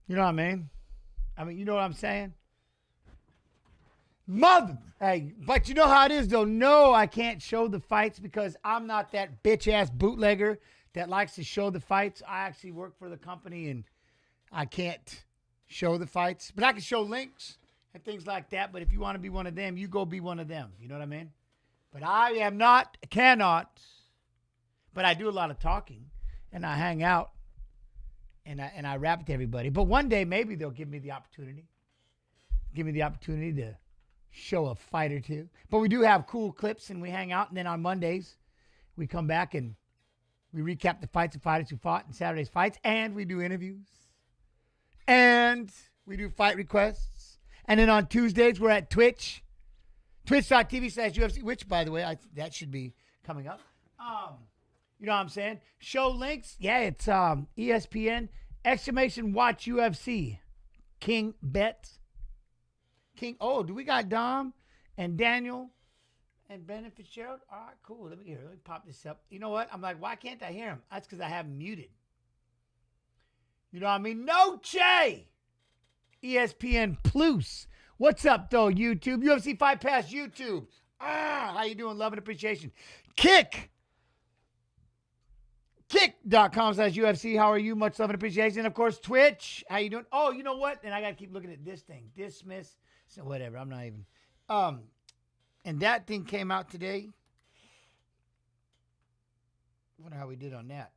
You know what I mean? You know what I'm saying? Hey, but you know how it is, though. No, I can't show the fights because I'm not that bitch-ass bootlegger that likes to show the fights. I actually work for the company, and I can't show the fights. But I can show links and things like that. But if you want to be one of them, you go be one of them. You know what I mean? But I am not, cannot. But I do a lot of talking, and I hang out, and I rap with everybody. But one day, maybe they'll give me the opportunity. Give me the opportunity to show a fight or two. But we do have cool clips, and we hang out. And then on Mondays, we come back and we recap the fights of fighters who fought in Saturday's fights. And we do interviews. And we do fight requests. And then on Tuesdays, we're at Twitch. Twitch.tv/UFC, which, by the way, that should be coming up. You know what I'm saying? Show links. Yeah, it's ESPN. !Watch UFC. King Bet. King. Oh, do we got Dom and Daniel and Brendan Fitzgerald? All right, cool. Let me pop this up. You know what? I'm like, why can't I hear him? That's because I have him muted. You know what I mean? Noche. ESPN Plus. What's up, though, YouTube? UFC Fight Pass YouTube. How you doing? Love and appreciation. Kick.com/UFC. How are you? Much love and appreciation. And, of course, Twitch. How you doing? Oh, you know what? And I got to keep looking at this thing. Dismiss. So whatever. I'm not even. And that thing came out today. I wonder how we did on that.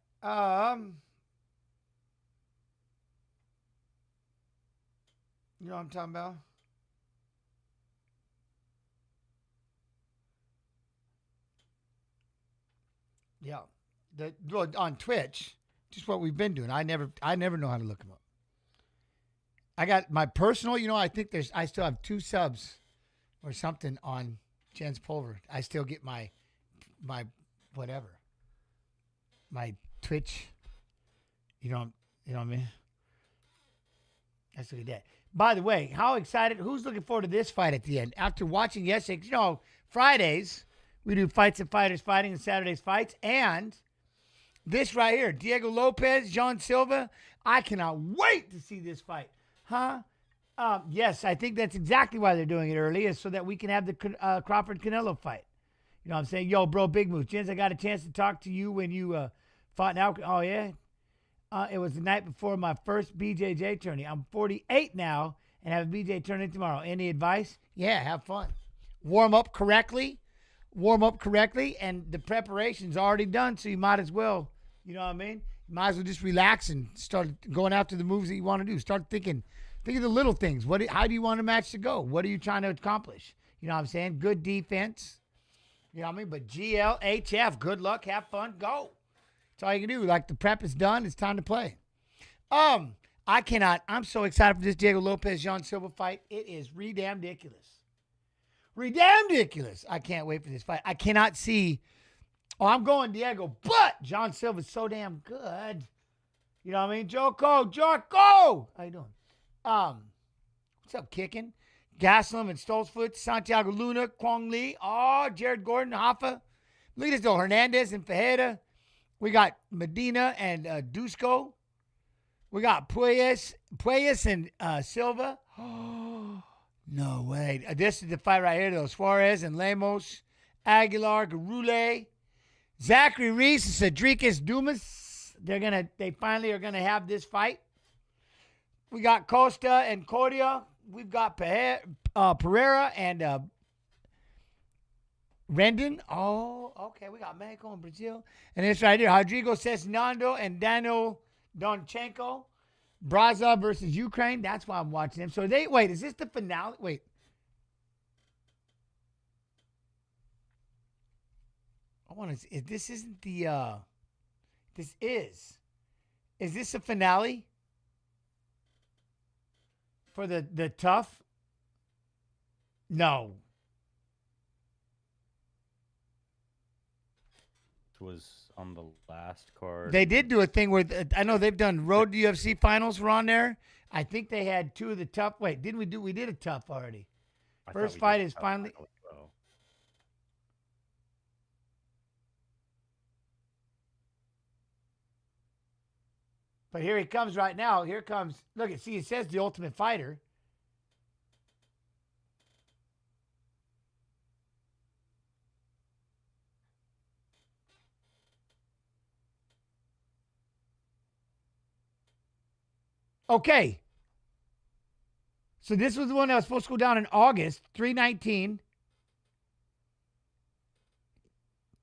You know what I'm talking about? Yeah. On Twitch, just what we've been doing. I never know how to look them up. I got my personal, I think I still have 2 subs or something on Jen's Pulver. I still get my whatever. My Twitch. You know what I mean? Let's look at that. By the way, how excited, who's looking forward to this fight at the end? After watching yesterday, Fridays, we do fights and fighters fighting and Saturday's fights. And this right here, Diego Lopez, John Silva. I cannot wait to see this fight. Huh? Yes, I think that's exactly why they're doing it early, is so that we can have the Crawford-Canelo fight. You know what I'm saying? Yo, bro, Big Moose. Jens, I got a chance to talk to you when you fought in Alcatraz. Oh, yeah? It was the night before my first BJJ tourney. I'm 48 now and have a BJ tournament tomorrow. Any advice? Yeah, have fun. Warm up correctly, and the preparation's already done, so you might as well, you know what I mean? You might as well just relax and start going after the moves that you want to do. Start thinking of the little things. How do you want a match to go? What are you trying to accomplish? You know what I'm saying? Good defense. You know what I mean? But GLHF, good luck, have fun, go. That's all you can do. Like, the prep is done. It's time to play. I'm so excited for this Diego Lopez John Silva fight. It is ridiculous. Ridiculous. I can't wait for this fight. I cannot see. Oh, I'm going Diego, but John Silva's so damn good. You know what I mean? Joko. How you doing? What's up, kicking? Gastelum and Stoltzfus, Santiago Luna, Kwong Lee. Oh, Jared Gordon, Hoffa. Look at this, though. Hernandez and Ferreira. We got Medina and Dusko. We got Pueyas and Silva. Oh, no way. This is the fight right here, though. Suarez and Lamos. Aguilar, Gurule. Zachary Reese and Cedricus Dumas. They finally are gonna have this fight. We got Costa and Coria. We've got Pereira and Rendon. Oh, okay. We got Mexico and Brazil. And this right here, Rodrigo Sezinando and Daniel Donchenko. Braza versus Ukraine. That's why I'm watching them. So is this the finale? Wait. If this isn't the, this is this a finale for the tough? No. Was on the last card. They did do a thing where I know they've done road to UFC finals were on there. I think they had 2 of the tough. Wait, didn't we do? We did a tough already. First fight is finally. But here he comes right now. Here comes, look, see, it says the Ultimate Fighter. Okay. So this was the one that was supposed to go down in August, 319.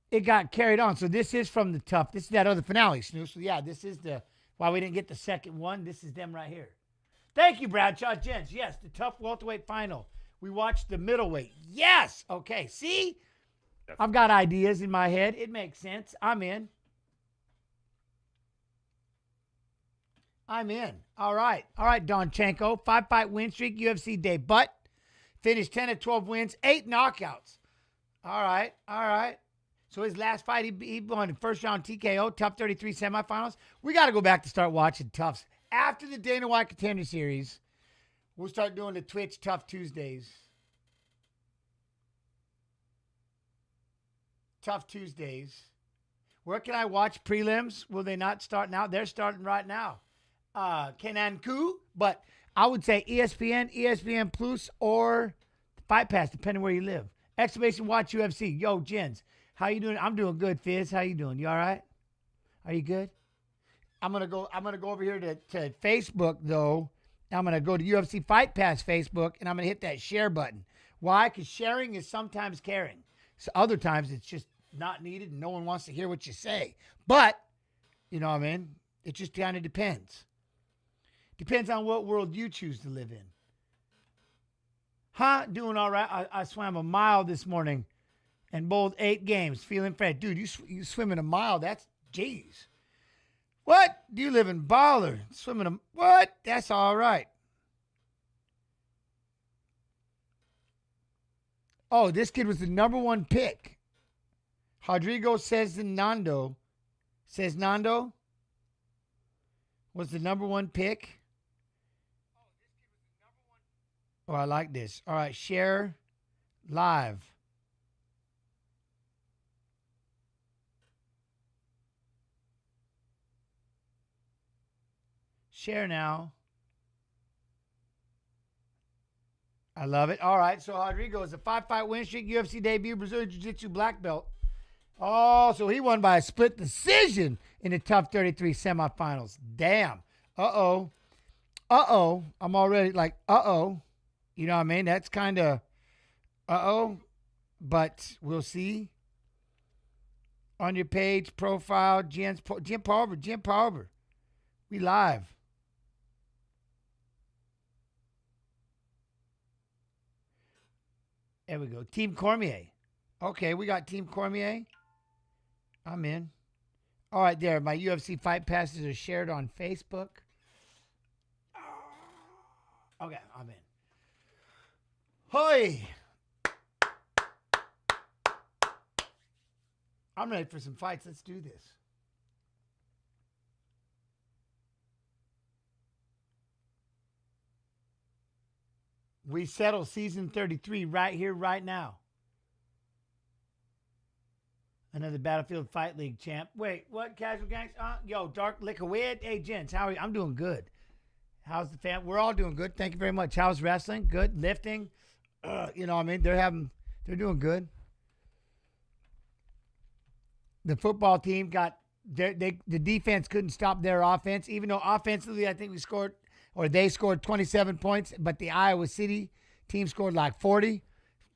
It got carried on. So this is from the tough. This is that other finale, Snoo. So yeah, this is the, why we didn't get the second one. This is them right here. Thank you, Bradshaw Gents. Yes, the tough welterweight final. We watched the middleweight. Yes. Okay. See? I've got ideas in my head. It makes sense. I'm in. I'm in. All right. All right, Donchenko. 5-fight win streak, UFC debut. Finished 10 of 12 wins, 8 knockouts. All right. All right. So his last fight, he won the first round TKO, Tough 33 semifinals. We got to go back to start watching Toughs. After the Dana White Contender Series, we'll start doing the Twitch Tough Tuesdays. Tough Tuesdays. Where can I watch prelims? Will they not start now? They're starting right now. Kenanku, but I would say ESPN, ESPN Plus, or Fight Pass, depending where you live. Exclamation Watch UFC. Yo, Jens, how you doing? I'm doing good, Fizz. How you doing? You all right? Are you good? I'm gonna go over here to Facebook though. I'm gonna go to UFC Fight Pass Facebook, and I'm gonna hit that share button. Why? Because sharing is sometimes caring. So other times it's just not needed, and no one wants to hear what you say. But you know what I mean? It just kind of depends. Depends on what world you choose to live in. Huh? Doing all right. I swam a mile this morning and bowled 8 games. Feeling fresh. Dude, you swimming a mile. That's, jeez. What? Do you live in Baller? Swimming a, what? That's all right. Oh, this kid was the #1 pick. Rodrigo Sezinando. Sezinando was the #1 pick. Oh, I like this. All right, share live. Share now. I love it. All right, so Rodrigo is a 5-fight win streak, UFC debut, Brazilian Jiu-Jitsu black belt. Oh, so he won by a split decision in the Tough 33 semifinals. Damn. Uh-oh. Uh-oh. I'm already like, uh-oh. You know what I mean? That's kind of, uh-oh. But we'll see. On your page, profile, Jim Pulver. We live. There we go. Team Cormier. Okay, we got Team Cormier. I'm in. All right, there. My UFC Fight Passes are shared on Facebook. Okay, I'm in. Hoy! I'm ready for some fights. Let's do this. We settle season 33 right here, right now. Another Battlefield Fight League champ. Wait, what? Casual Gangs? Yo, Dark Liquid. Hey, gents, how are you? I'm doing good. How's the fam? We're all doing good. Thank you very much. How's wrestling? Good. Lifting? You know what I mean? They're doing good. The football team got, the defense couldn't stop their offense, even though offensively I think they scored 27 points, but the Iowa City team scored like 40.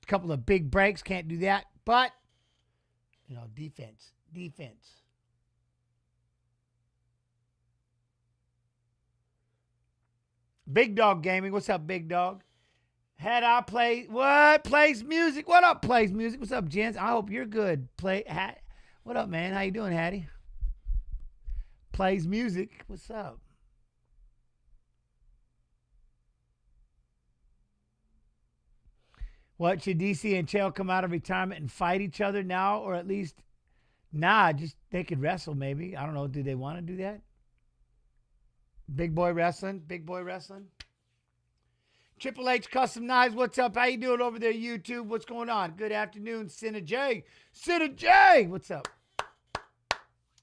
A couple of big breaks, can't do that. But, you know, defense. Big Dog Gaming, what's up, Big Dog? Had I play, what? Plays music. What up, Plays Music? What's up, gents? I hope you're good. What up, man? How you doing, Hattie? Plays Music. What's up? What, should DC and Chael come out of retirement and fight each other now? Or at least, just they could wrestle maybe. I don't know. Do they want to do that? Big Boy Wrestling. Triple H Custom Knives, what's up? How you doing over there, YouTube? What's going on? Good afternoon, Cinna J. What's up?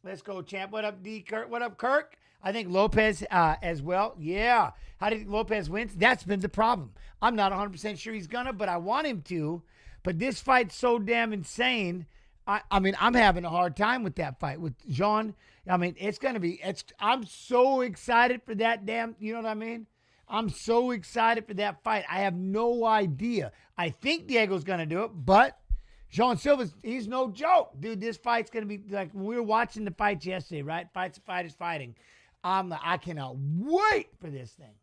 Let's go, champ. What up, D. Kirk? What up, Kirk? I think Lopez as well. Yeah. How do you think Lopez wins? That's been the problem. I'm not 100% sure he's going to, but I want him to. But this fight's so damn insane. I mean, I'm having a hard time with that fight with Jean. I mean, it's going to be, I'm so excited for that damn, you know what I mean? I'm so excited for that fight. I have no idea. I think Diego's going to do it, but Jean Silva, he's no joke. Dude, this fight's going to be like when we were watching the fights yesterday, right? Fight is fighting. I cannot wait for this thing.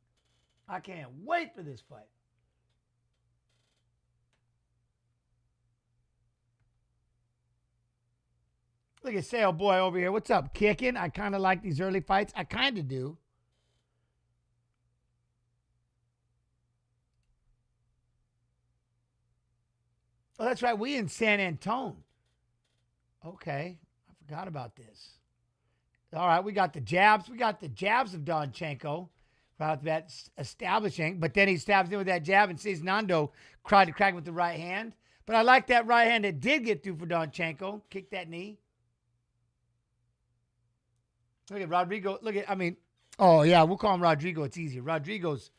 I can't wait for this fight. Look at Sail Boy over here. What's up, kicking? I kind of like these early fights. I kind of do. Oh, that's right. We in San Antone. Okay. I forgot about this. All right. We got the jabs. We got the jabs of Donchenko. Right, that's establishing. But then he stabs in with that jab, and Sezinando tried to crack him with the right hand. But I like that right hand that did get through for Donchenko. Kick that knee. Look at Rodrigo. Oh, yeah, we'll call him Rodrigo. It's easier. Rodrigo's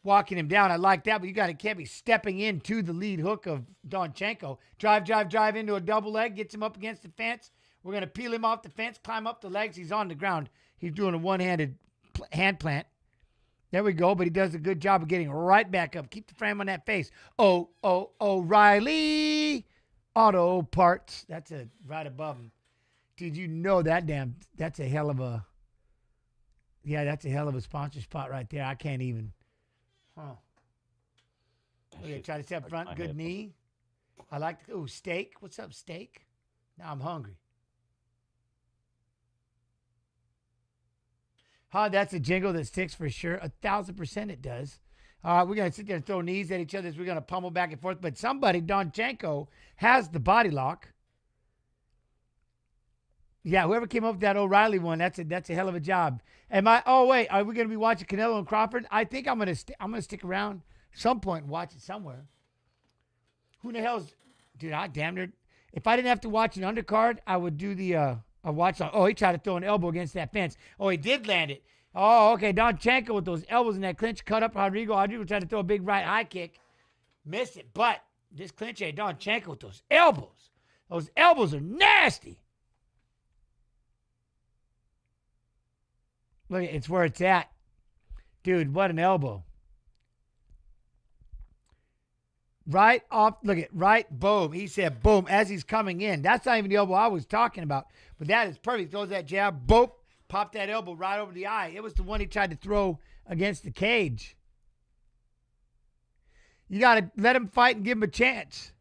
walking him down. I like that, but can't be stepping into the lead hook of Donchenko. Drive into a double leg, gets him up against the fence. We're going to peel him off the fence, climb up the legs. He's on the ground. He's doing a one-handed hand plant. There we go, but he does a good job of getting right back up. Keep the frame on that face. Oh, O'Reilly Auto Parts. That's right above him. Did you know that's a hell of a sponsor spot right there. I can't even. Huh. Okay, try to step front. Good knee. I like steak. What's up, steak? Now I'm hungry. That's a jingle that sticks for sure. 1,000% it does. All right, we're going to sit there and throw knees at each other as we're going to pummel back and forth. But Donchenko, has the body lock. Yeah, whoever came up with that O'Reilly one, that's a hell of a job. Are we going to be watching Canelo and Crawford? I think I'm going to stick around some point and watch it somewhere. Who the hell's, dude, I damn near, if I didn't have to watch an undercard, I would do the, I watched. Oh, he tried to throw an elbow against that fence. Oh, he did land it. Oh, okay. Donchenko with those elbows in that clinch cut up Rodrigo. Rodrigo tried to throw a big right high kick. Missed it. But this clinch, Donchenko with those elbows. Those elbows are nasty. Look, it's where it's at. Dude, what an elbow. Right off, look at right, boom. He said boom as he's coming in. That's not even the elbow I was talking about. But that is perfect. Throws that jab, boom, popped that elbow right over the eye. It was the one he tried to throw against the cage. You got to let him fight and give him a chance.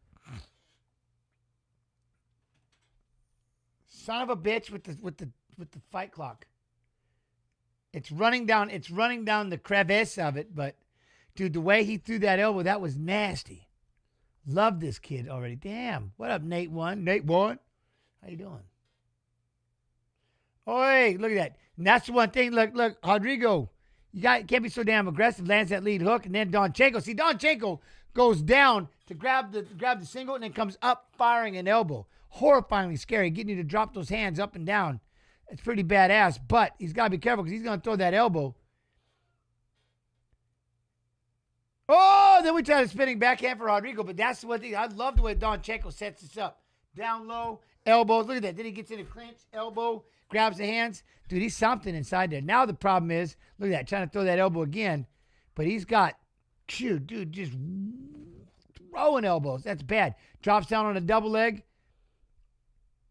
Son of a bitch with the fight clock. It's running down the crevice of it, but dude, the way he threw that elbow, that was nasty. Love this kid already. Damn. What up, Nate One? Nate One? How you doing? Oh, hey, look at that. And that's the one thing. Look, Rodrigo, can't be so damn aggressive. Lands that lead hook, and then Donchenko. See, Donchenko goes down to grab the single and then comes up firing an elbow. Horrifyingly scary, getting you to drop those hands up and down. It's pretty badass, but he's got to be careful because he's going to throw that elbow. Oh, then we try the spinning backhand for Rodrigo, but that's the one thing. I love the way Donchenko sets this up. Down low, elbows. Look at that. Then he gets in a clinch, elbow, grabs the hands. Dude, he's something inside there. Now the problem is, look at that, trying to throw that elbow again, but he's got, dude, just throwing elbows. That's bad. Drops down on a double leg.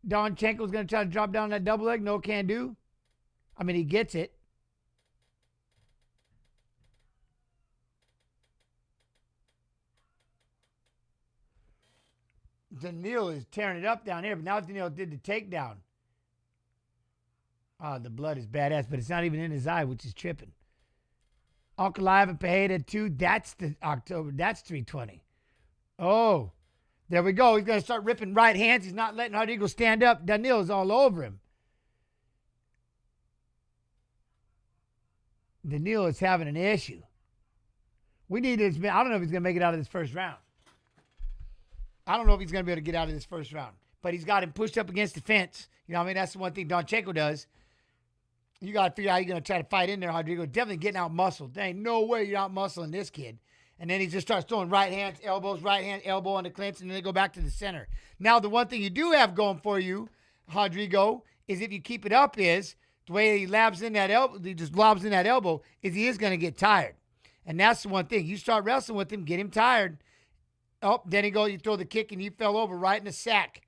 Donchenko's going to try to drop down that double leg. No can do. I mean, he gets it. Daniil is tearing it up down here, but now Daniil did the takedown. Oh, the blood is badass, but it's not even in his eye, which is tripping. Aguilar and Pereira 2, that's the October. That's 320. Oh, there we go. He's going to start ripping right hands. He's not letting Rodrigo stand up. Daniil's all over him. Daniil is having an issue. We need this. I don't know if he's going to make it out of this first round. I don't know if he's going to be able to get out of this first round. But he's got him pushed up against the fence. You know what I mean? That's the one thing Donchenko does. You got to figure out how you're going to try to fight in there, Rodrigo. Definitely getting out muscled. There ain't no way you're out muscling this kid. And then he just starts throwing right hands, elbows, right hand, elbow on the clinch, and then they go back to the center. Now, the one thing you do have going for you, Rodrigo, is if you keep it up is the way he labs in that elbow, he just lobs in that elbow, is he is going to get tired. And that's the one thing. You start wrestling with him, get him tired. Oh, then you throw the kick, and he fell over right in the sack.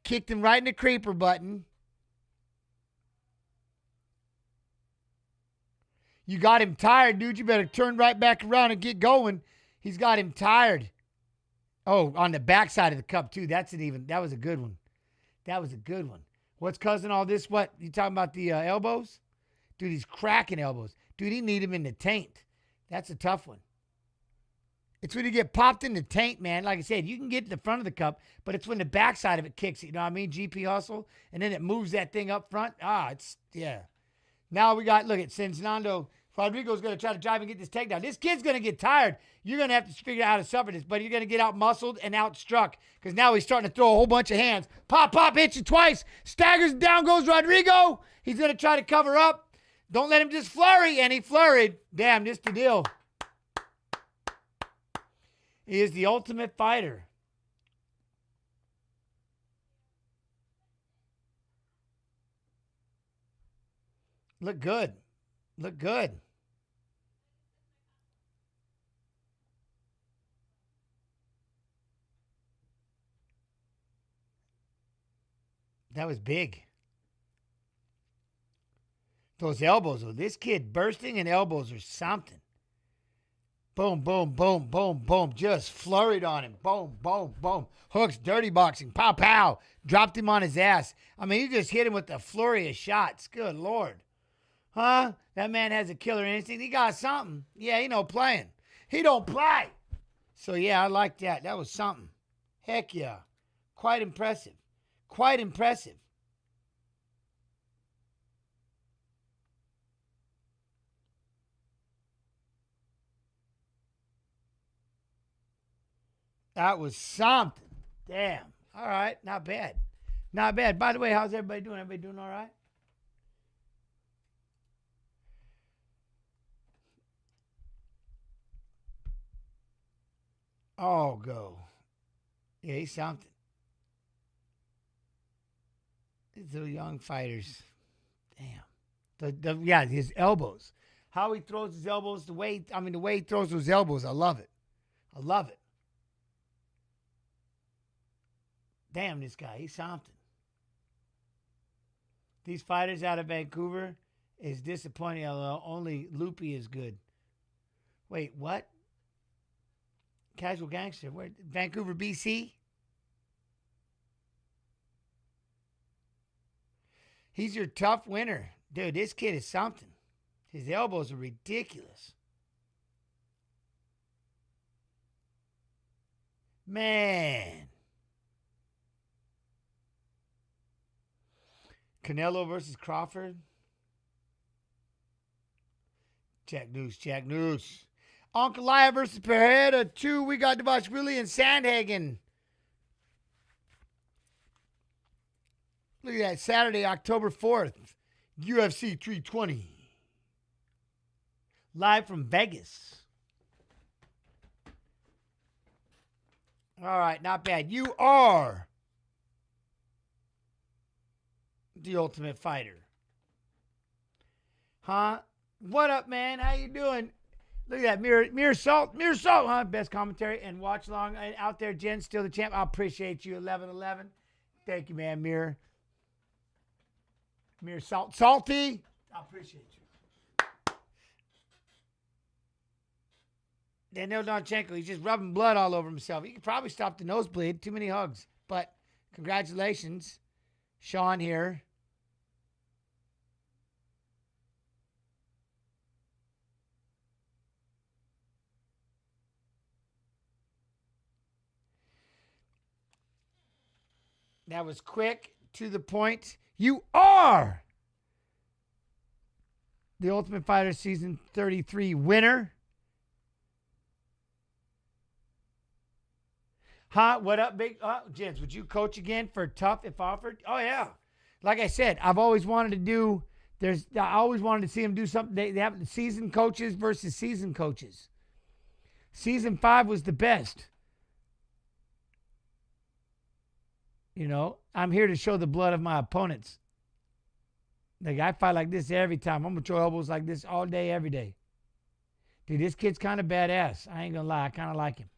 Kicked him right in the creeper button. You got him tired, dude. You better turn right back around and get going. He's got him tired. Oh, on the backside of the cup, too. That was a good one. That was a good one. What's causing all this? What? You talking about the elbows? Dude, he's cracking elbows. Dude, he need him in the taint. That's a tough one. It's when you get popped in the taint, man. Like I said, you can get to the front of the cup, but it's when the backside of it kicks it. You know what I mean? GP hustle. And then it moves that thing up front. Yeah. Now we got, look at Sezinando. Rodrigo's going to try to drive and get this takedown. This kid's going to get tired. You're going to have to figure out how to suffer this, but you're going to get out muscled and out struck because now he's starting to throw a whole bunch of hands. Pop, hits you twice. Staggers, down goes Rodrigo. He's going to try to cover up. Don't let him just flurry, and he flurried. Damn, this the deal. He is the ultimate fighter. Look good. Look good. That was big. Those elbows, though. This kid bursting in elbows or something. Boom, boom, boom, boom, boom. Just flurried on him. Boom, boom, boom. Hooks, dirty boxing. Pow, pow. Dropped him on his ass. I mean, he just hit him with a flurry of shots. Good Lord. Huh? That man has a killer instinct. He got something. Yeah, he don't playing. He don't play. So, yeah, I like that. That was something. Heck yeah. Quite impressive. Quite impressive. That was something. Damn. All right. Not bad. Not bad. By the way, how's everybody doing? Everybody doing all right? Oh, go. Yeah, he's something. These little young fighters. Damn. Yeah, his elbows. How he throws his elbows, the way he throws those elbows, I love it. I love it. Damn, this guy, he's something. These fighters out of Vancouver is disappointing. Only Loopy is good. Wait, what? Casual Gangster. Where? Vancouver, BC? He's your tough winner. Dude, this kid is something. His elbows are ridiculous. Man. Canelo versus Crawford. Check news. Ankalaev versus Pereira 2. We got Gurule and Sandhagen. Look at that. Saturday, October 4th. UFC 320. Live from Vegas. All right, not bad. You are the Ultimate Fighter. Huh? What up, man? How you doing? Look at that. Mirror Salt, huh? Best commentary and watch along out there. Jen, still the champ. I appreciate you. 1111. Thank you, man. Mirror Salt. Salty. I appreciate you. Daniel Donchenko, he's just rubbing blood all over himself. He could probably stop the nosebleed. Too many hugs. But congratulations. Sean here. That was quick, to the point. You are the Ultimate Fighter Season 33 winner. Huh? What up, big? Jens, would you coach again for Tough if offered? Oh, yeah. Like I said, I've always wanted to do I always wanted to see them do something. They have seasoned coaches versus seasoned coaches. Season 5 was the best. You know, I'm here to show the blood of my opponents. Like, I fight like this every time. I'm going to throw elbows like this all day, every day. Dude, this kid's kind of badass. I ain't going to lie. I kind of like him.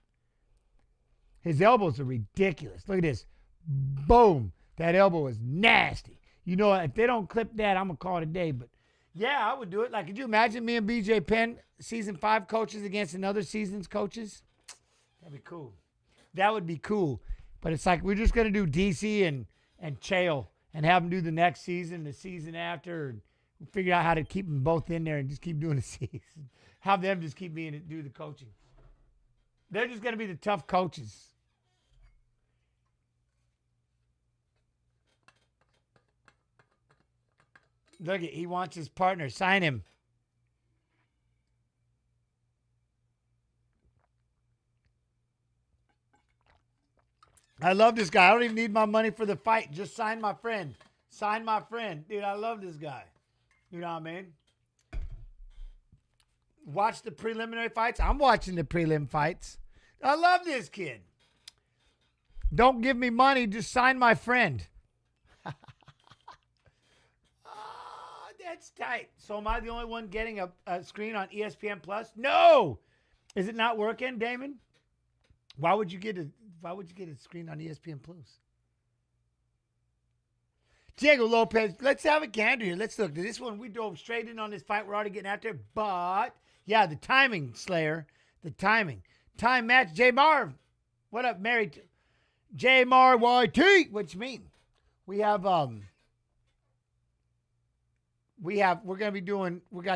His elbows are ridiculous. Look at this. Boom. That elbow is nasty. You know, if they don't clip that, I'm going to call it a day. But, yeah, I would do it. Like, could you imagine me and BJ Penn, season 5 coaches against another season's coaches? That'd be cool. That would be cool. But it's like we're just going to do DC and Chael and have them do the next season, the season after, and figure out how to keep them both in there and just keep doing the season. Have them just keep being do the coaching. They're just going to be the tough coaches. Look, he wants his partner. Sign him. I love this guy. I don't even need my money for the fight. Just sign my friend. Sign my friend. Dude, I love this guy. You know what I mean? Watch the preliminary fights. I'm watching the prelim fights. I love this kid. Don't give me money. Just sign my friend. Oh, that's tight. So am I the only one getting a screen on ESPN Plus? No. Is it not working, Damon? Why would you get a screen on ESPN Plus? Diego Lopez, let's have a gander here. Let's look. This one, we dove straight in on this fight. We're already getting out there. But, yeah, the timing, Slayer. The timing. Time match. J Marv. What up, married? J Mar YT. What you mean? We got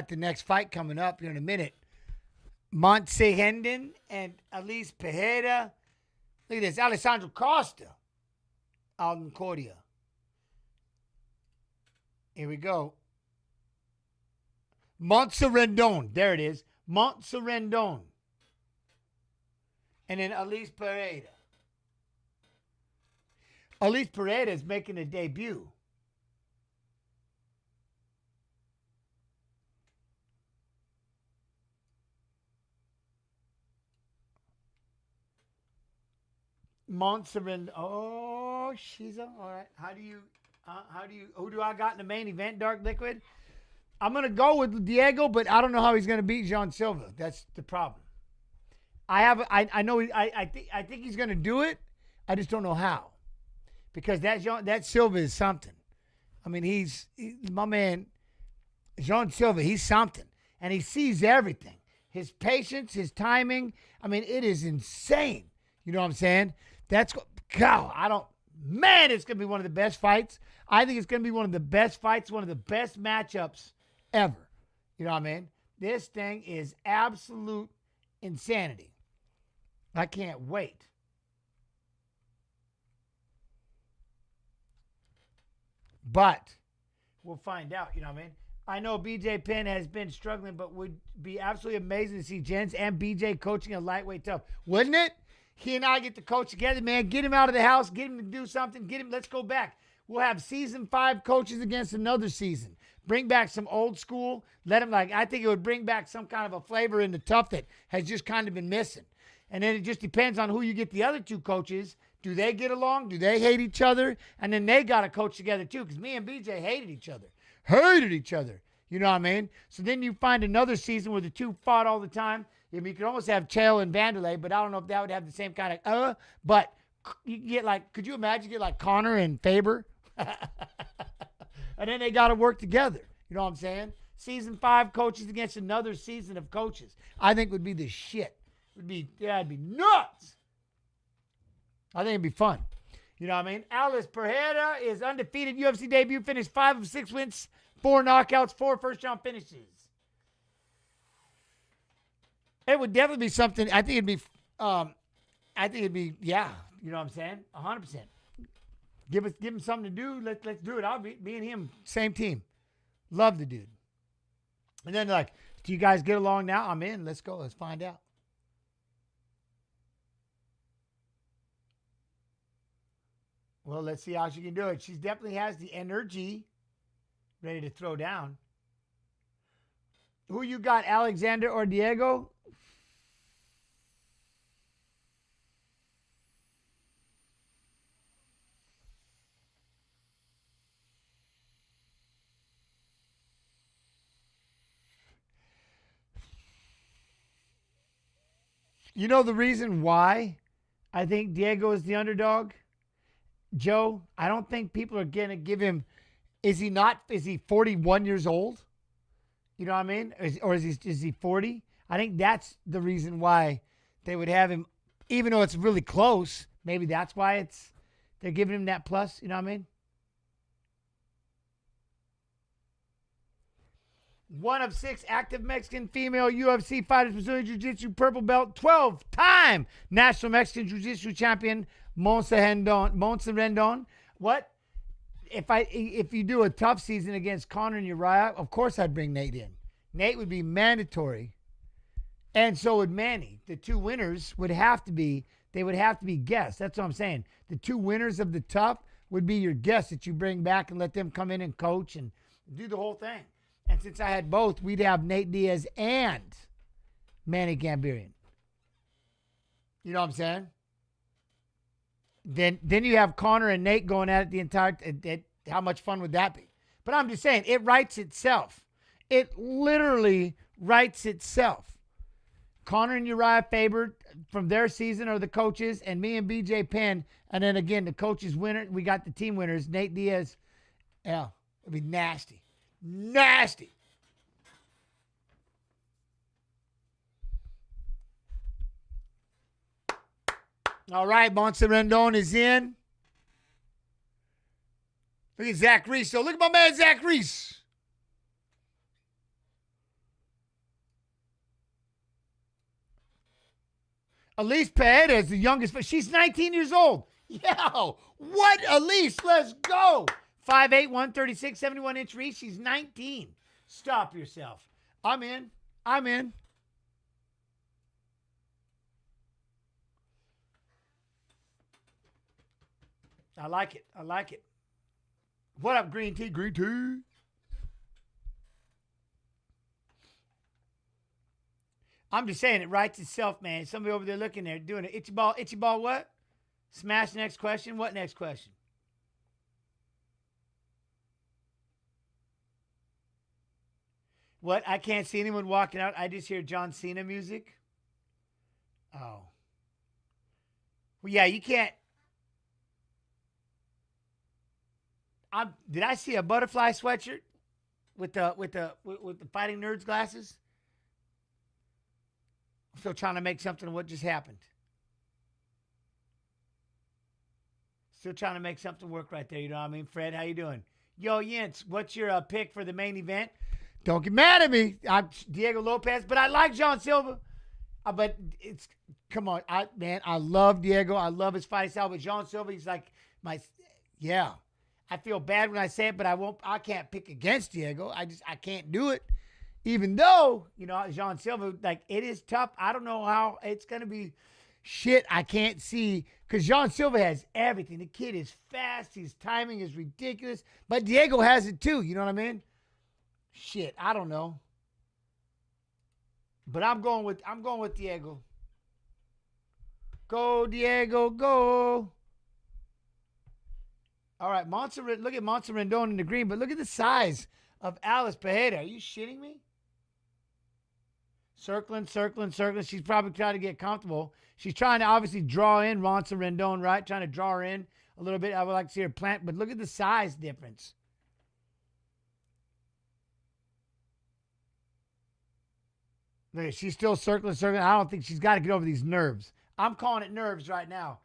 the next fight coming up here in a minute. Rendon and Elise Pereira. Look at this. Alessandro Costa out in Coria. Here we go. Rendon. There it is. Rendon. And then Elise Pereira. Elise Pereira is making a debut. Rendon. Oh, she's all right. Who do I got in the main event, Dark Liquid? I'm going to go with Diego, but I don't know how he's going to beat Jean Silva. That's the problem. I think he's going to do it. I just don't know how. Because that Silva is something. I mean, he's my man, Jean Silva, he's something. And he sees everything. His patience, his timing, I mean, it is insane. You know what I'm saying? Man, it's going to be one of the best fights. I think it's going to be one of the best fights, one of the best matchups ever. You know what I mean? This thing is absolute insanity. I can't wait. But we'll find out, you know what I mean? I know BJ Penn has been struggling, but would be absolutely amazing to see Jens and BJ coaching a lightweight tough. Wouldn't it? He and I get to coach together, man. Get him out of the house. Get him to do something. Let's go back. We'll have season 5 coaches against another season. Bring back some old school. I think it would bring back some kind of a flavor in the tough that has just kind of been missing. And then it just depends on who you get the other 2 coaches. Do they get along? Do they hate each other? And then they got to coach together too, because me and BJ hated each other. You know what I mean? So then you find another season where the 2 fought all the time. I mean, you could almost have Chael and Vanderlei, but I don't know if that would have the same kind of, but you get could you imagine get like Connor and Faber? And then they got to work together. You know what I'm saying? Season 5 coaches against another season of coaches. I think would be the shit. It'd be nuts. I think it'd be fun. You know what I mean? Alice Pereira is undefeated. UFC debut, finished 5 of 6 wins, 4 knockouts, 4 first-round finishes. It would definitely be something. I think it'd be, yeah. You know what I'm saying? 100%. Give him something to do. Let's do it. I'll be me and him, same team. Love the dude. And then do you guys get along now? I'm in. Let's go. Let's find out. Well, let's see how she can do it. She definitely has the energy. ready to throw down. Who you got, Alexander or Diego? You know the reason why I think Diego is the underdog? Joe, I don't think people are going to give him. Is he 41 years old? You know what I mean? Is he 40? I think that's the reason why they would have him, even though it's really close. Maybe that's why they're giving him that plus. You know what I mean? One of 6 active Mexican female UFC fighters, Brazilian Jiu-Jitsu purple belt, 12-time national Mexican Jiu-Jitsu champion, Monza Rendon. What? If you do a tough season against Conor and Uriah, of course I'd bring Nate in. Nate would be mandatory, and so would Manny. The 2 winners would have to be guests. That's what I'm saying. The 2 winners of the tough would be your guests that you bring back and let them come in and coach and do the whole thing. And since I had both, we'd have Nate Diaz and Manny Gambirian. You know what I'm saying? Then you have Conor and Nate going at it the entire. How much fun would that be? But I'm just saying, it writes itself. It literally writes itself. Conor and Uriah favored from their season are the coaches, and me and BJ Penn. And then again, the coaches winner. We got the team winners. Nate Diaz. Yeah, it'd be nasty. Nasty. All right, Monza Rendon is in. Look at Zach Reese. So look at my man Zach Reese. Elise Pereira is the youngest, but she's 19 years old. Yo, what, Elise? Let's go. 5'8", 136, 71-inch Reese. She's 19. Stop yourself. I'm in. I like it. What up, Green Tea? I'm just saying, it writes itself, man. Somebody over there looking there doing it. Itchy ball what? Smash next question. What next question? What? I can't see anyone walking out. I just hear John Cena music. Oh. Well, yeah, you can't. Did I see a butterfly sweatshirt with the Fighting Nerds glasses? I'm still trying to make something of what just happened. Still trying to make something work right there. You know what I mean? Fred, how you doing? Yo, Yentz, what's your pick for the main event? Don't get mad at me. I'm Diego Lopez, but I like John Silva. But come on. I love Diego. I love his fight style. But John Silva, he's like yeah. I feel bad when I say it, but I can't pick against Diego. I can't do it. Even though, John Silva, it is tough. I don't know how it's going to be. Shit, I can't see. Because John Silva has everything. The kid is fast. His timing is ridiculous. But Diego has it too. You know what I mean? Shit, I don't know. But I'm going with Diego. Go, Diego, go. All right, look at Monza Rendon in the green, but look at the size of Alice Pereira. Are you shitting me? Circling. She's probably trying to get comfortable. She's trying to obviously draw in Monza Rendon, right? Trying to draw her in a little bit. I would like to see her plant, but look at the size difference. Look, she's still circling. I don't think she's got to get over these nerves. I'm calling it nerves right now.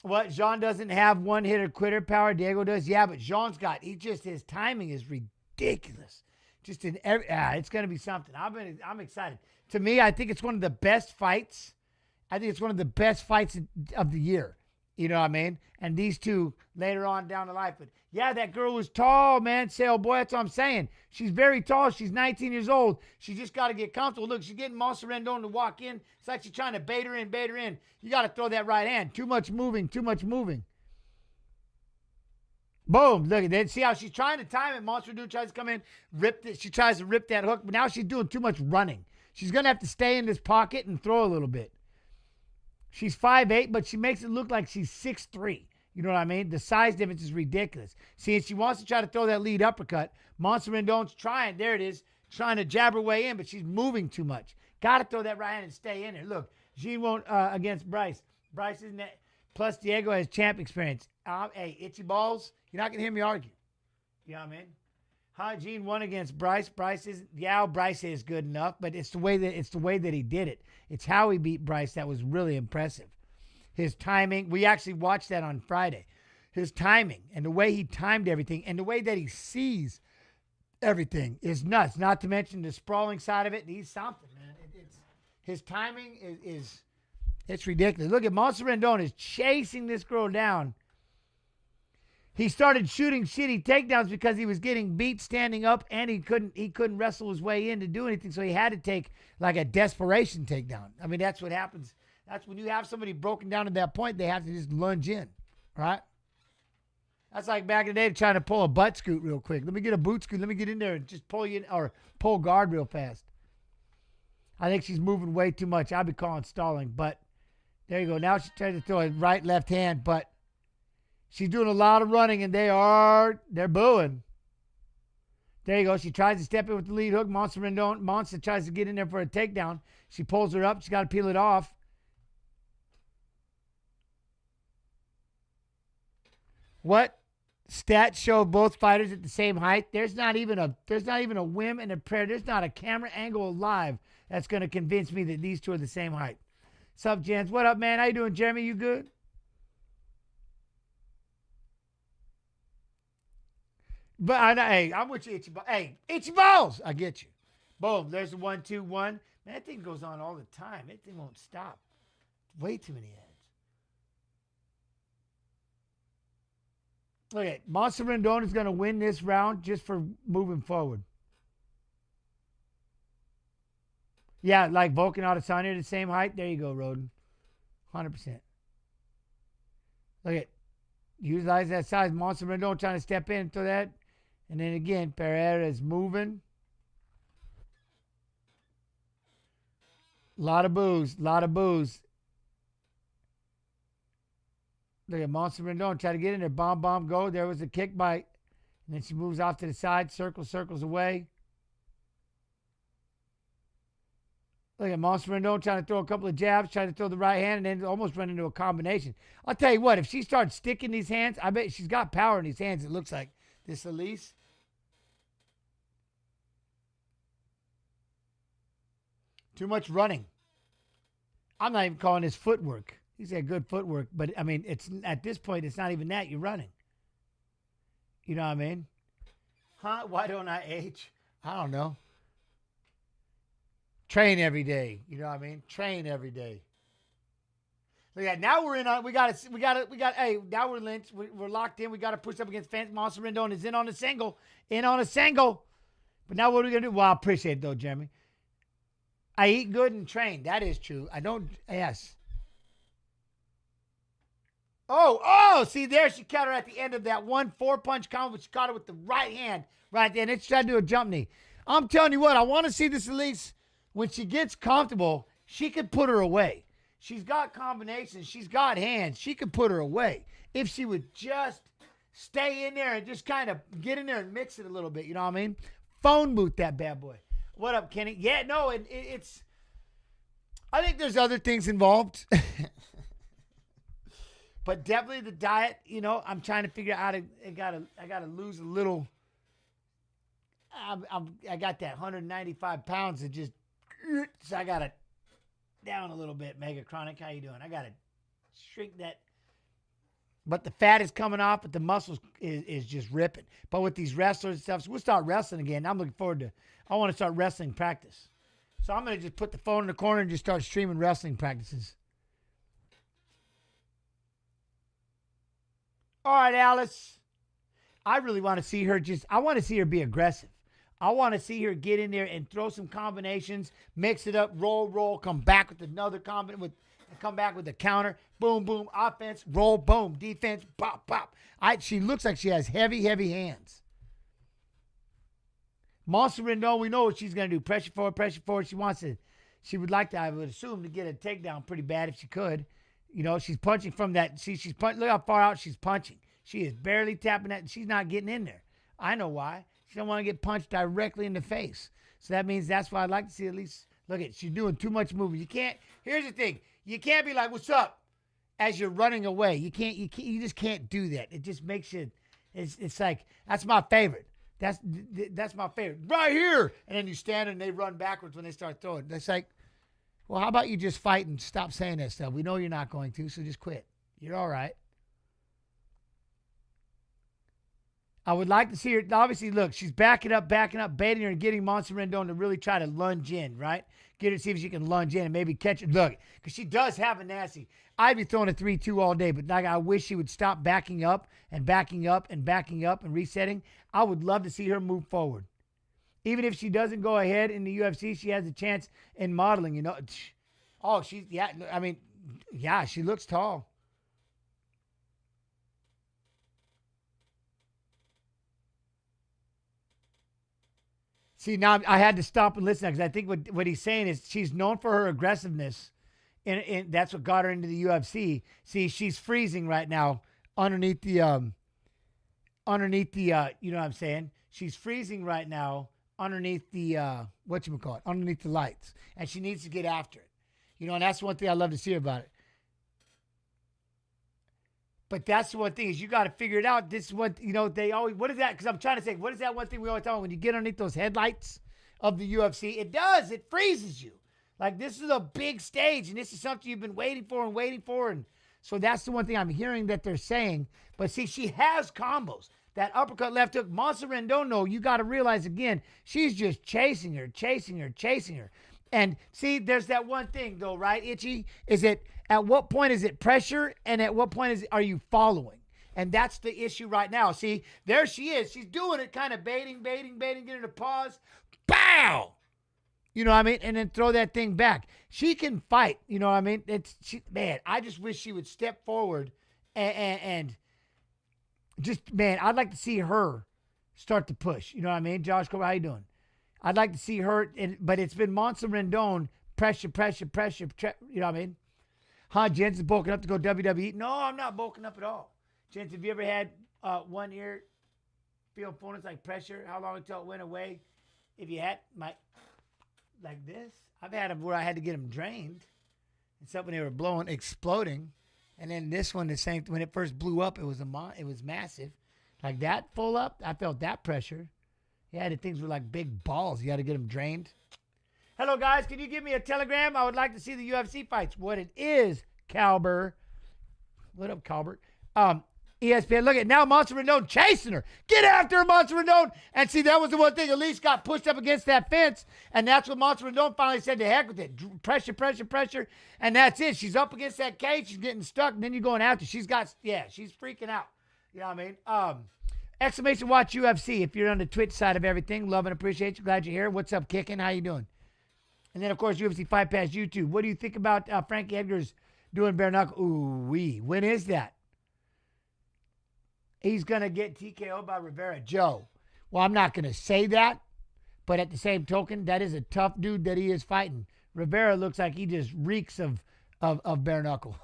What? Jean doesn't have one hitter quitter power. Diego does. Yeah, but Jean's his timing is ridiculous. Just in it's going to be something. I'm excited. To me, I think it's one of the best fights. I think it's one of the best fights of the year. You know what I mean? And these two later on down the line. But yeah, that girl is tall, man. Sail boy, that's what I'm saying. She's very tall. She's 19 years old. She just got to get comfortable. Look, she's getting Monza Rendon to walk in. It's like she's trying to bait her in. You got to throw that right hand. Too much moving. Boom. Look at that. See how she's trying to time it. Monster Dude tries to come in, rip it. She tries to rip that hook, but now she's doing too much running. She's going to have to stay in this pocket and throw a little bit. She's 5'8", but she makes it look like she's 6'3". You know what I mean? The size difference is ridiculous. See, and she wants to try to throw that lead uppercut. Monster Rendon's trying. There it is. Trying to jab her way in, but she's moving too much. Got to throw that right hand and stay in there. Look, Jean won't against Bryce. Bryce isn't that. Plus, Diego has champ experience. Hey, itchy balls. You're not going to hear me argue. You know what I mean? Huh? Gene won against Bryce. Bryce is good enough, but it's the way that he did it. It's how he beat Bryce that was really impressive. His timing, we actually watched that on Friday. His timing and the way he timed everything and the way that he sees everything is nuts. Not to mention the sprawling side of it. He's something, man. His timing is it's ridiculous. Look at Monster Rendon is chasing this girl down. He started shooting shitty takedowns because he was getting beat standing up and he couldn't wrestle his way in to do anything. So he had to take like a desperation takedown. I mean, that's what happens. That's when you have somebody broken down at that point, they have to just lunge in, right? That's like back in the day trying to pull a butt scoot real quick. Let me get a boot scoot. Let me get in there and just pull you in or pull guard real fast. I think she's moving way too much. I'd be calling stalling, but there you go. Now she's trying to throw a right, left hand, but she's doing a lot of running, and they're booing. There you go. She tries to step in with the lead hook. Monster tries to get in there for a takedown. She pulls her up. She's got to peel it off. What stats show both fighters at the same height? There's not even a whim and a prayer. There's not a camera angle alive that's going to convince me that these two are the same height. What's up, Jens? What up, man? How you doing, Jeremy? You good? But I'm with you, Itchy Balls. Hey, Itchy Balls! I get you. Boom. There's the 1-2-1. Man, that thing goes on all the time. That thing won't stop. Way too many heads. Look at Monster Rendon is going to win this round just for moving forward. Yeah, like Vulcan Adesanya, the same height. There you go, Roden. 100%. Look at utilize that size. Monster Rendon trying to step in to that. And then again, Pereira is moving. Lot of boos. Look at Monster Rendon try to get in there. Bomb, go. There was a kick bite. And then she moves off to the side. Circles away. Look at Monster Rendon trying to throw a couple of jabs, trying to throw the right hand, and then almost run into a combination. I'll tell you what, if she starts sticking these hands, I bet she's got power in these hands, it looks like. This Elise. Too much running. I'm not even calling this footwork. He's got good footwork, but I mean, it's at this point, it's not even that. You're running. You know what I mean? Huh? Why don't I age? I don't know. Train every day. You know what I mean? Train every day. Look at now we're in on. We got. Hey, now we're lynched. We're locked in. We got to push up against Fence. Monster Rendon is in on a single. But now what are we gonna do? Well, I appreciate it though, Jeremy. I eat good and train. That is true. I don't. Yes. Oh! See there, she caught her at the end of that 1-4 punch combo. She caught her with the right hand right there, and then she tried to do a jump knee. I'm telling you what, I want to see this Elise. When she gets comfortable, she could put her away. She's got combinations. She's got hands. She could put her away if she would just stay in there and just kind of get in there and mix it a little bit. You know what I mean? Phone booth that bad boy. What up, Kenny? Yeah, no, it's. I think there's other things involved, but definitely the diet. You know, I'm trying to figure out how to. I gotta lose a little. I got that 195 pounds that just. So I got it down a little bit, Mega Chronic. How you doing? I got to shrink that. But the fat is coming off, but the muscles is just ripping. But with these wrestlers and stuff, so we'll start wrestling again. I'm looking forward to, I want to start wrestling practice. So I'm going to just put the phone in the corner and just start streaming wrestling practices. All right, Alice. I really want to see her I want to see her be aggressive. I want to see her get in there and throw some combinations, mix it up, roll, come back with another come back with the counter, boom, boom, offense, roll, boom, defense, pop, pop. She looks like she has heavy, heavy hands. Monster Rendon, we know what she's going to do. Pressure forward. She would like to, I would assume, to get a takedown pretty bad if she could. You know, she's punching from that. See, look how far out she's punching. She is barely tapping that. She's not getting in there. I know why. She don't want to get punched directly in the face. So that means that's why I'd like to see at least, look at, she's doing too much movement. You can't, here's the thing. You can't be like, what's up? As you're running away. You just can't do that. It just makes you, it's like, that's my favorite. That's my favorite. Right here. And then you stand and they run backwards when they start throwing. That's like, well, how about you just fight and stop saying that stuff? We know you're not going to, so just quit. You're all right. I would like to see her. Obviously, look, she's backing up, baiting her and getting Monster Rendon to really try to lunge in, right? Get her to see if she can lunge in and maybe catch it. Look, because she does have a nasty. I'd be throwing a 3-2 all day, but like I wish she would stop backing up and resetting. I would love to see her move forward. Even if she doesn't go ahead in the UFC, she has a chance in modeling, you know. Oh, she looks tall. See, now I had to stop and listen because I think what he's saying is she's known for her aggressiveness, and that's what got her into the UFC. See, she's freezing right now underneath the, you know what I'm saying? She's freezing right now underneath the, underneath the lights, and she needs to get after it. You know, and that's one thing I love to see about it. But that's the one thing is you got to figure it out. This is what, you know, they always, what is that? Because I'm trying to say, what is that one thing we always talk about when you get underneath those headlights of the UFC? It freezes you. Like, this is a big stage, and this is something you've been waiting for. And so that's the one thing I'm hearing that they're saying. But see, she has combos. That uppercut left hook, Monster Rendon, no, you got to realize again, she's just chasing her. And see, there's that one thing though, right, Itchy? Is it, at what point is it pressure and at what point are you following? And that's the issue right now. See, there she is. She's doing it, kind of baiting, get her to pause. Pow! You know what I mean? And then throw that thing back. She can fight. You know what I mean? Man, I just wish she would step forward and just, man, I'd like to see her start to push. You know what I mean? Josh, how you doing? I'd like to see her, but it's been Monster Rendon, pressure. You know what I mean? Huh, Jensen's bulking up to go WWE? No, I'm not bulking up at all. Jensen, have you ever had one ear feel opponents like pressure? How long until it went away? If you had like this, I've had them where I had to get them drained. Except when they were exploding. And then this one, the same, when it first blew up, it was massive. Like that full up, I felt that pressure. Yeah, the things were like big balls. You had to get them drained. Hello, guys. Can you give me a telegram? I would like to see the UFC fights. What it is, Calbert. What up, Calbert? ESPN. Look at now, Monster Rendon chasing her. Get after her, Monster Rendon. And see, that was the one thing. Elise got pushed up against that fence, and that's what Monster Rendon finally said, to heck with it. Pressure. And that's it. She's up against that cage. She's getting stuck, and then you're going after. She's freaking out. You know what I mean? Exclamation watch UFC if you're on the Twitch side of everything. Love and appreciate you. Glad you're here. What's up, Kicking? How you doing? And then, of course, UFC Fight Pass YouTube. What do you think about Frankie Edgar's doing bare knuckle? Ooh-wee. When is that? He's going to get TKO'd by Rivera. Joe. Well, I'm not going to say that, but at the same token, that is a tough dude that he is fighting. Rivera looks like he just reeks of bare knuckle.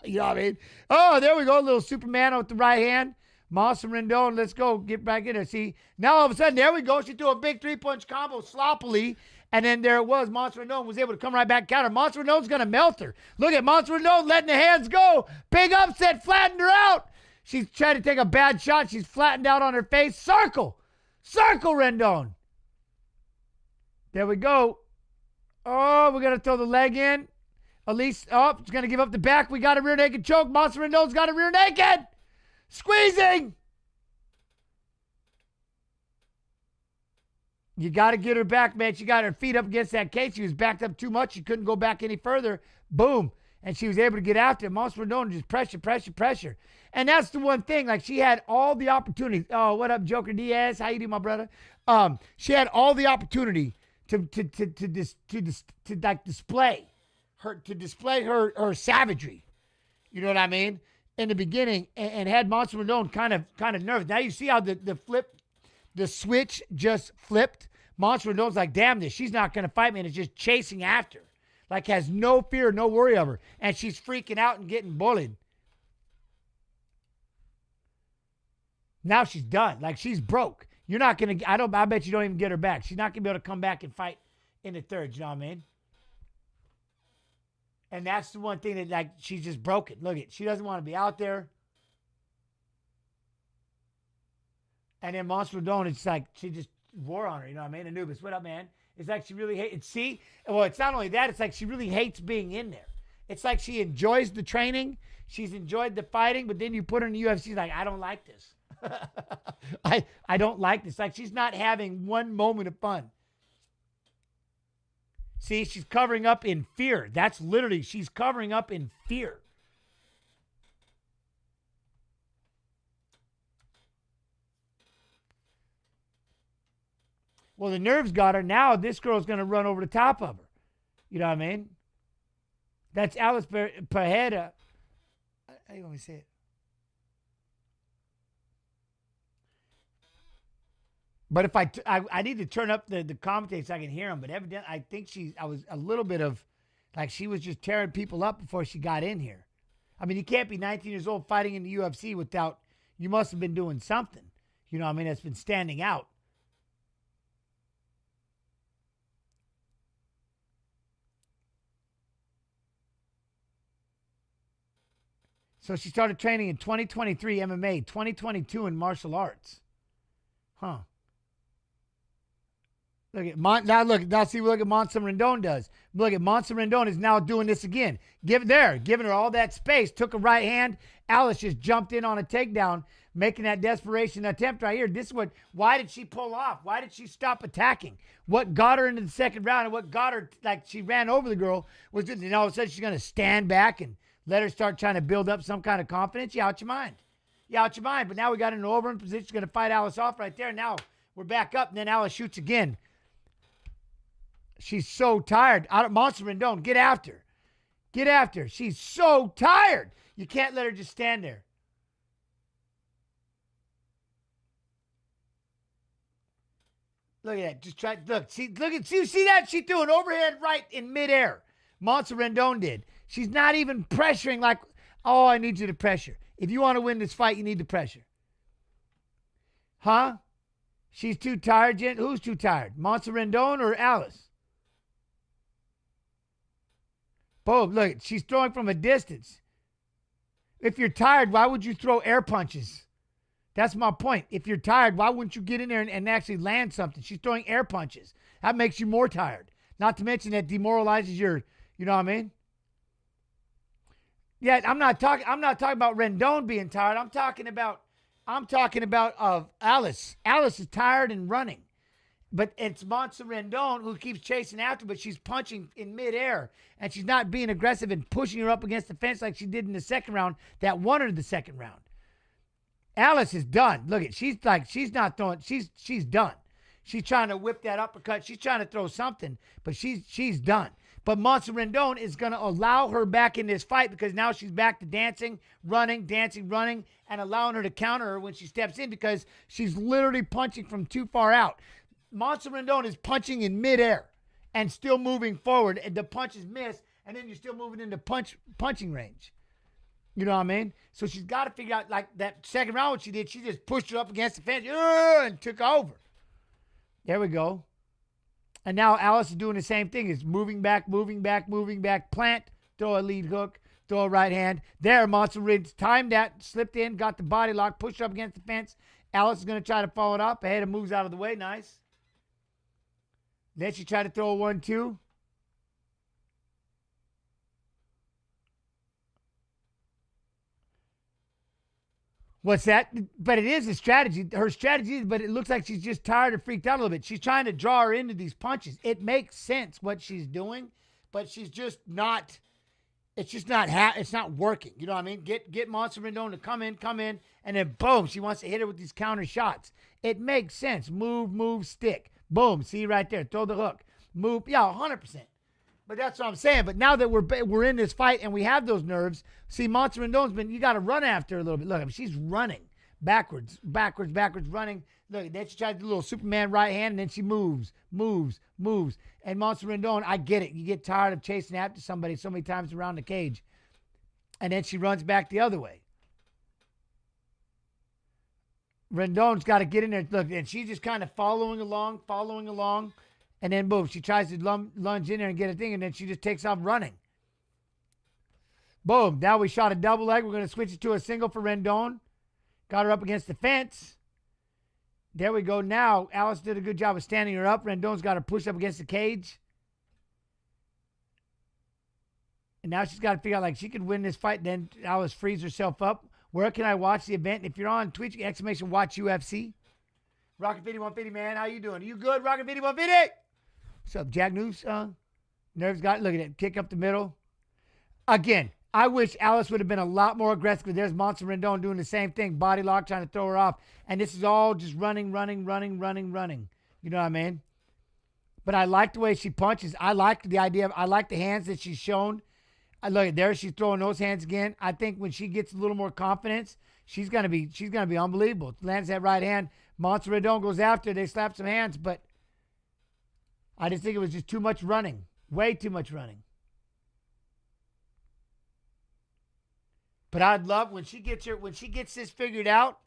You know what I mean? Oh, there we go. A little Superman with the right hand. Monster Rendon, let's go. Get back in there. See, now all of a sudden, there we go. She threw a big 3-punch combo sloppily. And then there it was. Monster Rendon was able to come right back counter. Monster Rendon's going to melt her. Look at Monster Rendon letting the hands go. Big upset, flattened her out. She's trying to take a bad shot. She's flattened out on her face. Circle Rendon. There we go. Oh, we're going to throw the leg in. Elise, it's going to give up the back. We got a rear naked choke. Monster Rendon's got a rear naked. Squeezing. You got to get her back, man. She got her feet up against that cage. She was backed up too much. She couldn't go back any further. Boom. And she was able to get after it. Monster Rendon just pressure. And that's the one thing. Like, she had all the opportunities. Oh, what up, Joker Diaz? How you doing, my brother? She had all the opportunity to display her savagery. You know what I mean? In the beginning, and had Monster Rendon kind of nervous. Now you see how the switch just flipped. Monster Rendon's like, damn this, she's not going to fight me, and it's just chasing after. Like has no fear, no worry of her. And she's freaking out and getting bullied. Now she's done. Like she's broke. You're not going to, I bet you don't even get her back. She's not going to be able to come back and fight in the third, you know what I mean? And that's the one thing that, like, she's just broken. Look at, she doesn't want to be out there. And then Monster Rendon, it's like, she just wore on her, you know what I mean? Anubis, what up, man? It's like she really hates, see? Well, it's not only that, it's like she really hates being in there. It's like she enjoys the training. She's enjoyed the fighting, but then you put her in the UFC, she's like, I don't like this. I don't like this. Like she's not having one moment of fun. See, she's covering up in fear. That's literally, she's covering up in fear. Well, the nerves got her. Now this girl's going to run over the top of her. You know what I mean? That's Alice Pereira. How do you want me to say it? But if I need to turn up the commentators so I can hear them. But evidently, I think I was a little bit of, like she was just tearing people up before she got in here. I mean, you can't be 19 years old fighting in the UFC without, you must have been doing something. You know what I mean? That's been standing out. So she started training in 2023 MMA, 2022 in martial arts. Huh. Look at look at Monster Rendon does. Look at Monster Rendon is now doing this again. Giving her all that space. Took a right hand. Alice just jumped in on a takedown, making that desperation attempt right here. This is why did she pull off? Why did she stop attacking? What got her into the second round and what got her, like she ran over the girl, was just, and all of a sudden she's going to stand back and let her start trying to build up some kind of confidence. You out your mind. You out your mind. But now we got an over in position. She's going to fight Alice off right there. Now we're back up, and then Alice shoots again. She's so tired. Monster Rendon, get after. Get after. She's so tired. You can't let her just stand there. Look at that. Just try. Look. See that? She threw an overhead right in midair. Monster Rendon did. She's not even pressuring like, oh, I need you to pressure. If you want to win this fight, you need to pressure. Huh? She's too tired, Jen. Who's too tired? Monster Rendon or Alice? Both. Look, she's throwing from a distance. If you're tired, why would you throw air punches? That's my point. If you're tired, why wouldn't you get in there and actually land something? She's throwing air punches. That makes you more tired. Not to mention that demoralizes your, you know what I mean? Yeah, I'm not talking about Rendon being tired. I'm talking about Alice. Alice is tired and running. But it's Monster Rendon who keeps chasing after, but she's punching in midair, and she's not being aggressive and pushing her up against the fence like she did in the second round that won her the second round. Alice is done. Look at, she's not throwing, she's done. She's trying to whip that uppercut. She's trying to throw something, but she's done. But Monster Rendon is going to allow her back in this fight because now she's back to dancing, running, and allowing her to counter her when she steps in because she's literally punching from too far out. Monster Rendon is punching in midair and still moving forward, and the punches miss, and then you're still moving into punching range. You know what I mean? So she's got to figure out, like that second round, what she did, she just pushed her up against the fence and took over. There we go. And now Alice is doing the same thing. Is moving back, plant, throw a lead hook, throw a right hand. There, Monster Rendon timed that, slipped in, got the body lock, pushed her up against the fence. Alice is going to try to follow it up. Ahead and moves out of the way. Nice. Then she tried to throw a 1-2. What's that? But it is a strategy. Her strategy is, but it looks like she's just tired or freaked out a little bit. She's trying to draw her into these punches. It makes sense what she's doing, but she's just not, it's just not, it's not working. You know what I mean? Get Monster Rendon to come in, and then boom, she wants to hit her with these counter shots. It makes sense. Move, stick. Boom. See right there. Throw the hook. Move. Yeah, 100%. But that's what I'm saying. But now that we're in this fight and we have those nerves, see, Monster Rendon's been, you got to run after her a little bit. Look, I mean, she's running backwards, running. Look, then she tries to do a little Superman right hand, and then she moves. And Monster Rendon, I get it. You get tired of chasing after somebody so many times around the cage. And then she runs back the other way. Rendon's got to get in there. Look, and she's just kind of following along. And then, boom, she tries to lunge in there and get a thing, and then she just takes off running. Boom. Now we shot a double leg. We're going to switch it to a single for Rendon. Got her up against the fence. There we go. Now, Alice did a good job of standing her up. Rendon's got her pushed up against the cage. And now she's got to figure out, like, she could win this fight. Then Alice frees herself up. Where can I watch the event? If you're on Twitch, exclamation watch UFC. Rocket 5150, man. How you doing? Are you good, Rocket 5150? What's up, Jack News? Nerves got it. Look at it. Kick up the middle. Again, I wish Alice would have been a lot more aggressive. There's Monster Rendon doing the same thing. Body lock, trying to throw her off. And this is all just running. You know what I mean? But I like the way she punches. I like the idea of, I like the hands that she's shown. I look at there, she's throwing those hands again. I think when she gets a little more confidence, she's gonna be unbelievable. Lands that right hand. Monster Rendon goes after. They slap some hands, but I just think it was just too much running. Way too much running. But I'd love when she gets this figured out.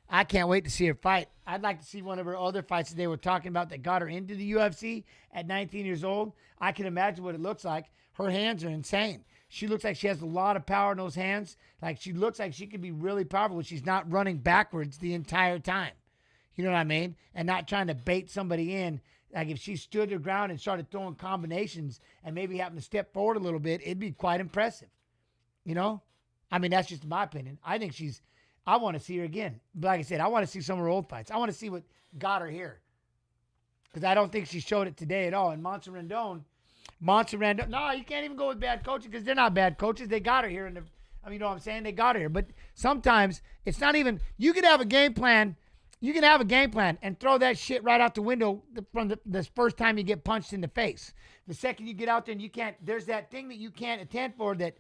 I can't wait to see her fight. I'd like to see one of her other fights that they were talking about that got her into the UFC at 19 years old. I can imagine what it looks like. Her hands are insane. She looks like she has a lot of power in those hands. Like, she looks like she could be really powerful when she's not running backwards the entire time. You know what I mean? And not trying to bait somebody in. Like, if she stood her ground and started throwing combinations and maybe having to step forward a little bit, it'd be quite impressive. You know? I mean, that's just my opinion. I think I want to see her again. But like I said, I want to see some of her old fights. I want to see what got her here. Because I don't think she showed it today at all. And Monster Rendon, no, you can't even go with bad coaching because they're not bad coaches. They got her here. You know what I'm saying? They got her here. But sometimes it's not even, you can have a game plan. You can have a game plan and throw that shit right out the window from the first time you get punched in the face. The second you get out there and you can't, there's that thing that you can't attend for, that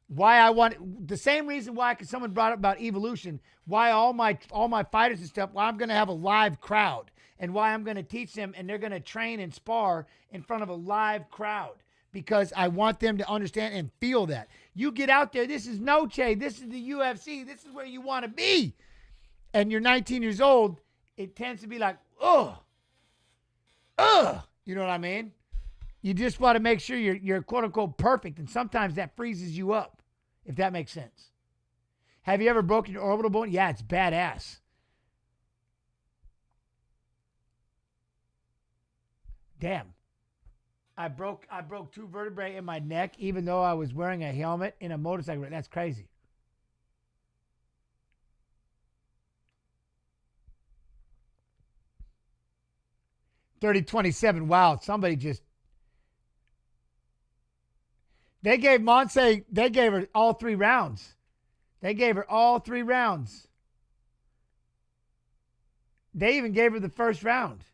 why I want, the same reason why, because someone brought up about evolution, why all my fighters and stuff, why I'm going to have a live crowd and why I'm going to teach them and they're going to train and spar in front of a live crowd because I want them to understand and feel that. You get out there, this is Noche, this is the UFC, this is where you want to be. And you're 19 years old, it tends to be like, you know what I mean? You just want to make sure you're quote unquote perfect. And sometimes that freezes you up, if that makes sense. Have you ever broken your orbital bone? Yeah, it's badass. Damn. I broke 2 vertebrae in my neck, even though I was wearing a helmet in a motorcycle. That's crazy. $30-27. Wow, somebody just. They gave Monse, they gave her all 3 rounds. They gave her all 3 rounds. They even gave her the first round.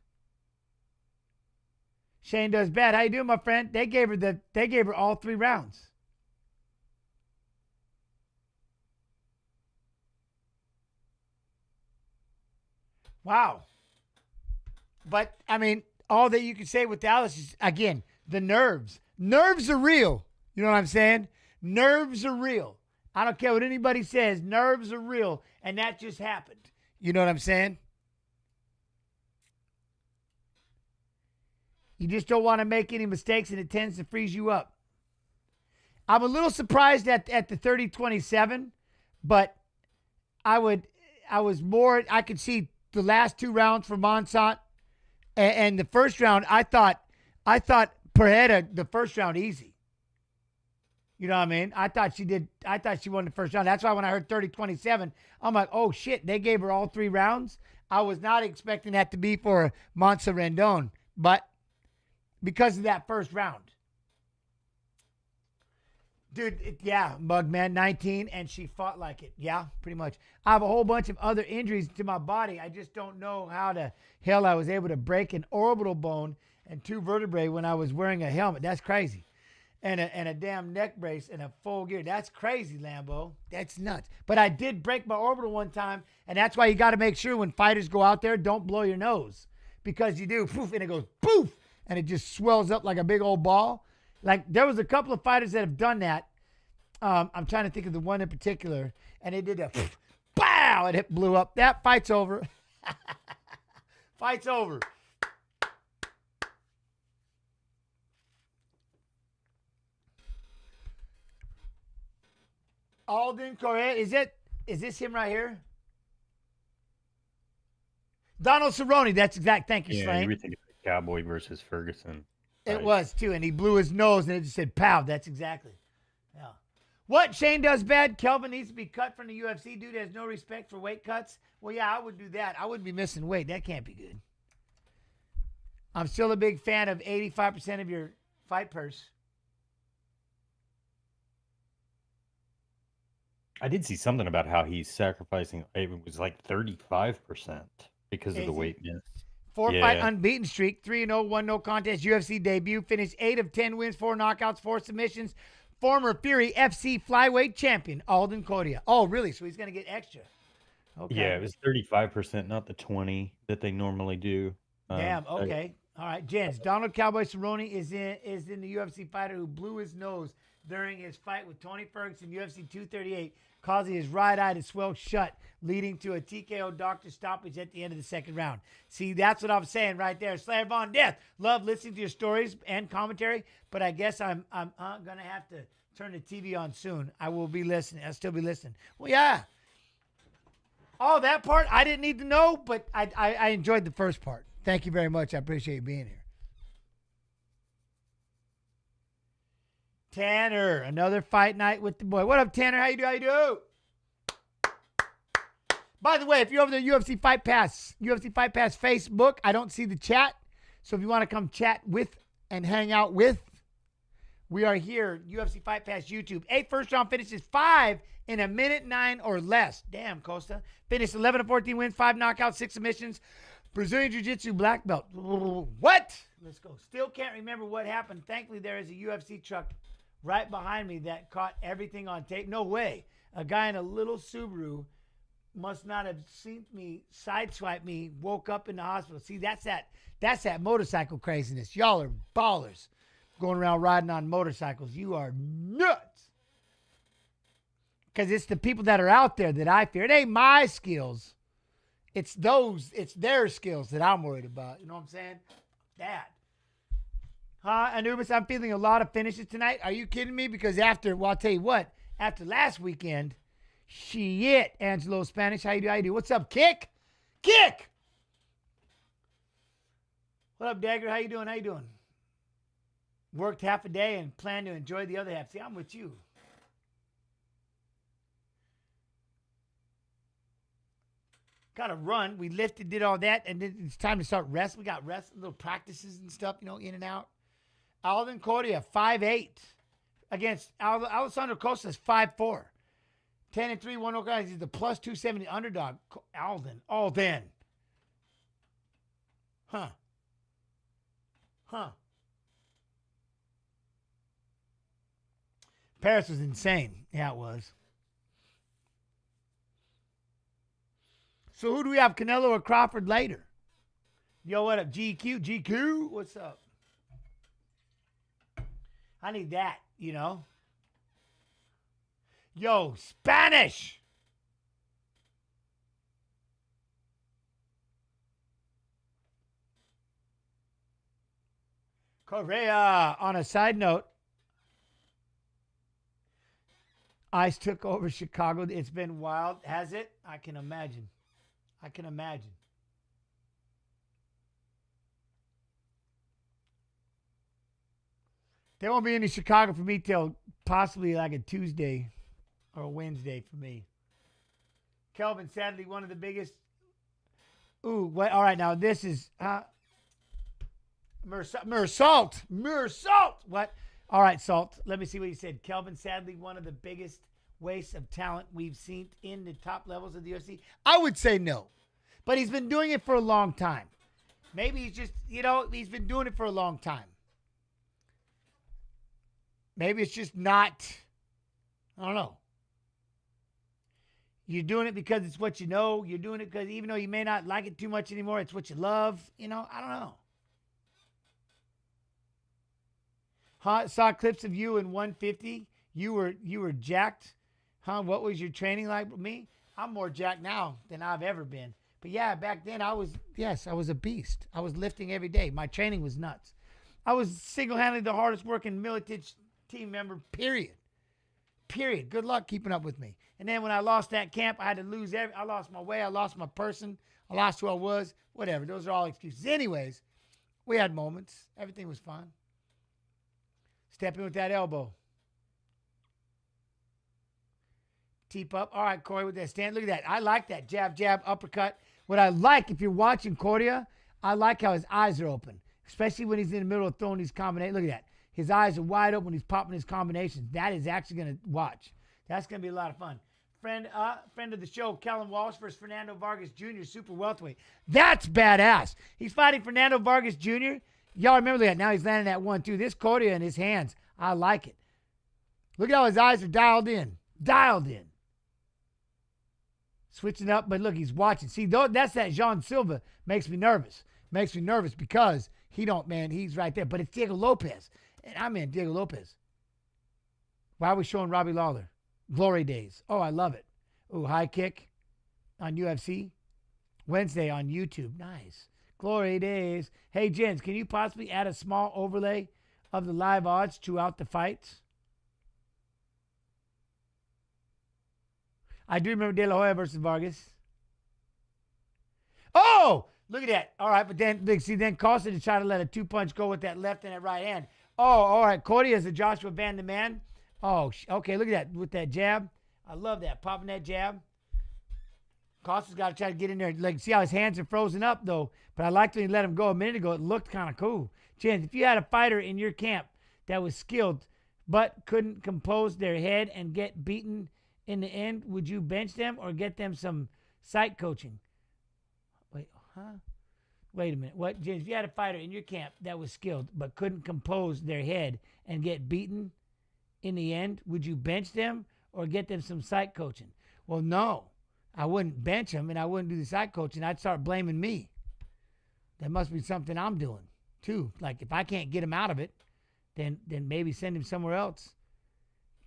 Shane does bad. How you doing, my friend? They gave her all 3 rounds. Wow. But, I mean, all that you can say with Dallas is, again, the nerves. Nerves are real. You know what I'm saying? Nerves are real. I don't care what anybody says. Nerves are real. And that just happened. You know what I'm saying? You just don't want to make any mistakes, and it tends to freeze you up. I'm a little surprised at the 30-27, but I could see the last 2 rounds for Monsant. And the first round, I thought Pereira, the first round, easy. You know what I mean? I thought she won the first round. That's why when I heard 30-27, I'm like, oh shit, they gave her all 3 rounds. I was not expecting that to be for Monster Rendon, but because of that first round. Dude, yeah, Mugman, 19, and she fought like it. Yeah, pretty much. I have a whole bunch of other injuries to my body. I just don't know how the hell I was able to break an orbital bone and 2 vertebrae when I was wearing a helmet. That's crazy. And a damn neck brace and a full gear. That's crazy, Lambo. That's nuts. But I did break my orbital one time, and that's why you got to make sure when fighters go out there, don't blow your nose. Because you do, poof, and it goes poof, and it just swells up like a big old ball. Like, there was a couple of fighters that have done that. I'm trying to think of the one in particular, and it did a bow, and it blew up. That fight's over. Fight's over. Alden Coria, is this him right here? Donald Cerrone, that's exact. Thank you, Yeah, Slane. you were thinking of Cowboy versus Ferguson. It Right. was too, and he blew his nose, and it just said "pow." That's exactly. Yeah. What Shane does bad? Kelvin needs to be cut from the UFC. Dude has no respect for weight cuts. Well, yeah, I would do that. I wouldn't be missing weight. That can't be good. I'm still a big fan of 85% of your fight purse. I did see something about how he's sacrificing. It was like 35% because of Is the it? weight miss. 4-fight Yeah. unbeaten streak, 3-0, 1 no contest UFC debut, finished 8 of 10 wins, 4 knockouts, 4 submissions. Former Fury FC flyweight champion Alden Coria. Oh, really? So he's going to get extra. Okay. Yeah, it was 35%, not the 20 that they normally do. Damn. Okay. All right, gents. Donald Cowboy Cerrone is in the UFC fighter who blew his nose during his fight with Tony Ferguson, UFC 238, causing his right eye to swell shut, leading to a TKO doctor stoppage at the end of the second round. See, that's what I'm saying right there. Slayer Von Death. Love listening to your stories and commentary, but I guess I'm gonna have to turn the TV on soon. I will be listening. I'll still be listening. Well, yeah. Oh, that part I didn't need to know, but I enjoyed the first part. Thank you very much. I appreciate you being here. Tanner, another fight night with the boy. What up, Tanner? How you do? How you do? By the way, if you're over the UFC Fight Pass Facebook, I don't see the chat. So if you want to come chat with and hang out with, we are here, UFC Fight Pass YouTube. 8 first-round finishes, 5 in a minute 9 or less. Damn, Costa. Finished 11 of 14 wins, 5 knockouts, 6 submissions. Brazilian Jiu-Jitsu black belt. What? Let's go. Still can't remember what happened. Thankfully, there is a UFC truck right behind me that caught everything on tape. No way. A guy in a little Subaru must not have seen me, sideswipe me, woke up in the hospital. See, that's that motorcycle craziness. Y'all are ballers going around riding on motorcycles. You are nuts. Because it's the people that are out there that I fear. It ain't my skills. It's their skills that I'm worried about. You know what I'm saying? That. Anubis, I'm feeling a lot of finishes tonight. Are you kidding me? Because I'll tell you what, after last weekend, shit, Angelo Spanish, how you do? How you do? What's up, Kick? Kick! What up, Dagger? How you doing? How you doing? Worked half a day and plan to enjoy the other half. See, I'm with you. Got to run. We lifted, did all that, and then it's time to start rest. We got rest, little practices and stuff, in and out. Alden Coria, 5'8", against Alessandro Costa, 5'4". 10-3, 1 guys. He's the plus 270 underdog. Alden. Huh. Paris was insane. Yeah, it was. So who do we have, Canelo or Crawford later? Yo, what up, GQ? GQ, what's up? I need that, Yo, Spanish! Coria. On a side note, ICE took over Chicago. It's been wild. Has it? I can imagine. There won't be any Chicago for me till possibly like a Tuesday or a Wednesday for me. Kelvin, sadly, one of the biggest. Ooh, what? All right, now this is Mersault. What? All right, Salt. Let me see what he said. Kelvin, sadly, one of the biggest wastes of talent we've seen in the top levels of the UFC. I would say no. But he's been doing it for a long time. Maybe he's just, he's been doing it for a long time. Maybe it's just not, I don't know. You're doing it because it's what you know. You're doing it because even though you may not like it too much anymore, it's what you love. I don't know. Saw clips of you in 150. You were jacked. What was your training like with me? I'm more jacked now than I've ever been. But yeah, back then I was a beast. I was lifting every day. My training was nuts. I was single-handedly the hardest working militant team member, period. Good luck keeping up with me. And then when I lost that camp, I had to lose I lost my way. I lost my person. I lost who I was. Whatever. Those are all excuses. Anyways, we had moments. Everything was fun. Step in with that elbow. Teep up. All right, Coria with that stand. Look at that. I like that. Jab, jab, uppercut. What I like, if you're watching Coria, I like how his eyes are open, especially when he's in the middle of throwing these combinations. Look at that. His eyes are wide open when he's popping his combinations. That is actually going to watch. That's going to be a lot of fun. Friend of the show, Callum Walsh versus Fernando Vargas Jr., super welterweight. That's badass. He's fighting Fernando Vargas Jr. Y'all remember that. Now he's landing that 1-2. This Coria in his hands. I like it. Look at how his eyes are dialed in. Switching up, but look, he's watching. See, that's that Jean Silva. Makes me nervous. Because he's right there. But it's Diego Lopez. And I'm in Diego Lopez. Why are we showing Robbie Lawler? Glory days. Oh, I love it. Ooh, high kick on UFC. Wednesday on YouTube. Nice. Glory days. Hey, Jens, can you possibly add a small overlay of the live odds throughout the fights? I do remember De La Hoya versus Vargas. Oh, look at that. All right, but then Costa to try to let a 2-punch go with that left and that right hand. Oh, all right. Coria is a Joshua Van the Man. Oh, okay. Look at that with that jab. I love that. Popping that jab. Costa's got to try to get in there. Like, see how his hands are frozen up, though. But I liked when he let him go a minute ago. It looked kind of cool. Jens, if you had a fighter in your camp that was skilled but couldn't compose their head and get beaten in the end, would you bench them or get them some psych coaching? Wait a minute. What, James? If you had a fighter in your camp that was skilled but couldn't compose their head and get beaten in the end, would you bench them or get them some psych coaching? Well, no. I wouldn't bench them and I wouldn't do the psych coaching. I'd start blaming me. That must be something I'm doing too. Like if I can't get him out of it, then maybe send him somewhere else.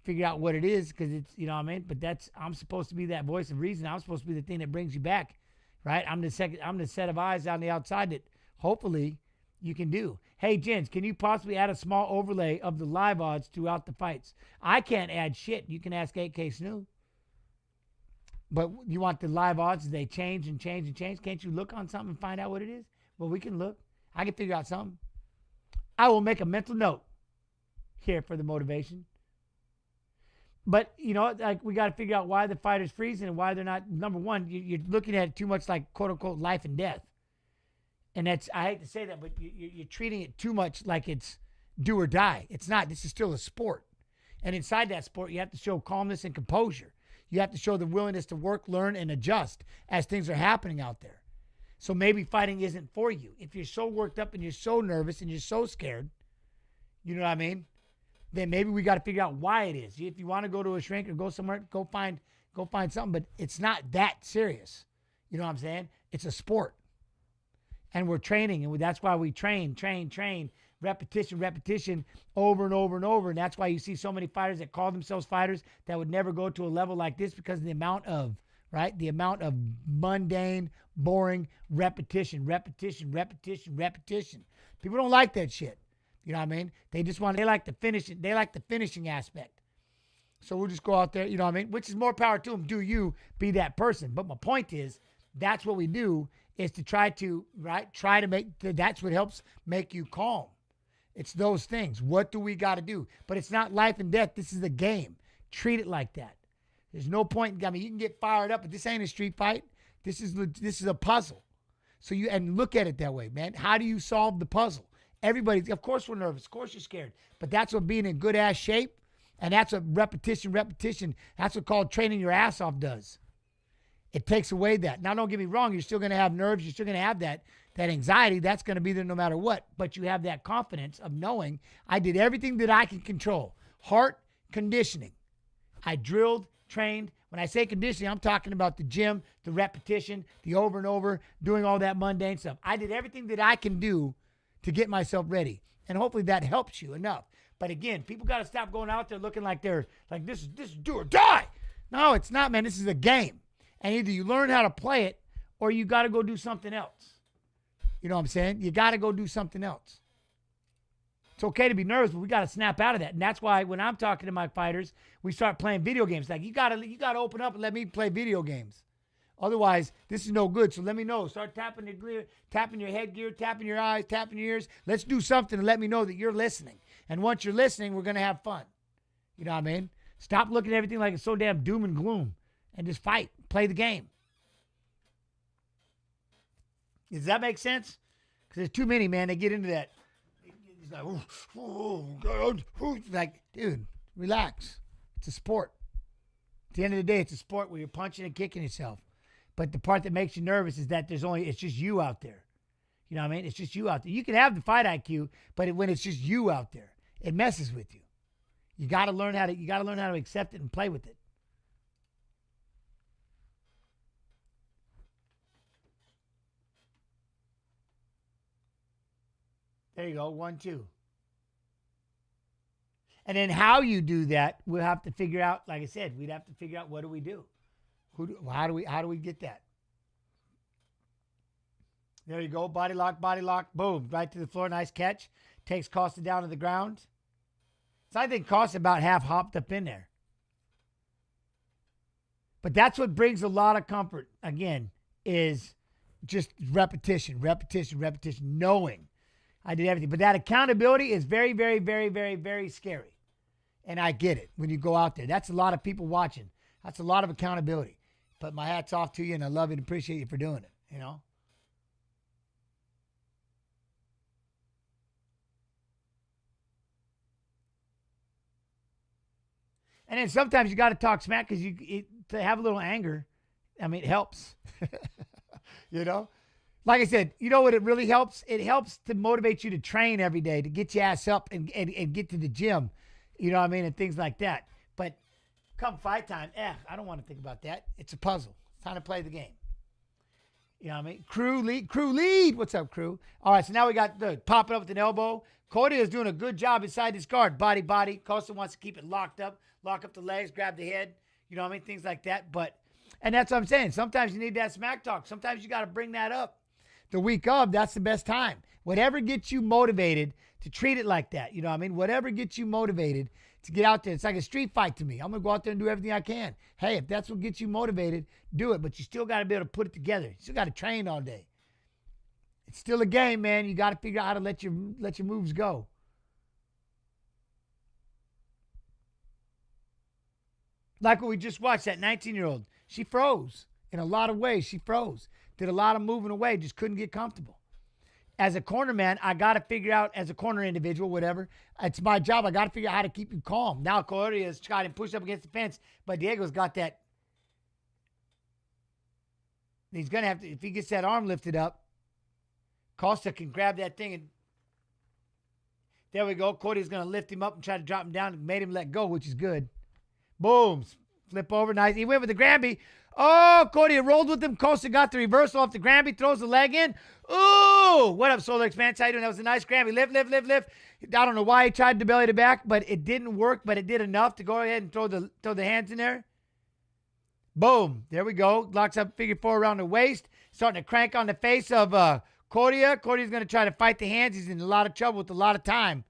Figure out what it is because it's, you know what I mean? But I'm supposed to be that voice of reason. I'm supposed to be the thing that brings you back. Right? I'm the set of eyes on the outside that hopefully you can do. Hey, Jens, can you possibly add a small overlay of the live odds throughout the fights? I can't add shit. You can ask 8K Snoo. But you want the live odds? They change and change and change. Can't you look on something and find out what it is? Well, we can look. I can figure out something. I will make a mental note here for the motivation. But, like we got to figure out why the fighter's freezing and why they're not. Number one, you're looking at it too much like, quote, unquote, life and death. And I hate to say that, but you're treating it too much like it's do or die. It's not. This is still a sport. And inside that sport, you have to show calmness and composure. You have to show the willingness to work, learn, and adjust as things are happening out there. So maybe fighting isn't for you. If you're so worked up and you're so nervous and you're so scared, you know what I mean? Then maybe we got to figure out why it is. If you want to go to a shrink or go somewhere, go find something. But it's not that serious. You know what I'm saying? It's a sport. And we're training. And that's why we train, repetition, over and over and over. And that's why you see so many fighters that call themselves fighters that would never go to a level like this because of the amount of mundane, boring repetition. People don't like that shit. You know what I mean? They like the finishing. They like the finishing aspect. So we'll just go out there, you know what I mean? Which is more power to them. Do you be that person? But my point is, that's what we do is to try to make, that's what helps make you calm. It's those things. What do we got to do? But it's not life and death. This is a game. Treat it like that. There's no point. I mean, you can get fired up, but this ain't a street fight. This is a puzzle. So and look at it that way, man. How do you solve the puzzle? Everybody, of course we're nervous. Of course you're scared. But that's what being in good-ass shape, and that's what repetition, that's what called training your ass off does. It takes away that. Now, don't get me wrong. You're still going to have nerves. You're still going to have that anxiety. That's going to be there no matter what. But you have that confidence of knowing I did everything that I can control. Heart conditioning. I drilled, trained. When I say conditioning, I'm talking about the gym, the repetition, the over and over, doing all that mundane stuff. I did everything that I can do to get myself ready. And hopefully that helps you enough. But again, people got to stop going out there looking like they're like, this is do or die. No, it's not, man. This is a game. And either you learn how to play it or you got to go do something else. You know what I'm saying? You got to go do something else. It's okay to be nervous, but we got to snap out of that. And that's why when I'm talking to my fighters, we start playing video games. Like, you got to open up and let me play video games. Otherwise, this is no good. So let me know. Start tapping your headgear, tapping your eyes, tapping your ears. Let's do something to let me know that you're listening. And once you're listening, we're going to have fun. You know what I mean? Stop looking at everything like it's so damn doom and gloom. And just fight. Play the game. Does that make sense? Because there's too many, man. They get into that. It's like, oh, God. Like, dude, relax. It's a sport. At the end of the day, it's a sport where you're punching and kicking yourself. But the part that makes you nervous is that it's just you out there. You know what I mean? It's just you out there. You can have the fight IQ, but when it's just you out there, it messes with you. You got to learn how to accept it and play with it. There you go, 1-2. And then how you do that, we'll have to figure out. Like I said, we'd have to figure out what do we do. How do we get that? There you go, body lock, boom, right to the floor, nice catch. Takes Costa down to the ground. So I think Costa about half hopped up in there. But that's what brings a lot of comfort, again, is just repetition, knowing I did everything. But that accountability is very, very, very, very, very scary. And I get it when you go out there. That's a lot of people watching. That's a lot of accountability. But my hat's off to you, and I love you and appreciate you for doing it, you know? And then sometimes you got to talk smack because to have a little anger, I mean, it helps. You know? Like I said, you know what it really helps? It helps to motivate you to train every day, to get your ass up and get to the gym, you know what I mean, and things like that. But come fight time, I don't want to think about that. It's a puzzle. It's time to play the game. You know what I mean? Crew lead. What's up, crew? All right, so now we got the popping up with an elbow. Coria is doing a good job inside his guard. Body. Costa wants to keep it locked up, lock up the legs, grab the head, you know what I mean, things like that. And that's what I'm saying. Sometimes you need that smack talk. Sometimes you got to bring that up. The week of, that's the best time. Whatever gets you motivated to treat it like that. You know what I mean? Whatever gets you motivated to get out there. It's like a street fight to me. I'm going to go out there and do everything I can. Hey, if that's what gets you motivated, do it. But you still got to be able to put it together. You still got to train all day. It's still a game, man. You got to figure out how to let your moves go. Like what we just watched, that 19-year-old. She froze. In a lot of ways, she froze. Did a lot of moving away, just couldn't get comfortable. As a corner man, I got to figure out, as a corner individual, whatever, it's my job. I got to figure out how to keep you calm. Now, Coria has tried and pushed up against the fence, but Diego's got that. He's going to have to, if he gets that arm lifted up, Costa can grab that thing and there we go. Coria's going to lift him up and try to drop him down and made him let go, which is good. Boom. Flip over. Nice. He went with the Granby. Oh, Coria rolled with him. Costa got the reversal off the Granby. Throws the leg in. Ooh. What up, Solar Expanse? How you doing? That was a nice Granby. Lift. I don't know why he tried to belly to back, but it didn't work, but it did enough to go ahead and throw the hands in there. Boom. There we go. Locks up figure four around the waist. Starting to crank on the face of Coria. Coria's going to try to fight the hands. He's in a lot of trouble with a lot of time.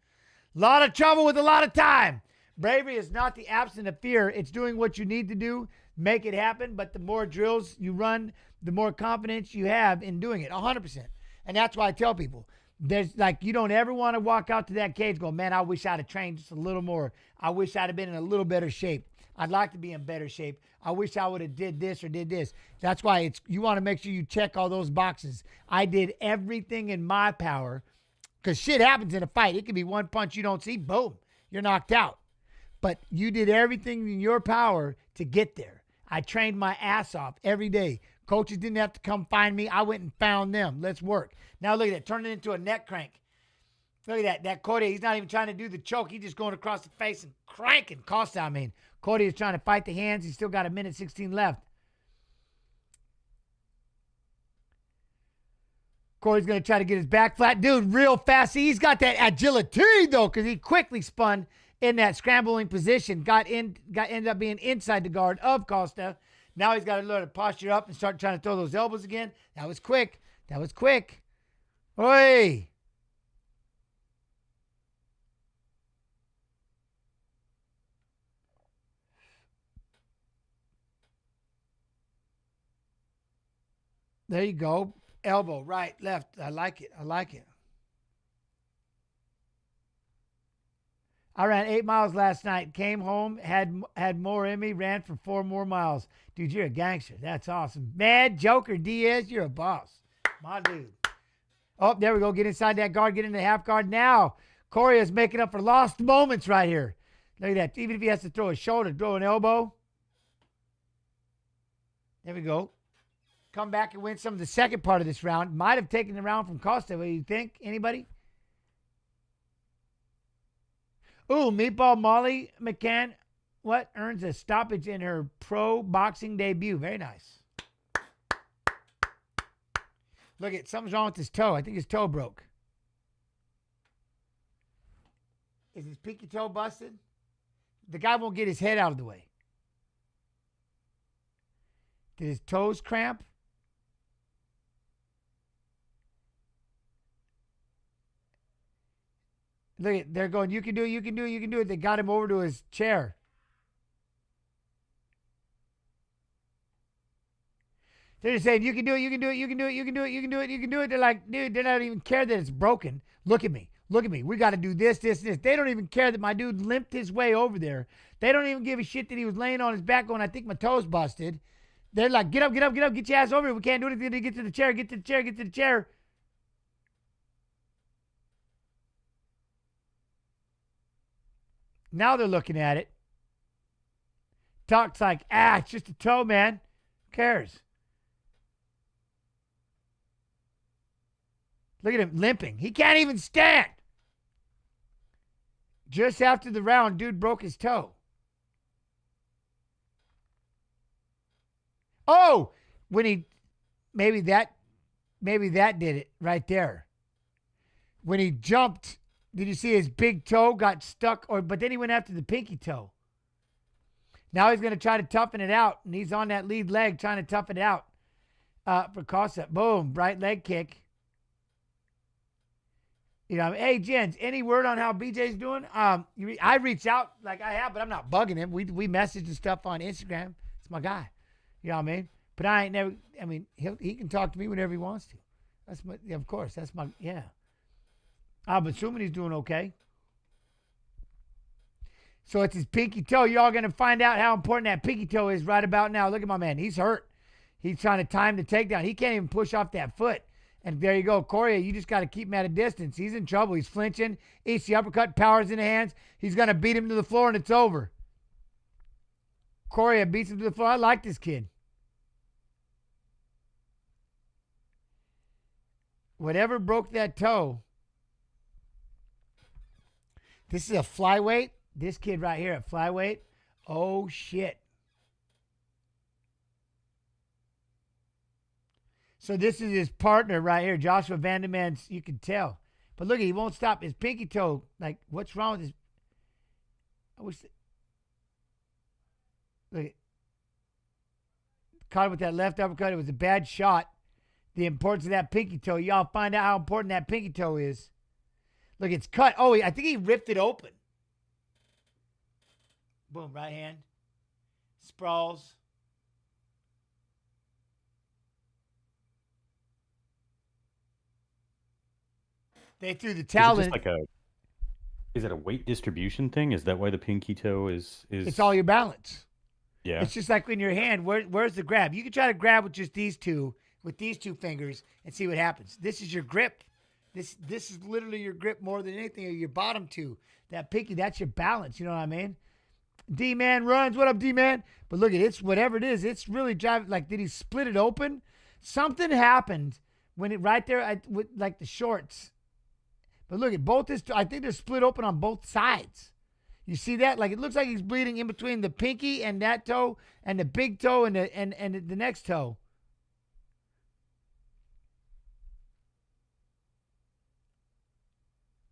Bravery is not the absence of fear. It's doing what you need to do, make it happen. But the more drills you run, the more confidence you have in doing it, 100%. And that's why I tell people, there's like, you don't ever want to walk out to that cage and go, man, I wish I'd have trained just a little more. I wish I'd have been in a little better shape. I'd like to be in better shape. I wish I would have did this or did this. That's why you want to make sure you check all those boxes. I did everything in my power Because shit happens in a fight. It could be one punch you don't see, boom, you're knocked out. But you did everything in your power to get there. I trained my ass off every day. Coaches didn't have to come find me. I went and found them. Let's work. Now look at that. Turn it into a neck crank. Look at that. That Coria, he's not even trying to do the choke. He's just going across the face and cranking Costa. I mean, Coria is trying to fight the hands. He's still got a minute 16 left. Corey's going to try to get his back flat. Dude, real fast. See, he's got that agility, though, because he quickly spun in that scrambling position. Ended up being inside the guard of Costa. Now he's got to learn to posture up and start trying to throw those elbows again. That was quick. That was quick. Oi! There you go. Elbow, right, left. I like it. I like it. I ran 8 miles last night. Came home, had more in me, ran for 4 more miles. Dude, you're a gangster. That's awesome. Mad Joker Diaz, you're a boss. My dude. Oh, there we go. Get inside that guard. Get into the half guard. Now, Coria is making up for lost moments right here. Look at that. Even if he has to throw a shoulder, throw an elbow. There we go. Come back and win some of the second part of this round. Might have taken the round from Costa. What do you think? Anybody? Ooh, Meatball Molly McCann. What? Earns a stoppage in her pro boxing debut. Very nice. Look at something's wrong with his toe. I think his toe broke. Is his pinky toe busted? The guy won't get his head out of the way. Did his toes cramp? Look at, they're going, you can do it, you can do it, you can do it. They got him over to his chair. They're just saying, you can do it, you can do it, you can do it, you can do it, you can do it, you can do it. They're like, dude, they don't even care that it's broken. Look at me. Look at me. We got to do this, this, this. They don't even care that my dude limped his way over there. They don't even give a shit that he was laying on his back going, I think my toe's busted. They're like, get up, get up, get up, get your ass over here. We can't do anything to get to the chair, get to the chair, get to the chair. Now they're looking at it. Doc's like, it's just a toe, man. Who cares? Look at him limping. He can't even stand. Just after the round, dude broke his toe. Oh, when he, maybe that did it right there. When he jumped, did you see his big toe got stuck? But then he went after the pinky toe. Now he's going to try to toughen it out, and he's on that lead leg trying to toughen it out for Costa. Boom, right leg kick. You know, hey, Jens, any word on how BJ's doing? I reached out like I have, but I'm not bugging him. We messaged and stuff on Instagram. It's my guy. You know what I mean? But I ain't never, I mean, he can talk to me whenever he wants to. That's my, yeah, of course, that's my, yeah. I'm assuming he's doing okay. So it's his pinky toe. Y'all going to find out how important that pinky toe is right about now. Look at my man. He's hurt. He's trying to time the takedown. He can't even push off that foot. And there you go. Coria, you just got to keep him at a distance. He's in trouble. He's flinching. Eats the uppercut. Power's in the hands. He's going to beat him to the floor, and it's over. Coria beats him to the floor. I like this kid. Whatever broke that toe. This is a flyweight. This kid right here at flyweight. Oh, shit. So this is his partner right here, Joshua Vanderman's, you can tell. But look, he won't stop. His pinky toe, like, what's wrong with his... I wish... Look, caught him with that left uppercut. It was a bad shot. The importance of that pinky toe. Y'all find out how important that pinky toe is. Look, it's cut. Oh, I think he ripped it open. Boom, right hand. Sprawls. They threw the towel in. Is it a weight distribution thing? Is that why the pinky toe is? It's all your balance. Yeah. It's just like in your hand. Where's the grab? You can try to grab with just these two, with these two fingers, and see what happens. This is your grip. This is literally your grip more than anything, or your bottom two. That pinky, that's your balance. You know what I mean? D-Man runs. What up, D-Man? But look at it. It's whatever it is. It's really driving. Like, did he split it open? Something happened when it right there with like the shorts. But look at both this. I think they're split open on both sides. You see that? Like, it looks like he's bleeding in between the pinky and that toe, and the big toe and the next toe.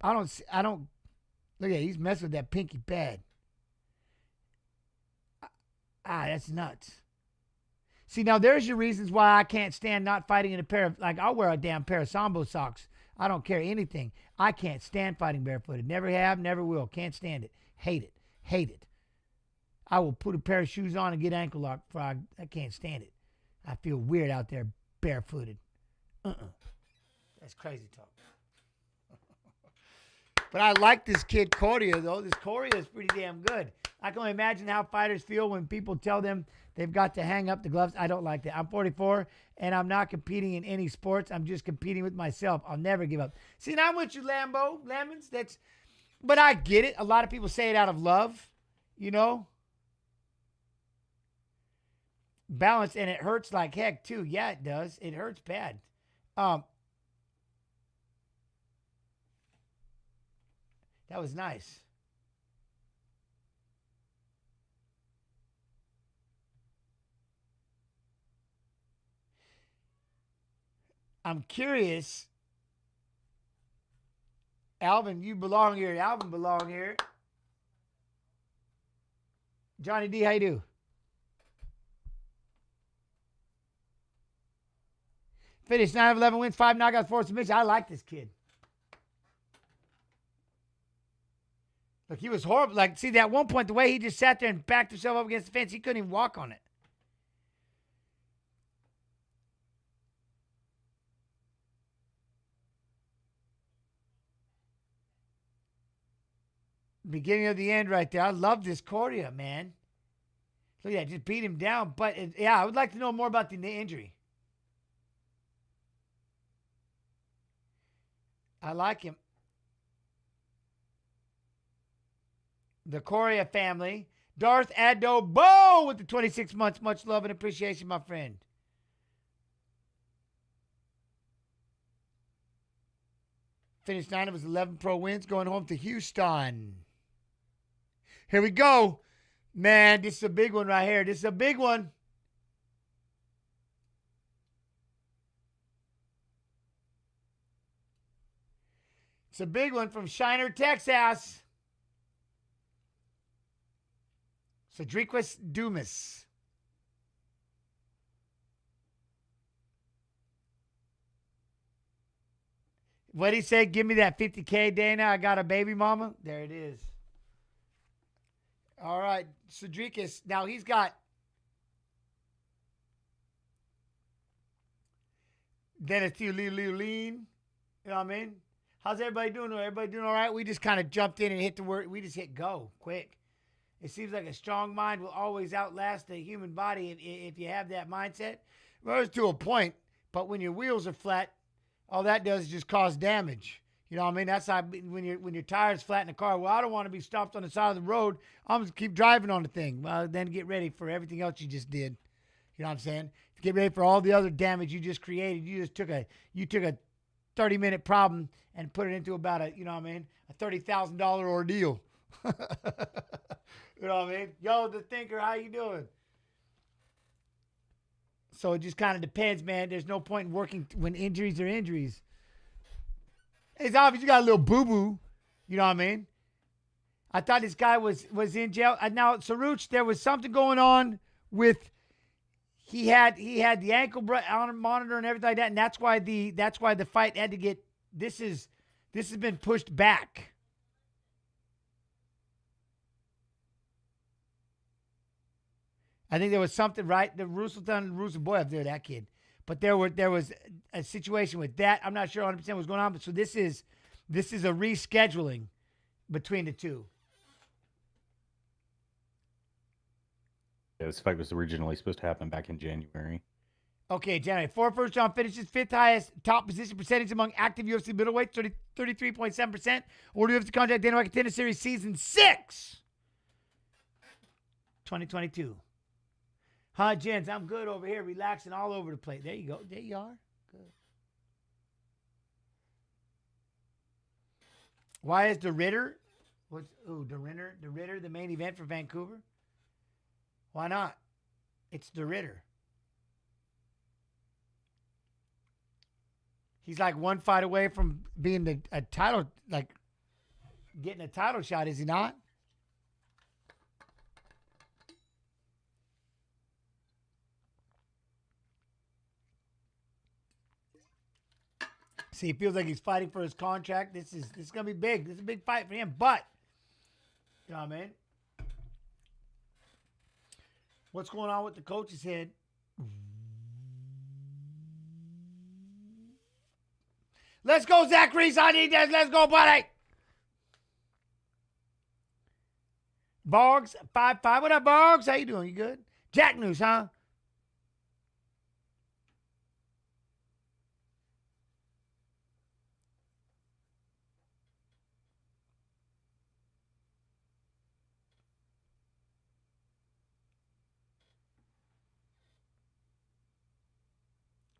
I don't. Look at it. He's messing with that pinky bad. That's nuts. See, now there's your reasons why I can't stand not fighting in a pair of, like, I'll wear a damn pair of Sambo socks. I don't care anything. I can't stand fighting barefooted. Never have, never will. Can't stand it. Hate it. Hate it. I will put a pair of shoes on and get ankle locked before I can't stand it. I feel weird out there barefooted. That's crazy talk. But I like this kid Coria, though. This Coria is pretty damn good. I can only imagine how fighters feel when people tell them they've got to hang up the gloves. I don't like that. I'm 44, and I'm not competing in any sports. I'm just competing with myself. I'll never give up. See, now I'm with you, Lamons. But I get it. A lot of people say it out of love, you know. Balance, and it hurts like heck, too. Yeah, it does. It hurts bad. That was nice. I'm curious. Alvin, you belong here. Alvin belong here. Johnny D, how you do? Finished 9 of 11 wins, 5 knockouts, 4 submissions. I like this kid. Look, he was horrible. Like, see, at one point, the way he just sat there and backed himself up against the fence, he couldn't even walk on it. Beginning of the end right there. I love this Coria, man. Look at that. Just beat him down. But, yeah, I would like to know more about the injury. I like him. The Coria family. Darth Adobo with the 26 months. Much love and appreciation, my friend. Finished 9 of his 11 pro wins, going home to Houston. Here we go. Man, this is a big one right here. This is a big one. It's a big one from Shiner, Texas. Cedriquez Dumas. What'd he say? Give me that 50K, Dana. I got a baby mama. There it is. All right. Cedriquez. Now he's got Dennis Lean. You know what I mean? How's everybody doing? Everybody doing all right? We just kind of jumped in and hit the word. We just hit go quick. It seems like a strong mind will always outlast the human body if you have that mindset. Well, it's to a point, but when your wheels are flat, all that does is just cause damage. You know what I mean? That's how when your tires flat in the car. Well, I don't want to be stopped on the side of the road. I'm just keep driving on the thing. Well, then get ready for everything else you just did. You know what I'm saying? Get ready for all the other damage you just created. You took a 30-minute problem and put it into about a $30,000 ordeal. You know what I mean? Yo, the thinker, how you doing? So it just kind of depends, man. There's no point in working when injuries are injuries. It's obvious you got a little boo-boo. You know what I mean? I thought this guy was in jail. Now, Saruch, there was something going on with he had the ankle monitor and everything like that, and that's why the fight had to get this has been pushed back. I think there was something, right? The Russell boy up there, that kid. But there was a situation with that. I'm not sure 100% what was going on. But so this is a rescheduling between the two. Yeah, this fight was originally supposed to happen back in January. Okay, January. 4 first-round finishes, 5th highest top position percentage among active UFC middleweights, 33.7%. Award UFC contract, Dana White Contender Series Season 6, 2022. Huh, Jens? I'm good over here, relaxing all over the place. There you go. There you are. Good. Why is the Ritter? The Ritter, the main event for Vancouver? Why not? It's the Ritter. He's like one fight away from being a title, like getting a title shot, is he not? See, he feels like he's fighting for his contract. This is gonna be big. This is a big fight for him. But, you know what I mean? What's going on with the coach's head? Let's go, Zach Reese. I need this. Let's go, buddy. Boggs, 5'5". What up, Boggs? How you doing? You good? Jack News, huh?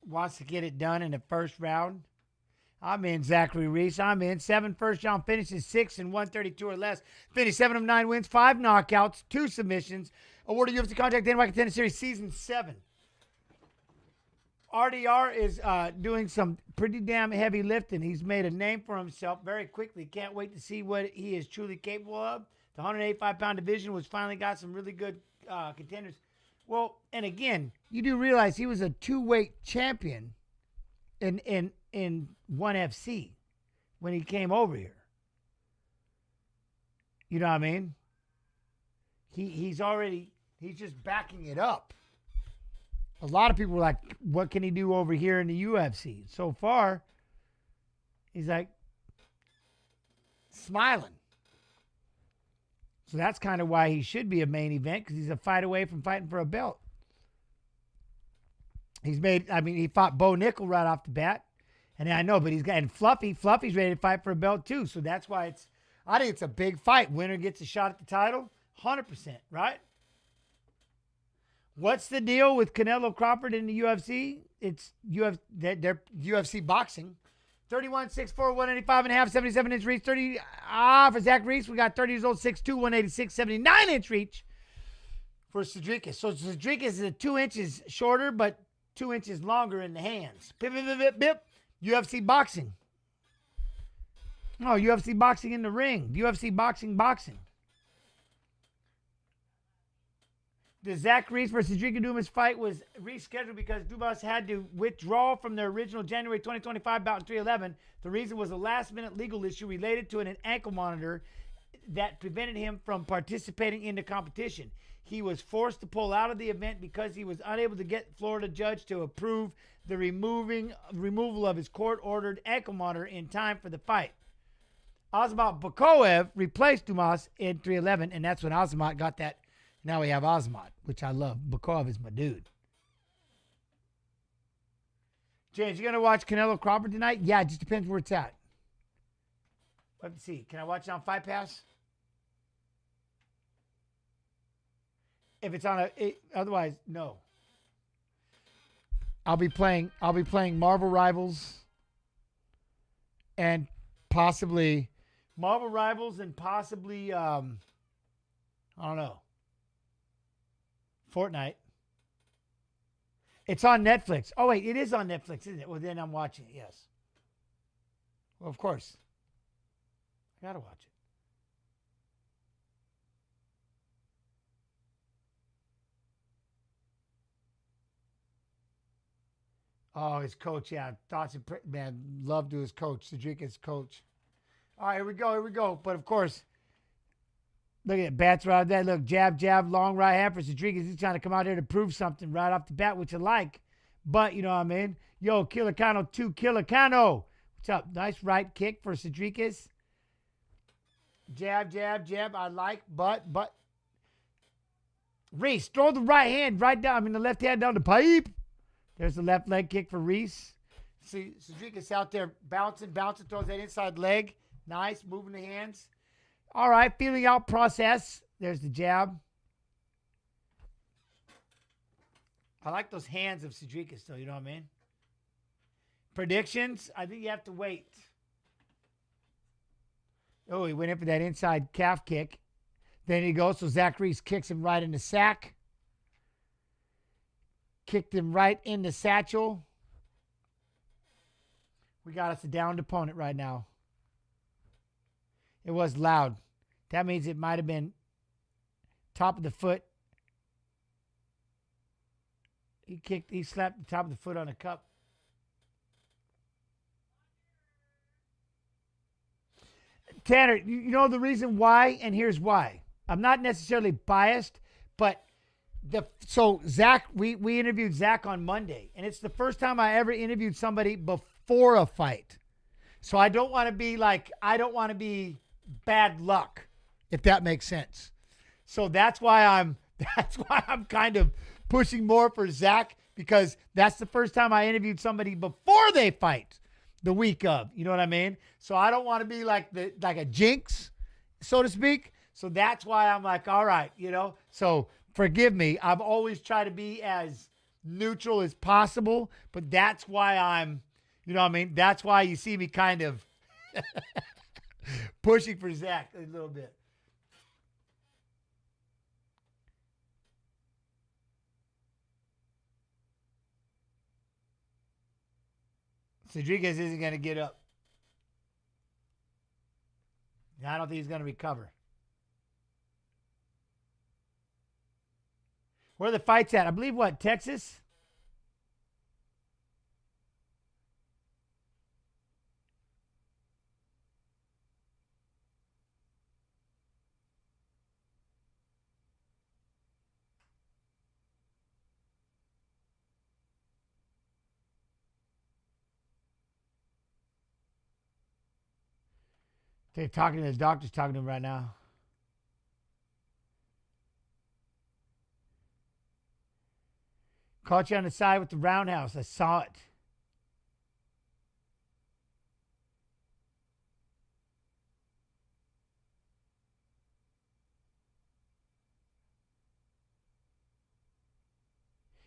Wants to get it done in the first round. I'm in, Zachary Reese. I'm in. 7 first-round finishes, 6 and 132 or less. Finished 7 of 9 wins, 5 knockouts, 2 submissions. Awarded UFC contract, Dana White Contender Series Season 7. RDR is doing some pretty damn heavy lifting. He's made a name for himself very quickly. Can't wait to see what he is truly capable of. The 185-pound division was finally got some really good contenders. Well, and again, you do realize he was a 2-weight champion in ONE FC when he came over here. You know what I mean? He's just backing it up. A lot of people were like, what can he do over here in the UFC? So far, he's like smiling. So that's kind of why he should be a main event, because he's a fight away from fighting for a belt. He fought Bo Nickel right off the bat. And I know, but and Fluffy's ready to fight for a belt too. So that's why I think it's a big fight. Winner gets a shot at the title, 100%, right? What's the deal with Canelo Crawford in the UFC? It's they're UFC boxing. 31'6'4", 185.5", 77-inch reach. For Zach Reese, we got 30 years old, 6'2", 186, 79-inch reach for Cedricus. So Cedricus is 2 inches shorter, but 2 inches longer in the hands. Bip, bip, bip, bip, bip. UFC boxing. Oh, UFC boxing in the ring. UFC boxing. The Zach Reese versus Dumas fight was rescheduled because Dumas had to withdraw from their original January 2025 bout in 311. The reason was a last-minute legal issue related to an ankle monitor that prevented him from participating in the competition. He was forced to pull out of the event because he was unable to get Florida judge to approve the removal of his court-ordered ankle monitor in time for the fight. Azamat Bakoev replaced Dumas in 311, and that's when Azamat got that. Now we have Azamat, which I love. Bakoev is my dude. James, you going to watch Canelo Crawford tonight? Yeah, it just depends where it's at. Let's see. Can I watch it on Fight Pass? If it's on otherwise, no. I'll be playing Marvel Rivals and possibly I don't know. Fortnite. It's on Netflix. Oh, wait, it is on Netflix, isn't it? Well, then I'm watching it, yes. Well, of course. I gotta watch it. Oh, his coach, yeah. Thoughts, man, love to his coach, Cedricus' coach. All right, here we go. But, of course, look at it. Bats right there. Look, jab, long right hand for Cedricus. He's trying to come out here to prove something right off the bat, which I like. But, you know what I mean? Yo, Killicano 2, Killicano. What's up? Nice right kick for Cedricus. Jab. I like, but. Reese, throw the right hand right down. The left hand down the pipe. There's the left leg kick for Reese. See, Cedric's out there bouncing, throws that inside leg. Nice, moving the hands. All right, feeling out process. There's the jab. I like those hands of Cedric still, you know what I mean? Predictions? I think you have to wait. Oh, he went in for that inside calf kick. Then he goes, so Zach Reese kicks him right in the sack. Kicked him right in the satchel. We got us a downed opponent right now. It was loud. That means it might have been top of the foot. He slapped the top of the foot on the cup. Tanner, you know the reason why, and here's why. I'm not necessarily biased, but so Zach, we interviewed Zach on Monday, and it's the first time I ever interviewed somebody before a fight. So I don't want to be bad luck, if that makes sense. So that's why I'm kind of pushing more for Zach, because that's the first time I interviewed somebody before they fight the week of. You know what I mean? So I don't want to be like a jinx, so to speak. So that's why I'm like, all right, you know. So forgive me. I've always tried to be as neutral as possible, but that's why I'm, you know what I mean? That's why you see me kind of pushing for Zach a little bit. Cedric isn't going to get up. I don't think he's going to recover. Where are the fights at? I believe, what, Texas? They're talking to his doctor's talking to him right now. Caught you on the side with the roundhouse. I saw it.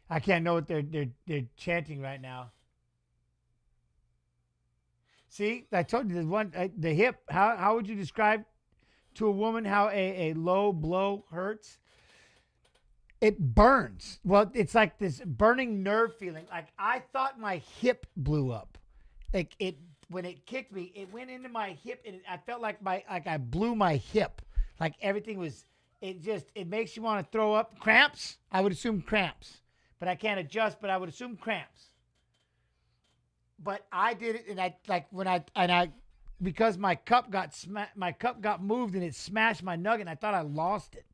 I can't know what they're chanting right now. See, I told you the hip. How would you describe to a woman how a low blow hurts? It burns. Well, it's like this burning nerve feeling. Like I thought my hip blew up. Like when it kicked me, it went into my hip, and I felt like I blew my hip. Like everything was. It makes you want to throw up. Cramps? I would assume cramps, but I can't adjust. But I would assume cramps. But I did it, and I because my cup got moved and it smashed my nugget, and I thought I lost it.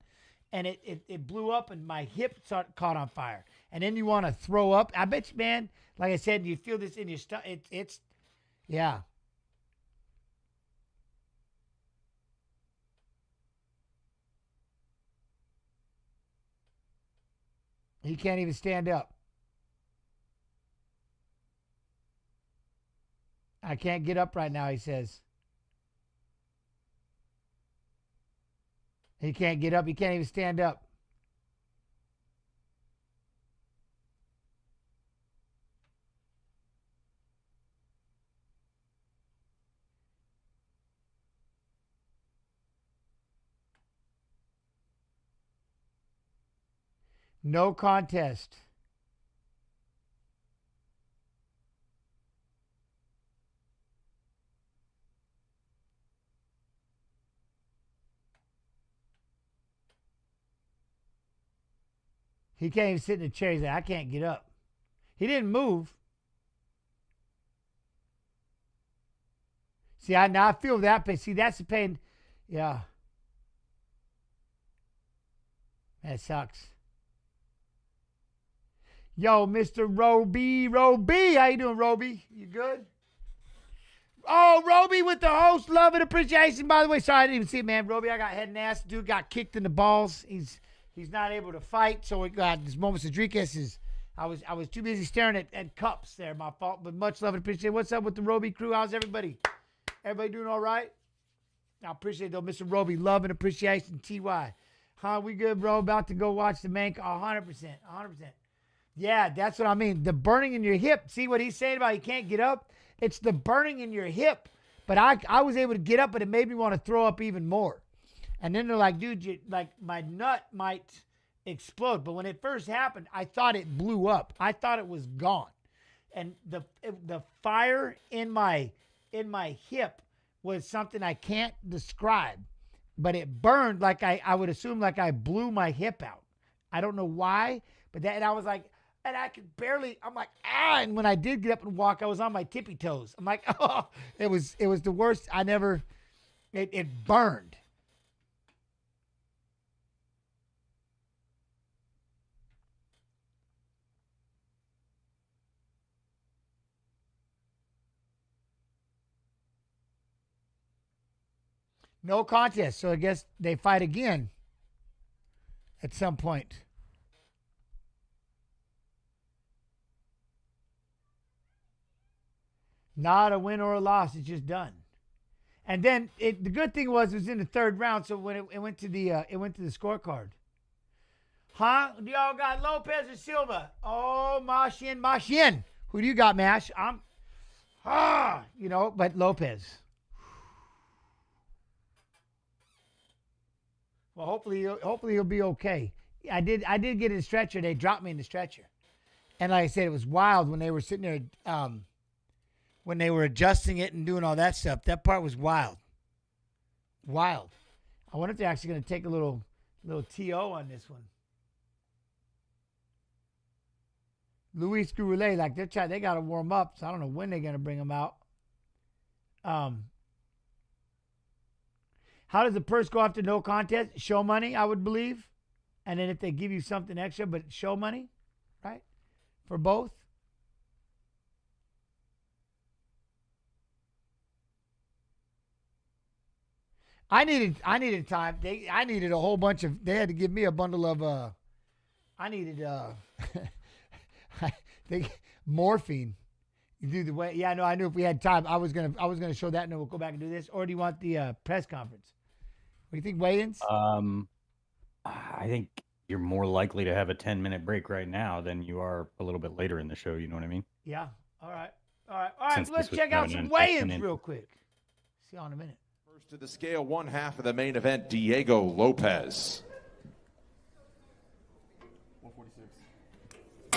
And it blew up, and my hip caught on fire. And then you want to throw up. I bet you, man, like I said, you feel this in your stomach. Yeah. He can't even stand up. I can't get up right now, he says. He can't get up. He can't even stand up. No contest. He can't even sit in the chair. He's like, I can't get up. He didn't move. See, now I feel that pain. See, that's the pain. Yeah. That sucks. Yo, Mr. Roby. How you doing, Roby? You good? Oh, Roby with the host. Love and appreciation. By the way, sorry I didn't even see it, man. Roby, I got head and ass. Dude got kicked in the balls. He's not able to fight, so we got this moment. Cedricus I was too busy staring at cups there. My fault, but much love and appreciate. What's up with the Roby crew? How's everybody? Everybody doing all right? I appreciate it, though, Mr. Roby. Love and appreciation, TY. Huh, we good, bro? About to go watch the main. 100%. 100%. Yeah, that's what I mean. The burning in your hip. See what he's saying about he can't get up? It's the burning in your hip. But I was able to get up, but it made me want to throw up even more. And then they're like, dude, like my nut might explode. But when it first happened, I thought it blew up. I thought it was gone. And the fire in my hip was something I can't describe. But it burned like I would assume like I blew my hip out. I don't know why, but that, and I was like, and I could barely, I'm like, ah. And when I did get up and walk, I was on my tippy toes. I'm like, oh, it was the worst. It burned. No contest. So I guess they fight again at some point. Not a win or a loss. It's just done. And then the good thing was it was in the third round. So when it went to the scorecard. Huh? Do y'all got Lopez or Silva? Oh, Mashin. Who do you got, Mash? But Lopez. Well, hopefully he'll be okay. I did get in the stretcher. They dropped me in the stretcher, and like I said, it was wild when they were sitting there, when they were adjusting it and doing all that stuff. That part was wild. Wild. I wonder if they're actually going to take a little TO on this one. Luis Gurule, like they got to warm up, so I don't know when they're going to bring him out. How does the purse go after no contest? Show money, I would believe. And then if they give you something extra, but show money, right? For both. I needed time. I needed a whole bunch of, they had to give me a bundle of, I needed, morphine. You do the way, yeah, no, I knew if we had time, I was gonna show that, and then we'll go back and do this. Or do you want the press conference? What do you think, weigh-ins? I think you're more likely to have a 10-minute break right now than you are a little bit later in the show. You know what I mean? Yeah. All right. Let's check out some weigh-ins real quick. See you in a minute. First to the scale, one half of the main event, Diego Lopez.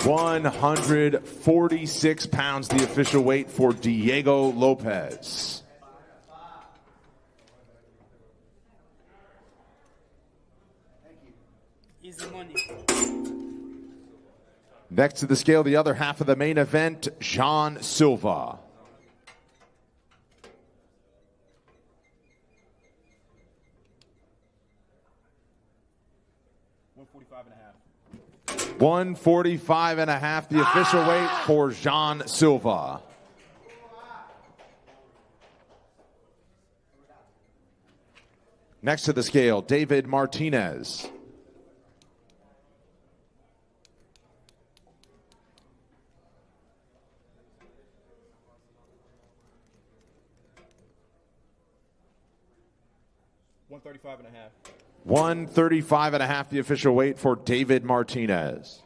146 pounds, the official weight for Diego Lopez. Easy money. Next to the scale, the other half of the main event, Jean Silva. 145 and a half, the official weight for Jean Silva. Next to the scale, David Martinez. 135 and a half. 135 and a half, the official weight for David Martinez.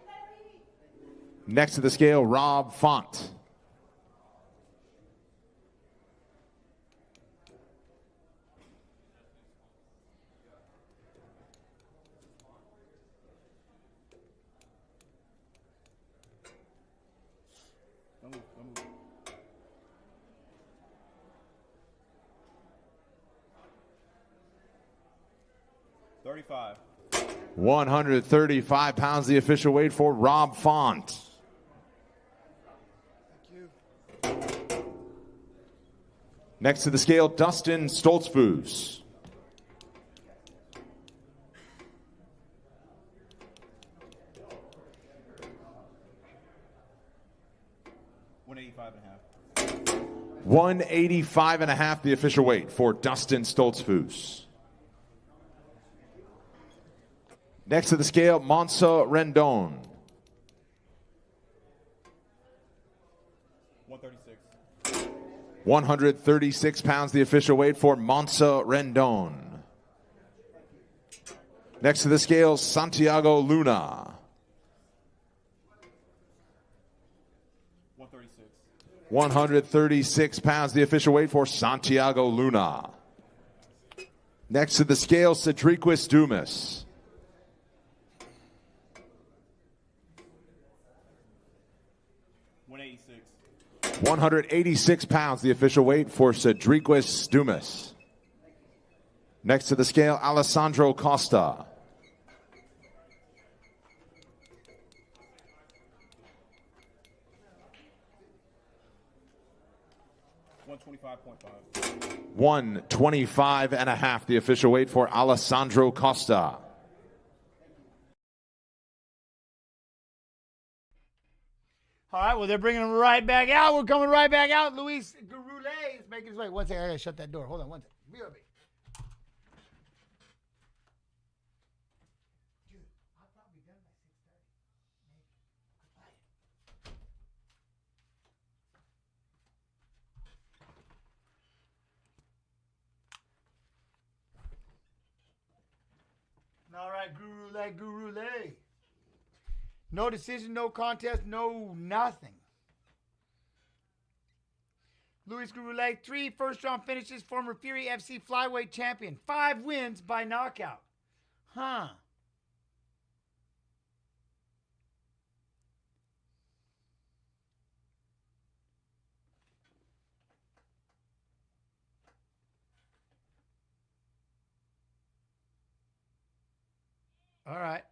Next to the scale, Rob Font. Don't move. 35. 135 pounds, the official weight for Rob Font. Thank you. Next to the scale, Dustin Stoltzfus. 185 and a half. 185 and a half, the official weight for Dustin Stoltzfus. Next to the scale, Monsa Rendon. 136 pounds, the official weight for Monza Rendon. Next to the scales, Santiago Luna. 136. 136 pounds, the official weight for Santiago Luna. Next to the scale, Cedriquis Dumas. 186. 186 pounds, the official weight for Cedriquis Dumas. Next to the scale, Alessandro Costa. 125.5. 125 and a half, the official weight for Alessandro Costa. All right, well, they're bringing him right back out. We're coming right back out. Luis Gurule is making his way. One second, I got to shut that door. Hold on one second. BRB. Dude, I'll probably be done by 6:30. All right, Gurule. No decision, no contest, no nothing. Luis Gurule, 3 first-round finishes, former Fury FC flyweight champion. 5 wins by knockout. Huh. All right.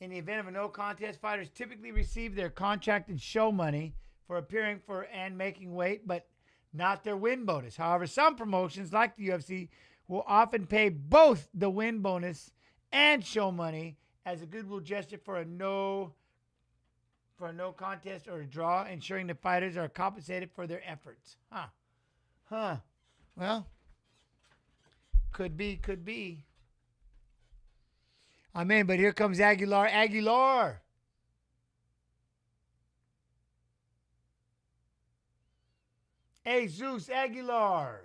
In the event of a no contest, fighters typically receive their contracted show money for appearing for and making weight, but not their win bonus. However, some promotions like the UFC will often pay both the win bonus and show money as a goodwill gesture for a no contest or a draw, ensuring the fighters are compensated for their efforts. Huh. Well, could be. I'm in, but here comes Aguilar. Jesus Aguilar.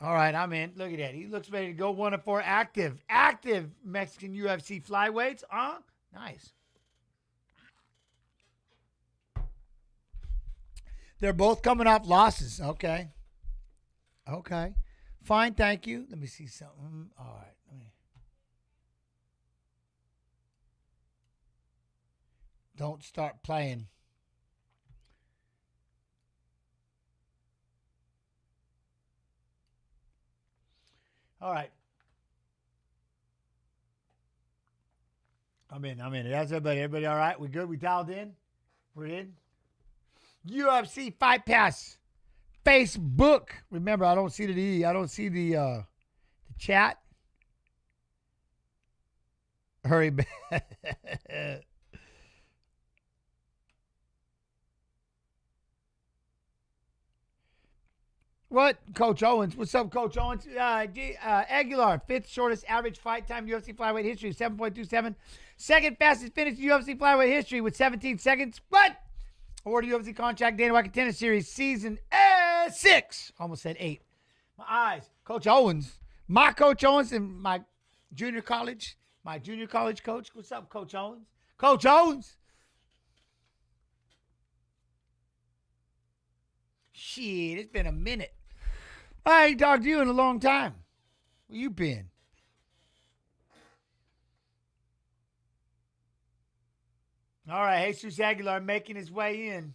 All right, I'm in. Look at that. He looks ready to go 1-4 active. Active Mexican UFC flyweights. Nice. They're both coming off losses. Okay. Fine, thank you. Let me see something. All right. Don't start playing. All right. I'm in. How's everybody? Everybody all right? We good? We dialed in? We're in? UFC Fight Pass. Facebook. Remember, I don't see the chat. Hurry back. What? Coach Owens. What's up, Coach Owens? Aguilar, 5th shortest average fight time UFC flyweight history, 7.27. Second fastest finish in UFC flyweight history with 17 seconds. What? Awarded UFC contract, Dana White Contender Series, season 6. Almost said 8. My eyes. Coach Owens. My Coach Owens and my junior college coach. What's up, Coach Owens? Coach Owens. Shit, it's been a minute. I ain't talked to you in a long time. Where you been? All right, Jesus Aguilar making his way in.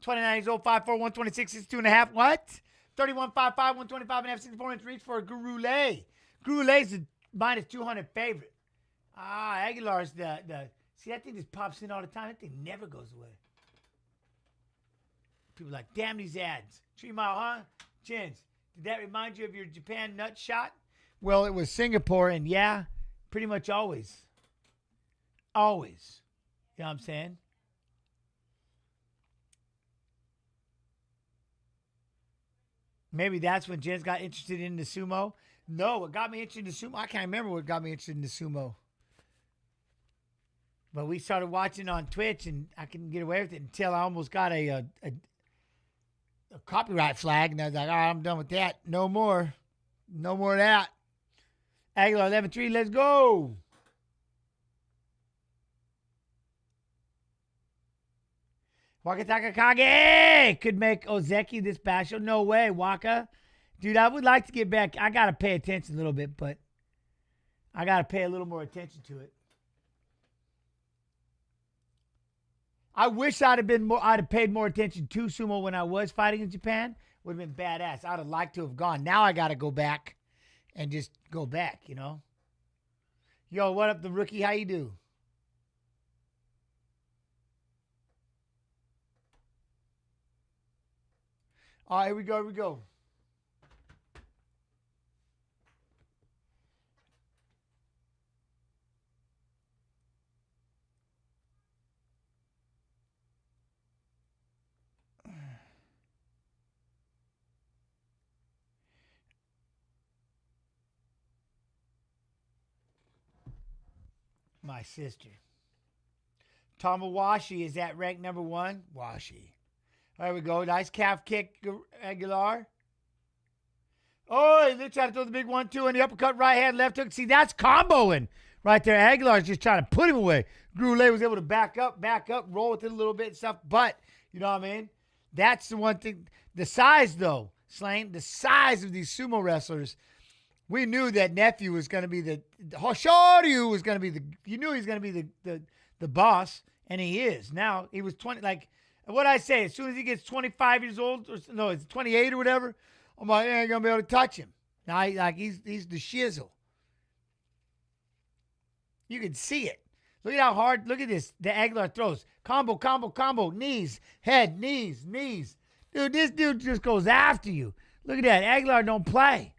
29 years old, 5'4", 126, 62.5. What? 31, 5'5", 125.5, 64-inch reach for Gurule. Gurule's the minus 200 favorite. Aguilar's the. See, that thing just pops in all the time. That thing never goes away. People are like, damn these ads. 3 Mile, huh? Chins, did that remind you of your Japan nut shot? Well, it was Singapore, and yeah, pretty much always. Always. You know what I'm saying? Maybe that's when Jens got interested in the sumo. No, what got me interested in the sumo, I can't remember what got me interested in the sumo. But we started watching on Twitch, and I couldn't get away with it until I almost got a copyright flag, and I was like, all right, I'm done with that. No more. No more of that. Aguilar 11-3, let's go. Wakataka Kage could make Ozeki this basho. No way, Waka. Dude, I would like to get back. I got to pay attention a little bit, but I got to pay a little more attention to it. I wish I'd have paid more attention to sumo when I was fighting in Japan. Would have been badass. I'd have liked to have gone. Now I got to go back and just go back, you know. Yo, what up, the rookie? How you do? All right, here we go. Here we go. My sister. Tamawashi is at rank number 1. Washi. There we go. Nice calf kick, Aguilar. Oh, they're trying to throw the big 1-2 and the uppercut, right hand, left hook. See, that's comboing right there. Aguilar's just trying to put him away. Gurule was able to back up, roll with it a little bit and stuff. But, you know what I mean? That's the one thing. The size, though, Slane, the size of these sumo wrestlers. We knew that nephew was going to be the Hoshoryu was going to be the. You knew he was going to be the boss, and he is. Now, he was 20, like, what I say, as soon as he gets 25 years old, or no, it's 28 or whatever, I'm like, I ain't going to be able to touch him. Now, he's the shizzle. You can see it. Look at how hard, look at this, the Aguilar throws. Combo, knees, head, knees. Dude, this dude just goes after you. Look at that. Aguilar don't play.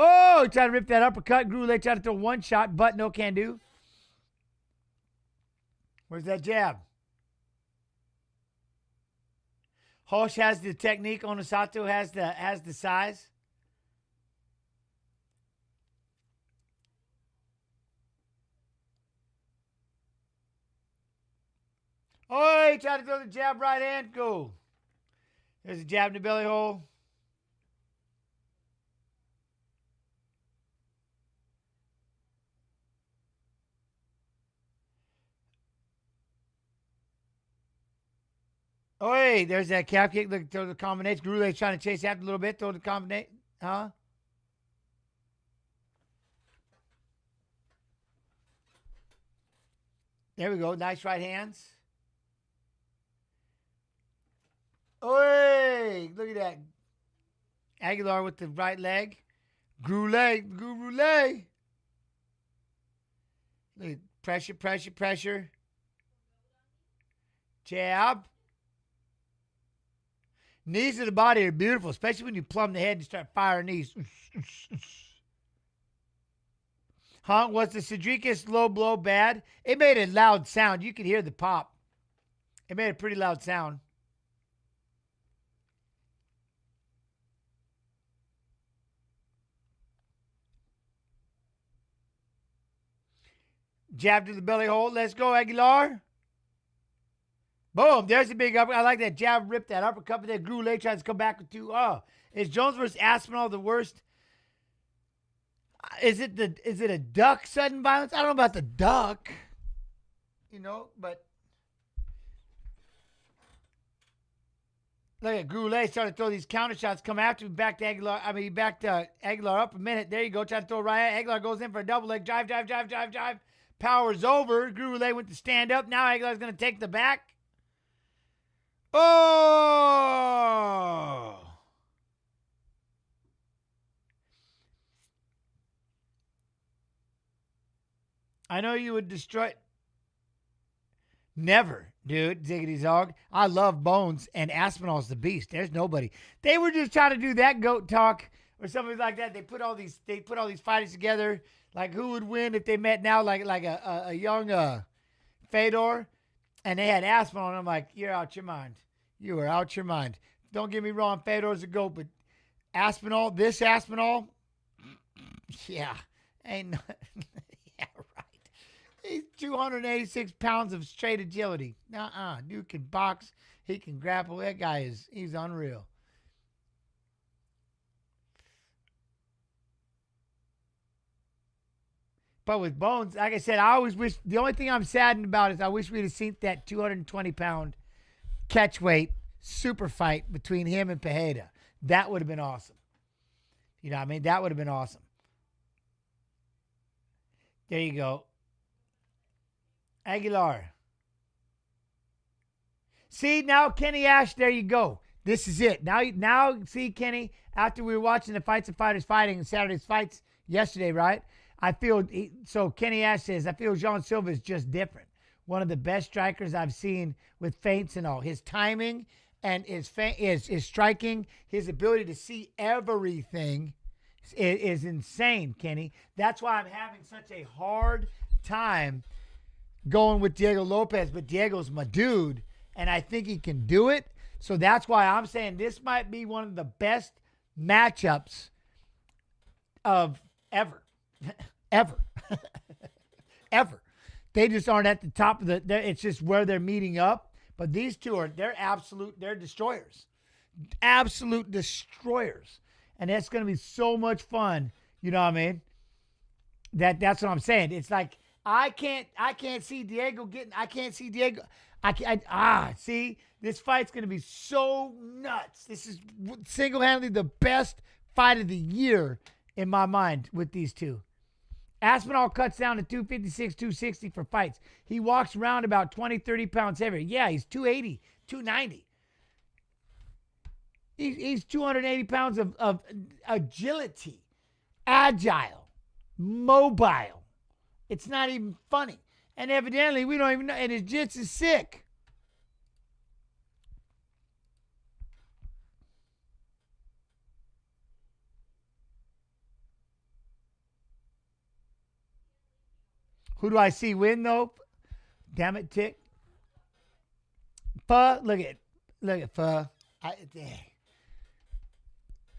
Oh, he tried to rip that uppercut. Gurule tried to throw one shot, but no can do. Where's that jab? Hosh has the technique. Onosato has the size. Oh, he tried to throw the jab right hand. Go. There's a jab in the belly hole. Oh, hey, there's that calf kick. Look, throw the combination. Gurule's trying to chase after a little bit. Throw the combination. Huh? There we go. Nice right hands. Oh, hey, look at that. Aguilar with the right leg. Gurule. Look, pressure. Jab. Knees to the body are beautiful, especially when you plumb the head and start firing knees. Huh? Was the Cedricus low blow bad? It made a loud sound. You could hear the pop. It made a pretty loud sound. Jab to the belly hole. Let's go, Aguilar. Boom. There's a big uppercut. I like that jab. Ripped that uppercut. But then Gurule tries to come back with 2. Oh, is Jones versus Aspinall the worst? Is it a duck sudden violence? I don't know about the duck. You know, but look at Gurule starting to throw these counter shots. Come after him. Back to Aguilar. He backed Aguilar up a minute. There you go. Trying to throw right at Aguilar. Goes in for a double leg. Drive. Powers over. Gurule went to stand up. Now Aguilar's going to take the back. Oh! I know you would destroy. Never, dude. Ziggity Zog. I love Bones, and Aspinall's the beast. There's nobody. They were just trying to do that goat talk or something like that. They put all these fighters together. Like who would win if they met now, like a young Fedor, and they had Aspinall, and I'm like, you're out your mind. You are out your mind. Don't get me wrong, Fedor's a GOAT, but Aspinall, this Aspinall, yeah, ain't no, yeah, right. He's 286 pounds of straight agility. Dude can box. He can grapple. That guy he's unreal. But with Bones, like I said, I always wish, the only thing I'm saddened about is I wish we'd have seen that 220-pound catch weight super fight between him and Pereira. That would have been awesome. You know what I mean? That would have been awesome. There you go. Aguilar. See, now Kenny Ash, there you go. This is it. Now see, Kenny, after we were watching the Fights of Fighters fighting and Saturday's fights yesterday, right? I feel, so Kenny Ash says, I feel Jean Silva is just different. One of the best strikers I've seen with feints and all. His timing and his striking, his ability to see everything is insane, Kenny. That's why I'm having such a hard time going with Diego Lopez, but Diego's my dude, and I think he can do it. So that's why I'm saying this might be one of the best matchups of ever. Ever. Ever. They just aren't at the top of it's just where they're meeting up. But these two they're destroyers. Absolute destroyers. And that's going to be so much fun. You know what I mean? That's what I'm saying. It's like, I can't see Diego see, this fight's going to be so nuts. This is single-handedly the best fight of the year in my mind with these two. Aspinall cuts down to 256, 260 for fights. He walks around about 20, 30 pounds heavier. Yeah, he's 280, 290. He's 280 pounds of agility, agile, mobile. It's not even funny. And evidently, we don't even know. And his jits is sick. Who do I see win, though? Damn it, Tick. Fuh, look at Fuh.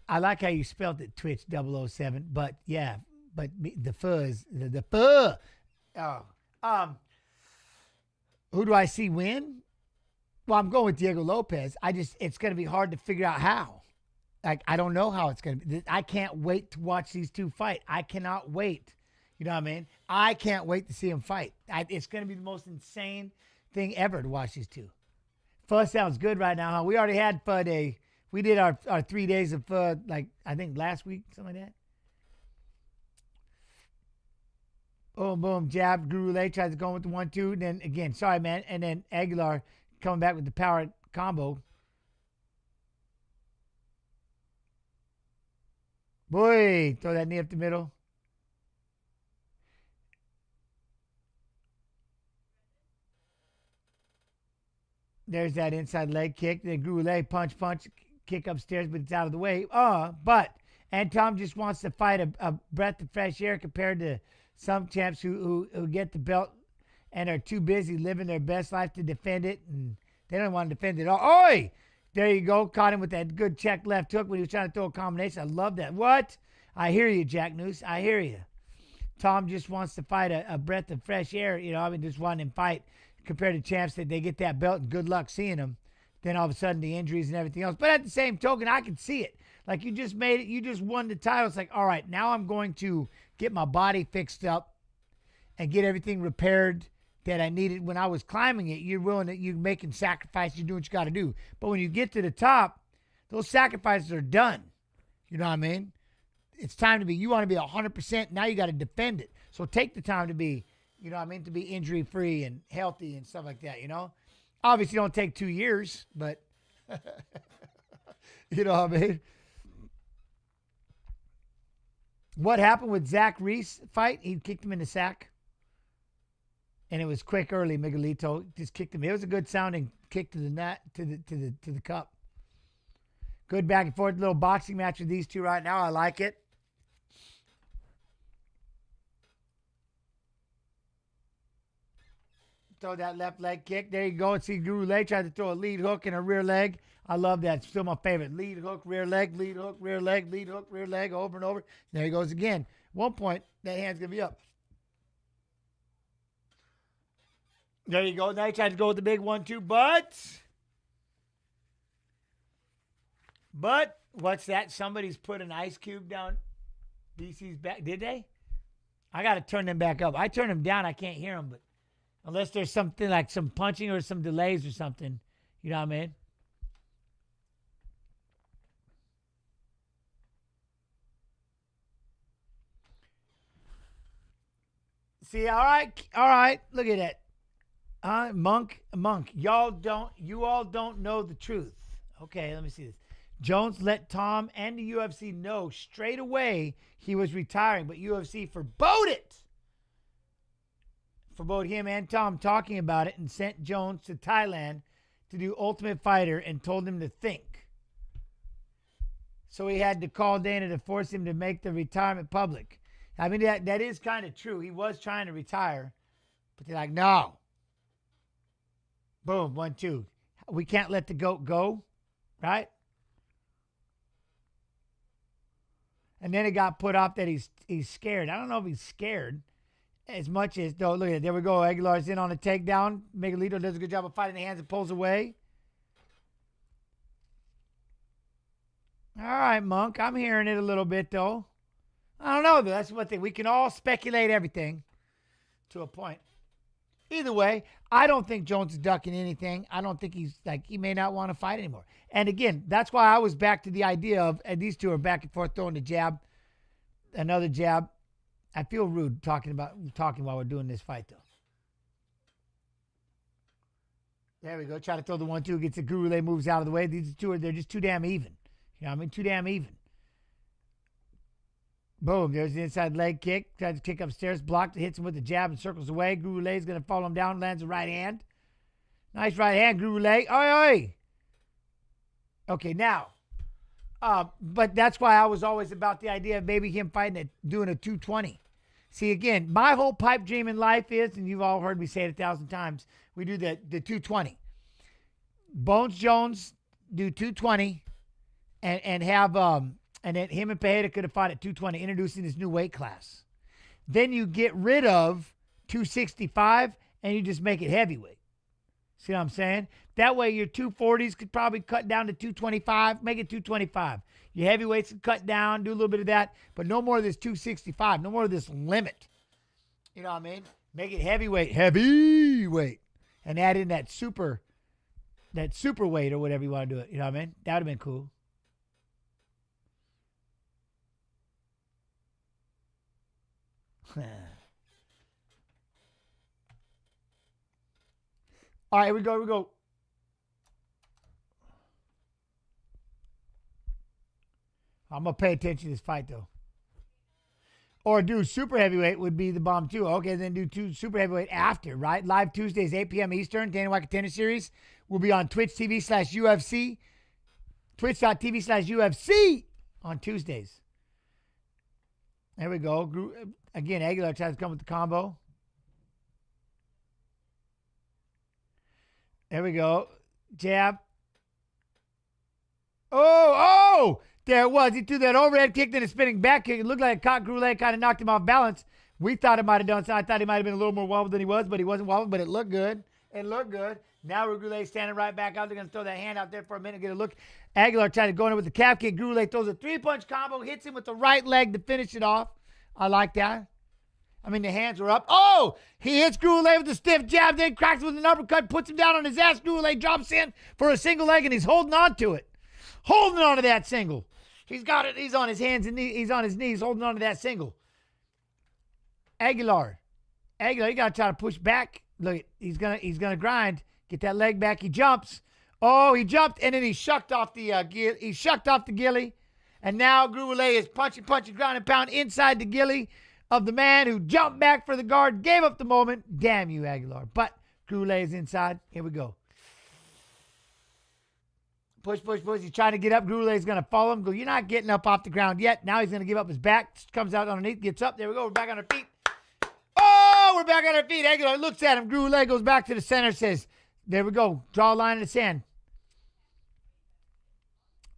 I like how you spelled it, Twitch 007. But, yeah, but the fuzz, the fuh. Oh. Who do I see win? Well, I'm going with Diego Lopez. It's going to be hard to figure out how. Like, I don't know how it's going to be. I can't wait to watch these two fight. I cannot wait. You know what I mean? I can't wait to see them fight. It's going to be the most insane thing ever to watch these two. Pho sounds good right now, huh? We already had Pho Day. We did our 3 days of Pho, like, I think last week, something like that. Boom, boom, jab. Gurule tries to go with the 1-2. And then, again, sorry, man. And then Aguilar coming back with the power combo. Boy, throw that knee up the middle. There's that inside leg kick. Then Gurule punch, kick upstairs, but it's out of the way. And Tom just wants to fight a breath of fresh air compared to some champs who get the belt and are too busy living their best life to defend it, and they don't want to defend it at all. Oi! There you go. Caught him with that good check left hook when he was trying to throw a combination. I love that. What? I hear you, Jack Noose. I hear you. Tom just wants to fight a breath of fresh air. You know, I mean, just wanting him fight compared to champs that they get that belt and good luck seeing them. Then all of a sudden the injuries and everything else. But at the same token, I can see it. Like, you just made it. You just won the title. It's like, all right, now I'm going to get my body fixed up and get everything repaired that I needed when I was climbing it. You're making sacrifices. You're doing what you got to do. But when you get to the top, those sacrifices are done. You know what I mean? It's time to be, you want to be 100%. Now you got to defend it. So take the time to be, you know what I mean, to be injury-free and healthy and stuff like that, you know? Obviously, don't take 2 years, but you know what I mean? What happened with Zach Reese fight? He kicked him in the sack. And it was quick early. Miguelito just kicked him. It was a good sounding kick to the net, to the cup. Good back and forth little boxing match with these two right now. I like it. throw that left leg kick. There you go. And see Gurule tried to throw a lead hook and a rear leg. I love that. It's still my favorite. Lead hook, rear leg, lead hook, rear leg, lead hook, rear leg, over and over. There he goes again. One point, that hand's going to be up. There you go. Now he tried to go with the big 1-2, but what's that? Somebody's put an ice cube down DC's back. Did they? I got to turn them back up. I turn them down. I can't hear them, but unless there's something like some punching or some delays or something, you know what I mean? See, all right. Look at that. Monk. You all don't know the truth. Okay, let me see this. Jones let Tom and the UFC know straight away he was retiring, but UFC forbade him and Tom talking about it and sent Jones to Thailand to do Ultimate Fighter and told him to think. So he had to call Dana to force him to make the retirement public. I mean, that is kind of true. He was trying to retire, but they're like, no. Boom, 1-2. We can't let the GOAT go, right? And then it got put off that he's scared. I don't know if he's scared as much as, though, look at it. There we go. Aguilar's in on a takedown. Miguelito does a good job of fighting the hands and pulls away. All right, Monk. I'm hearing it a little bit, though. I don't know, though. That's one thing. We can all speculate everything to a point. Either way, I don't think Jones is ducking anything. I don't think he may not want to fight anymore. And again, that's why I was back to the idea of, and these two are back and forth throwing the jab, another jab. I feel rude talking while we're doing this fight, though. There we go. Try to throw the 1-2, gets the Gurule, moves out of the way. These two they're just too damn even. You know what I mean? Too damn even. Boom, there's the inside leg kick. Tries to kick upstairs, blocked, hits him with the jab and circles away. Gurule is going to follow him down, lands a right hand. Nice right hand, Gurule. Oi. Okay, now. But that's why I was always about the idea of maybe him doing a 220. See, again, my whole pipe dream in life is, and you've all heard me say it 1,000 times, we do the 220. Bones Jones do 220 and have... And then him and Pereira could have fought at 220, introducing this new weight class. Then you get rid of 265 and you just make it heavyweight. See what I'm saying? That way your 240s could probably cut down to 225, make it 225. Your heavyweights could cut down, do a little bit of that, but no more of this 265, no more of this limit. You know what I mean? Make it heavyweight, and add in that super weight or whatever you want to do it. You know what I mean? That would have been cool. All right, here we go. I'm going to pay attention to this fight, though. Or do super heavyweight would be the bomb, too. Okay, then do two super heavyweight after, right? Live Tuesdays, 8 p.m. Eastern. Dana White Contender Series will be on Twitch TV/UFC. Twitch.tv/UFC on Tuesdays. There we go. Again, Aguilar tries to come with the combo. There we go. Jab. Oh! There it was. He threw that overhead kick, then a spinning back kick. It looked like it caught Gurule, kind of knocked him off balance. We thought it might have done so. I thought he might have been a little more wobbled than he was, but he wasn't wobbled, but it looked good. Now Gurule standing right back out. They're going to throw that hand out there for a minute, get a look. Aguilar trying to go in with the calf kick. Gurule throws a 3-punch combo, hits him with the right leg to finish it off. I like that. I mean, the hands were up. Oh! He hits Gurule with a stiff jab, then cracks with an uppercut, puts him down on his ass. Gurule drops in for a single leg, and he's holding on to it. Holding on to that single. He's got it. He's on his hands and knees. He's on his knees, holding on to that single. Aguilar, you got to try to push back. Look, he's gonna grind. Get that leg back. He jumps. Oh, he jumped, and then he shucked off the gilly. And now Gurule is punching, ground and pound inside the gilly of the man who jumped back for the guard, gave up the moment. Damn you, Aguilar. But Gurule is inside. Here we go. Push. He's trying to get up. Gurule is going to follow him. Go, you're not getting up off the ground yet. Now he's going to give up his back. Comes out underneath, gets up. There we go. We're back on our feet. Oh, Oh, we're back on our feet. Aguilar looks at him. Gurule goes back to the center, says, there we go. Draw a line in the sand.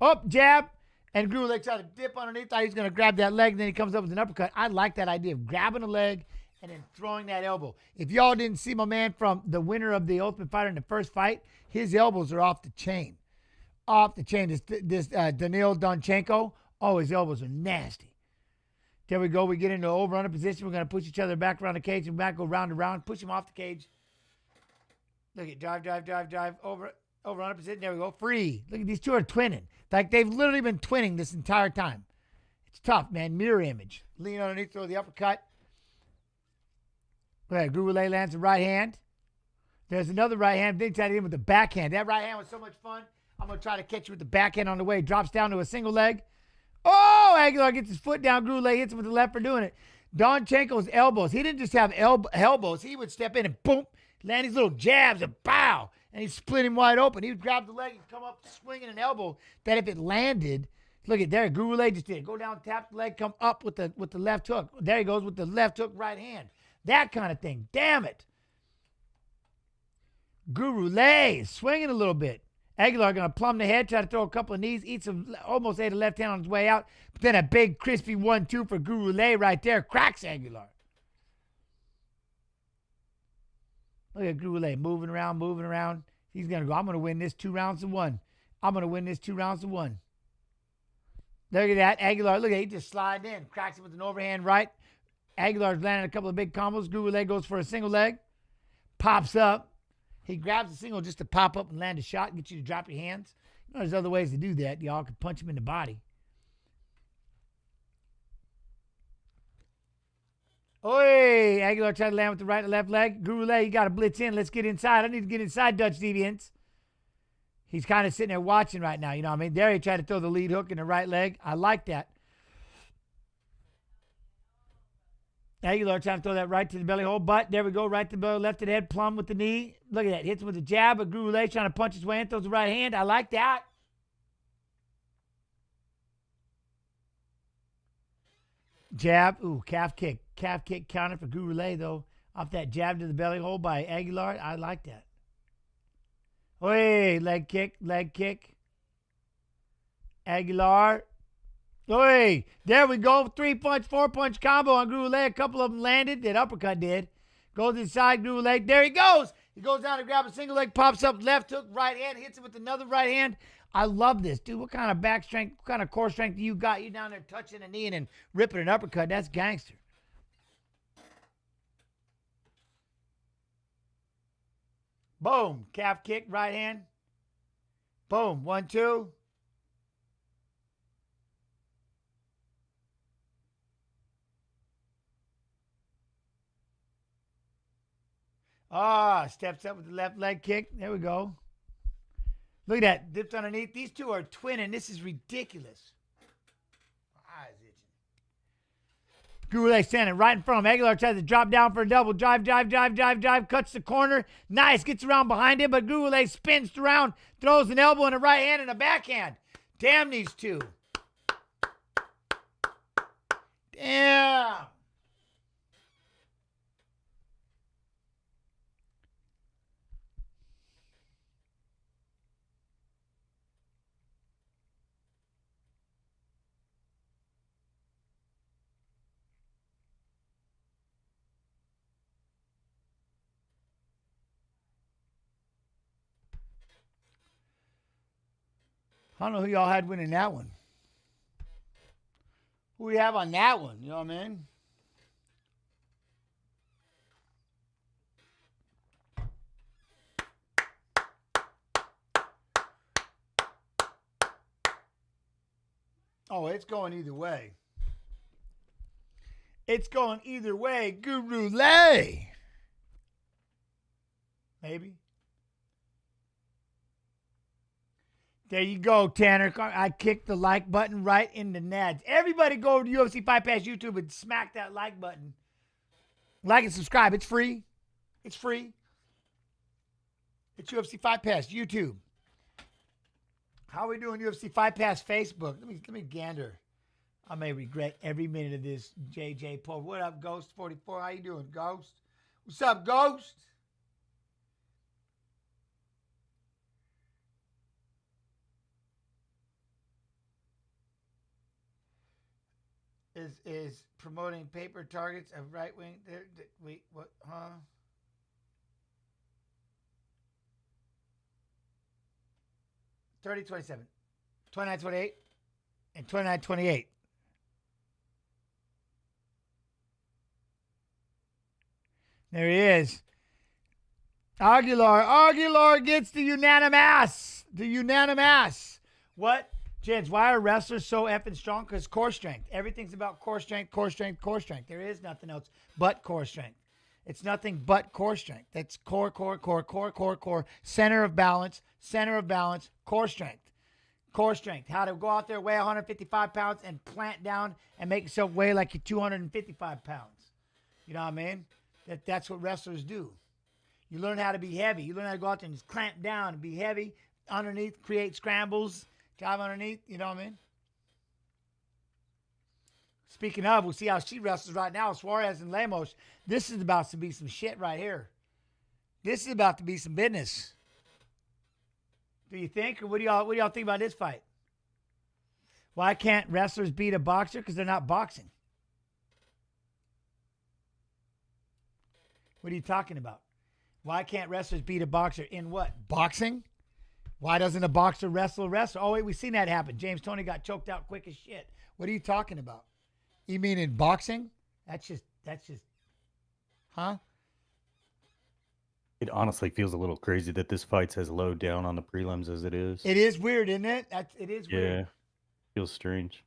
Up, jab. And Gurule tried to dip underneath. Thought he was going to grab that leg. And then he comes up with an uppercut. I like that idea of grabbing a leg and then throwing that elbow. If y'all didn't see my man from the winner of the Ultimate Fighter in the first fight, his elbows are off the chain. Off the chain. This Daniil Donchenko. Oh, his elbows are nasty. There we go. We get into an over-under position. We're going to push each other back around the cage and back, go round and round. Push him off the cage. Look at drive. Over-under position. There we go. Free. Look at these two are twinning. Like they've literally been twinning this entire time. It's tough, man. Mirror image. Lean underneath, throw the uppercut. Look at that. Gurule lands the right hand. There's another right hand. Then tried to hit him with the backhand. That right hand was so much fun. I'm going to try to catch you with the backhand on the way. Drops down to a single leg. Oh, Aguilar gets his foot down. Gurule hits him with the left for doing it. Donchenko's elbows. He didn't just have elbows. He would step in and boom, land his little jabs and bow. And he split him wide open. He would grab the leg and come up swinging an elbow that if it landed, look at there. Gurule just did. Go down, tap the leg, come up with the left hook. There he goes with the left hook right hand. That kind of thing. Damn it. Gurule is swinging a little bit. Aguilar going to plumb the head, try to throw a couple of knees, almost ate a left hand on his way out. But then a big crispy 1-2 for Gurule right there. Cracks Aguilar. Look at Gurule moving around. He's going to go, I'm going to win this 2 rounds to 1. I'm going to win this 2 rounds to 1. Look at that. Aguilar, look at it. He just sliding in. Cracks him with an overhand right. Aguilar's landing a couple of big combos. Gurule goes for a single leg. Pops up. He grabs the single just to pop up and land a shot and get you to drop your hands. You know, there's other ways to do that. Y'all can punch him in the body. Oi! Aguilar tried to land with the right and left leg. Gurule, you got to blitz in. Let's get inside. I need to get inside, Dutch Deviants. He's kind of sitting there watching right now. You know what I mean? There he tried to throw the lead hook in the right leg. I like that. Aguilar trying to throw that right to the belly hole, but there we go, right to the belly, left to the head, plumb with the knee. Look at that, hits him with the jab, but Gurule trying to punch his way in, throws the right hand. I like that. Jab, ooh, calf kick counter for Gurule though. Off that jab to the belly hole by Aguilar, I like that. Oi, leg kick. Aguilar. Oi, there we go. 3-punch, 4-punch combo on Gurule. A couple of them landed. That uppercut did. Goes inside Gurule. There he goes. He goes down to grab a single leg, pops up, left hook, right hand, hits him with another right hand. I love this. Dude, what kind of back strength, what kind of core strength do you got? You down there touching a knee and then ripping an uppercut. That's gangster. Boom. Calf kick, right hand. Boom. 1-2. Steps up with the left leg kick. There we go. Look at that. Dips underneath. These two are twinning. This is ridiculous. My eyes itching. Gurule standing right in front of him. Aguilar tries to drop down for a double. Drive. Cuts the corner. Nice. Gets around behind him, but Gurule spins around. Throws an elbow and a right hand and a backhand. Damn these two. Damn. I don't know who y'all had winning that one. Who we have on that one? You know what I mean? Oh, it's going either way. It's going either way. Gurule. Maybe. There you go, Tanner. I kicked the like button right in the nads. Everybody go to UFC Fight Pass YouTube and smack that like button. Like and subscribe. It's free. It's free. It's UFC Fight Pass YouTube. How are we doing UFC Fight Pass Facebook? Let me gander. I may regret every minute of this. JJ Pulver. What up, Ghost 44? How you doing, Ghost? What's up, Ghost? Is promoting paper targets of right wing? Wait, what? Huh? $30.27, $29.28, and $29.28. There he is. Aguilar gets the unanimous. The unanimous. What? Jens, why are wrestlers so effing strong? Because core strength. Everything's about core strength, core strength, core strength. There is nothing else but core strength. It's nothing but core strength. That's core. Center of balance, core strength. Core strength. How to go out there, weigh 155 pounds, and plant down and make yourself weigh like you're 255 pounds. You know what I mean? That's what wrestlers do. You learn how to be heavy. You learn how to go out there and just clamp down and be heavy underneath, create scrambles, drive underneath. You know what I mean? Speaking of, we'll see how she wrestles right now. Suarez and Lamos. This is about to be some shit right here. This is about to be some business. Do you think? Or what do y'all think about this fight? Why can't wrestlers beat a boxer? Because they're not boxing. What are you talking about? Why can't wrestlers beat a boxer in what? Boxing? Why doesn't a boxer wrestle? Oh, wait, we've seen that happen. James Toney got choked out quick as shit. What are you talking about? You mean in boxing? That's just, huh? It honestly feels a little crazy that this fight's as low down on the prelims as it is. It is weird, isn't it? It is weird. Yeah, feels strange.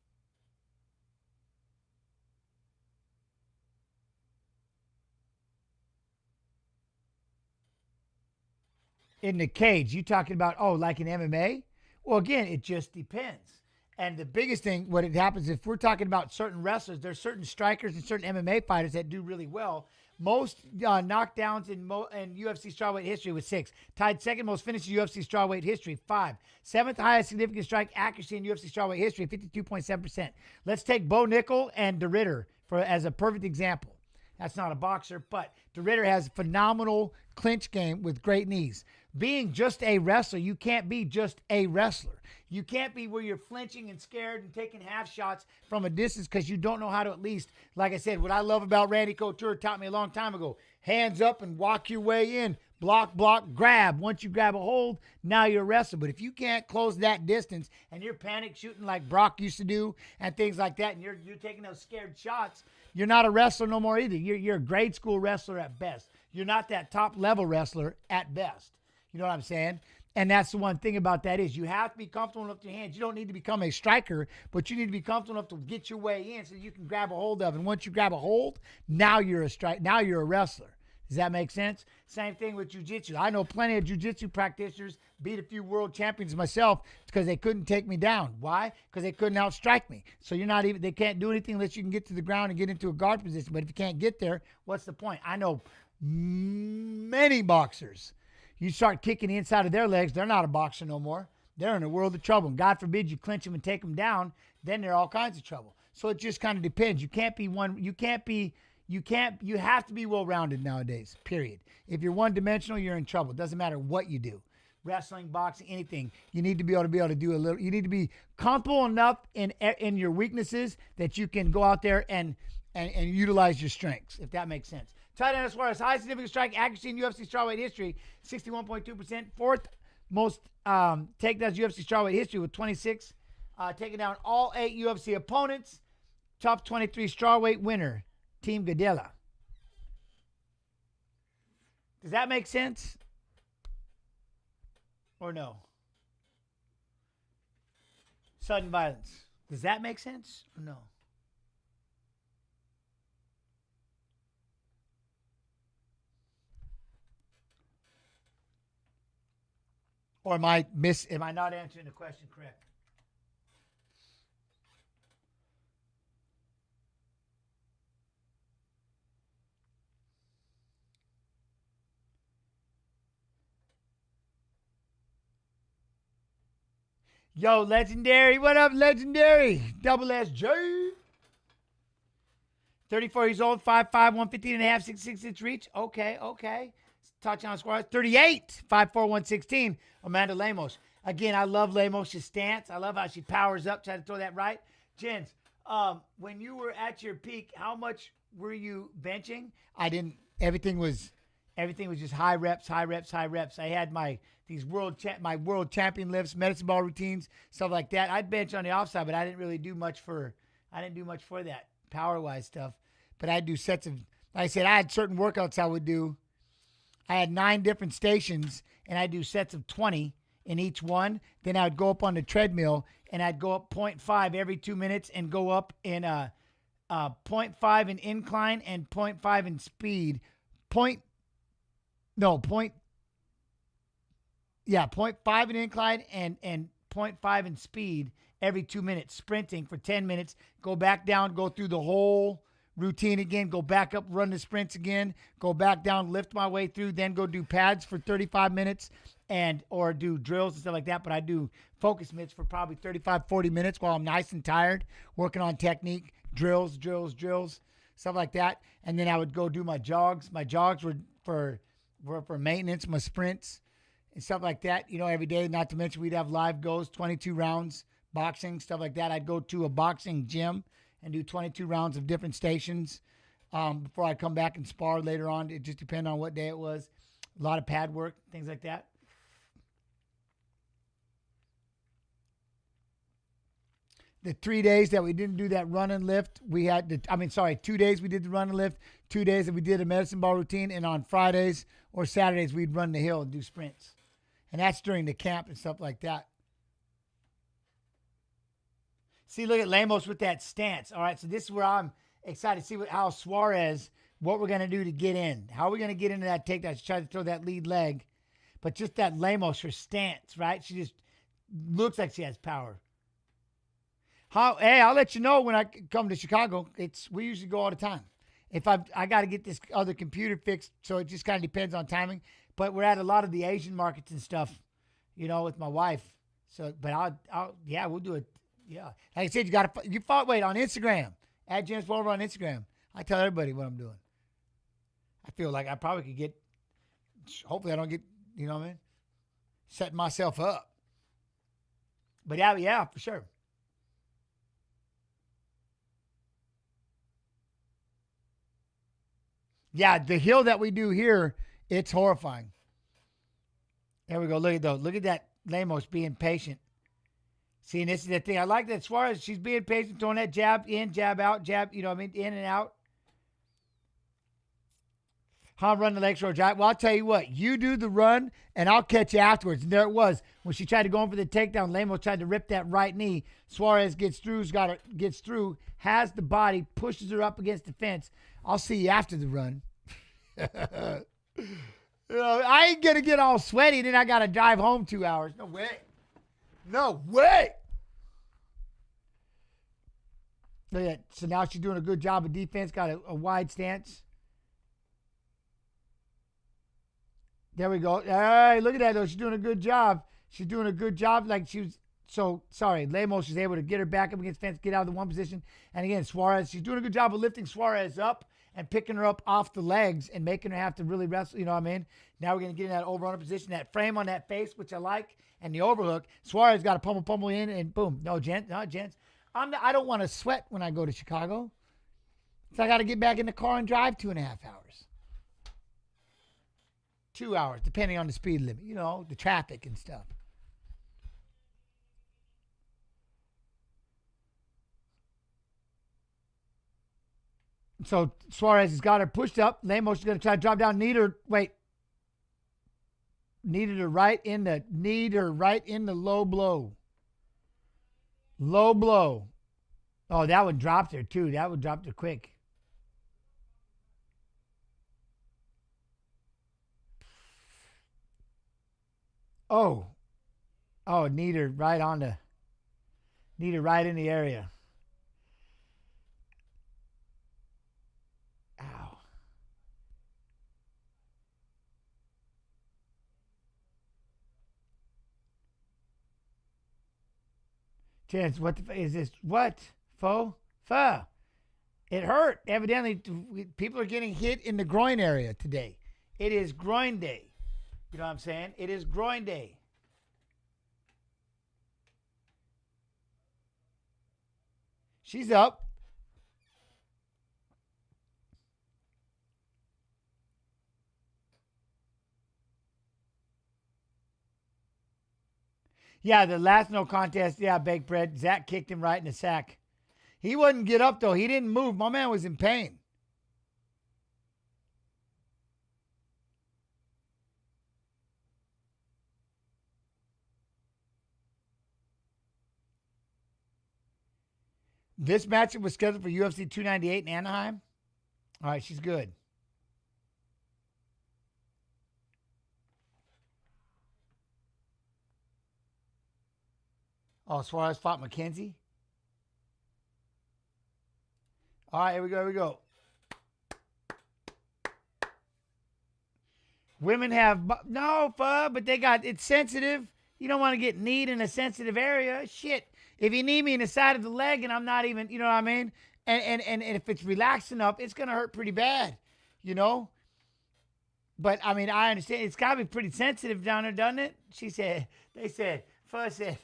In the cage, you talking about, like in MMA? Well, again, it just depends. And the biggest thing, what it happens, if we're talking about certain wrestlers, there's certain strikers and certain MMA fighters that do really well. Most knockdowns in UFC strawweight history was 6. Tied second most finishes in UFC strawweight history, 5. Seventh highest significant strike accuracy in UFC strawweight history, 52.7%. Let's take Bo Nickel and DeRitter as a perfect example. That's not a boxer, but DeRitter has a phenomenal clinch game with great knees. Being just a wrestler, you can't be just a wrestler. You can't be where you're flinching and scared and taking half shots from a distance because you don't know how to at least, like I said, what I love about Randy Couture taught me a long time ago, hands up and walk your way in, block, grab. Once you grab a hold, now you're a wrestler. But if you can't close that distance and you're panic shooting like Brock used to do and things like that, and you're taking those scared shots, you're not a wrestler no more either. You're a grade school wrestler at best. You're not that top level wrestler at best. You know what I'm saying? And that's the one thing about that is you have to be comfortable enough with your hands. You don't need to become a striker, but you need to be comfortable enough to get your way in so you can grab a hold of it. And once you grab a hold, now you're a wrestler. Does that make sense? Same thing with jiu-jitsu. I know plenty of jiu-jitsu practitioners, beat a few world champions myself because they couldn't take me down. Why? Because they couldn't outstrike me. So they can't do anything unless you can get to the ground and get into a guard position. But if you can't get there, what's the point? I know many boxers. You start kicking the inside of their legs, they're not a boxer no more. They're in a world of trouble. And God forbid you clinch them and take them down, then they're all kinds of trouble. So it just kind of depends. You have to be well-rounded nowadays, period. If you're one-dimensional, you're in trouble. It doesn't matter what you do. Wrestling, boxing, anything. You need to be able to do a little. You need to be comfortable enough in your weaknesses that you can go out there and utilize your strengths, if that makes sense. Tight end Suarez, high significant strike accuracy in UFC strawweight history, 61.2%. Fourth most takedowns UFC strawweight history with 26. Taking down all 8 UFC opponents. Top 23 strawweight winner, Team Gadela. Does that make sense? Or no? Sudden violence. Does that make sense or no? Or am I not answering the question correct? Yo, Legendary. What up, Legendary? Double SJ. 34 years old, 5'5", 115 and a half, 6'6" reach. Okay. Touchdown score. 38, 5'4", 116. Amanda Lamos. Again, I love Lamos' stance. I love how she powers up, try to throw that right. Jens, when you were at your peak, how much were you benching? I didn't. Everything was just high reps. I had my world champion lifts, medicine ball routines, stuff like that. I'd bench on the offside, but I didn't really do much for that power wise stuff. But I'd do sets of, like I said, I had certain workouts I would do. I had 9 different stations, and I'd do sets of 20 in each one. Then I'd go up on the treadmill, and I'd go up 0.5 every 2 minutes and go up in 0.5 in incline and 0.5 in speed. 0.5 in incline and 0.5 in speed every 2 minutes, sprinting for 10 minutes, go back down, go through the whole routine again, go back up, run the sprints again, go back down, lift my way through, then go do pads for 35 minutes or do drills and stuff like that. But I do focus mitts for probably 35, 40 minutes while I'm nice and tired, working on technique, drills, stuff like that. And then I would go do my jogs. My jogs were for maintenance, my sprints and stuff like that, every day. Not to mention we'd have live goes, 22 rounds, boxing, stuff like that. I'd go to a boxing gym and do 22 rounds of different stations before I come back and spar later on. It just depended on what day it was. A lot of pad work, things like that. The 3 days that we didn't do that run and lift, 2 days we did the run and lift, 2 days that we did a medicine ball routine, and on Fridays or Saturdays we'd run the hill and do sprints. And that's during the camp and stuff like that. See, look at Lamos with that stance. All right, so this is where I'm excited to see how Suarez, what we're going to do to get in. How are we going to get into that takedown? She tried to throw that lead leg. But just that Lamos, her stance, right? She just looks like she has power. Hey, I'll let you know when I come to Chicago. We usually go all the time. If I got to get this other computer fixed, so it just kind of depends on timing. But we're at a lot of the Asian markets and stuff, with my wife. So, but we'll do it. Yeah. Like I said, you on Instagram. At James Pulver on Instagram. I tell everybody what I'm doing. I feel like I probably could get, hopefully I don't get, setting myself up. But yeah, for sure. Yeah, the hill that we do here, it's horrifying. There we go. Look at that Lamos being patient. See, and this is the thing. I like that Suarez, she's being patient, throwing that jab in, jab out, jab, in and out. How run the legs for a jab. Well, I'll tell you what. You do the run, and I'll catch you afterwards. And there it was. When she tried to go in for the takedown, Lamos tried to rip that right knee. Suarez gets through, has the body, pushes her up against the fence. I'll see you after the run. I ain't going to get all sweaty, then I got to drive home 2 hours. No way. Look at that. So now she's doing a good job of defense, got a wide stance. There we go. Hey, look at that, though. She's doing a good job. Lamos is able to get her back up against the fence, get out of the one position. And again, Suarez, she's doing a good job of lifting Suarez up and picking her up off the legs and making her have to really wrestle, Now we're going to get in that over-under position, that frame on that face, which I like, and the overhook. Suarez got to pummel in, and boom. No, gents. I don't want to sweat when I go to Chicago. So I got to get back in the car and drive 2.5 hours. 2 hours, depending on the speed limit, the traffic and stuff. So Suarez has got her pushed up. Lamos is going to try to drop down. Need her right in the low blow. Low blow. Oh, that one dropped her too. That one dropped her quick. Oh, need her right in the area. Ow. Chance, what the is this? What? Faux? Fa. It hurt. Evidently, people are getting hit in the groin area today. It is groin day. You know what I'm saying? It is groin day. She's up. Yeah, the last no contest, yeah, baked bread. Zach kicked him right in the sack. He wouldn't get up, though. He didn't move. My man was in pain. This matchup was scheduled for UFC 298 in Anaheim. All right, she's good. Oh, Suarez fought McKenzie. All right, here we go. Women have, no, but they got, it's sensitive. You don't want to get kneed in a sensitive area. Shit. If you knee me in the side of the leg and I'm not even, you know what I mean? And if it's relaxed enough, it's going to hurt pretty bad, you know? But, I mean, I understand. It's got to be pretty sensitive down there, doesn't it? They said, Fuss said,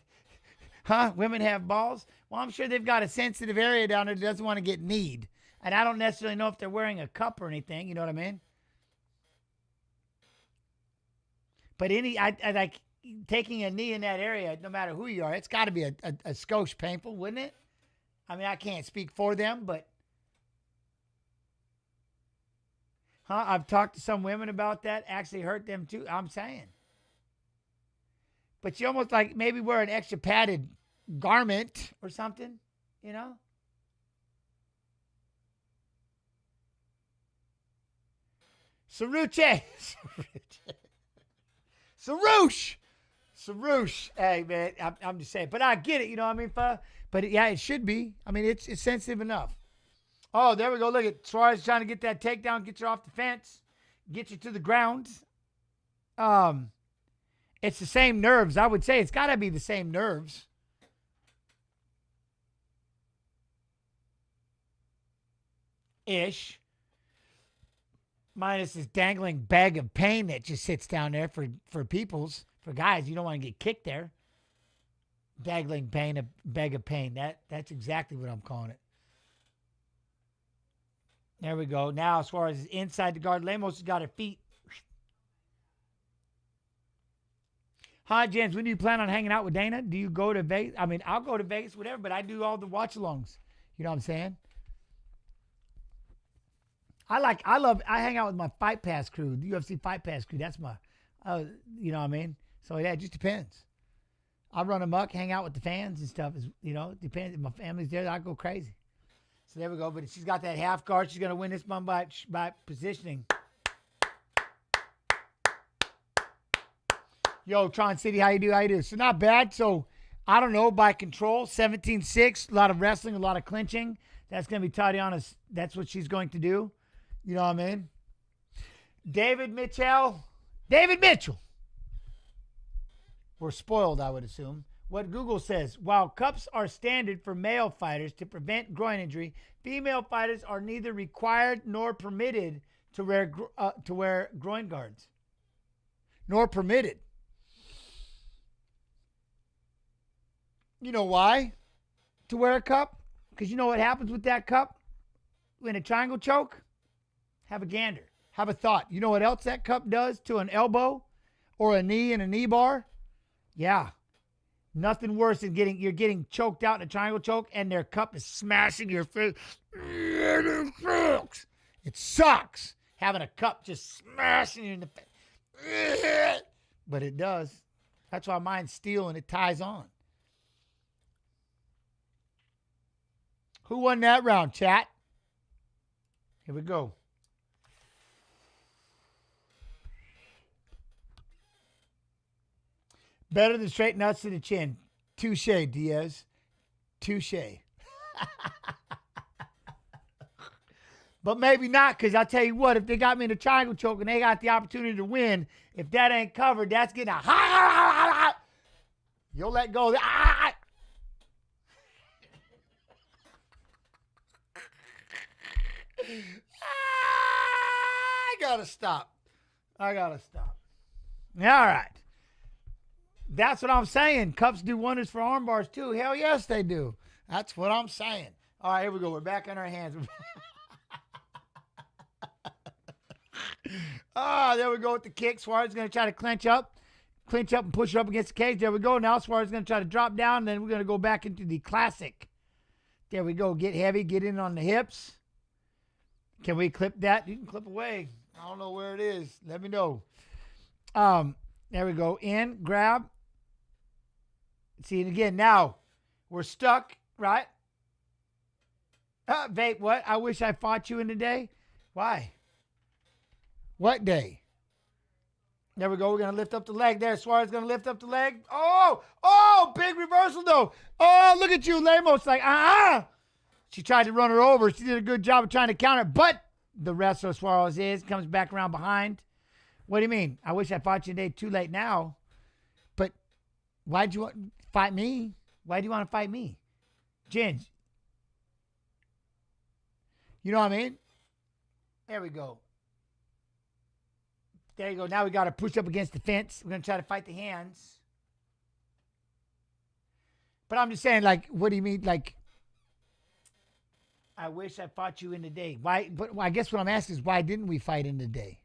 huh? Women have balls? Well, I'm sure they've got a sensitive area down there that doesn't want to get kneed. And I don't necessarily know if they're wearing a cup or anything, you know what I mean? But I like taking a knee in that area, no matter who you are, it's got to be a skosh painful, wouldn't it? I mean, I can't speak for them, but I've talked to some women about that. Actually hurt them too. I'm saying, but you almost like maybe wear an extra padded garment or something, you know? Saruche. Sarush. Hey, man, I'm just saying. But I get it, you know what I mean? But yeah, it should be. I mean, it's sensitive enough. Oh, there we go. Look at Suarez trying to get that takedown, get you off the fence, get you to the ground. It's the same nerves. I would say it's got to be the same nerves. Ish. Minus this dangling bag of pain that just sits down there for guys. You don't want to get kicked there. Dangling pain, a bag of pain. That's exactly what I'm calling it. There we go. Now Suarez is inside the guard. Lamos has got her feet. Hi, James. When do you plan on hanging out with Dana? Do you go to Vegas? I mean, I'll go to Vegas, whatever, but I do all the watch-alongs. You know what I'm saying? I hang out with my Fight Pass crew, the UFC Fight Pass crew. That's my, you know what I mean? So, yeah, it just depends. I run amok, hang out with the fans and stuff. You know, it depends. If my family's there, I go crazy. So, there we go. But she's got that half guard. She's going to win this one by positioning. Yo, Tron City, how you do? So, not bad. So, I don't know, by control, 17-6, a lot of wrestling, a lot of clinching. That's going to be Tatiana's, that's what she's going to do. You know what I mean? David Mitchell. We're spoiled, I would assume. What Google says, while cups are standard for male fighters to prevent groin injury, female fighters are neither required nor permitted to wear groin guards. Nor permitted. You know why? To wear a cup? Because you know what happens with that cup? In a triangle choke? Have a gander. Have a thought. You know what else that cup does to an elbow or a knee in a knee bar? Yeah. Nothing worse than you're getting choked out in a triangle choke and their cup is smashing your face. It sucks having a cup just smashing you in the face. But it does. That's why mine's steel and it ties on. Who won that round, chat? Here we go. Better than straight nuts to the chin. Touche, Diaz. Touche. But maybe not, because I'll tell you what, if they got me in a triangle choke and they got the opportunity to win, if that ain't covered, that's getting a you'll let go. I gotta stop. All right. That's what I'm saying. Cups do wonders for arm bars too. Hell yes, they do. That's what I'm saying. All right, here we go. We're back on our hands. There we go with the kick. Suarez is going to try to clinch up and push her up against the cage. There we go. Now Suarez is going to try to drop down, and then we're going to go back into the classic. There we go. Get heavy. Get in on the hips. Can we clip that? You can clip away. I don't know where it is. Let me know. There we go. In, grab. See it again. Now, we're stuck, right? Vape, what? I wish I fought you in the day. Why? What day? There we go. We're going to lift up the leg there. Suarez going to lift up the leg. Oh, big reversal, though. Oh, look at you. Lamos like, She tried to run her over. She did a good job of trying to counter, but the wrestler Suarez comes back around behind. What do you mean? I wish I fought you today. Too late now. But why'd you want to fight me? Why do you want to fight me? Jins. You know what I mean? There we go. There you go. Now we got to push up against the fence. We're going to try to fight the hands. But I'm just saying, like, what do you mean? Like, I wish I fought you in the day. Why? But I guess what I'm asking is, why didn't we fight in the day?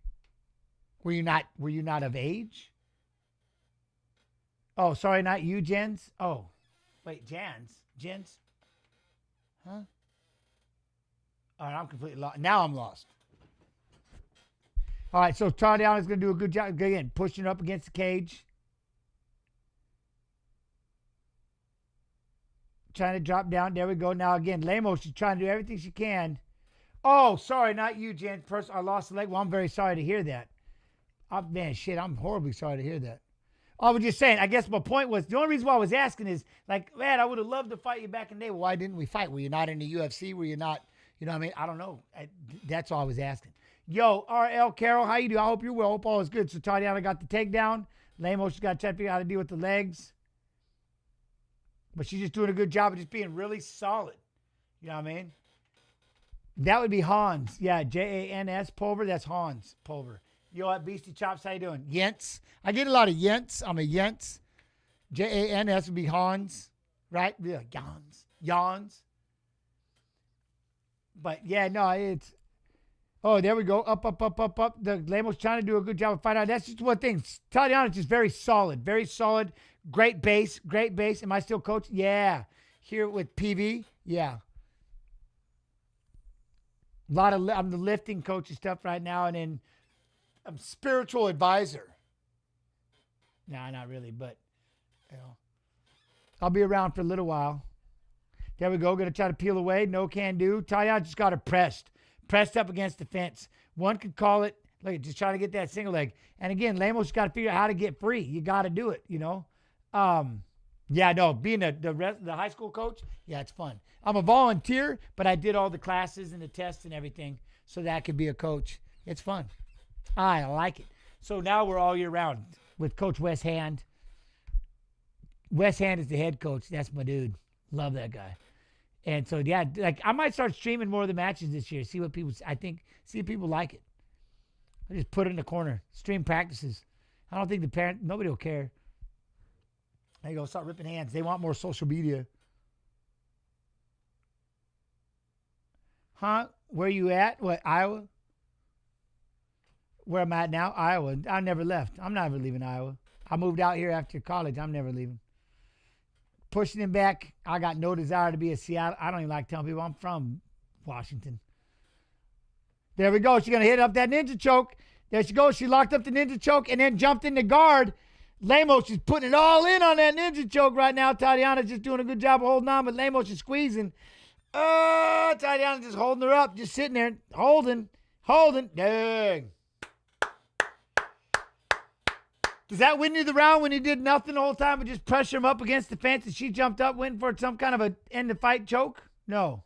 Were you not of age? Oh, sorry, not you, Jens. Oh, wait, Jens. Huh? All right, I'm completely lost. Now I'm lost. All right, so Tadano is going to do a good job again, pushing up against the cage. Trying to drop down. There we go. Now again, Lamos is trying to do everything she can. Oh, sorry, not you, Jen. First, I lost the leg. Well, I'm very sorry to hear that. Man, shit, I'm horribly sorry to hear that. I was just saying, I guess my point was, the only reason why I was asking is, like, man, I would have loved to fight you back in the day. Well, why didn't we fight? Were you not in the UFC? Were you not, you know what I mean? I don't know. That's all I was asking. Yo, RL Carroll, how you do? I hope you're well. I hope all is good. So Tatiana got the takedown. Lamos just got to try to figure out how to deal with the legs. But she's just doing a good job of just being really solid. You know what I mean? That would be Hans. Yeah, Jans Pulver. That's Hans Pulver. Yo, at Beastie Chops, how you doing? Yents. I get a lot of Yents. I'm a Yents. Jans would be Hans. Right? Yeah, Jans. But, yeah, no, it's... Oh, there we go. Up. The Lamos trying to do a good job of fighting out. That's just one thing. Tatiana's just very solid. Very solid. Great base. Am I still coaching? Yeah. Here with PV? Yeah. I'm the lifting coach and stuff right now, and then I'm spiritual advisor. Nah, not really, but you know, I'll be around for a little while. There we go. Gonna try to peel away. No can do. Tatiana just got her pressed up against the fence. One could call it, look, just trying to get that single leg. And again, Lamos got to figure out how to get free. You got to do it, you know. Yeah, no, being the high school coach, yeah, it's fun. I'm a volunteer, but I did all the classes and the tests and everything so that I could be a coach. It's fun. I like it. So now we're all year round with Coach Wes Hand. Wes Hand is the head coach. That's my dude. Love that guy. And so, yeah, like I might start streaming more of the matches this year. See if people like it. I just put it in the corner. Stream practices. I don't think nobody will care. There you go. Start ripping hands. They want more social media. Huh? Where you at? What, Iowa? Where I'm at now? Iowa. I never left. I'm never leaving Iowa. I moved out here after college. I'm never leaving. Pushing him back. I got no desire to be a Seattle. I don't even like telling people I'm from Washington. There we go. She's going to hit up that ninja choke. There she goes. She locked up the ninja choke and then jumped in the guard. Lamos is putting it all in on that ninja choke right now. Tatiana's just doing a good job of holding on, but Lamos is squeezing. Tatiana's just holding her up, just sitting there, holding. Dang. Does that win you the round when you did nothing the whole time but just pressure him up against the fence and she jumped up, went for some kind of a end the fight choke? No.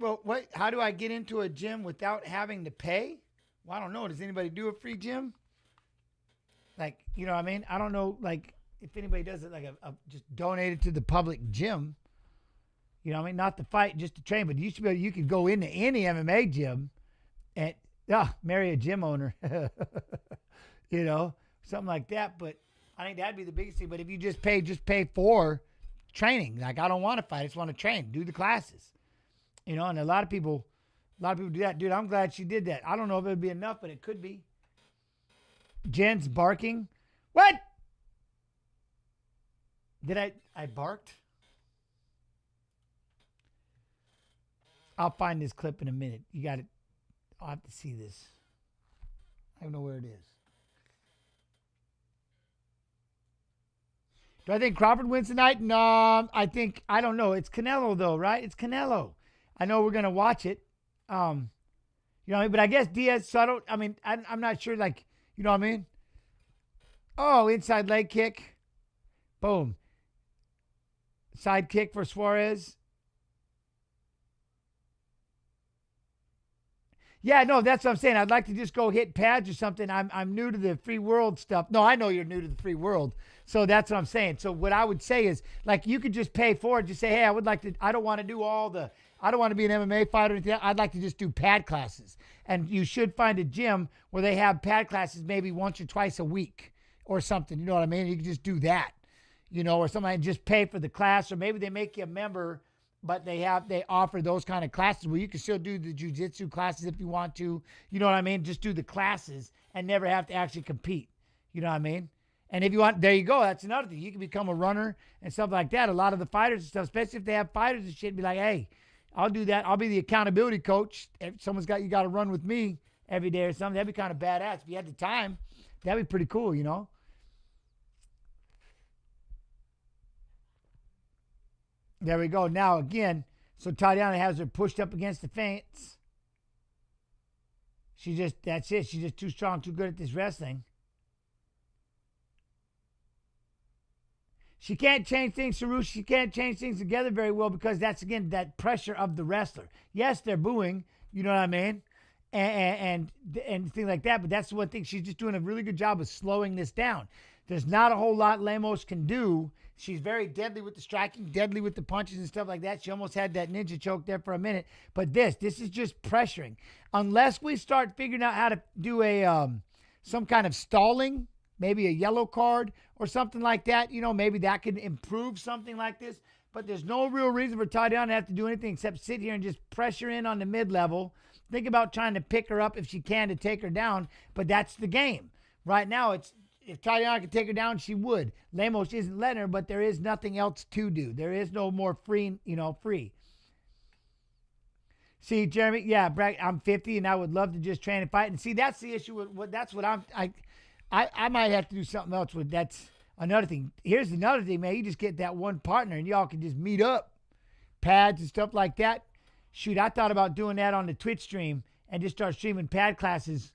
Well, wait, how do I get into a gym without having to pay? Well, I don't know. Does anybody do a free gym? Like, you know what I mean? I don't know. Like, if anybody does it, like just donate it to the public gym. You know what I mean? Not to fight, just to train. But you could go into any MMA gym and marry a gym owner. You know, something like that. But I think that'd be the biggest thing. But if you just pay for training. Like, I don't want to fight. I just want to train, do the classes. You know, and a lot of people do that. Dude, I'm glad she did that. I don't know if it would be enough, but it could be. Jen's barking. What? Did I barked? I'll find this clip in a minute. You got it. I'll have to see this. I don't know where it is. Do I think Crawford wins tonight? No, I don't know. It's Canelo though, right? It's Canelo. I know we're going to watch it. You know what I mean? But I guess Diaz, so I'm not sure, like, you know what I mean? Oh, inside leg kick. Boom. Side kick for Suarez. Yeah, no, that's what I'm saying. I'd like to just go hit pads or something. I'm new to the free world stuff. No, I know you're new to the free world. So that's what I'm saying. So what I would say is, like, you could just pay for it. Just say, hey, I don't want to do I don't want to be an MMA fighter or anything. I'd like to just do pad classes. And you should find a gym where they have pad classes maybe once or twice a week or something. You know what I mean? You can just do that, you know, or somebody just pay for the class, or maybe they make you a member, but they offer those kind of classes where you can still do the jiu-jitsu classes if you want to. You know what I mean? Just do the classes and never have to actually compete. You know what I mean? And if you want, there you go. That's another thing. You can become a runner and stuff like that. A lot of the fighters and stuff, especially if they have fighters and shit, be like, hey, I'll do that. I'll be the accountability coach. If you got to run with me every day or something, that'd be kind of badass. If you had the time, that'd be pretty cool, you know? There we go. Now, again, so Tatiana has her pushed up against the fence. That's it. She's just too strong, too good at this wrestling. She can't change things, Sarush. She can't change things together very well because that's, again, that pressure of the wrestler. Yes, they're booing, you know what I mean? And things like that, but that's the one thing. She's just doing a really good job of slowing this down. There's not a whole lot Lamos can do. She's very deadly with the striking, deadly with the punches and stuff like that. She almost had that ninja choke there for a minute. But this is just pressuring. Unless we start figuring out how to do some kind of stalling, maybe a yellow card or something like that, you know, maybe that could improve something like this. But there's no real reason for Tatiana to have to do anything except sit here and just pressure in on the mid-level. Think about trying to pick her up if she can to take her down, but that's the game. Right now, if Tatiana could take her down, she would. Lamos isn't letting her, but there is nothing else to do. There is no more free. See, Jeremy, yeah, Brad, I'm 50 and I would love to just train and fight. And see, that's the issue with that's what I might have to do something else with. That's another thing. Here's another thing, man. You just get that one partner and y'all can just meet up, pads and stuff like that. Shoot, I thought about doing that on the Twitch stream and just start streaming pad classes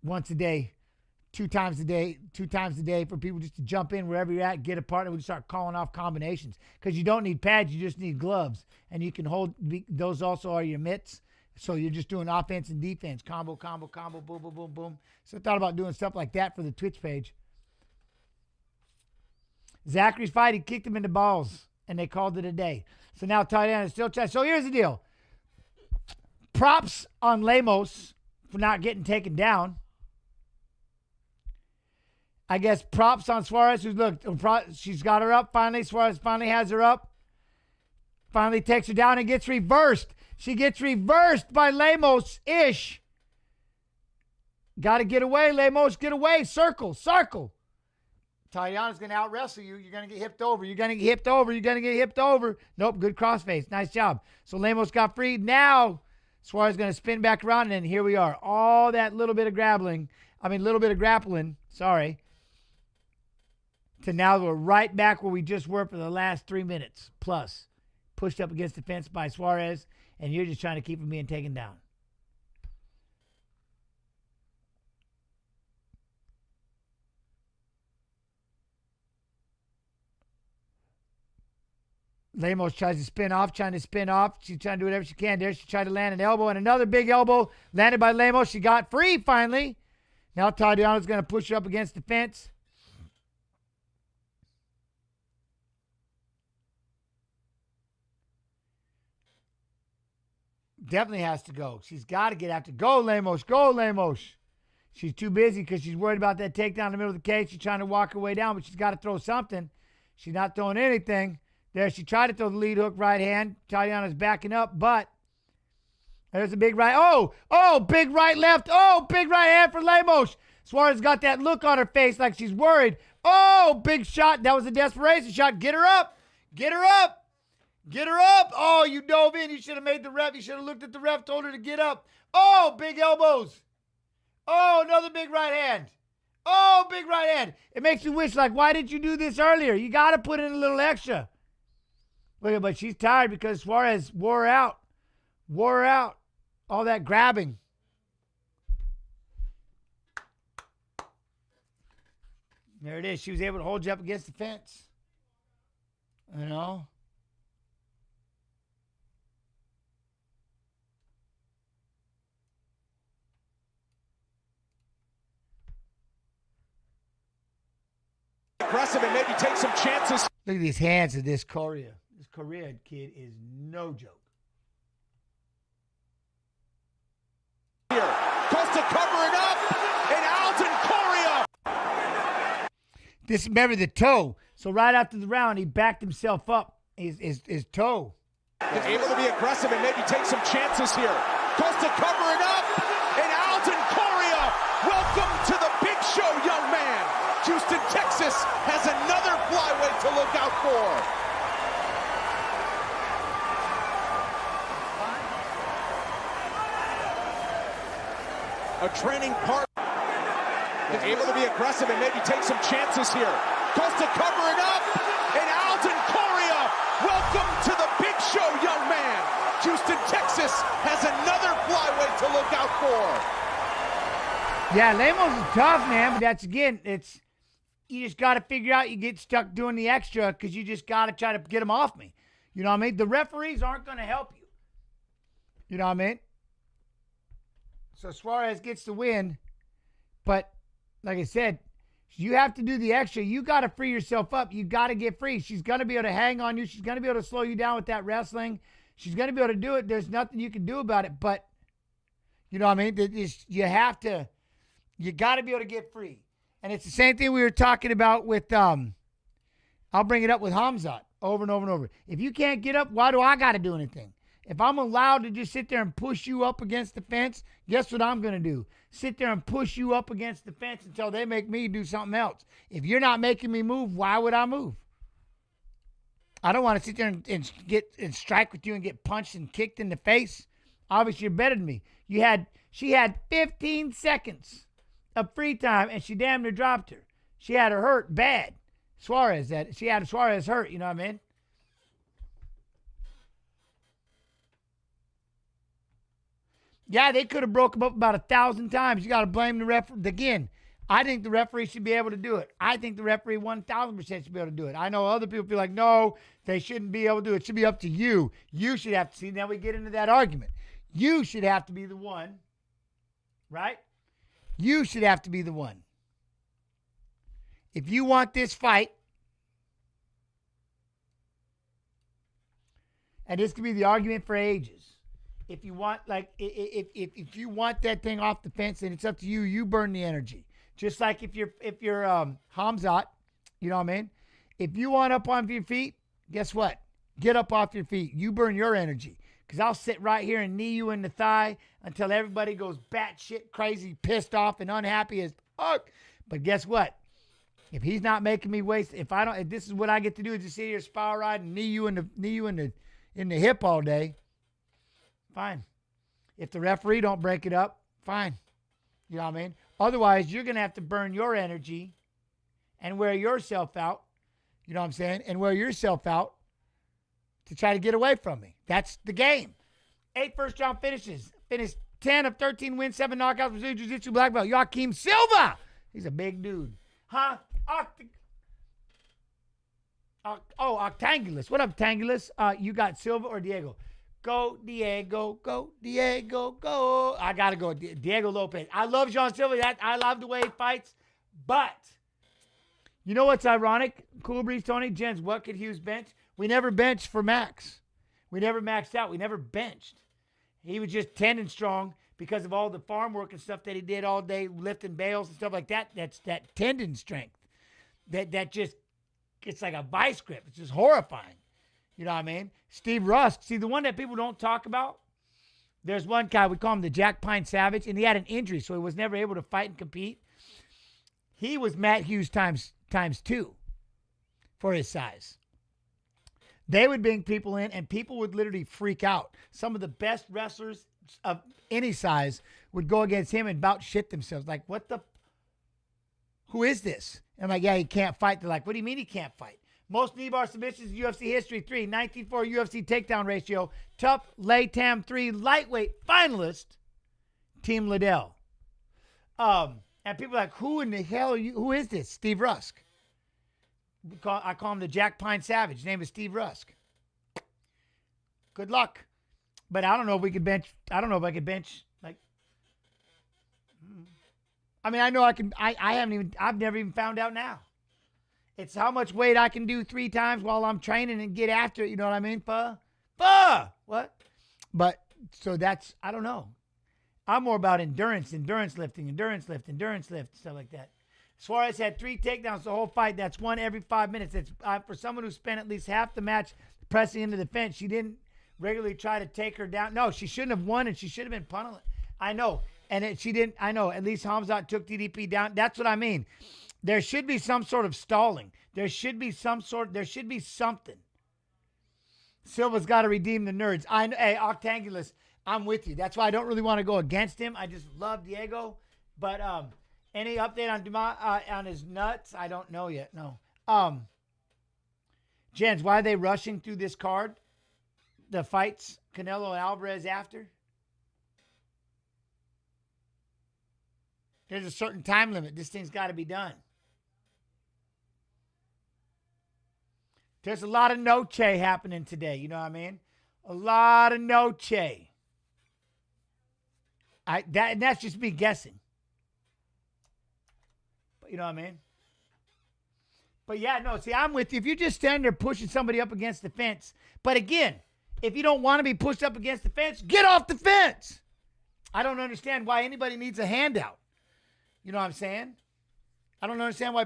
once a day, two times a day for people just to jump in wherever you're at, get a partner. We just start calling off combinations because you don't need pads. You just need gloves, and you can hold those. Also are your mitts. So you're just doing offense and defense, combo, boom, boom, boom, boom. So I thought about doing stuff like that for the Twitch page. Zachary's fight, he kicked him in the balls, and they called it a day. So now Tatiana is still trying. So here's the deal. Props on Lamos for not getting taken down. I guess props on Suarez, who's looked, she's got her up finally. Suarez finally has her up. Finally takes her down and gets reversed. She gets reversed by Lamos-ish. Got to get away, Lamos, get away. Circle. Tatiana's going to out-wrestle you. You're going to get hipped over. Nope, good crossface. Nice job. So Lamos got freed. Now Suarez is going to spin back around, and then here we are. All that little bit of grappling, to now we're right back where we just were for the last 3 minutes plus. Pushed up against the fence by Suarez, and you're just trying to keep him being taken down. Lamos tries to spin off, She's trying to do whatever she can there. She tried to land an elbow, and another big elbow landed by Lamos. She got free finally. Now Tatiana's going to push her up against the fence. Definitely has to go. She's got to get after. Go, Lamos. Go, Lamos. She's too busy because she's worried about that takedown in the middle of the cage. She's trying to walk her way down, but she's got to throw something. She's not throwing anything. There, she tried to throw the lead hook right hand. Tatiana's backing up, but there's a big right. Oh, big right left. Oh, big right hand for Lamos. Suarez got that look on her face like she's worried. Oh, big shot. That was a desperation shot. Get her up. Get her up. Get her up. Oh, you dove in. You should have made the ref. You should have looked at the ref, told her to get up. Oh, big elbows. Oh, another big right hand. Oh, big right hand. It makes you wish, like, why didn't you do this earlier? You got to put in a little extra. Look, but she's tired because Suarez wore her out. Wore her out. All that grabbing. There it is. She was able to hold you up against the fence. You know? Aggressive and maybe take some chances. Look at these hands of this Coria. This Coria kid is no joke. Here, Costa covering up, and out in Coria. Remember the toe. So right after the round, he backed himself up. His toe. Able to be aggressive and maybe take some chances here. Costa covering up, and out in Coria. Welcome to the big show, young man. Houston, Texas has another flyweight to look out for. A training partner. Able to be aggressive and maybe take some chances here. Costa covering up, and out in Coria. Welcome to the big show, young man. Houston, Texas has another flyweight to look out for. Yeah, Lamos is tough, man, but that's, again, you just got to figure out you get stuck doing the extra because you just got to try to get them off me. You know what I mean? The referees aren't going to help you. You know what I mean? So Suarez gets the win, but like I said, you have to do the extra. You got to free yourself up. You got to get free. She's going to be able to hang on you. She's going to be able to slow you down with that wrestling. She's going to be able to do it. There's nothing you can do about it, but you know what I mean? You got to be able to get free. And it's the same thing we were talking about with, I'll bring it up with Hamzat over and over and over. If you can't get up, why do I got to do anything? If I'm allowed to just sit there and push you up against the fence, guess what I'm going to do? Sit there and push you up against the fence until they make me do something else. If you're not making me move, why would I move? I don't want to sit there and strike with you and get punched and kicked in the face. Obviously, you're better than me. She had 15 seconds of free time, and she damn near dropped her. She had her hurt bad. She had Suarez hurt, you know what I mean? Yeah, they could have broke him up about 1,000 times. You got to blame the referee. Again, I think the referee should be able to do it. I think the referee 1,000% should be able to do it. I know other people feel like, no, they shouldn't be able to do it. It should be up to you. You should have to see. Now we get into that argument. You should have to be the one, right? You should have to be the one. If you want this fight, and this could be the argument for ages. If you want, if you want that thing off the fence, then it's up to you. You burn the energy. Just like if you're Hamzat, you know what I mean? If you want up on your feet, guess what? Get up off your feet. You burn your energy. Because I'll sit right here and knee you in the thigh until everybody goes batshit crazy, pissed off, and unhappy as fuck. But guess what? If he's not making me waste, if this is what I get to do, is just sit here, spiral ride, and knee you in the hip all day, fine. If the referee don't break it up, fine. You know what I mean? Otherwise, you're going to have to burn your energy and wear yourself out. You know what I'm saying? And wear yourself out to try to get away from me. That's the game. 8 first-round finishes. Finished 10 of 13 wins, 7 knockouts, Brazilian Jiu-Jitsu black belt. Joaquim Silva. He's a big dude. Huh? Octangulus. What up, Tangulus? You got Silva or Diego? Go, Diego. Go, Diego. Go. I got to go. Diego Lopez. I love Jean Silva. I love the way he fights. But you know what's ironic? Cool Breeze, Tony, Jens, what could Hughes bench? We never benched for Max. We never maxed out. We never benched. He was just tendon strong because of all the farm work and stuff that he did all day, lifting bales and stuff like that. That's that tendon strength. That just, it's like a vice grip. It's just horrifying. You know what I mean? Steve Rusk, see, the one that people don't talk about, there's one guy, we call him the Jack Pine Savage, and he had an injury, so he was never able to fight and compete. He was Matt Hughes times 2 for his size. They would bring people in, and people would literally freak out. Some of the best wrestlers of any size would go against him and about shit themselves. Like, who is this? And I'm like, yeah, he can't fight. They're like, what do you mean he can't fight? Most knee bar submissions in UFC history, 3. 19-4 UFC takedown ratio. Tough Latam 3 lightweight finalist, Team Liddell. And people are like, who in the hell are you? Who is this? Steve Rusk. I call him the Jack Pine Savage. His name is Steve Rusk. Good luck. But I don't know if we could bench. I don't know if I could bench. Like, I mean, I know I can. I've never even found out now. It's how much weight I can do 3 times while I'm training and get after it. You know what I mean? What? But so that's, I don't know. I'm more about endurance lifting, stuff like that. Suarez had 3 takedowns the whole fight. That's 1 every 5 minutes. It's for someone who spent at least half the match pressing into the fence. She didn't regularly try to take her down. No, she shouldn't have won, and she should have been punting. I know. And she didn't. I know. At least Hamzat took DDP down. That's what I mean. There should be some sort of stalling. There should be something. Silva's got to redeem the nerds. I know. Hey, Octangulus, I'm with you. That's why I don't really want to go against him. I just love Diego. But any update on Dumas on his nuts? I don't know yet. No. Jens, why are they rushing through this card? The fights, Canelo and Alvarez after? There's a certain time limit. This thing's got to be done. There's a lot of noche happening today. You know what I mean? A lot of noche. And that's just me guessing. But you know what I mean? But yeah, no, see, I'm with you. If you're just standing there pushing somebody up against the fence. But again, if you don't want to be pushed up against the fence, get off the fence. I don't understand why anybody needs a handout. You know what I'm saying? I don't understand why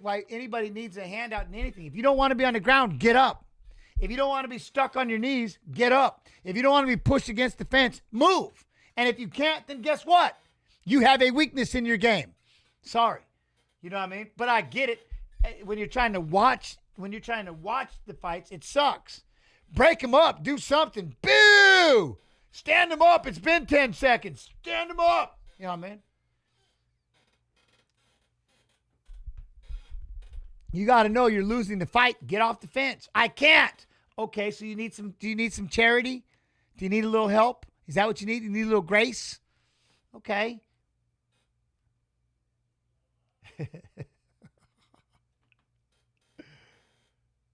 why anybody needs a handout in anything. If you don't want to be on the ground, get up. If you don't want to be stuck on your knees, get up. If you don't want to be pushed against the fence, move. And if you can't, then guess what? You have a weakness in your game. Sorry. You know what I mean? But I get it. When you're trying to watch the fights, it sucks. Break them up. Do something. Boo! Stand them up. It's been 10 seconds. Stand them up. You know what I mean? You got to know you're losing the fight. Get off the fence. I can't. Okay, so do you need some charity? Do you need a little help? Is that what you need? You need a little grace? Okay.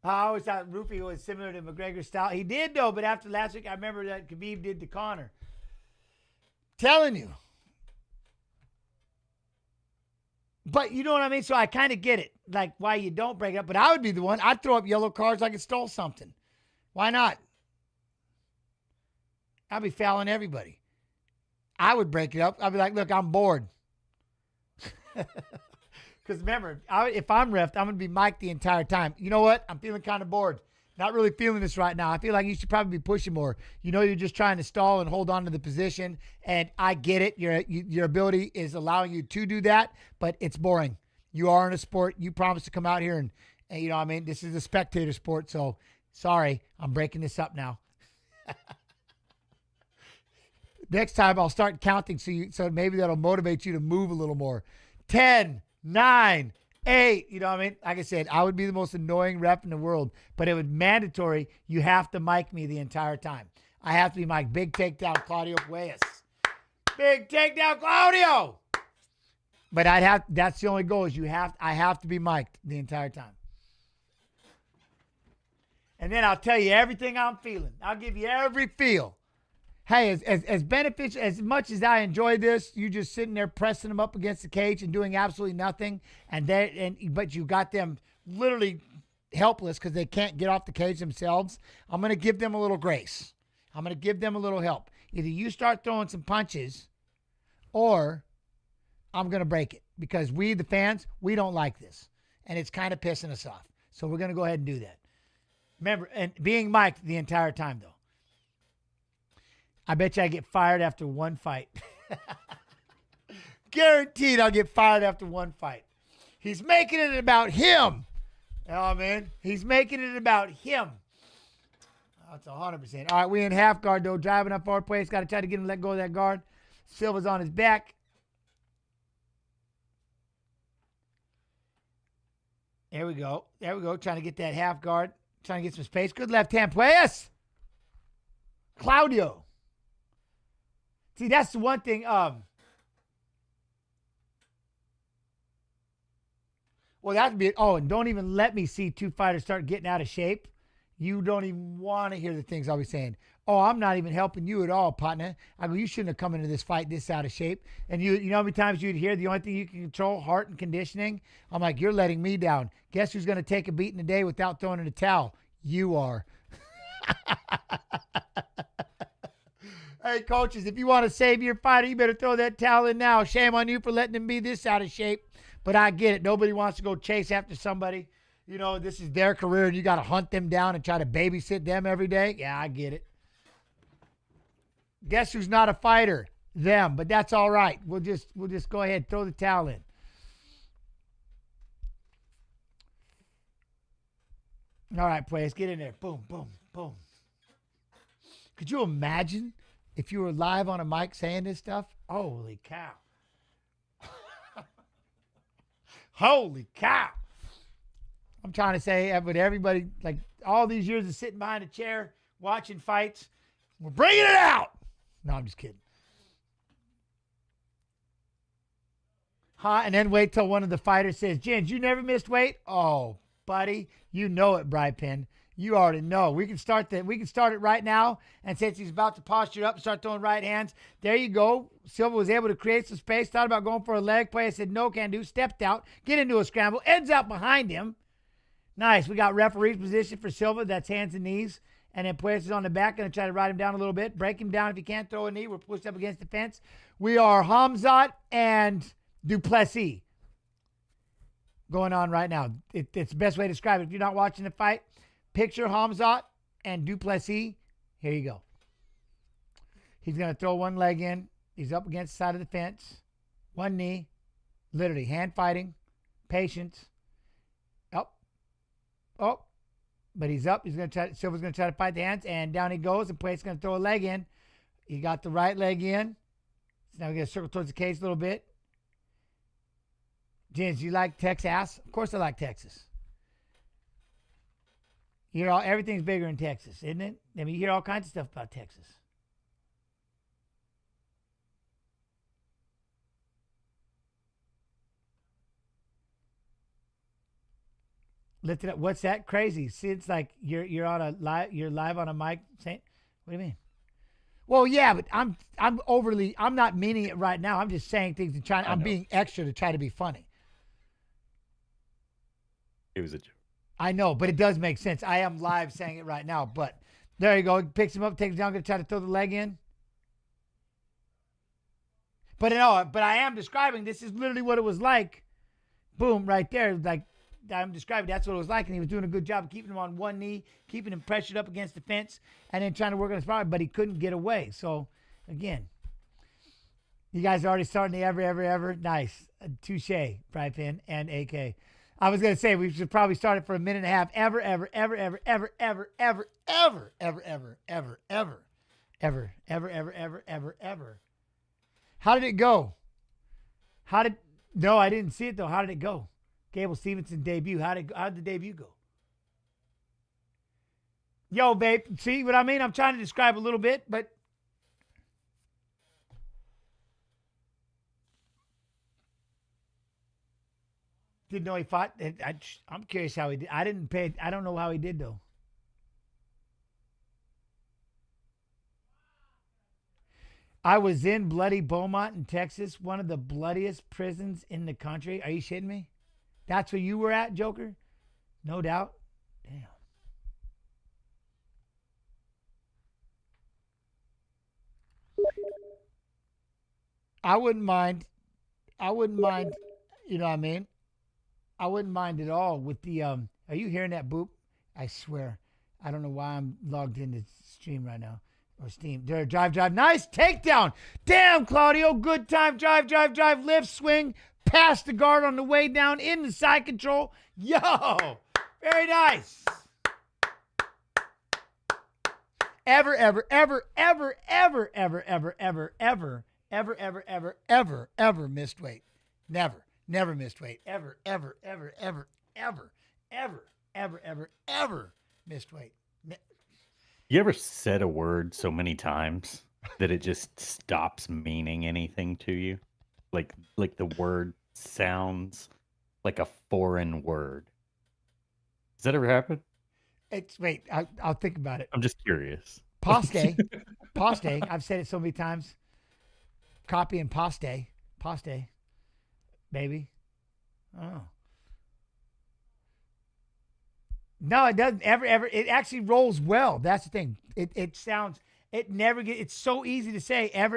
I always thought Rufio was similar to McGregor's style. He did, though, but after last week, I remember that Khabib did to Conor. Telling you. But you know what I mean? So I kind of get it, like why you don't break it up. But I would be the one. I'd throw up yellow cards like it stole something. Why not? I'd be fouling everybody. I would break it up. I'd be like, look, I'm bored. Because remember, if I'm reffed, I'm going to be mic'd the entire time. You know what? I'm feeling kind of bored. Not really feeling this right now. I feel like you should probably be pushing more. You know, you're just trying to stall and hold on to the position. And I get it. Your ability is allowing you to do that, but it's boring. You are in a sport. You promised to come out here and you know what I mean? This is a spectator sport. So sorry, I'm breaking this up now. Next time I'll start counting so maybe that'll motivate you to move a little more. 10, 9, 8. You know what I mean? Like I said, I would be the most annoying ref in the world, but it would mandatory. You have to mic me the entire time. I have to be mic. Big takedown, Claudio Pueyas. Big takedown, Claudio. But that's the only goal is I have to be mic'd the entire time. And then I'll tell you everything I'm feeling. I'll give you every feel. Hey, as beneficial, as much as I enjoy this, you just sitting there pressing them up against the cage and doing absolutely nothing, but you got them literally helpless because they can't get off the cage themselves. I'm going to give them a little grace. I'm going to give them a little help. Either you start throwing some punches or I'm going to break it because we, the fans, we don't like this. And it's kind of pissing us off. So we're going to go ahead and do that. Remember, and being mic'd the entire time, though. I bet you I get fired after one fight. Guaranteed I'll get fired after one fight. He's making it about him. Oh, man. He's making it about him. That's 100%. All right, we in half guard, though. Driving up our place. Got to try to get him to let go of that guard. Silva's on his back. There we go. There we go. Trying to get that half guard. Trying to get some space. Good left hand. Pues. Claudio. See, that's the one thing. Well, that'd be it. Oh, and don't even let me see two fighters start getting out of shape. You don't even want to hear the things I'll be saying. Oh, I'm not even helping you at all, partner. I go, you shouldn't have come into this fight this out of shape. And you know how many times you'd hear the only thing you can control, heart and conditioning? I'm like, you're letting me down. Guess who's going to take a beating today without throwing in a towel? You are. Hey, coaches, if you want to save your fighter, you better throw that towel in now. Shame on you for letting him be this out of shape. But I get it. Nobody wants to go chase after somebody. You know, this is their career, and you got to hunt them down and try to babysit them every day. Yeah, I get it. Guess who's not a fighter? Them. But that's all right. We'll just go ahead and throw the towel in. All right, players, get in there. Boom, boom, boom. Could you imagine if you were live on a mic saying this stuff? Holy cow. Holy cow. I'm trying to say, but everybody, like all these years of sitting behind a chair, watching fights, we're bringing it out. No, I'm just kidding. And then wait till one of the fighters says, Jens, you never missed weight? Oh, buddy, you know it, Brypen. You already know. We can start it right now. And since he's about to posture up and start throwing right hands, there you go. Silva was able to create some space. Thought about going for a leg play. I said, no, can do. Stepped out. Get into a scramble. Ends out behind him. Nice. We got referee's position for Silva. That's hands and knees. And then Pues is on the back. Going to try to ride him down a little bit. Break him down if he can't throw a knee. We're pushed up against the fence. We are Hamzat and Duplessis going on right now. It's the best way to describe it. If you're not watching the fight, picture Hamzat and Duplessis. Here you go. He's going to throw one leg in. He's up against the side of the fence. One knee. Literally hand fighting. Patience. Up. Oh. But he's up. He's going to try. Silva's going to try to fight the hands. And down he goes. And Pues is going to throw a leg in. He got the right leg in. So now we're going to circle towards the cage a little bit. Jens, you like Texas? Of course I like Texas. You know, everything's bigger in Texas, isn't it? I mean, you hear all kinds of stuff about Texas. Lift it up. What's that? Crazy. See, it's like you're live on a mic saying, what do you mean? Well, yeah, but I'm not meaning it right now. I'm just saying things and I'm being extra to try to be funny. It was a joke. I know, but it does make sense. I am live saying it right now, but there you go. He picks him up, takes him down, going to try to throw the leg in. But I am describing, this is literally what it was like. Boom, right there. Like, I'm describing, that's what it was like, and he was doing a good job of keeping him on one knee, keeping him pressured up against the fence, and then trying to work on his power, but he couldn't get away. So, again, you guys are already starting the ever. Nice. Touche, Brypen and AK. I was going to say, we should probably start it for a minute and a half. Ever. How did it go? No, I didn't see it though. How did it go? Gable Stevenson debut. How did the debut go? Yo, babe, see what I mean? I'm trying to describe a little bit, but didn't know he fought. I'm curious how he did. I don't know how he did though. I was in bloody Beaumont in Texas, one of the bloodiest prisons in the country. Are you shitting me? That's where you were at, Joker? No doubt. Damn. I wouldn't mind. You know what I mean? I wouldn't mind at all with the. Are you hearing that boop? I swear. I don't know why I'm logged into stream right now. Or Steam. There, drive. Nice takedown. Damn, Claudio. Good time. Drive. Lift, swing. Past the guard on the way down into side control. Yo. Very nice. Ever missed weight. Never missed weight. Ever missed weight. You ever said a word so many times that it just stops meaning anything to you? Like the word sounds like a foreign word. Does that ever happen? Wait, I'll think about it. I'm just curious. Paste. I've said it so many times. Copy and paste, baby. Oh. No, it doesn't ever. It actually rolls well. That's the thing. It sounds. It never gets. It's so easy to say. Ever.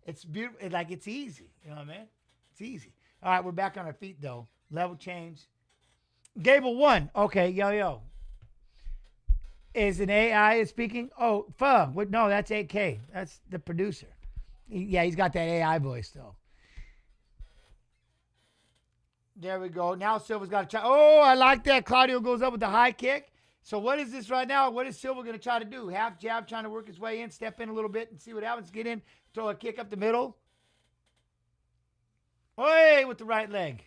It's beautiful. It's easy. You know what I mean? It's easy. All right, we're back on our feet though. Level change. Gable 1. Okay, yo. Is an AI speaking? Oh, fuck. What? No, that's 8K. That's the producer. He's got that AI voice though. There we go. Now Silva's got to try. Oh, I like that. Claudio goes up with the high kick. So what is this right now? What is Silva going to try to do? Half jab, trying to work his way in, step in a little bit and see what happens. Get in, throw a kick up the middle. Oi, with the right leg.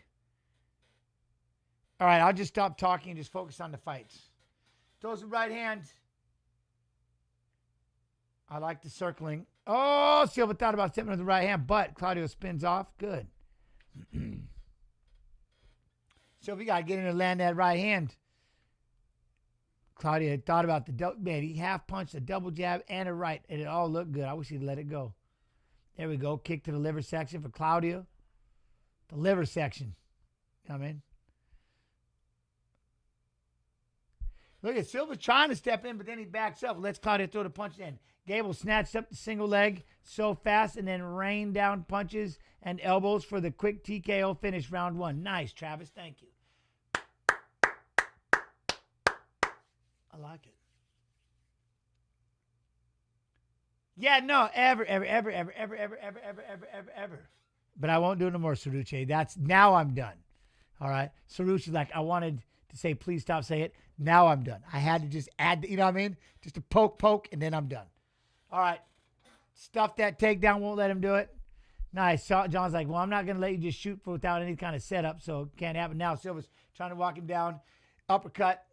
All right, I'll just stop talking and just focus on the fights. Throws the right hand. I like the circling. Oh, Silva thought about stepping with the right hand, but Claudio spins off. Good. Silva got to get in and land that right hand. Claudio thought about he half punched a double jab and a right, and it all looked good. I wish he'd let it go. There we go. Kick to the liver section for Claudio. The liver section. You know what I mean? Look at Silva trying to step in, but then he backs up. Lets Claudio throw the punch in. Gable snatched up the single leg so fast and then rained down punches and elbows for the quick TKO finish round 1. Nice, Travis. Thank you. I like it. Yeah, no, ever. But I won't do it no more, Cerrucci. Now I'm done. All right. Cerrucci's like, I wanted to say, please stop saying it. Now I'm done. I had to just add, you know what I mean? Just a poke, and then I'm done. All right. Stuff that takedown, won't let him do it. Nice. John's like, well, I'm not going to let you just shoot without any kind of setup, so it can't happen. Now Silva's trying to walk him down. Uppercut.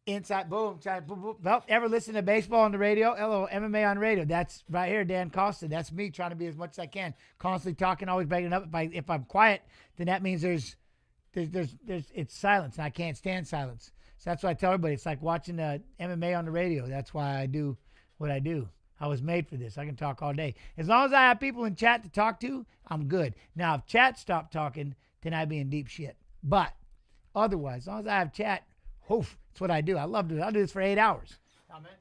Inside, boom. Well, ever listen to baseball on the radio? Hello, MMA on radio. That's right here, Dan Costa. That's me trying to be as much as I can. Constantly talking, always breaking up. If I'm quiet, then that means it's silence, and I can't stand silence. So that's why I tell everybody, it's like watching MMA on the radio. That's why I do what I do. I was made for this. I can talk all day. As long as I have people in chat to talk to, I'm good. Now, if chat stopped talking, then I'd be in deep shit. But otherwise, as long as I have chat, that's what I do. I love to do. I'll do this for 8 hours. Amen.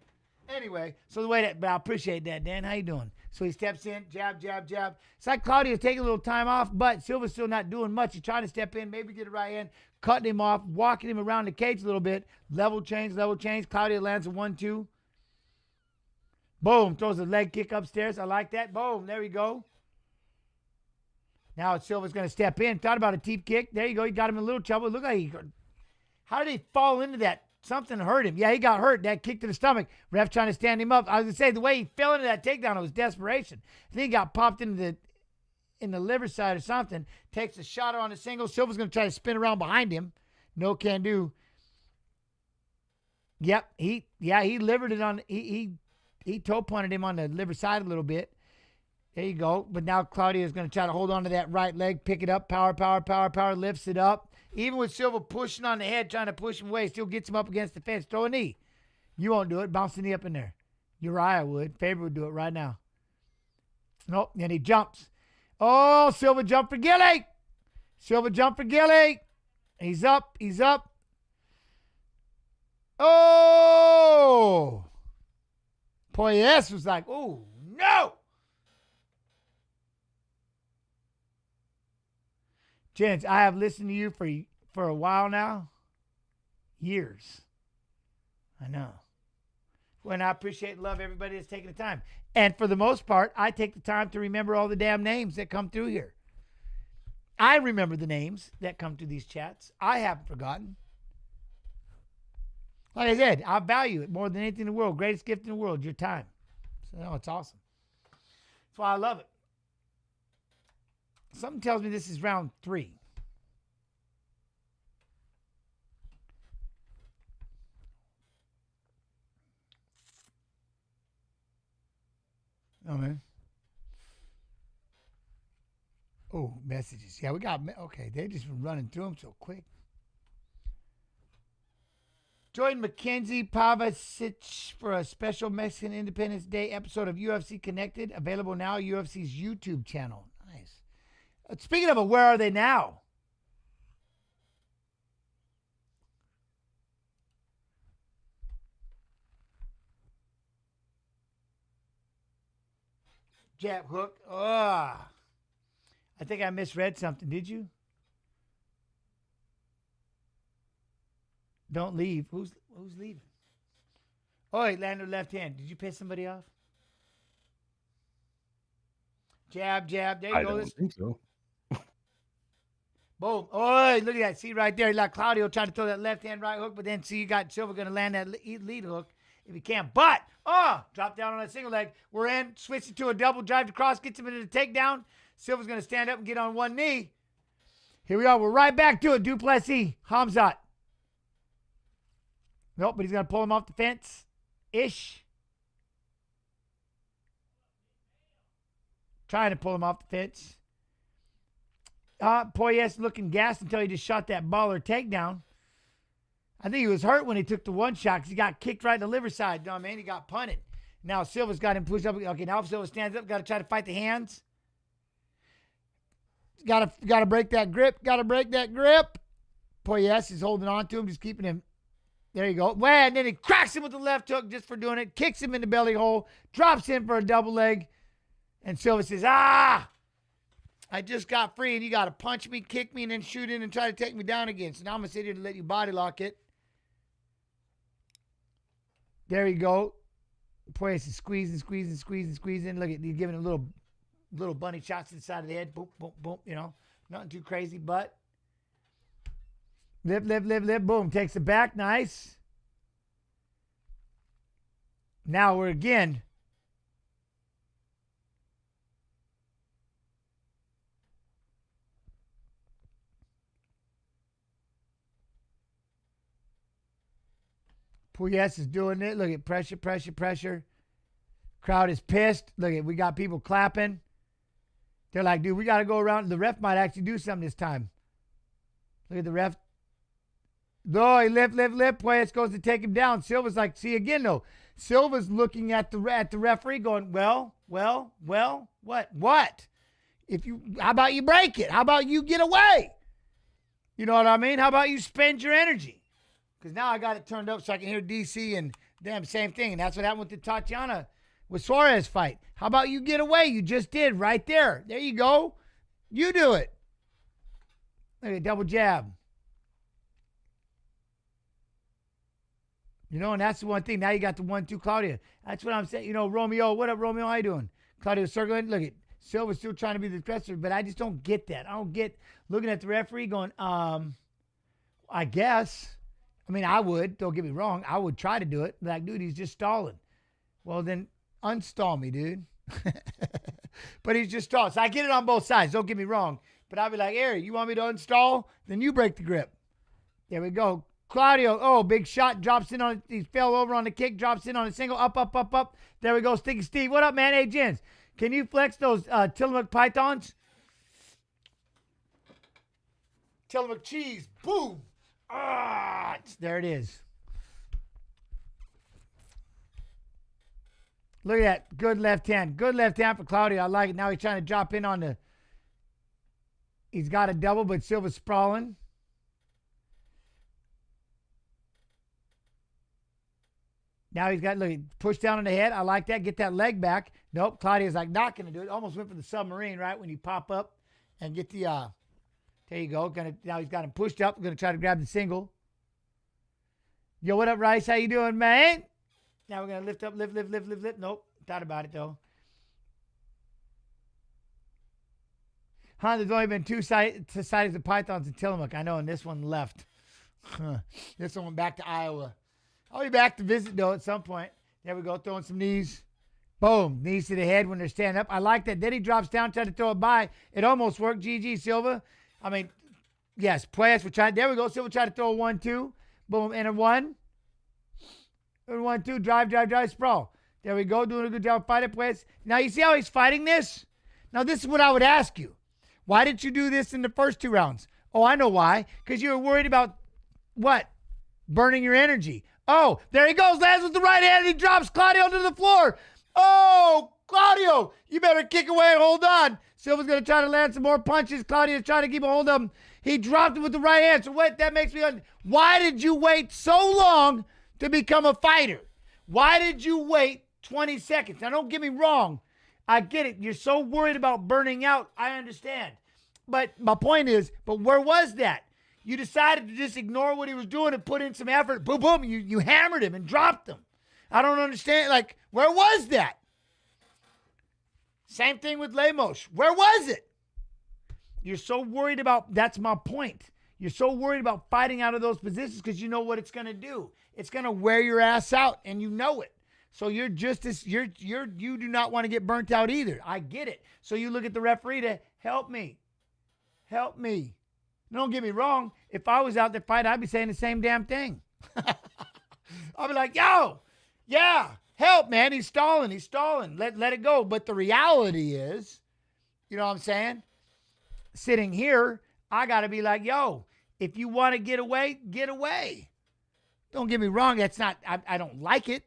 Anyway, but I appreciate that, Dan. How you doing? So he steps in, jab. It's like Claudio's taking a little time off, but Silva's still not doing much. He's trying to step in, maybe get a right hand, cutting him off, walking him around the cage a little bit. Level change. Claudio lands a 1-2. Boom, throws a leg kick upstairs. I like that. Boom, there we go. Now Silva's going to step in. Thought about a deep kick. There you go. He got him in a little trouble. Look like how did he fall into that? Something hurt him. Yeah, he got hurt. That kick to the stomach. Ref trying to stand him up. I was going to say, the way he fell into that takedown, it was desperation. I think he got popped in the liver side or something. Takes a shot on the single. Silva's going to try to spin around behind him. No can do. Yep. He livered it on. He toe punted him on the liver side a little bit. There you go. But now Claudio is going to try to hold on to that right leg, pick it up, power, lifts it up. Even with Silva pushing on the head, trying to push him away, still gets him up against the fence. Throw a knee. You won't do it. Bounce the knee up in there. Uriah would. Faber would do it right now. Nope. Then he jumps. Oh, Silva jumped for Gilly. He's up. Oh! Poirier was like, oh, no! Gents, I have listened to you for a while now. Years. I know. Well, I appreciate and love everybody that's taking the time. And for the most part, I take the time to remember all the damn names that come through here. I remember the names that come through these chats. I haven't forgotten. Like I said, I value it more than anything in the world. Greatest gift in the world, your time. So, no, it's awesome. That's why I love it. Something tells me this is round 3. Oh, man. Oh, messages. Yeah, we got, okay, they just been running through them so quick. Join Mackenzie Pavasic for a special Mexican Independence Day episode of UFC Connected, available now, UFC's YouTube channel. Nice. Speaking of where are they now? Jab hook. I think I misread something. Did you? Don't leave. Who's leaving? Oh, he landed left hand. Did you piss somebody off? Jab, jab. There you go. I don't think so. Boom. Oh, look at that. See right there. Like Claudio trying to throw that left hand right hook, but then see you got Silva going to land that lead hook if he can. But, drop down on a single leg. We're in. Switch it to a double. Drive across. Gets him into the takedown. Silva's going to stand up and get on one knee. Here we are. We're right back to it. Duplessis. Hamzat. Nope, but he's going to pull him off the fence-ish. Trying to pull him off the fence. Poirier's looking gassed until he just shot that baller takedown. I think he was hurt when he took the one shot because he got kicked right in the liver side. No, man, he got punted. Now Silva's got him pushed up. Okay, now Silva stands up. Got to try to fight the hands. Got to break that grip. Got to break that grip. Poirier is holding on to him, just keeping him. There you go. Well, and then he cracks him with the left hook just for doing it. Kicks him in the belly hole. Drops in for a double leg. And Silva says, I just got free and you got to punch me, kick me, and then shoot in and try to take me down again. So now I'm going to sit here and let you body lock it. There you go. Poirier is squeezing. Look at, he's giving him little bunny shots to the side of the head. Boom, boom, boom. You know, nothing too crazy, but lip, boom. Takes it back. Nice. Now we're again. Poirier is doing it. Look at pressure. Crowd is pissed. Look at, we got people clapping. They're like, dude, we got to go around. The ref might actually do something this time. Look at the ref. No, he lift. Poirier goes to take him down. Silva's like, see again, though. Silva's looking at the referee going, well, what? How about you break it? How about you get away? You know what I mean? How about you spend your energy? Because now I got it turned up so I can hear DC and damn, same thing. And that's what happened with the Tatiana with Suarez fight. How about you get away? You just did right there. There you go. You do it. Look at double jab. You know, and that's the one thing. Now you got the 1-2 Claudia. That's what I'm saying. You know, Romeo, what up, Romeo? How you doing? Claudia circling. Look at Silva's still trying to be the aggressor, but I just don't get that. I don't get looking at the referee going, I guess. I mean, I would. Don't get me wrong. I would try to do it. Like, dude, he's just stalling. Well, then unstall me, dude. But he's just stalling. So I get it on both sides. Don't get me wrong. But I'd be like, Harry, you want me to unstall? Then you break the grip. There we go. Claudio, big shot. Drops in on it. He fell over on the kick. Drops in on a single. Up. There we go. Sticky Steve. What up, man? Hey, Jens. Can you flex those Tillamook pythons? Tillamook cheese. Boom. There it is. Look at that. Good left hand. Good left hand for Claudio. I like it. Now he's trying to drop in on the. He's got a double, but Silva's sprawling. Now he's got, look, push down on the head. I like that. Get that leg back. Nope. Claudio's like not going to do it. Almost went for the submarine, right? When you pop up and get the, there you go. Now he's got him pushed up. Going to try to grab the single. Yo, what up, Rice? How you doing, man? Now we're going to lift up, lift. Nope. Thought about it, though. There's only been two sightings of pythons in Tillamook. I know, and this one left. This one went back to Iowa. I'll be back to visit, though, at some point. There we go, throwing some knees. Boom, knees to the head when they're standing up. I like that. Then he drops down, tried to throw it by. It almost worked. GG, Silva. I mean, yes, Puelles will try. There we go. Silva tried to throw a 1-2. Boom, and a 1. And 1-2, drive, sprawl. There we go, doing a good job fighting Puelles. Now, you see how he's fighting this? Now, this is what I would ask you. Why didn't you do this in the first 2 rounds? Oh, I know why. Because you were worried about what? Burning your energy. Oh, there he goes. Lands with the right hand. And he drops Claudio to the floor. Oh, Claudio, you better kick away and hold on. Silva's going to try to land some more punches. Claudio's trying to keep a hold of him. He dropped him with the right hand. So what? That makes me why did you wait so long to become a fighter? Why did you wait 20 seconds? Now, don't get me wrong. I get it. You're so worried about burning out. I understand. But my point is, but where was that? You decided to just ignore what he was doing and put in some effort. Boom, boom. You hammered him and dropped him. I don't understand. Like, where was that? Same thing with Lamos. Where was it? You're so worried about, that's my point. You're so worried about fighting out of those positions because you know what it's going to do. It's going to wear your ass out, and you know it. So you're just as, you do not want to get burnt out either. I get it. So you look at the referee to help me. Help me. Don't get me wrong. If I was out there fighting, I'd be saying the same damn thing. I'd be like, yo, yeah, help, man. He's stalling. Let it go. But the reality is, you know what I'm saying? Sitting here, I got to be like, yo, if you want to get away, get away. Don't get me wrong. That's not, I don't like it.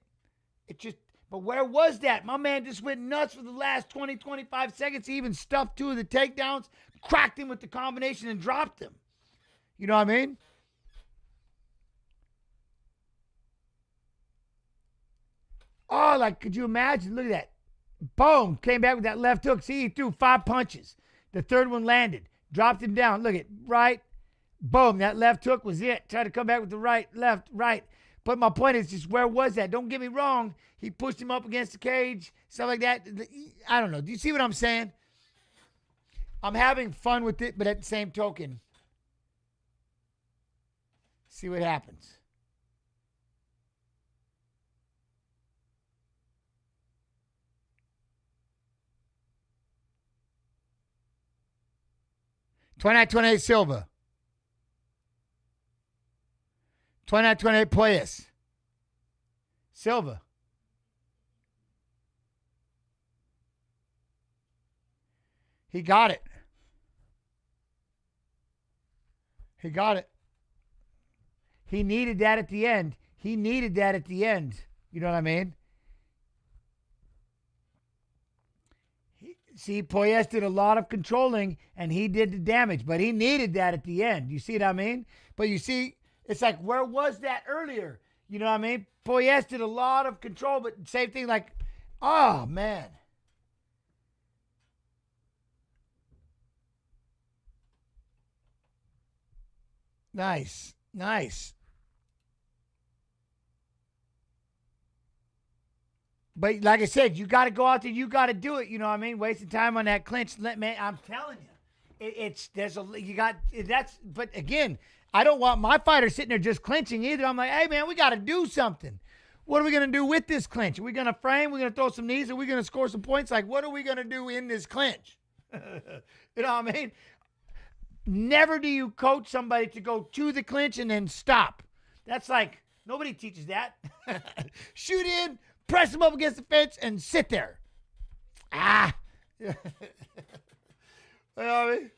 It just, but where was that? My man just went nuts for the last 20, 25 seconds. He even stuffed 2 of the takedowns, cracked him with the combination, and dropped him. You know what I mean? Oh, like, could you imagine? Look at that. Boom. Came back with that left hook. See, he threw 5 punches. The third one landed. Dropped him down. Look at right. Boom. That left hook was it. Tried to come back with the right, left, right. But my point is just, where was that? Don't get me wrong. He pushed him up against the cage, stuff like that. I don't know. Do you see what I'm saying? I'm having fun with it, but at the same token, see what happens. $29.28 Silva. $29.28 Puelles. Silva. He got it. He got it. He needed that at the end. You know what I mean? See, Puelles did a lot of controlling, and he did the damage, but he needed that at the end. You see what I mean? But you see, it's like, where was that earlier? You know what I mean? Puelles did a lot of control, but same thing, like, oh, man. Nice. But like I said, you got to go out there. You got to do it. You know what I mean? Wasting time on that clinch. Man, I'm telling you, but again, I don't want my fighter sitting there just clinching either. I'm like, hey man, we got to do something. What are we going to do with this clinch? Are we going to frame? We're going to throw some knees? Are we going to score some points? Like, what are we going to do in this clinch? You know what I mean? Never do you coach somebody to go to the clinch and then stop. That's like, nobody teaches that. Shoot in, press them up against the fence, and sit there. You know what I mean?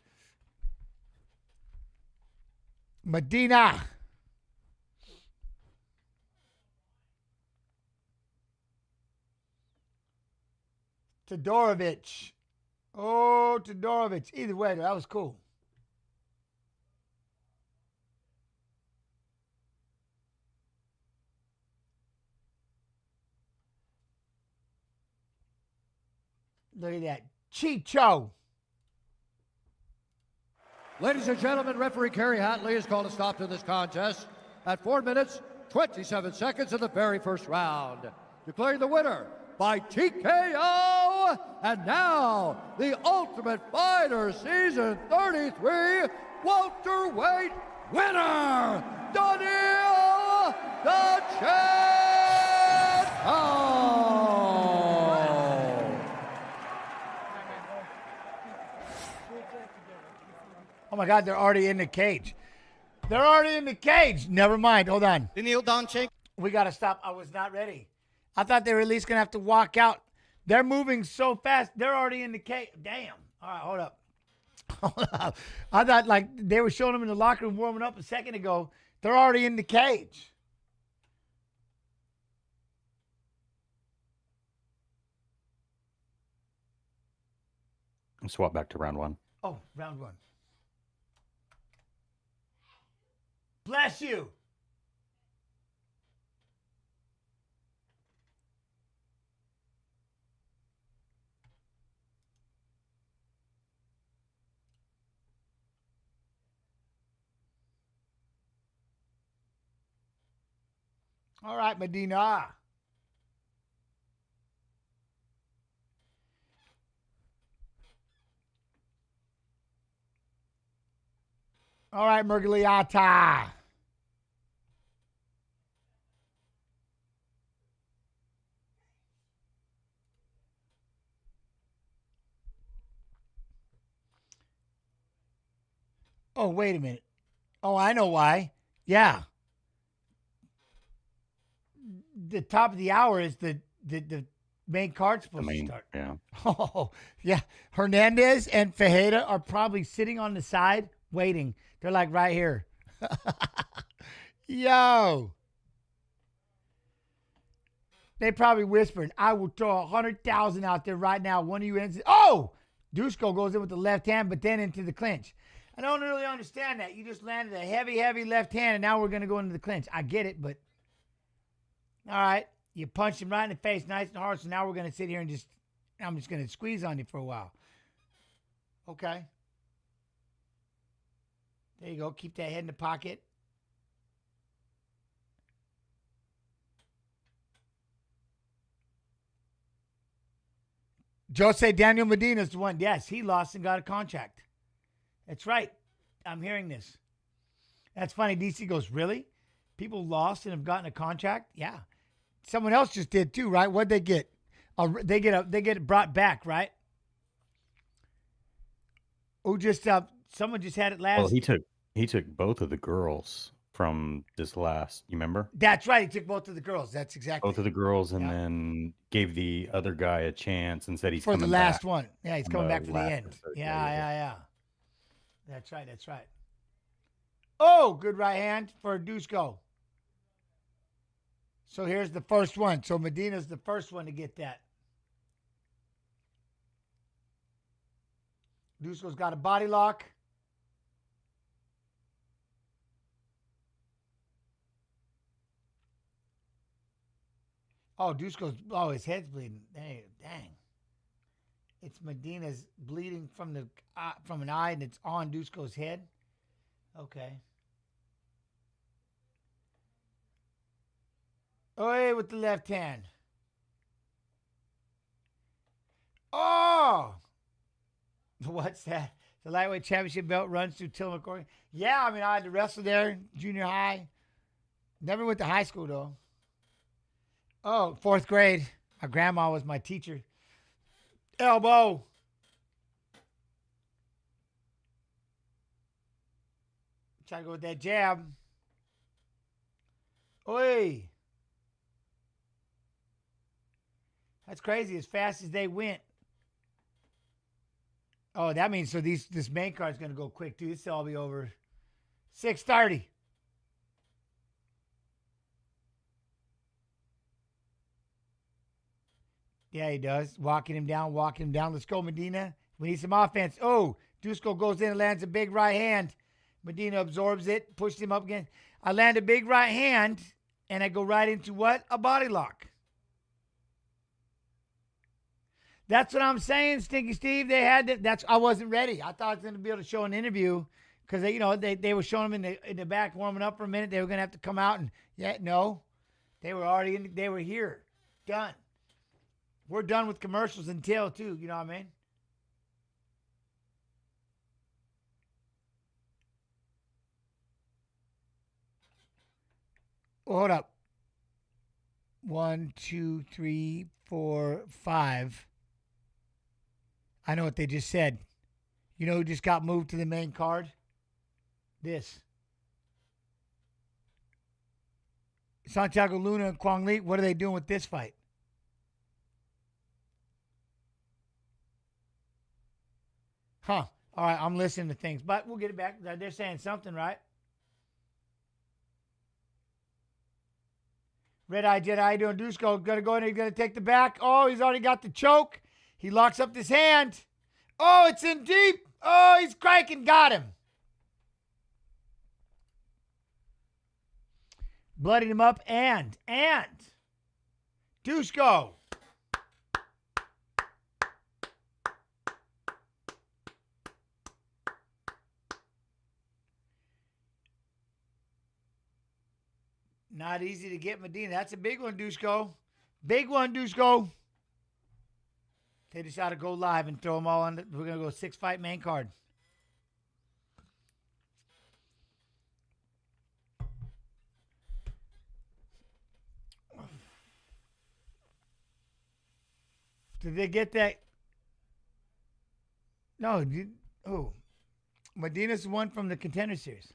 Medina. Todorovic. Oh, Todorovic. Either way, that was cool. Look at that. Chicho. Ladies and gentlemen, referee Kerry Hatley has called a stop to this contest at 4 minutes, 27 seconds of the very first round, declaring the winner by TKO. And now, the Ultimate Fighter Season 33 welterweight winner, Daniel Donchenko. Oh my God, they're already in the cage. They're already in the cage. Never mind. Hold on. Daniel Donchenko. We got to stop. I was not ready. I thought they were at least going to have to walk out. They're moving so fast. They're already in the cage. Damn. All right, hold up. Hold up. I thought like they were showing them in the locker room warming up a second ago. They're already in the cage. Swap back to round one. Oh, round one. Bless you. All right, Medina. All right, Mergliata. Oh, wait a minute. Oh, I know why. Yeah. The top of the hour is the main card supposed to start. Yeah. Oh, yeah. Hernandez and Ferreira are probably sitting on the side waiting. They're like right here. Yo. They probably whispered, I will throw 100,000 out there right now. One of you ends. Oh! Dusko goes in with the left hand, but then into the clinch. I don't really understand that. You just landed a heavy, heavy left hand, and now we're going to go into the clinch. I get it, but all right. You punched him right in the face nice and hard, so now we're going to sit here and I'm just going to squeeze on you for a while. Okay. There you go. Keep that head in the pocket. Jose Daniel Medina's the one. Yes, he lost and got a contract. That's right. I'm hearing this. That's funny. DC goes, really? People lost and have gotten a contract? Yeah. Someone else just did too, right? What'd they get? They get it brought back, right? Oh, just someone just had it last. Well, he took both of the girls from this last. You remember? That's right. He took both of the girls. That's exactly. Both of the girls, and then gave the other guy a chance and said he's for coming the last back. one. Yeah, he's coming back for the last end. episode. Yeah. That's right. That's right. Oh, good right hand for Dusko. So here's the first one. So Medina's the first one to get that. Dusko's got a body lock. Oh, his head's bleeding. Dang. It's Medina's bleeding from an eye, and it's on Dusko's head. Okay. Oh, with the left hand. Oh! What's that? The lightweight championship belt runs through Tillamook, Oregon. Yeah, I mean, I had to wrestle there, junior high. Never went to high school, though. Oh, 4th grade. My grandma was my teacher. Elbow. Try to go with that jab. Oi. That's crazy. As fast as they went. Oh, that means so this main card's going to go quick, too. This will all be over 6:30. Yeah, he does. Walking him down. Let's go, Medina. We need some offense. Oh, Dusko goes in and lands a big right hand. Medina absorbs it, pushed him up again. I land a big right hand, and I go right into what? A body lock. That's what I'm saying, Stinky Steve. They had to, I wasn't ready. I thought I was going to be able to show an interview because they were showing them in the back warming up for a minute. They were going to have to come out and no, they were already they were here, done. We're done with commercials until too. You know what I mean? Well, hold up. 1, 2, 3, 4, 5. I know what they just said. You know who just got moved to the main card? This. Santiago Luna and Kwang Lee. What are they doing with this fight? Huh. All right, I'm listening to things. But we'll get it back. They're saying something, right? Red Eye Jedi doing Dusko. Gonna go in. He's gonna take the back. Oh, he's already got the choke. He locks up his hand. Oh, it's in deep. Oh, he's cranking. Got him. Bloodied him up and Dusko. Not easy to get Medina. That's a big one, Dusko. Big one, Dusko. They just ought to go live and throw them all on. We're going to go 6-fight main card. Did they get that? No. Oh. Medina's one from the Contender Series.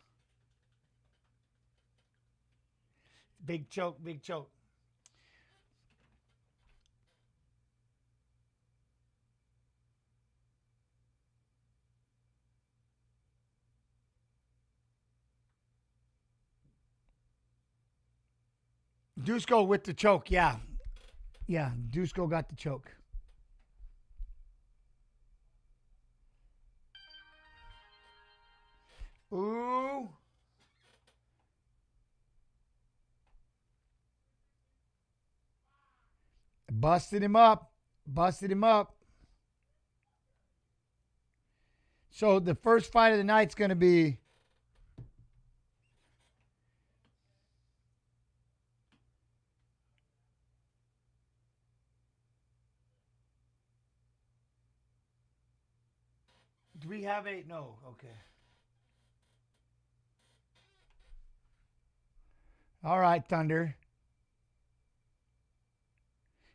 Big choke, big choke. Dusko with the choke, yeah. Yeah, Dusko got the choke. Ooh. Busted him up. Busted him up. So the first fight of the night's going to be do we have a no, okay. All right, Thunder.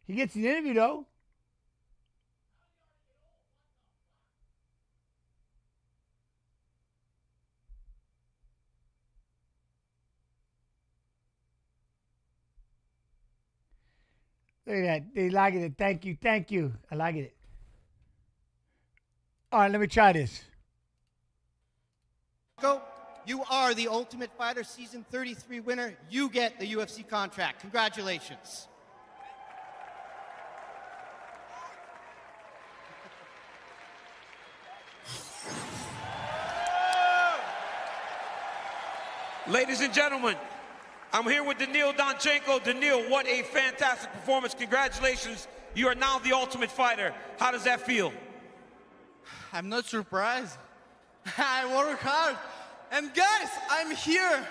He gets the interview, though. Look at that. They like it. Thank you. Thank you. I like it. All right, let me try this. Go. You are the Ultimate Fighter Season 33 winner. You get the UFC contract. Congratulations. Ladies and gentlemen, I'm here with Daniil Donchenko. Daniil, what a fantastic performance. Congratulations. You are now the Ultimate Fighter. How does that feel? I'm not surprised. I work hard. And guys, I'm here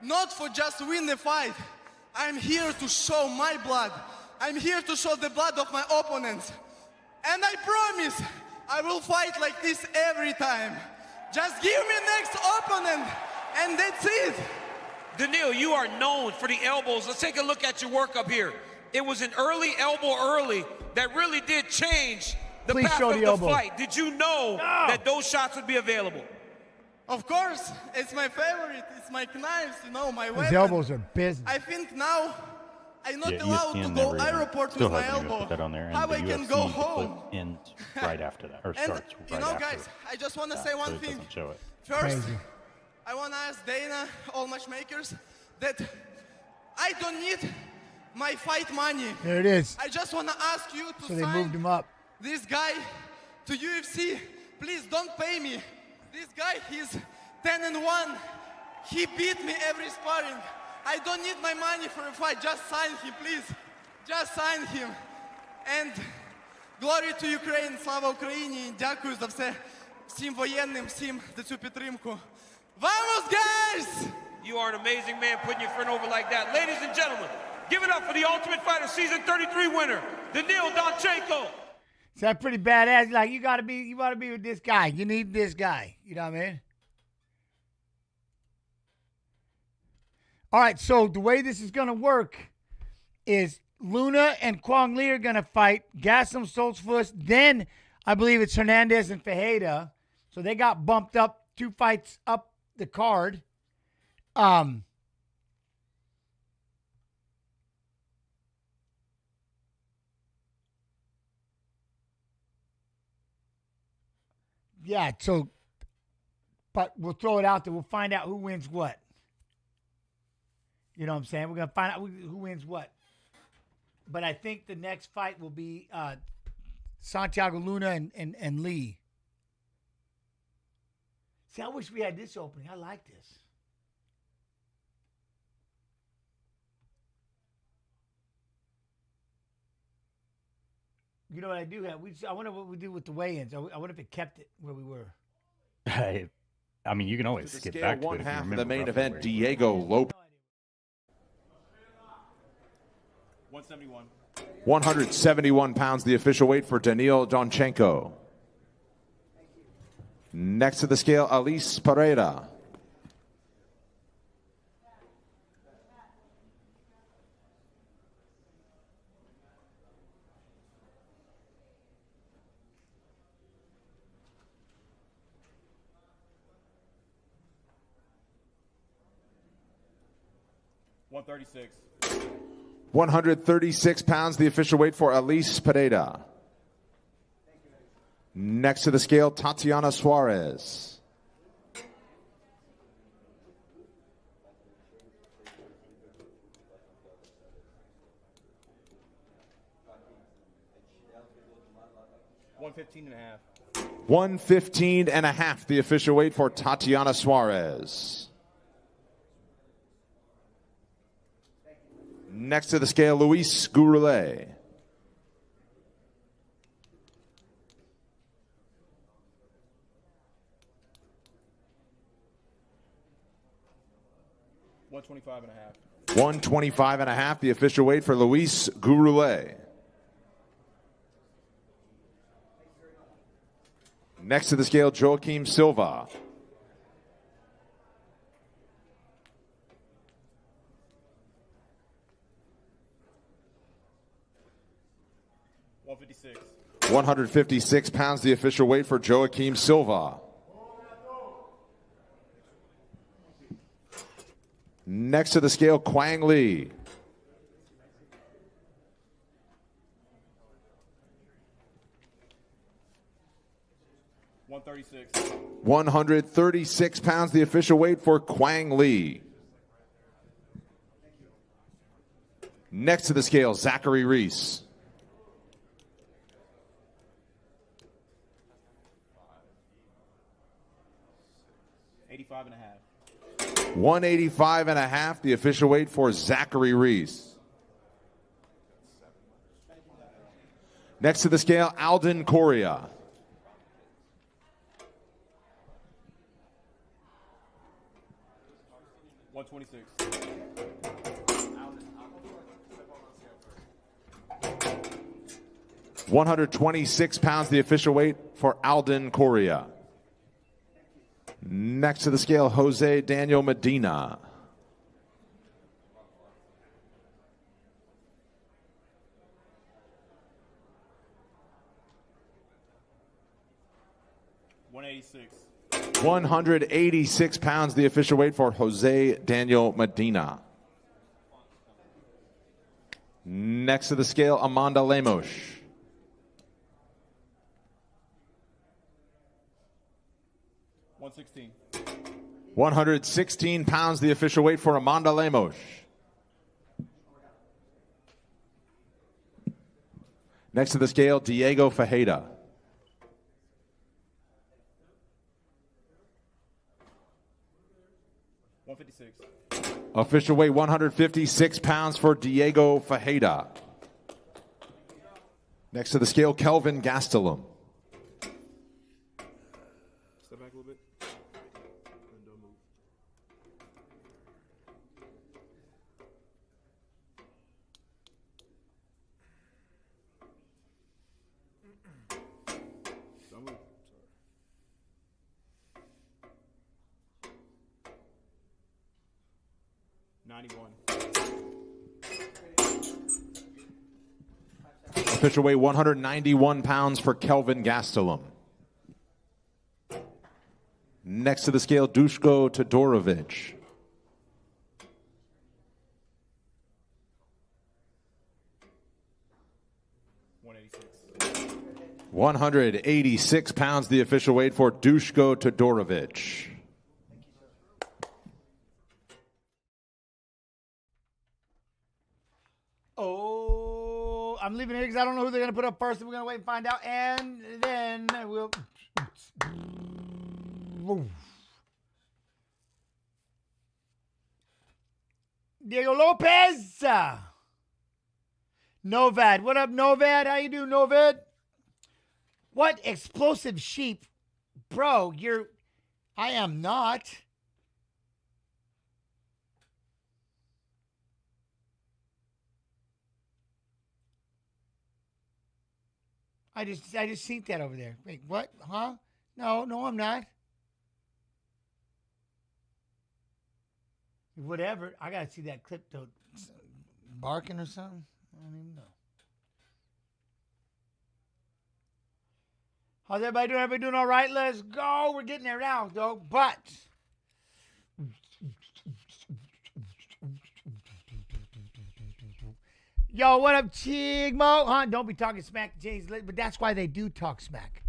not for just win the fight. I'm here to show my blood. I'm here to show the blood of my opponents. And I promise I will fight like this every time. Just give me next opponent, and that's it. Daniil, you are known for the elbows. Let's take a look at your work up here. It was an early elbow early that really did change the path of the fight. Did you know that those shots would be available? Of course, it's my favorite. It's my knives, you know, my weapon. His elbows are business. I think now I'm not allowed to go airport with my elbow. How I can go home? Ends right after that, or starts right after. You know, guys, I just want to say one thing. First, I want to ask Dana, all matchmakers, that I don't need my fight money. There it is. I just want to ask you to So they moved him up. This guy to UFC. Please don't pay me. This guy, he's 10-1. He beat me every sparring. I don't need my money for a fight. Just sign him, please. Just sign him. And Glory to Ukraine, слава Україні, дякую за все, всім воєнним, всім за цю підтримку. Vamos, guys! You are an amazing man putting your friend over like that. Ladies and gentlemen, give it up for the Ultimate Fighter Season 33 winner, Daniil Donchenko. Is that pretty badass? Like, you want to be with this guy. You need this guy. You know what I mean? All right, so the way this is going to work is Luna and Kwang Lee are going to fight Gastelum, Stoltzfus. Then I believe it's Hernandez and Ferreira. So they got bumped up 2 fights up the card. Yeah, so, but we'll throw it out there. We'll find out who wins what. You know what I'm saying? We're going to find out who wins what. But I think the next fight will be Santiago Luna and Lee. See, I wish we had this opening. I like this. You know what I do have? I wonder what we do with the weigh-ins. I wonder if it kept it where we were. I mean, you can always skip back to one it. half of the main event, Diego Lopez. 171. 171 pounds, the official weight for Daniil Donchenko. Next to the scale, Alice Pereira. $136. 136 pounds, the official weight for Alice Pereira. Next to the scale, Tatiana Suarez. $115.5. 115.5, the official weight for Tatiana Suarez. Next to the scale, Luis Gurule. $125.5. 125.5, the official weight for Luis Gurule. Next to the scale, Joaquim Silva. $156. 156 pounds, the official weight for Joaquim Silva. Next to the scale, Kwang Lee. $136. 136 pounds, the official weight for Kwang Lee. Next to the scale, Zachary Reese. $85.5. 185.5, the official weight for Zachary Reese. Next to the scale, Alden Coria. $126. 126 pounds, the official weight for Alden Coria. Next to the scale, Jose Daniel Medina. $186. 186 pounds, the official weight for Jose Daniel Medina. Next to the scale, Amanda Lamos. $116. 116 pounds, the official weight for Amanda Lamos. Next to the scale, Diego Ferreira. $156. Official weight 156 pounds for Diego Ferreira. Next to the scale, Kelvin Gastelum. Step back a little bit. And don't move. Don't move. Sorry. 91. Official weight 191 pounds for Kelvin Gastelum. Next to the scale, Dushko Todorovic. $186. 186 pounds, the official weight for Dushko Todorovic. Oh, I'm leaving here because I don't know who they're going to put up first. We're going to wait and find out. And then we'll... Diego Lopez. Novad. What up, Novad? How you doing, Novad? What explosive sheep? Bro, I am not. I just seen that over there. Wait, what? Huh? No, I'm not. Whatever. I gotta see that clip though. Barking or something? I don't even know. How's everybody doing? Everybody doing all right? Let's go. We're getting there now, though. But yo, what up, Chigmo? Huh? Don't be talking smack to James, but that's why they do talk smack.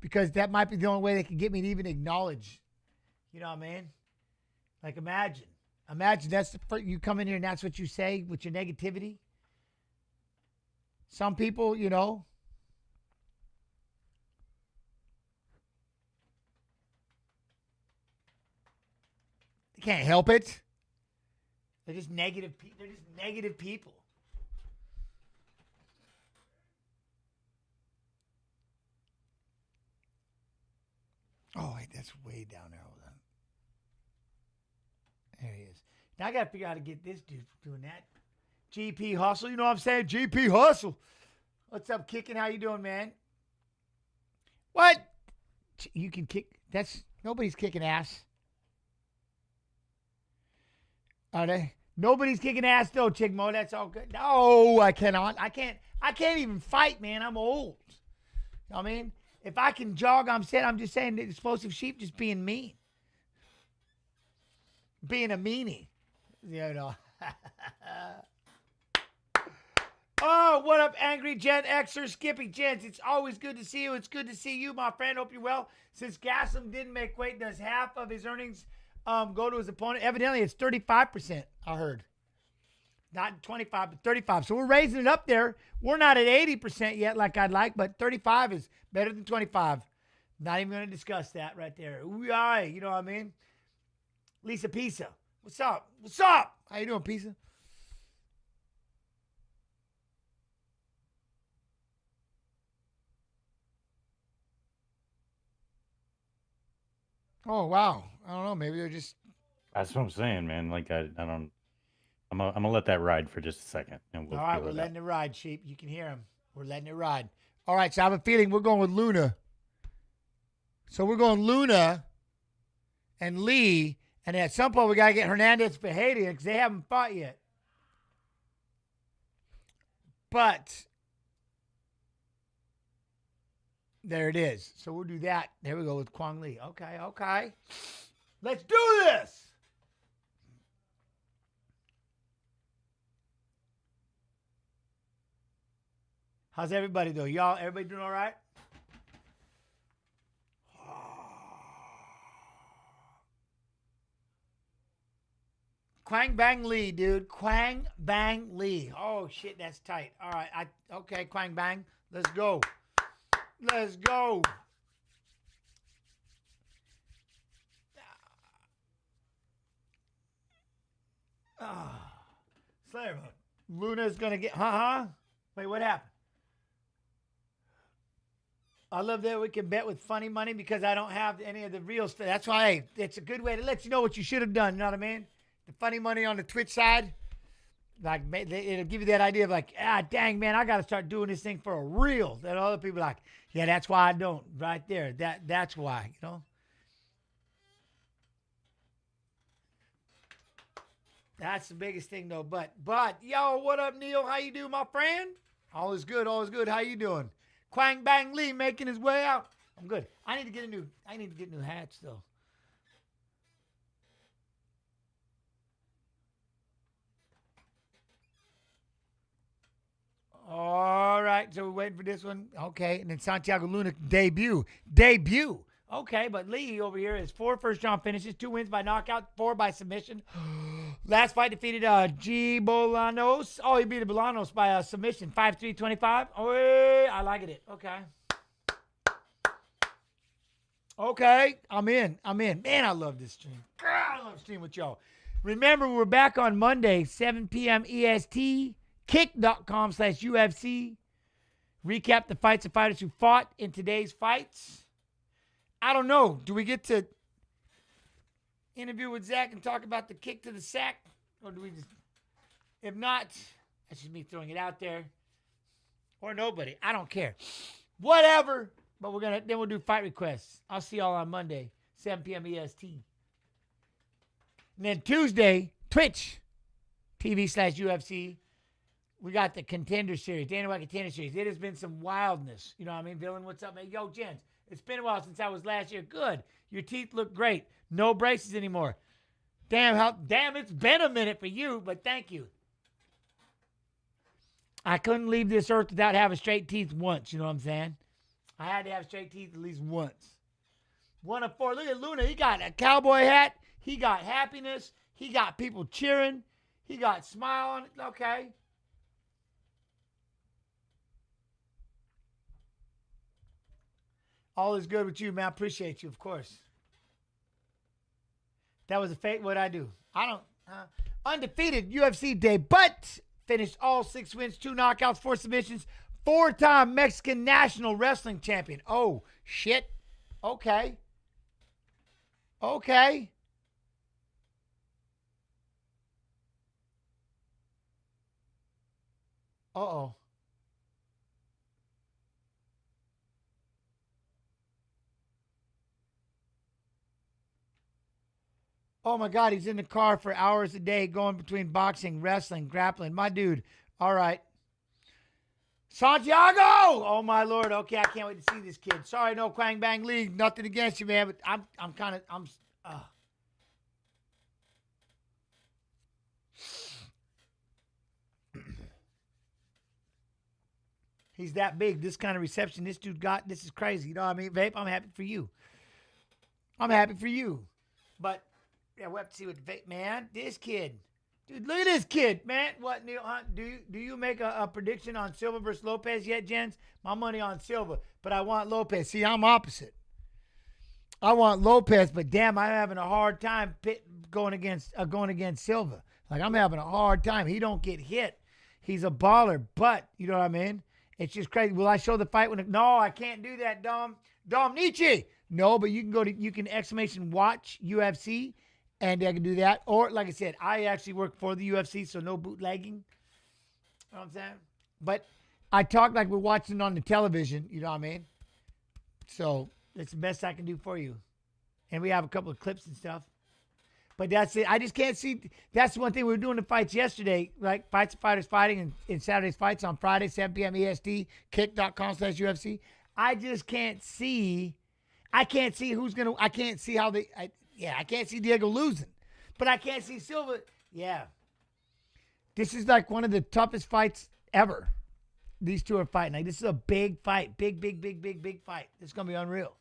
Because that might be the only way they can get me to even acknowledge. You know what I mean? Like, imagine that's you come in here and that's what you say with your negativity. Some people, you know, they can't help it. They're just negative. They're just negative people. Oh, wait, that's way down there. Hold on. There he is. Now I got to figure out how to get this dude doing that. GP Hustle. You know what I'm saying? GP Hustle. What's up, Kicking? How you doing, man? What? You can kick. Nobody's kicking ass. Are they? Nobody's kicking ass, though, Chigmo. That's all good. No, I cannot. I can't even fight, man. I'm old. You know what I mean? If I can jog, I'm just saying the explosive sheep just being mean. Being a meanie. You know. Oh, what up, Angry Gen Xer, Skippy Gents? It's always good to see you. It's good to see you, my friend. Hope you're well. Since Gastelum didn't make weight, does half of his earnings go to his opponent? Evidently, it's 35%, I heard. Not 25, but 35. So we're raising it up there. We're not at 80% yet like I'd like, but 35 is better than 25. Not even going to discuss that right there. Ooh, all right, you know what I mean? Lisa Pisa. What's up? What's up? How you doing, Pisa? Oh, wow. I don't know. Maybe they're just... That's what I'm saying, man. Like, I don't... I'm gonna let that ride for just a second. And we'll all right, we're letting it ride, Sheep. You can hear him. We're letting it ride. All right, so I have a feeling we're going with Luna. So we're going Luna and Lee. And at some point, we got to get Hernandez and Ferreira because they haven't fought yet. But there it is. So we'll do that. There we go with Kwang Lee. Okay. Let's do this. How's everybody though? Everybody doing all right? Quang Bang Lee, dude. Quang Bang Lee. Oh shit, that's tight. All right. Okay, Quang Bang. Let's go. Let's go. Slayer. Luna's gonna get Wait, what happened? I love that we can bet with funny money because I don't have any of the real stuff. That's why, hey, it's a good way to let you know what you should have done. You know what I mean? The funny money on the Twitch side, like, it'll give you that idea of like, dang, man, I got to start doing this thing for a real. That other people are like, yeah, that's why I don't. Right there. That's why, you know? That's the biggest thing, though. But, yo, what up, Neil? How you doing, my friend? All is good. All is good. How you doing? Quang Bang Lee making his way out. I'm good. I need to get new hats, though. All right, so we're waiting for this one. Okay, and then Santiago Luna debut. Okay, but Lee over here has 4 first-round finishes, 2 wins by knockout, 4 by submission. Last fight defeated G. Bolanos. Oh, he beat Bolanos by submission, 5-3-25. Oh, I like it. Okay, I'm in. Man, I love this stream. I love streaming with y'all. Remember, we're back on Monday, 7 p.m. EST. Kick.com/UFC. Recap the fights of fighters who fought in today's fights. I don't know. Do we get to interview with Zach and talk about the kick to the sack? Or do we just... If not, that's just me throwing it out there. Or nobody. I don't care. Whatever. But then we'll do fight requests. I'll see y'all on Monday, 7 p.m. EST. And then Tuesday, Twitch TV/UFC. We got the Contender Series, Dana White Contender Series. It has been some wildness. You know what I mean? Villain, what's up, man? Yo, gents, it's been a while since I was last year. Good. Your teeth look great. No braces anymore. Damn, it's been a minute for you, but thank you. I couldn't leave this earth without having straight teeth once. You know what I'm saying? I had to have straight teeth at least once. 1 of 4. Look at Luna. He got a cowboy hat. He got happiness. He got people cheering. He got smile on it. Okay. All is good with you, man. I appreciate you, of course. That was a fake. What'd I do? I don't. Undefeated UFC day, but finished all 6 wins, 2 knockouts, 4 submissions. 4-time Mexican national wrestling champion. Oh, shit. Okay. Uh-oh. Oh, my God. He's in the car for hours a day going between boxing, wrestling, grappling. My dude. All right. Santiago! Oh, my Lord. Okay, I can't wait to see this kid. Sorry, no Quang Bang League. Nothing against you, man, but I'm kind of... He's that big. This kind of reception this dude got, this is crazy. You know what I mean? Vape, I'm happy for you. But, yeah, we'll have to see what Vape, man. This kid. Dude, look at this kid, man. What, Neil? Do you make a prediction on Silva versus Lopez yet, Jens? My money on Silva, but I want Lopez. See, I'm opposite. I want Lopez, but damn, I'm having a hard time going against Silva. Like, I'm having a hard time. He don't get hit. He's a baller, but, you know what I mean? It's just crazy. Will I show the fight when? No, I can't do that, Dom Nietzsche. No, but you can !watch UFC, and I can do that. Or, like I said, I actually work for the UFC, so no bootlegging. You know what I'm saying? But I talk like we're watching on the television, you know what I mean? So it's the best I can do for you. And we have a couple of clips and stuff. But that's it. I just can't see. That's one thing we were doing the fights yesterday, like Fights and Fighters Fighting in Saturday's fights on Friday, 7 p.m. EST, kick.com/UFC. I just can't see. I can't see who's going to. I can't see how they. I can't see Diego losing. But I can't see Silva. Yeah. This is like one of the toughest fights ever. These two are fighting. Like, this is a big fight. Big fight. This is going to be unreal.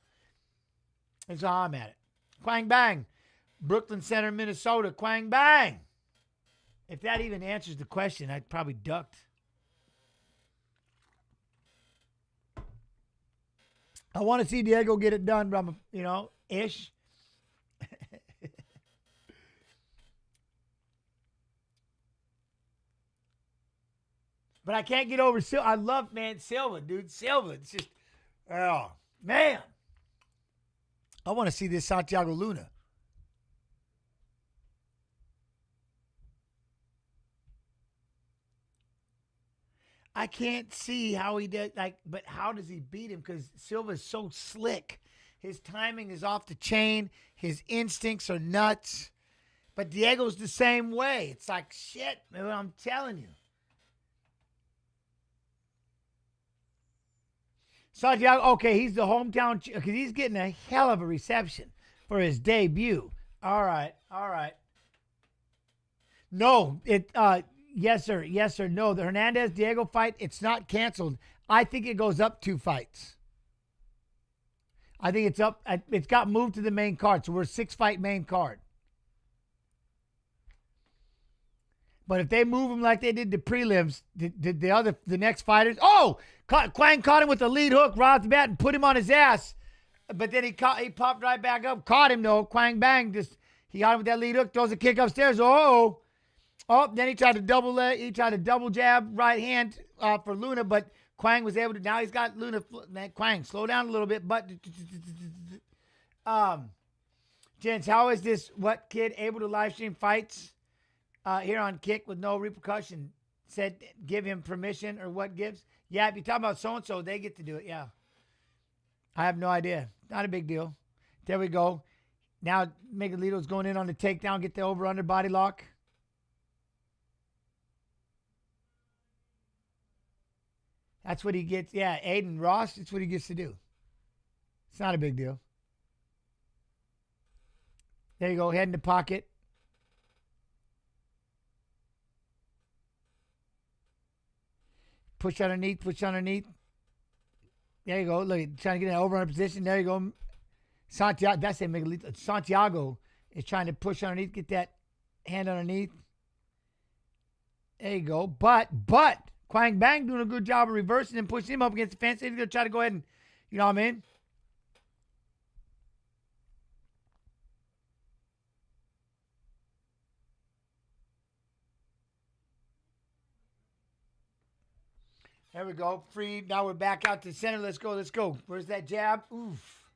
That's how I'm at it. Quang Bang. Brooklyn Center, Minnesota. Quang Bang. If that even answers the question, I'd probably ducked. I want to see Diego get it done, but ish. But I can't get over Silva. I love, man, Silva, dude. Silva. It's just, Oh, man. I want to see this Santiago Luna. I can't see how he did, but how does he beat him? Because Silva's so slick. His timing is off the chain. His instincts are nuts. But Diego's the same way. It's like, shit, man, I'm telling you. Santiago, okay, he's the hometown, because he's getting a hell of a reception for his debut. All right. No, yes, sir, no. The Hernandez-Diego fight, it's not canceled. I think it goes up 2 fights. I think it's up. It's got moved to the main card, so we're a 6-fight main card. But if they move him like they did the prelims, the next fighters, Quang caught him with the lead hook right off the bat and put him on his ass. But then he popped right back up, caught him though. Quang bang, he got him with that lead hook, throws a kick upstairs. Then he tried to double jab right hand for Luna, but Quang was able to. Now he's got Luna. Quang, slow down a little bit, but gents, how is this kid able to live stream fights here on Kick with no repercussion? Said give him permission or what gives? Yeah, if you're talking about so and so, they get to do it. Yeah, I have no idea. Not a big deal. There we go. Now Miguelito's going in on the takedown, get the over/under body lock. That's what he gets. Yeah, Aiden Ross, that's what he gets to do. It's not a big deal. There you go, head in the pocket. Push underneath. There you go. Look, trying to get an over position. There you go. Santiago, that's it, Miguelito. Santiago is trying to push underneath, get that hand underneath. There you go. But Quang Bang doing a good job of reversing and pushing him up against the fence. He's going to try to go ahead and, you know what I mean? There we go. Free. Now we're back out to the center. Let's go. Where's that jab? Oof.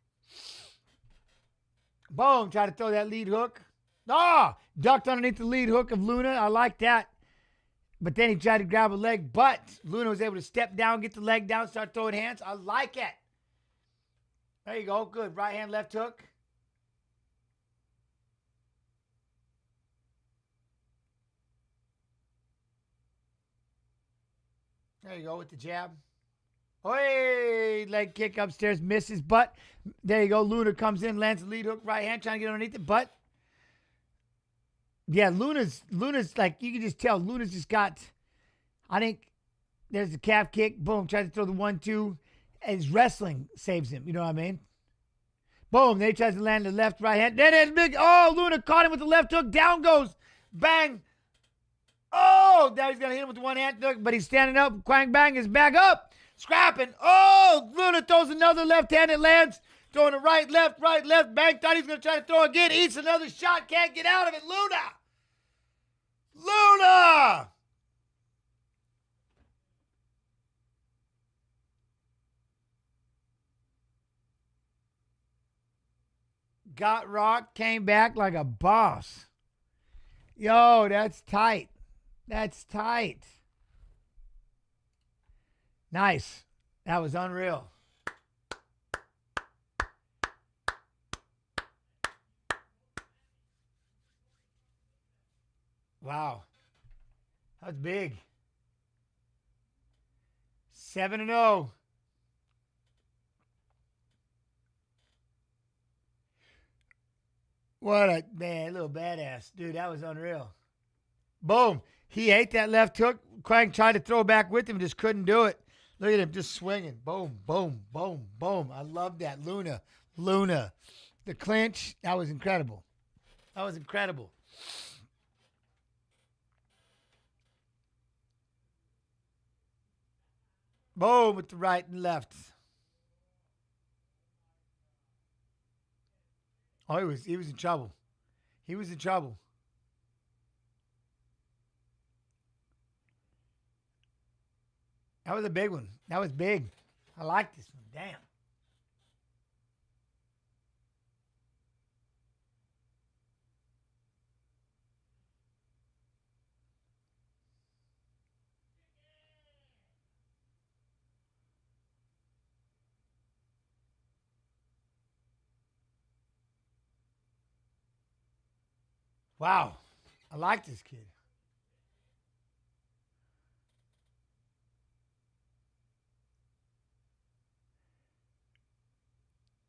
Boom. Try to throw that lead hook. Ducked underneath the lead hook of Luna. I like that. But then he tried to grab a leg, but Luna was able to step down, get the leg down, start throwing hands. I like it. There you go. Good. Right hand, left hook. There you go with the jab. Hey, leg kick upstairs, misses, but there you go. Luna comes in, lands the lead hook, right hand, trying to get underneath it, but yeah, Luna's like, you can just tell, Luna's just got, I think there's the calf kick, boom, tries to throw the 1-2, and his wrestling saves him, you know what I mean? Boom, then he tries to land the left, right hand, then there's big, Luna caught him with the left hook, down goes, bang, now he's going to hit him with the one hand hook, but he's standing up, Quang Bang is back up, scrapping, Luna throws another left hand, it lands, throwing a right, left, bang, thought he was going to try to throw again, eats another shot, can't get out of it, Luna! Got rocked, came back like a boss. Yo, that's tight. Nice. That was unreal. Wow. That's big. 7-0. What a little badass. Dude, that was unreal. Boom. He ate that left hook. Quang tried to throw back with him, just couldn't do it. Look at him just swinging. Boom, boom, boom, boom. I love that. Luna. The clinch, that was incredible. Boom with the right and left. Oh, he was in trouble. That was a big one. That was big. I like this one. Damn. Wow. I like this kid.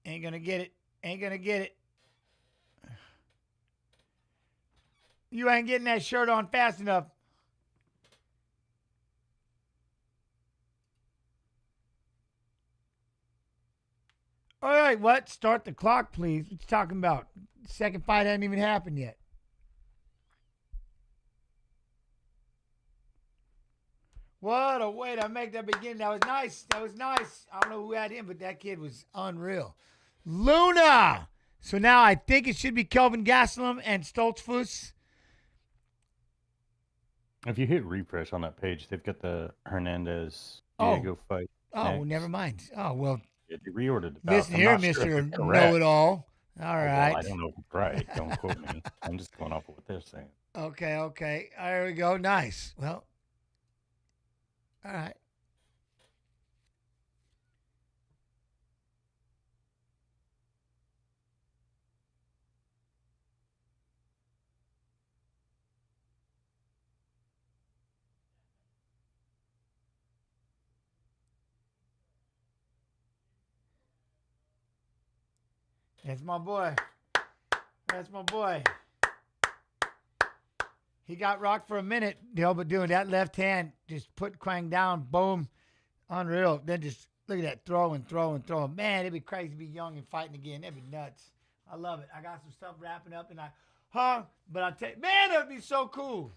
Ain't going to get it. Ain't going to get it. You ain't getting that shirt on fast enough. All right, what? Start the clock, please. What you talking about? Second fight hasn't even happened yet. What a way to make that begin. That was nice. That was nice. I don't know who had him, but that kid was unreal. Luna. So now I think it should be Kelvin Gastelum and Stoltzfus. If you hit refresh on that page, they've got the Hernandez Diego fight. Oh, well, never mind. Oh, well. Yeah, they reordered the Listen here, Mr. Know-It-All. All right. Well, I don't know if it's right. Don't quote me. I'm just going off of what they're saying. Okay. There we go. Nice. Well, all right. That's my boy. That's my boy. He got rocked for a minute, but doing that left hand, just put Quang down, boom, unreal. Then just look at that, throwing. Man, it'd be crazy to be young and fighting again. That'd be nuts. I love it. I got some stuff wrapping up, but I tell you, man, that'd be so cool.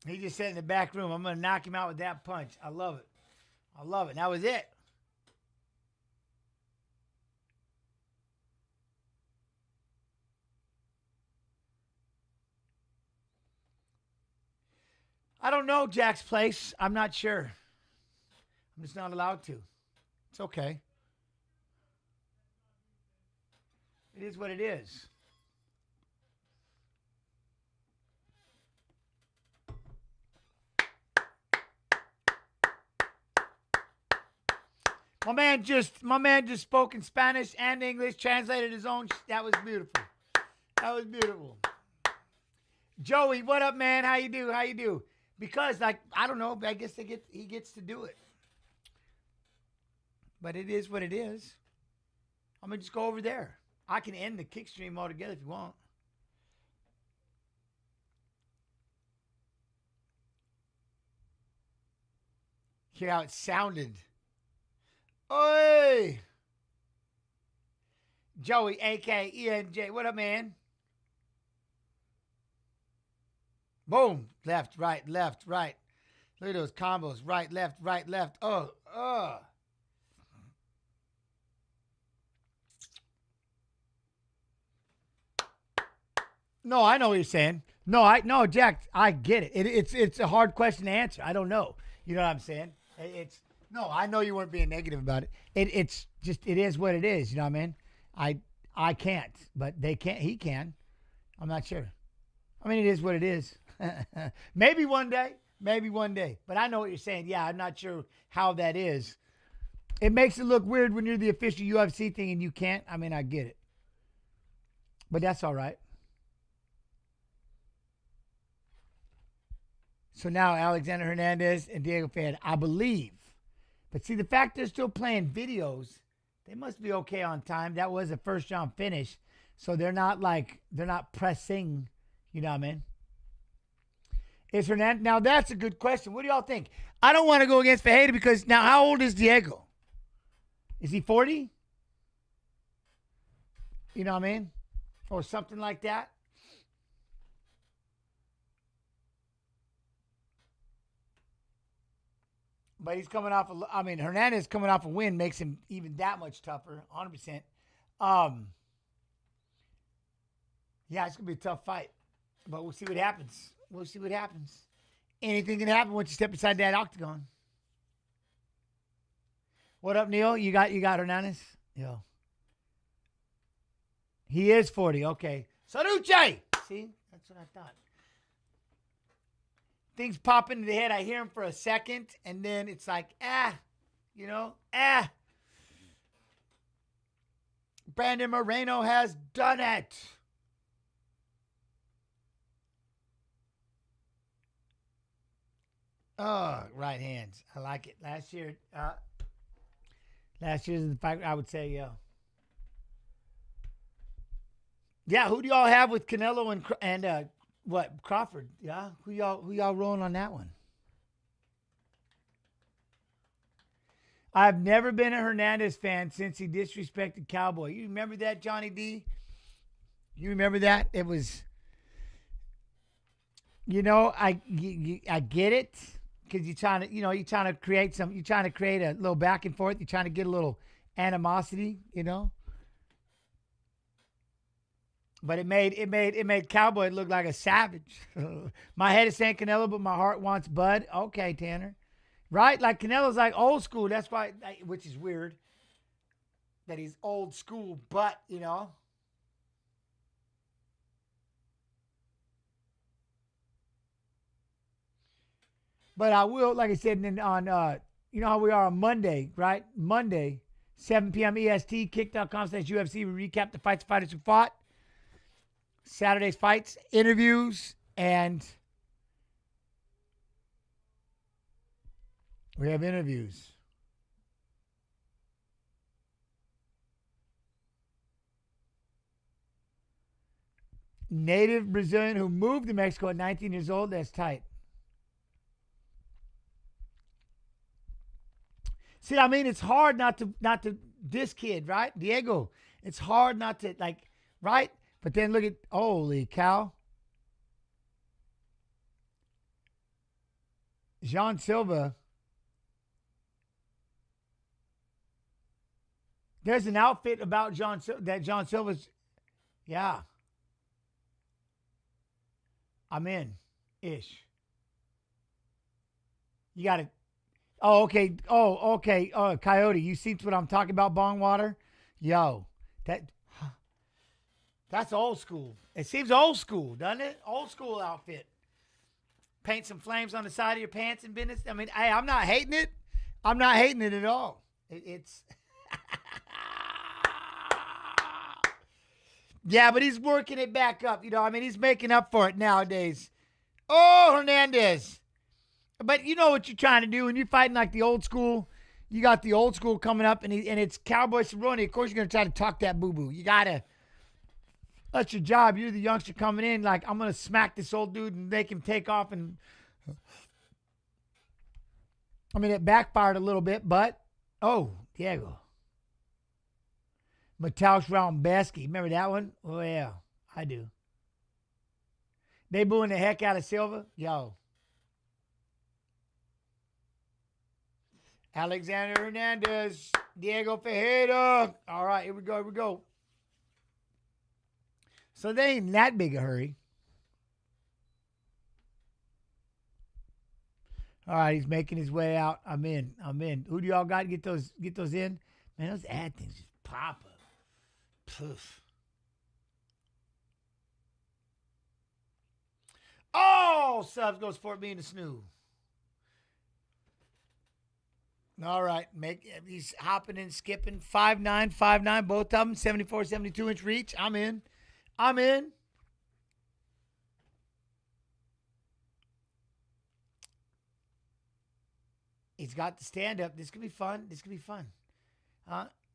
He just sat in the back room. I'm going to knock him out with that punch. I love it. And that was it. I don't know Jack's place. I'm not sure. I'm just not allowed to. It's okay. It is what it is. My man just spoke in Spanish and English, translated his own. That was beautiful. Joey, what up, man? How you do? Because, I don't know. I guess he gets to do it. But it is what it is. I'm going to just go over there. I can end the kick stream altogether if you want. Hear how it sounded. Oi! Joey, A.K. E.N.J. What up, man? Boom. Left, right. Look at those combos. Right, left. No, I know what you're saying. No, Jack, I get it. It's a hard question to answer. I don't know. You know what I'm saying? No, I know you weren't being negative about it. It's just, it is what it is. You know what I mean? I can't, but they can't. He can. I'm not sure. I mean, it is what it is. Maybe one day. But I know what you're saying. Yeah, I'm not sure how that is. It makes it look weird when you're the official UFC thing and you can't. I mean, I get it. But that's all right. So now Alexander Hernandez and Diego Ferreira, I believe. But see, the fact they're still playing videos, they must be okay on time. That was a first round finish. So they're not pressing, you know what I mean? Is Hernandez, now that's a good question. What do y'all think? I don't want to go against Ferreira because now how old is Diego? Is he 40? You know what I mean? Or something like that. But he's coming off, Hernandez coming off a win makes him even that much tougher, 100%. Yeah, it's going to be a tough fight. But we'll see what happens. Anything can happen once you step inside that octagon. What up, Neil? You got Hernandez? Yo. He is 40. Okay. Saluche! See? That's what I thought. things pop into the head. I hear them for a second, and then it's like, you know, Brandon Moreno has done it. Oh, right hands. I like it. Last year's the fight, I would say, yeah. Yeah, who do y'all have with Canelo and Crawford? Yeah, who y'all rolling on that one? I've never been a Hernandez fan since he disrespected Cowboy. You remember that, Johnny D? You remember that? It was, you know, I get it because you're trying to create a little back and forth. You're trying to get a little animosity, you know. But it made Cowboy look like a savage. My head is saying Canelo, but my heart wants Bud. Okay, Tanner. Right? Like Canelo's like old school. That's why, which is weird that he's old school, but, you know. But I will, like I said, on, you know how we are on Monday, right? Monday, 7 p.m. EST, kick.com/UFC. We recap the fights, fighters who fought. Saturday's fights, interviews, and we have interviews. Native Brazilian who moved to Mexico at 19 years old. That's tight. See, I mean, it's hard not to this kid, right? Diego. It's hard not to, like, right? But then look at, holy cow. Jean Silva. There's an outfit about Jean Silva's, yeah. I'm in, ish. You got to, oh, okay. Oh, okay. Oh, Coyote, you see what I'm talking about, bong water? Yo, that's old school. It seems old school, doesn't it? Old school outfit. Paint some flames on the side of your pants and business. I mean, hey, I'm not hating it. I'm not hating it at all. It's yeah, but he's working it back up. You know, I mean, he's making up for it nowadays. Oh, Hernandez. But you know what you're trying to do when you're fighting like the old school. You got the old school coming up, and it's Cowboy Cerrone. Of course, you're going to try to talk that boo-boo. You got to. That's your job. You're the youngster coming in. Like, I'm going to smack this old dude and make him take off. And I mean, it backfired a little bit, but, oh, Diego. Mateusz Raumbesky. Remember that one? Oh, yeah, I do. They booing the heck out of Silva? Yo. Alexander Hernandez. Diego Ferreira. All right, here we go. So they ain't in that big a hurry. All right, he's making his way out. I'm in. Who do y'all got to get those in? Man, those ad things just pop up. Poof. Oh, subs goes for it being a snoo. All right, he's hopping and skipping. 5'9", both of them. 74, 72-inch reach. I'm in. He's got the stand up. This could be fun.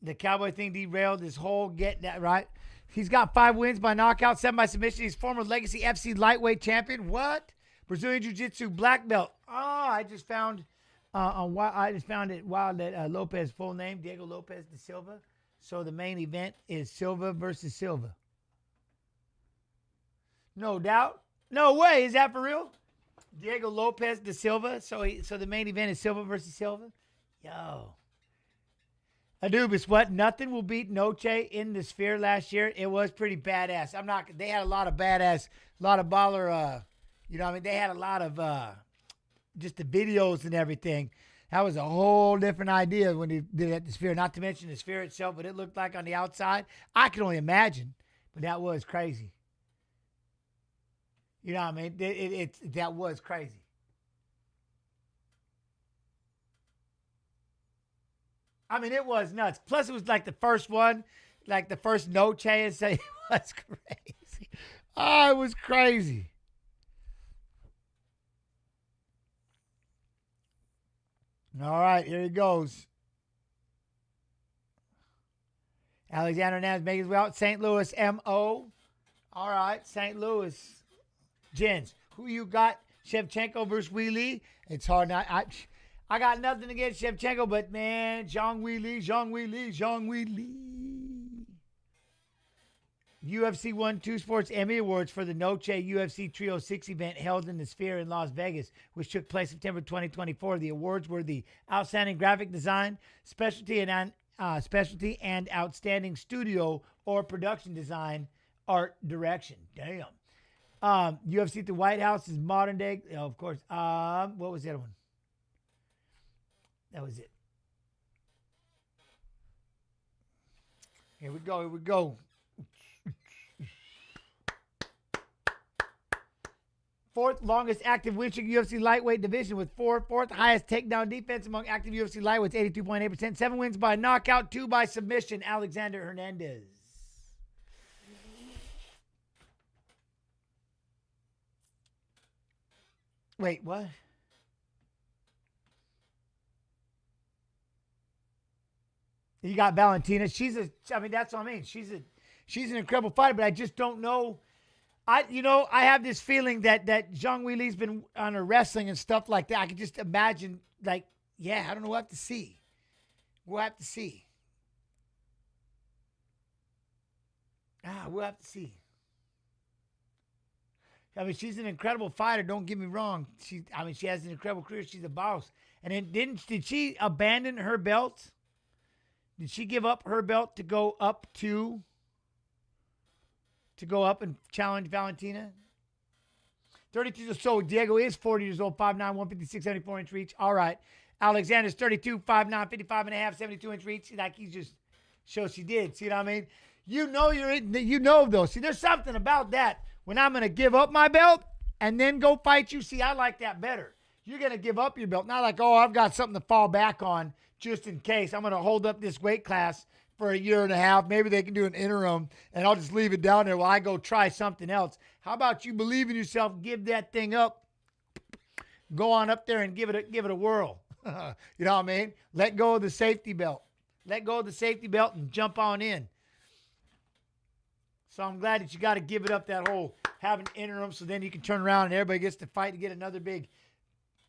The Cowboy thing derailed this whole get that right. He's got 5 wins by knockout, 7 by submission. He's former Legacy FC lightweight champion. What? Brazilian Jiu-Jitsu black belt. Oh, I just found it wild that Lopez full name Diego Lopez da Silva. So the main event is Silva versus Silva. No doubt. No way. Is that for real? Diego Lopez da Silva. So the main event is Silva versus Silva. Yo. Adubis, what? Nothing will beat Noche in the Sphere last year. It was pretty badass. They had a lot of badass, a lot of baller, you know what I mean? They had a lot of, just the videos and everything. That was a whole different idea when he did it at the Sphere. Not to mention the Sphere itself, but it looked like on the outside. I can only imagine, but that was crazy. You know what I mean? That was crazy. I mean, it was nuts. Plus, it was like the first one, like the first noche. And say it was crazy. Oh, it was crazy. All right, here he goes. Alexander Hernandez making his way out. St. Louis, M.O. All right, St. Louis. Jens, who you got? Shevchenko versus Wei Li. It's hard not. I got nothing against Shevchenko, but man, Zhang Wei Li. UFC 1-2 Sports Emmy Awards for the Noche UFC 306 event held in the Sphere in Las Vegas, which took place September 2024. The awards were the Outstanding Graphic Design, Specialty and Outstanding Studio or Production Design, Art Direction. Damn. UFC at the White House is modern day. Oh, of course. What was the other one? That was it. Here we go. Fourth longest active win streak UFC lightweight division with fourth highest takedown defense among active UFC lightweights, 82.8%. 7 wins by knockout, 2 by submission. Alexander Hernandez. Wait, what? You got Valentina. That's what I mean. She's an incredible fighter, but I just don't know. I have this feeling that Zhang Wei Li's been on her wrestling and stuff like that. I can just imagine, I don't know. We'll have to see. We'll have to see. I mean, she's an incredible fighter. Don't get me wrong. She has an incredible career. She's a boss. And then did she abandon her belt? Did she give up her belt to go up and challenge Valentina? 32. So Diego is 40 years old, 5'9", 156, 74-inch reach. All right. Alexander's 32, 5'9", 55 and a half, 72-inch reach. Like he just shows she did. See what I mean? Though. See, there's something about that. When I'm going to give up my belt and then go fight you, see, I like that better. You're going to give up your belt. Not like, I've got something to fall back on just in case. I'm going to hold up this weight class for a year and a half. Maybe they can do an interim, and I'll just leave it down there while I go try something else. How about you believe in yourself, give that thing up, go on up there and give it a whirl. You know what I mean? Let go of the safety belt. And jump on in. So I'm glad that you got to give it up, that whole having interim, so then you can turn around and everybody gets to fight to get another big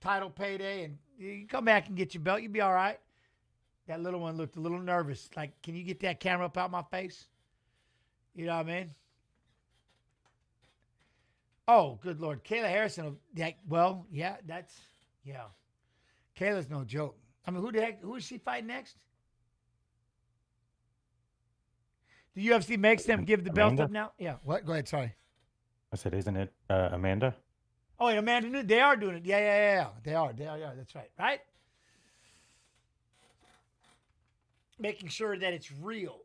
title payday, and you come back and get your belt. You'll be all right. That little one looked a little nervous. Like, can you get that camera up out my face? You know what I mean? Oh, good Lord. Kayla Harrison. Kayla's no joke. I mean, who is she fighting next? The UFC makes them give the belt up now? Yeah. What? Go ahead. Sorry. I said, isn't it Amanda? Oh, wait, Amanda, they are doing it. Yeah. They are. That's right. Right? Making sure that it's real.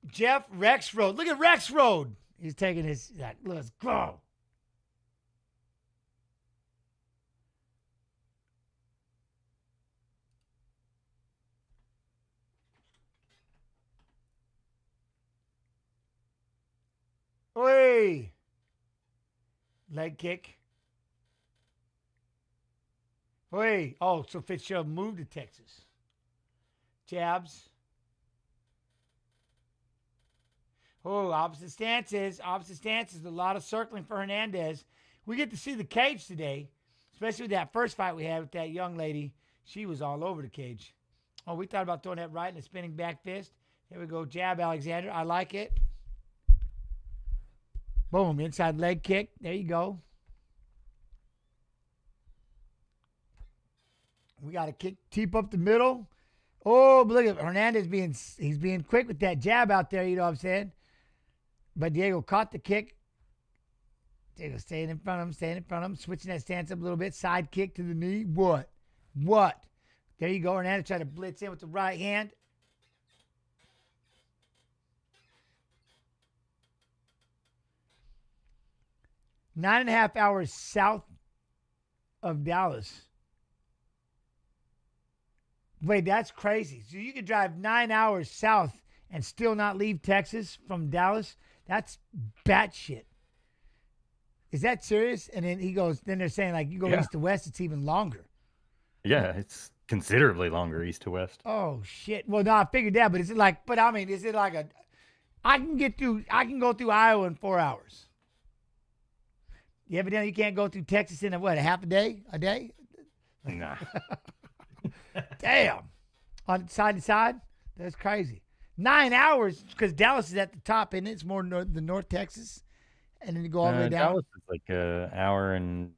Jeff Rexroad. Look at Rexroad. He's taking his, let's go. Oi. Leg kick. Oi. Oh, so Fitzgerald moved to Texas. Jabs. Oh, opposite stances. A lot of circling for Hernandez. We get to see the cage today, especially with that first fight we had with that young lady. She was all over the cage. Oh, we thought about throwing that right in a spinning back fist. Here we go. Jab, Alexander. I like it. Boom. Inside leg kick. There you go. We got a kick, teep up the middle. Oh, but look at Hernandez he's being quick with that jab out there, you know what I'm saying? But Diego caught the kick. Diego staying in front of him, switching that stance up a little bit. Side kick to the knee. What? There you go. Hernandez trying to blitz in with the right hand. Nine and a half hours south of Dallas. Wait, that's crazy. So you could drive 9 hours south and still not leave Texas from Dallas? That's batshit. Is that serious? And then he goes, then they're saying, like, you go east to west, it's even longer. Yeah, it's considerably longer east to west. Oh, shit. Well, no, I figured that, but is it like, is it like I can go through Iowa in 4 hours. You ever done, you can't go through Texas in a half a day? A day? Nah. Damn. On side to side? That's crazy. 9 hours, because Dallas is at the top, and it's more the North Texas. And then you go all the way down. Dallas is like an hour and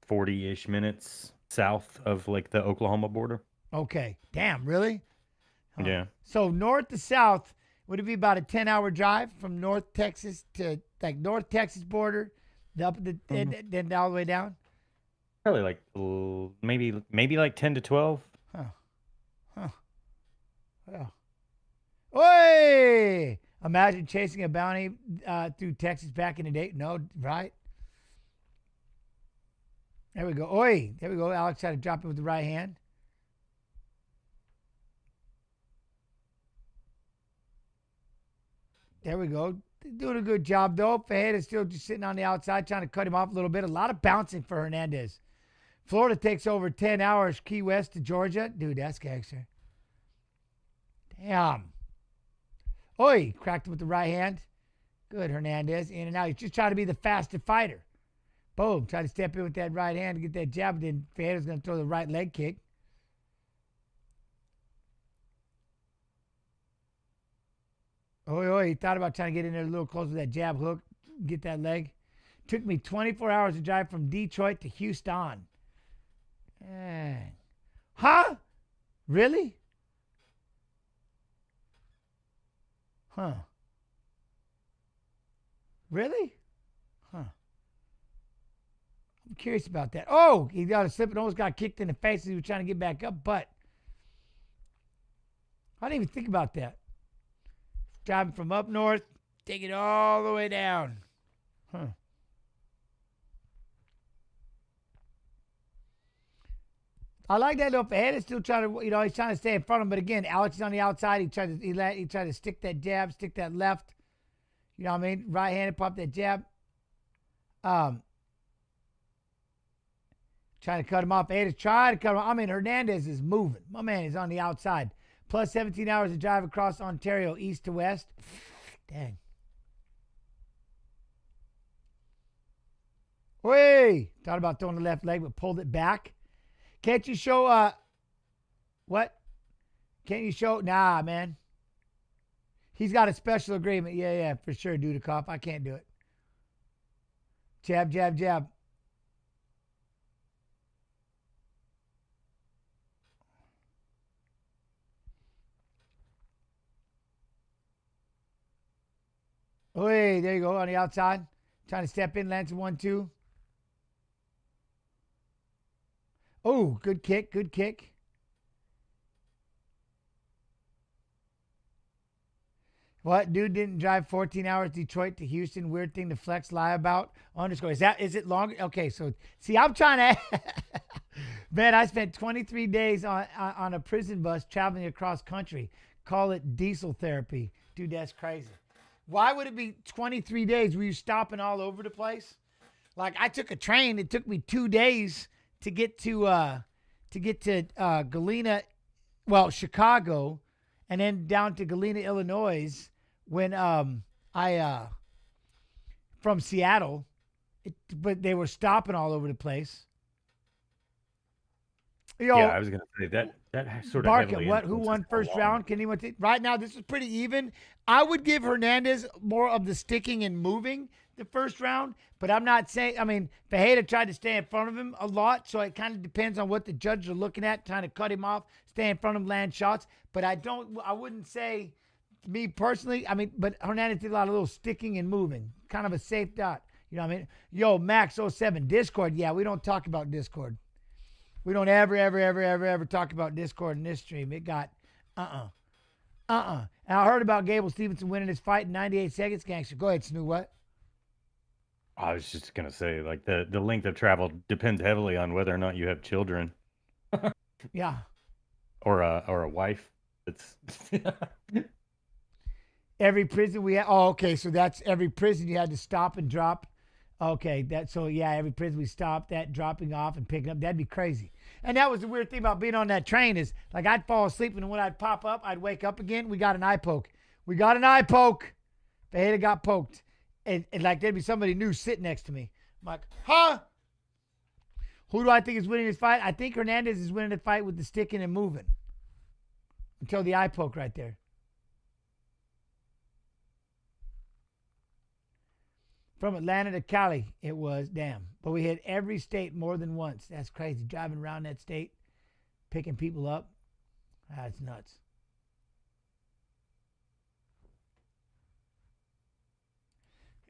40-ish minutes south of like the Oklahoma border. Okay. Damn, really? Yeah. So north to south, would it be about a 10-hour drive from North Texas to like North Texas border, then all the way down? Probably like maybe like 10 to 12. Yeah. Oi! Imagine chasing a bounty through Texas back in the day. No, right? There we go. Oi! There we go. Alex had to drop it with the right hand. There we go. Doing a good job, though. Ferreira is still just sitting on the outside, trying to cut him off a little bit. A lot of bouncing for Hernandez. Florida takes over 10 hours, Key West to Georgia. Dude, that's gangster. Damn. Oi, cracked him with the right hand. Good, Hernandez. In and out. He's just trying to be the faster fighter. Boom. Try to step in with that right hand to get that jab. Then Ferreira's going to throw the right leg kick. Oi, he thought about trying to get in there a little closer with that jab hook. Get that leg. Took me 24 hours to drive from Detroit to Houston. Dang. Huh? Really? Huh. Really? Huh. I'm curious about that. Oh, he got a slip and almost got kicked in the face as he was trying to get back up, but I didn't even think about that. Driving from up north, take it all the way down. Huh. I like that though. Ferreira is still trying to, he's trying to stay in front of him. But again, Alex is on the outside. He tried to stick that jab, stick that left. You know what I mean? Right-handed, pop that jab. Trying to cut him off. Ferreira's trying to cut him off. I mean, Hernandez is moving. My man is on the outside. Plus 17 hours to drive across Ontario, east to west. Dang. Wait. Thought about throwing the left leg, but pulled it back. Can't you show, what? Can't you show? Nah, man. He's got a special agreement. Yeah, for sure, Dudikoff. I can't do it. Jab, jab, jab. Oh, hey, there you go on the outside. Trying to step in, lands a 1-2. Oh, good kick, good kick. What? Dude didn't drive 14 hours Detroit to Houston. Weird thing to flex lie about. Underscore. Is it longer? Okay, so see, I'm trying to. Man, I spent 23 days on a prison bus traveling across country. Call it diesel therapy. Dude, that's crazy. Why would it be 23 days? Were you stopping all over the place? Like, I took a train. It took me 2 days to get to Galena, Chicago, and then down to Galena, Illinois, when I from Seattle, but they were stopping all over the place. Yeah, I was gonna say that sort of Barca, heavily who won first round? Can anyone right now? This is pretty even. I would give Hernandez more of the sticking and moving the first round, but I'm not saying. I mean, Ferreira tried to stay in front of him a lot, so it kind of depends on what the judges are looking at, trying to cut him off, stay in front of him, land shots. But I wouldn't say, me personally. I mean, but Hernandez did a lot of little sticking and moving, kind of a safe dot. You know what I mean? Yo, Max07 Discord. Yeah, we don't talk about Discord. We don't ever talk about Discord in this stream. It got And I heard about Gable Stevenson winning his fight in 98 seconds. Gangster, go ahead, Snoo. What? I was just gonna say, like, the length of travel depends heavily on whether or not you have children. Yeah. or a wife. It's Every prison we had. Oh, okay. So that's every prison you had to stop and drop. Okay. Every prison we stopped that dropping off and picking up. That'd be crazy. And that was the weird thing about being on that train is like I'd fall asleep and when I'd pop up, I'd wake up again. We got an eye poke. Ferreira got poked. And like there'd be somebody new sitting next to me. I'm like, huh? Who do I think is winning this fight? I think Hernandez is winning the fight with the sticking and moving. Until the eye poke right there. From Atlanta to Cali, it was, damn. But we hit every state more than once. That's crazy. Driving around that state, picking people up. That's nuts.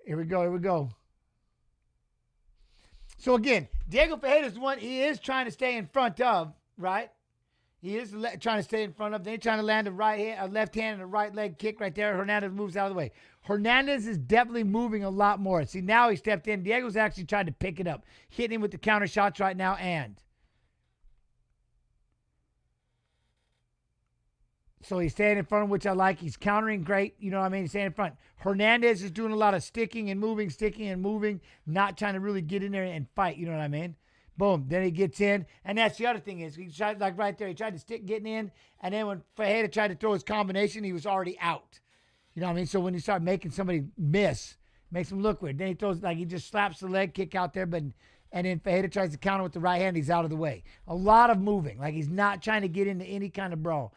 Here we go. So again, Diego Ferreira's the one he is trying to stay in front of, right? He is trying to stay in front of. Then he's trying to land a left hand and a right leg kick right there. Hernandez moves out of the way. Hernandez is definitely moving a lot more. See, now he stepped in. Diego's actually tried to pick it up. Hitting him with the counter shots right now and. So he's staying in front of him, which I like. He's countering great. You know what I mean? He's staying in front. Hernandez is doing a lot of sticking and moving, not trying to really get in there and fight. You know what I mean? Boom. Then he gets in. And that's the other thing is, he tried, like right there, he tried to stick getting in. And then when Ferreira tried to throw his combination, he was already out. You know what I mean? So when you start making somebody miss, makes him look weird. Then he throws, like he just slaps the leg kick out there, and then Ferreira tries to counter with the right hand. He's out of the way. A lot of moving. Like he's not trying to get into any kind of brawl.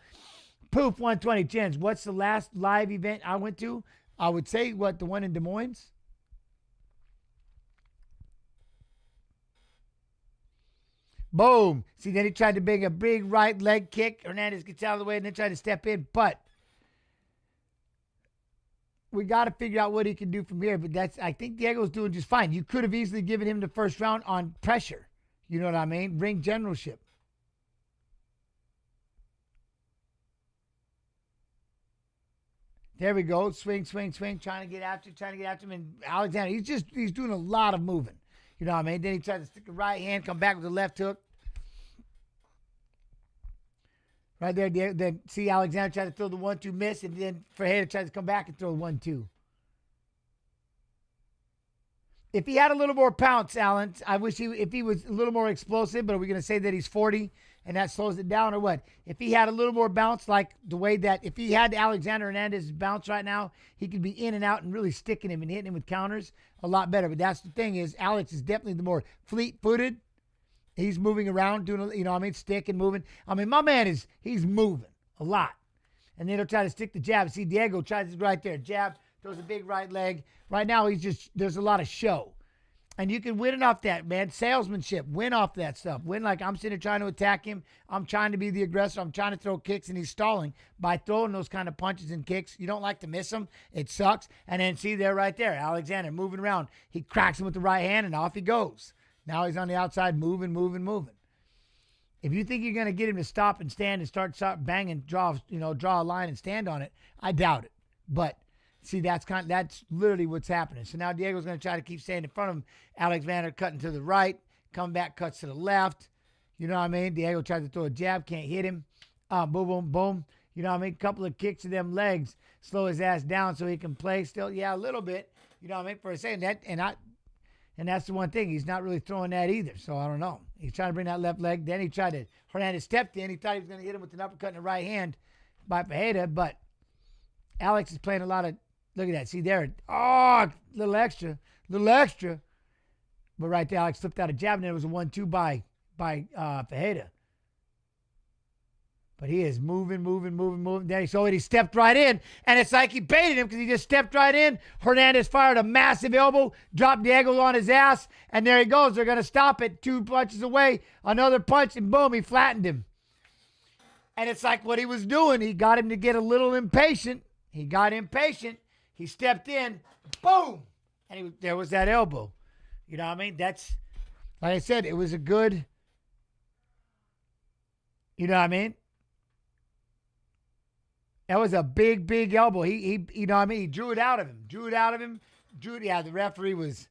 Poof 120. Jens, what's the last live event I went to? I would say, the one in Des Moines? Boom. See, then he tried to bring a big right leg kick. Hernandez gets out of the way and then tried to step in. But we got to figure out what he can do from here. But I think Diego's doing just fine. You could have easily given him the first round on pressure. You know what I mean? Ring generalship. There we go. Swing. Trying to get after him. And Alexander, he's doing a lot of moving. You know what I mean? Then he tries to stick the right hand, come back with the left hook. Right there. Then see Alexander try to throw the 1-2 miss, and then Ferreira tries to come back and throw the 1-2. If he had a little more pounce, Alan, I wish if he was a little more explosive, but are we going to say that he's 40 and that slows it down or what? If he had a little more bounce, like the way that if he had Alexander Hernandez's bounce right now, he could be in and out and really sticking him and hitting him with counters a lot better. But that's the thing is Alex is definitely the more fleet-footed. He's moving around, doing, you know what I mean, stick and moving. I mean, my man he's moving a lot. And then he'll try to stick the jab. See, Diego tries it right there. Jab, throws a big right leg. Right now, there's a lot of show. And you can win off that, man. Salesmanship. Win off that stuff. Win like I'm sitting there trying to attack him. I'm trying to be the aggressor. I'm trying to throw kicks, and he's stalling by throwing those kind of punches and kicks. You don't like to miss them. It sucks. And then see there right there, Alexander moving around. He cracks him with the right hand, and off he goes. Now he's on the outside moving. If you think you're going to get him to stop and stand and start banging, draw a line and stand on it, I doubt it. But see, that's literally what's happening. So now Diego's going to try to keep staying in front of him. Alexander cutting to the right, come back, cuts to the left. You know what I mean? Diego tries to throw a jab, can't hit him. Boom. You know what I mean? Couple of kicks to them legs, slow his ass down so he can play still. Yeah, a little bit. You know what I mean? For a second, and that's the one thing. He's not really throwing that either. So I don't know. He's trying to bring that left leg. Then Hernandez stepped in. He thought he was going to hit him with an uppercut in the right hand by Ferreira, but Alex is playing a lot of, look at that. See there. Oh, little extra. But right there, Alex flipped out a jab, and there was a 1-2 by Ferreira. But he is moving. Then he stepped right in, and it's like he baited him because he just stepped right in. Hernandez fired a massive elbow, dropped Diego on his ass, and there he goes. They're going to stop it. 2 punches away, another punch, and boom, he flattened him. And it's like what he was doing. He got him to get a little impatient. He got impatient. He stepped in, boom, and there was that elbow. You know what I mean? That's, like I said, it was a good, you know what I mean? That was a big elbow. He you know what I mean? He drew it out of him. Yeah, the referee was,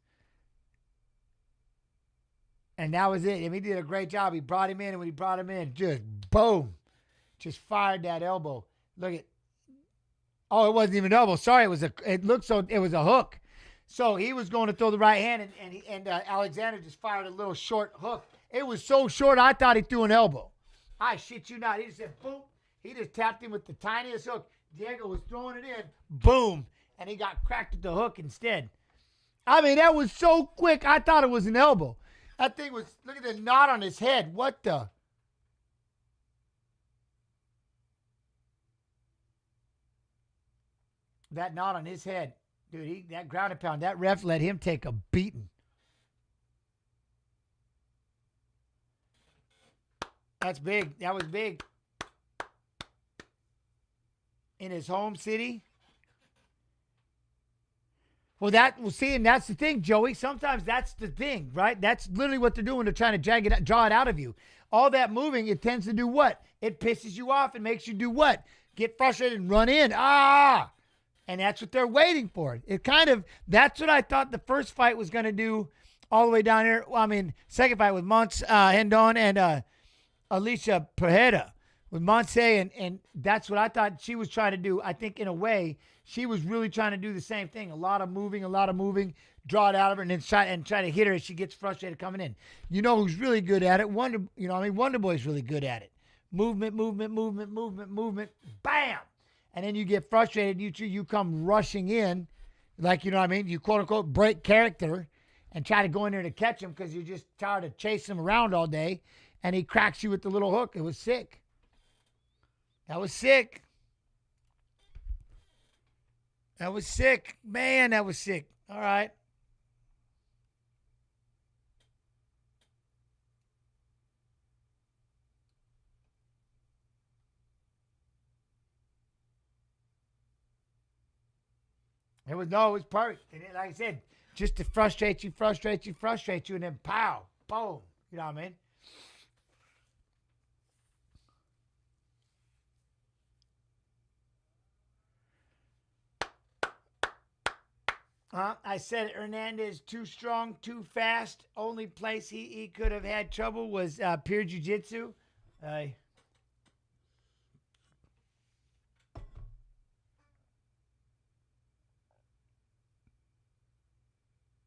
and that was it. I mean, he did a great job. He brought him in, and when he brought him in, just boom. just fired that elbow. Look at. Oh, it wasn't even an elbow. Sorry, it was a hook. So he was going to throw the right hand, and Alexander just fired a little short hook. It was so short, I thought he threw an elbow. I shit you not. He just said, boom. He just tapped him with the tiniest hook. Diego was throwing it in. Boom. And he got cracked with the hook instead. I mean, that was so quick, I thought it was an elbow. That thing was, look at the knot on his head. What the? That knot on his head. Dude, that ground and pound, that ref let him take a beating. That's big. That was big. In his home city. Well, and that's the thing, Joey. Sometimes that's the thing, right? That's literally what they're doing. They're trying to draw it out of you. All that moving, it tends to do what? It pisses you off and makes you do what? Get frustrated and run in. And that's what they're waiting for. That's what I thought the first fight was going to do all the way down here. Well, I mean, second fight with Rendon and Alicia Pereira with Montse, and that's what I thought she was trying to do. I think in a way, she was really trying to do the same thing. A lot of moving, draw it out of her, and then try to hit her as she gets frustrated coming in. You know who's really good at it? Wonder Boy's really good at it. Movement, bam! And then you get frustrated, you come rushing in, like, you know what I mean? You quote-unquote break character and try to go in there to catch him because you're just tired of chasing him around all day, and he cracks you with the little hook. It was sick. That was sick. That was sick. Man, that was sick. All right. It was perfect. And like I said, just to frustrate you, and then pow, boom. You know what I mean? I said Hernandez too strong, too fast. Only place he could have had trouble was pure jiu-jitsu.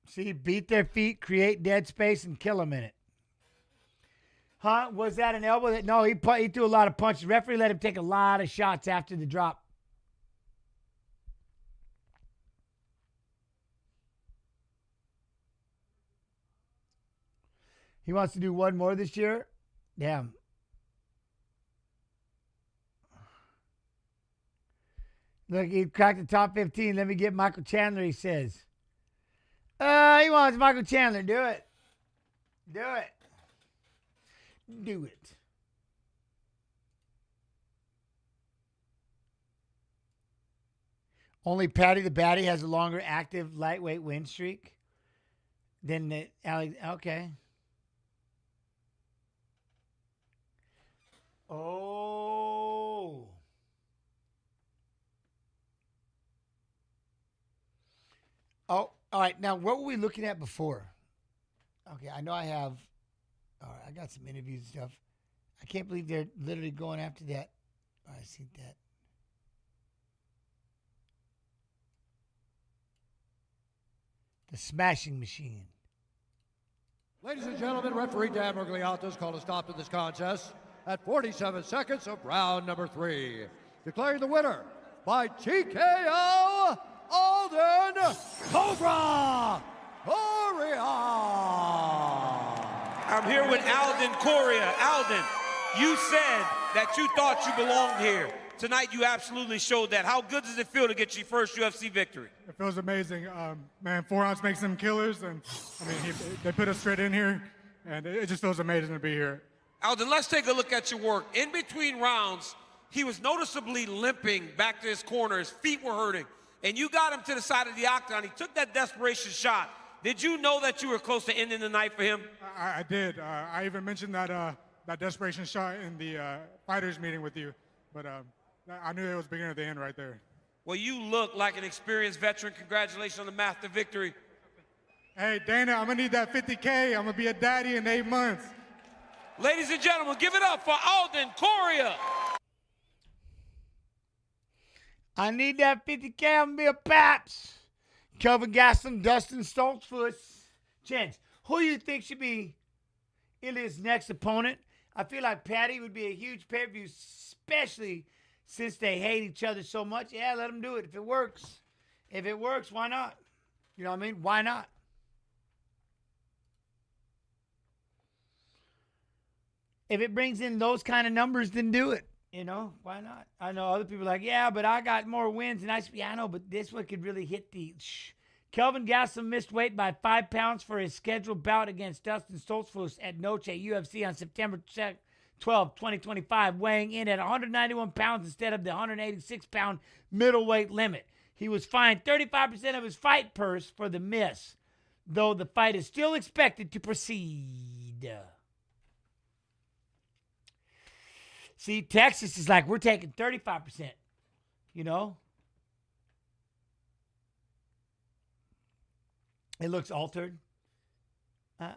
See, beat their feet, create dead space, and kill them in it. Was that an elbow? No, he threw a lot of punches. The referee let him take a lot of shots after the drop. He wants to do one more this year? Damn. Look, he cracked the top 15. Let me get Michael Chandler, he says. He wants Michael Chandler. Do it. Do it. Do it. Only Patty the Batty has a longer active lightweight win streak than the Alex. Okay. Oh. Oh, all right. Now, what were we looking at before? Okay, I know I have. All right, I got some interviews and stuff. I can't believe they're literally going after that. I see that. The smashing machine. Ladies and gentlemen, referee Dan Murgliata has called a stop to this contest at 47 seconds of round number 3. Declaring the winner by TKO, Alden Cobra Coria. I'm here with Alden Coria. Alden, you said that you thought you belonged here. Tonight, you absolutely showed that. How good does it feel to get your first UFC victory? It feels amazing. Man, 4 ounce makes them killers, and I mean, they put us straight in here, and it just feels amazing to be here. Alden, let's take a look at your work. In between rounds, he was noticeably limping back to his corner. His feet were hurting, and you got him to the side of the octagon. He took that desperation shot. Did you know that you were close to ending the night for him? I did. I even mentioned that desperation shot in the fighters meeting with you, but I knew it was beginning of the end right there. Well, you look like an experienced veteran. Congratulations on the master victory. Hey, Dana, I'm going to need that 50K. I'm going to be a daddy in 8 months. Ladies and gentlemen, give it up for Alden Coria. I need that 50K on me a Paps. Kelvin Gastelum, Dustin Stoltzfus. Chance, who do you think should be Ilya's next opponent? I feel like Patty would be a huge pay-per-view, especially since they hate each other so much. Yeah, let them do it. If it works, why not? You know what I mean? Why not? If it brings in those kind of numbers, then do it. You know, why not? I know other people are like, yeah, but I got more wins. And I know, but this one could really hit the... Kelvin Gastelum missed weight by 5 pounds for his scheduled bout against Dustin Stoltzfus at Noche UFC on September 12, 2025, weighing in at 191 pounds instead of the 186-pound middleweight limit. He was fined 35% of his fight purse for the miss, though the fight is still expected to proceed. See, Texas is like, we're taking 35%, you know? It looks altered. Look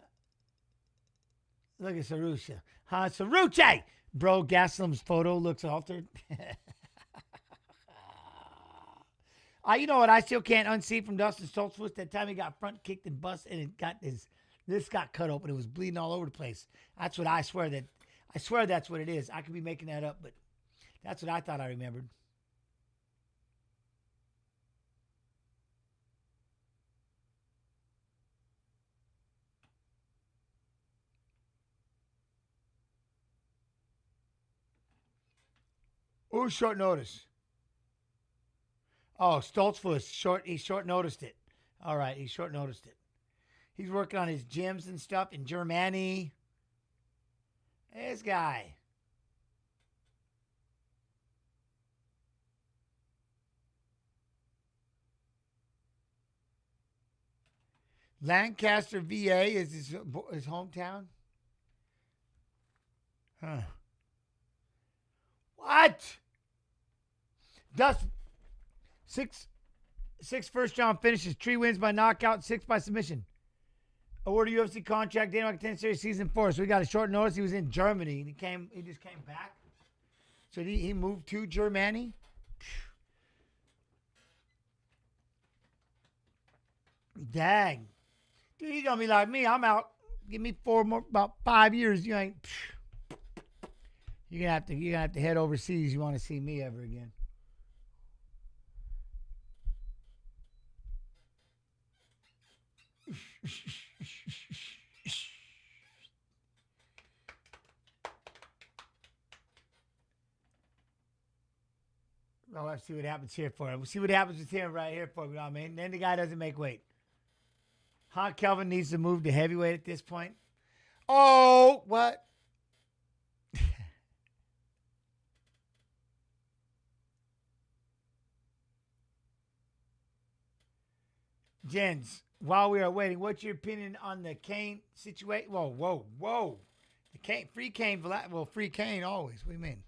at Sarucha. Saruche! Bro, Gastelum's photo looks altered. You know what I still can't unsee from Dustin Stoltzfus? That time he got front kicked and busted and this got cut open. It was bleeding all over the place. That's what I swear that's what it is. I could be making that up, but that's what I thought I remembered. Who's short notice? Oh, Stoltzfus. He short noticed it. All right, he short noticed it. He's working on his gyms and stuff in Germany. This guy. Lancaster, VA is his hometown. Huh. What? Dustin, six first-round finishes, 3 wins by knockout, 6 by submission. Awarded UFC contract, Dana White 10 Series Season 4. So we got a short notice. He was in Germany, and he just came back. So he moved to Germany. Dang. Dude, he's going to be like me. I'm out. Give me about 5 years. You ain't... You're gonna have to head overseas. You want to see me ever again? Well, let's see what happens here for him. We'll see what happens with him right here for him. You know what I mean? Then the guy doesn't make weight. Kelvin needs to move to heavyweight at this point. Oh, what? Jens, while we are waiting, what's your opinion on the Kane situation? Whoa. The Kane, free Kane always. What do you mean?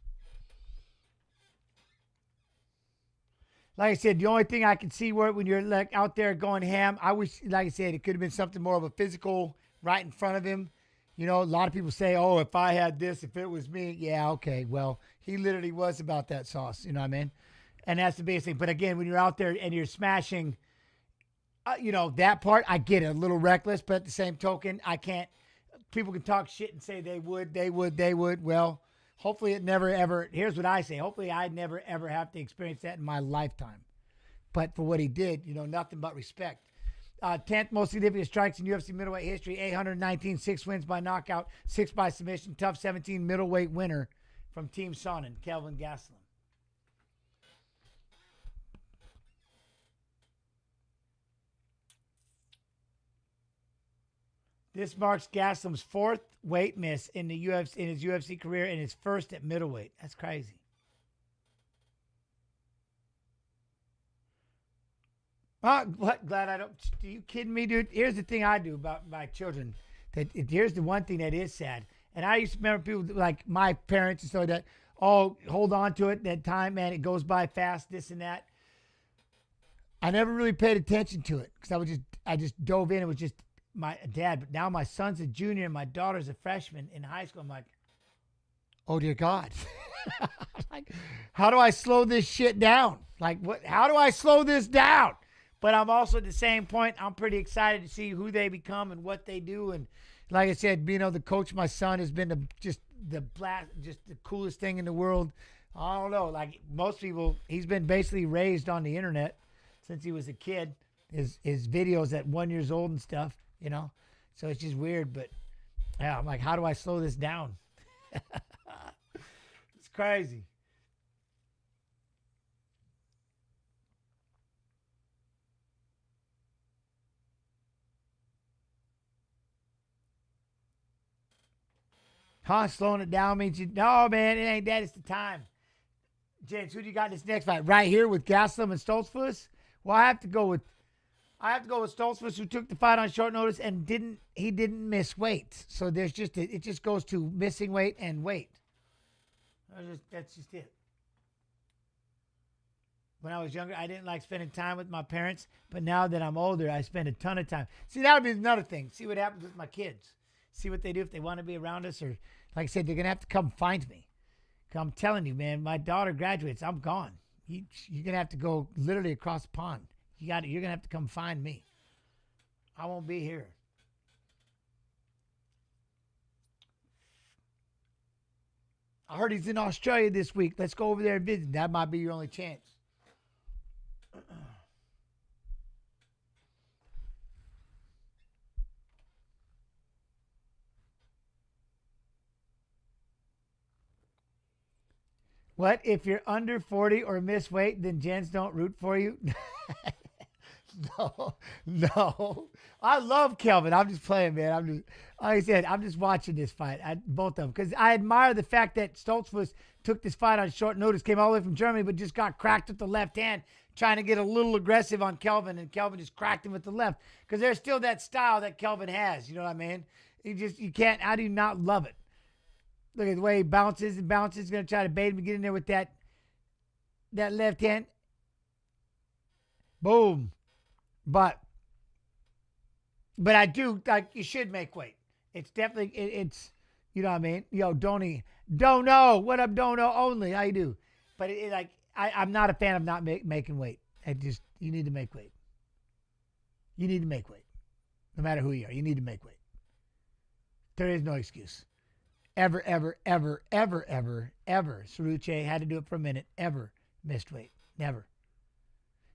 Like I said, the only thing I can see when you're like out there going ham, I wish, like I said, it could have been something more of a physical right in front of him. You know, a lot of people say, oh, if I had this, if it was me, yeah, okay. Well, he literally was about that sauce. You know what I mean? And that's the basic thing. But again, when you're out there and you're smashing, you know, that part, I get it, a little reckless, but at the same token, I can't, people can talk shit and say they would. Well, hopefully it never, ever, here's what I say. Hopefully I'd never, ever have to experience that in my lifetime. But for what he did, you know, nothing but respect. 10th most significant strikes in UFC middleweight history, 819, 6 wins by knockout, 6 by submission, tough 17 middleweight winner from Team Sonnen, Kelvin Gastelum. This marks Gastelum's 4th weight miss in his UFC career and his first at middleweight. That's crazy. Glad I don't. Are you kidding me, dude? Here's the thing I do about my children. Here's the one thing that is sad. And I used to remember people like my parents and stuff like that. Oh, hold on to it. That time, man, it goes by fast. This and that. I never really paid attention to it because I just dove in. It was just my dad. But now my son's a junior and my daughter's a freshman in high school. I'm like, oh dear God, like, how do I slow this shit down? Like, what? How do I slow this down? But I'm also at the same point, I'm pretty excited to see who they become and what they do. And like I said, being able to coach my son has been just the coolest thing in the world. I don't know. Like most people, he's been basically raised on the internet since he was a kid. His videos at 1 year old and stuff, you know. So it's just weird. But yeah, I'm like, how do I slow this down? It's crazy. Huh? Slowing it down means no, man, it ain't that. It's the time. James, who do you got in this next fight? Right here with Gastelum and Stoltzfus? Well, I have to go with Stoltzfus, who took the fight on short notice and didn't miss weight. So there's it just goes to missing weight and weight. That's just it. When I was younger, I didn't like spending time with my parents, but now that I'm older, I spend a ton of time. See, that would be another thing. See what happens with my kids. See what they do if they want to be around us, or like I said, they're gonna have to come find me. I'm telling you, man, my daughter graduates, I'm gone. You're gonna have to go literally across the pond. You're gonna have to come find me. I won't be here. I heard he's in Australia this week. Let's go over there and visit. That might be your only chance. What? If you're under 40 or miss weight, then gents don't root for you? No. I love Kelvin. I'm just playing, man. Like I said, I'm just watching this fight. Both of them. Because I admire the fact that Stoltzfus took this fight on short notice, came all the way from Germany, but just got cracked with the left hand, trying to get a little aggressive on Kelvin, and Kelvin just cracked him with the left. Because there's still that style that Kelvin has. You know what I mean? You can't, how do you not love it? Look at the way he bounces and bounces. He's going to try to bait him and get in there with that left hand. Boom. But I do, like, you should make weight. It's definitely, it's, you know what I mean? Yo, Donnie, Dono, what up, Dono only? How you do? But I'm not a fan of not making weight. You need to make weight. You need to make weight. No matter who you are, you need to make weight. There is no excuse. Ever, Ceruche had to do it for a minute, ever missed weight. Never.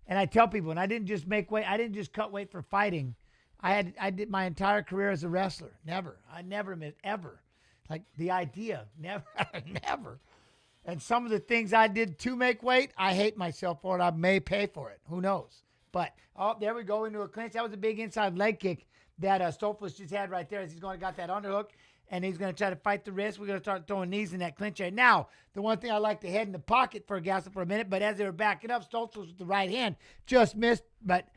And I tell people, and I didn't just make weight, I didn't just cut weight for fighting. I did my entire career as a wrestler. Never. I never missed, ever. Like the idea, never. And some of the things I did to make weight, I hate myself for it. I may pay for it. Who knows? But, oh, there we go into a clinch. That was a big inside leg kick that Stoltzfus just had right there as he's going to got that underhook. And he's going to try to fight the wrist. We're going to start throwing knees in that clinch right now. The one thing I like to head in the pocket for Gastelum for a minute, but as they were backing up, Stoltzfus with the right hand just missed. But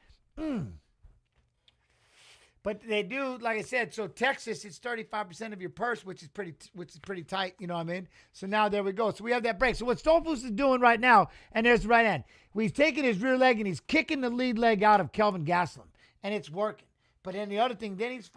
they do, like I said. So Texas, it's 35% of your purse, which is pretty tight. You know what I mean? So now there we go. So we have that break. So what Stoltzfus is doing right now, and there's the right hand. He's taking his rear leg and he's kicking the lead leg out of Kelvin Gastelum, and it's working. But then the other thing, then he's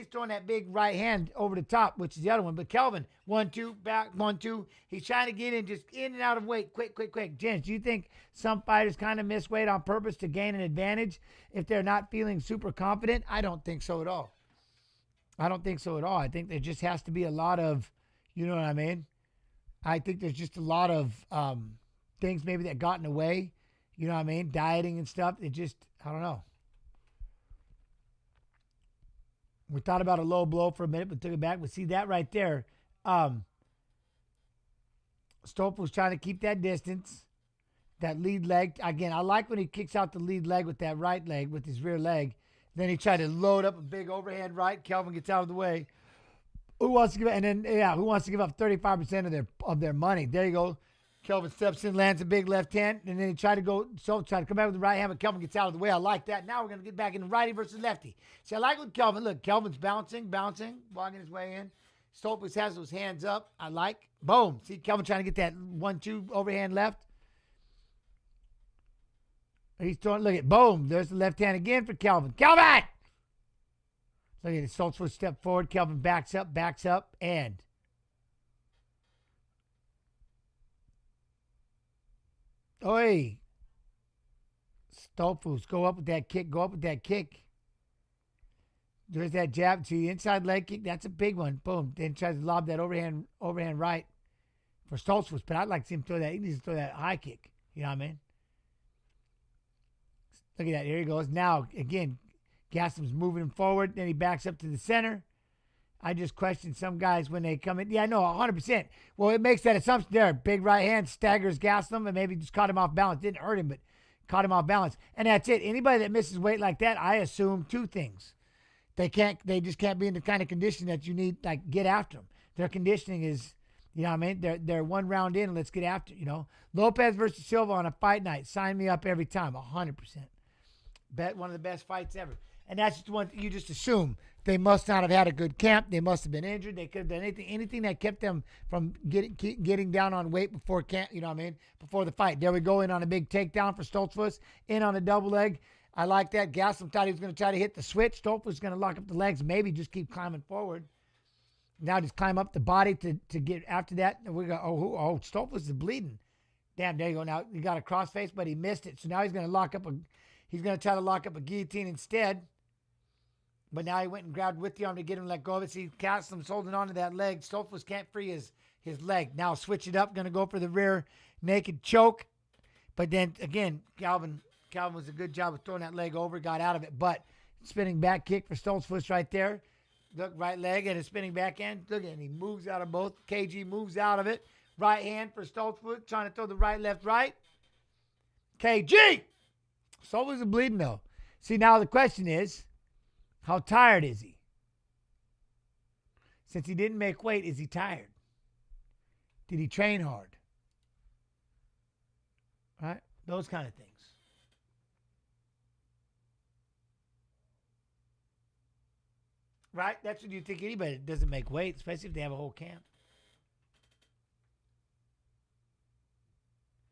throwing that big right hand over the top, which is the other one. But Kelvin, 1-2, back, 1-2. He's trying to get in and out of weight, quick. Gents, do you think some fighters kind of miss weight on purpose to gain an advantage if they're not feeling super confident? I don't think so at all. I think there just has to be a lot of, you know what I mean? I think there's just a lot of things maybe that got in the way, you know what I mean? Dieting and stuff. It just, I don't know. We thought about a low blow for a minute, but took it back. But see that right there. Stoltzfus was trying to keep that distance. That lead leg. Again, I like when he kicks out the lead leg with that right leg, with his rear leg. Then he tried to load up a big overhand right. Kelvin gets out of the way. Who wants to give up 35% of their money? There you go. Kelvin steps in, lands a big left hand, and then he tried to come back with the right hand, but Kelvin gets out of the way. I like that. Now we're going to get back into righty versus lefty. See, I like what Kelvin, look, Kelvin's bouncing, walking his way in. Stoltzfus has those hands up. I like. Boom. See, Kelvin trying to get that 1-2 overhand left. He's throwing, look at, boom. There's the left hand again for Kelvin. Kelvin! Look at it. Stoltzfus step forward. Kelvin backs up, and oi. Stoltzfus, go up with that kick. Go up with that kick. There's that jab. See, the inside leg kick. That's a big one. Boom. Then tries to lob that overhand right for Stoltzfus. But I'd like to see him throw that. He needs to throw that high kick. You know what I mean? Look at that. Here he goes. Now, again, Gastelum's moving him forward. Then he backs up to the center. I just question some guys when they come in. Yeah, I know, 100%. Well, it makes that assumption there. Big right hand staggers Gastelum and maybe just caught him off balance. Didn't hurt him, but caught him off balance. And that's it. Anybody that misses weight like that, I assume two things. They just can't be in the kind of condition that you need, like, get after them. Their conditioning is, you know what I mean? They're one round in, let's get after it, you know. Lopez versus Silva on a fight night. Sign me up every time, 100%. Bet one of the best fights ever. And that's just one you just assume. They must not have had a good camp. They must have been injured. They could have done anything that kept them from getting down on weight before camp, you know what I mean, before the fight. There we go, in on a big takedown for Stoltzfus, in on a double leg. I like that. Gastelum thought he was going to try to hit the switch. Stoltzfus was going to lock up the legs, maybe just keep climbing forward. Now just climb up the body to get after that. And we go, Stoltzfus is bleeding. Damn, there you go. Now he got a crossface, but he missed it. So now he's going to try to lock up a guillotine instead. But now he went and grabbed with the arm to get him to let go of it. See, Gastelum's holding on to that leg. Stoltzfus can't free his leg. Now switch it up. Going to go for the rear naked choke. But then, again, Calvin was a good job of throwing that leg over. Got out of it. But spinning back kick for Stoltzfus right there. Look, right leg and a spinning back end. Look at him. He moves out of both. KG moves out of it. Right hand for Stoltzfus. Trying to throw the right, left, right. KG! Stoltzfus is bleeding, though. See, now the question is, how tired is he? Since he didn't make weight, is he tired? Did he train hard? Right? Those kind of things. Right? That's what you think anybody that doesn't make weight, especially if they have a whole camp.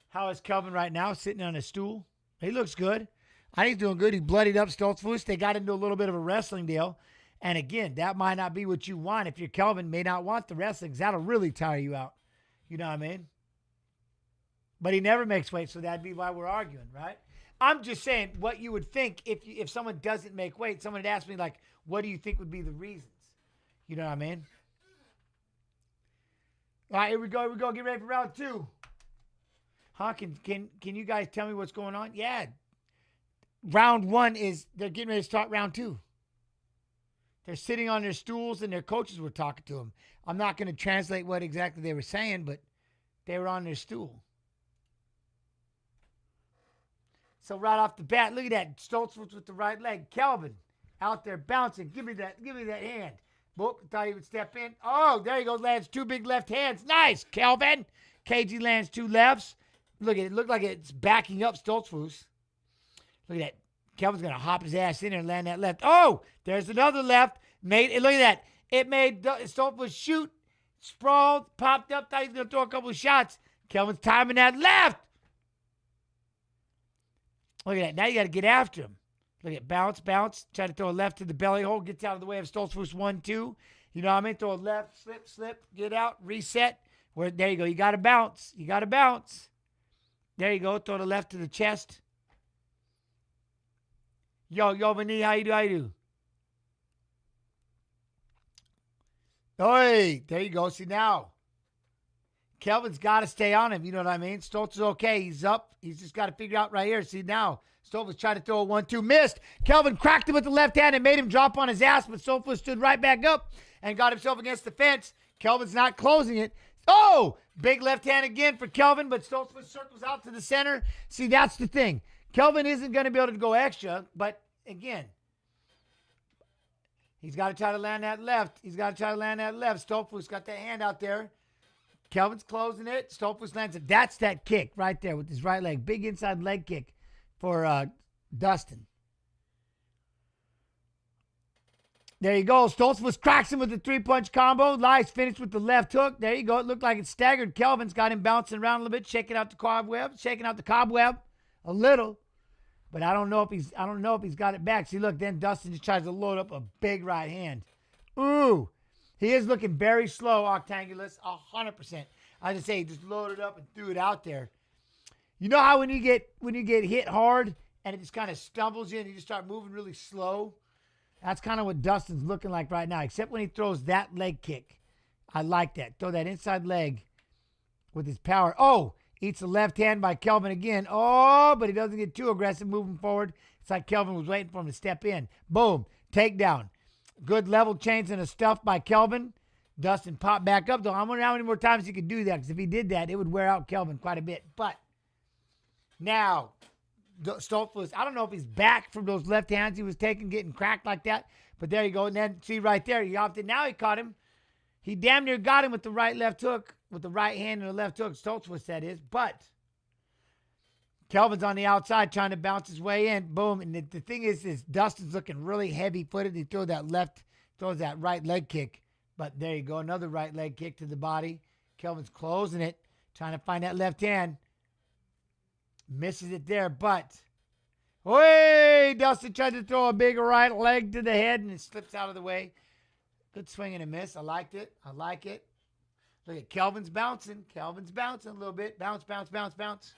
How is Kelvin right now, sitting on a stool? He looks good. I think he's doing good. He bloodied up Stoltzfus. They got into a little bit of a wrestling deal. And again, that might not be what you want. If you're Kelvin, may not want the wrestling, because that'll really tire you out. You know what I mean? But he never makes weight, so that'd be why we're arguing, right? I'm just saying what you would think if someone doesn't make weight. Someone had asked me, like, what do you think would be the reasons? You know what I mean? All right, here we go. Get ready for round two. Huh? Can you guys tell me what's going on? Yeah. Round one they're getting ready to start round two. They're sitting on their stools and their coaches were talking to them. I'm not going to translate what exactly they were saying, but they were on their stool. So right off the bat, look at that. Stoltzfus with the right leg. Kelvin out there bouncing. Give me that hand. Boop, thought he would step in. Oh, there he goes. Lands two big left hands. Nice, Kelvin. KG lands two lefts. Look at it. Looked like it's backing up Stoltzfus. Look at that. Kelvin's going to hop his ass in there and land that left. Oh, there's another left. Look at that. It made Stoltzfus shoot, sprawled, popped up, thought he was going to throw a couple of shots. Kelvin's timing that left. Look at that. Now you got to get after him. Look at bounce. Try to throw a left to the belly hole. Gets out of the way of Stoltzfus 1-2. You know what I mean? Throw a left, slip, get out, reset. There you go. You got to bounce. There you go. Throw the left to the chest. Yo, Vinny, how you do? Hey, there you go. See, now, Kelvin's got to stay on him. You know what I mean? Stoltz is okay. He's up. He's just got to figure out right here. See, now, Stoltz was trying to throw a 1-2. Missed. Kelvin cracked him with the left hand and made him drop on his ass, but Stoltz stood right back up and got himself against the fence. Kelvin's not closing it. Oh, big left hand again for Kelvin, but Stoltzfus circles out to the center. See, that's the thing. Kelvin isn't going to be able to go extra, but again, he's got to try to land that left. Stoltzfus got that hand out there. Kelvin's closing it. Stoltzfus lands it. That's that kick right there with his right leg. Big inside leg kick for Dustin. There you go. Stoltzfus cracks him with the three-punch combo. Nice finish with the left hook. There you go. It looked like it staggered. Kelvin's got him bouncing around a little bit, shaking out the cobweb a little. But I don't know if he's got it back. See, look, then Dustin just tries to load up a big right hand. Ooh. He is looking very slow, Octangulus, 100%. I just say he just loaded up and threw it out there. You know how when you get hit hard and it just kind of stumbles you and you just start moving really slow. That's kind of what Dustin's looking like right now, except when he throws that leg kick. I like that. Throw that inside leg with his power. Oh, eats the left hand by Kelvin again. Oh, but he doesn't get too aggressive moving forward. It's like Kelvin was waiting for him to step in. Boom. Takedown. Good level change and a stuff by Kelvin. Dustin popped back up, though. I wonder how many more times he could do that, because if he did that, it would wear out Kelvin quite a bit. But now, Stoltzfus, I don't know if he's back from those left hands he was taking, getting cracked like that. But there you go. And then, see right there, he opted. Now he caught him. He damn near got him with the right left hook, with the right hand and the left hook. Stoltzfus, that is. But Kelvin's on the outside trying to bounce his way in. Boom. And the thing is Dustin's looking really heavy-footed. He throws that right leg kick. But there you go. Another right leg kick to the body. Kelvin's closing it, trying to find that left hand. Misses it there, but hey, Dustin tried to throw a big right leg to the head and it slips out of the way. Good swing and a miss. I liked it. I like it. Look at Kelvin's bouncing. Kelvin's bouncing a little bit. Bounce, bounce, bounce, bounce.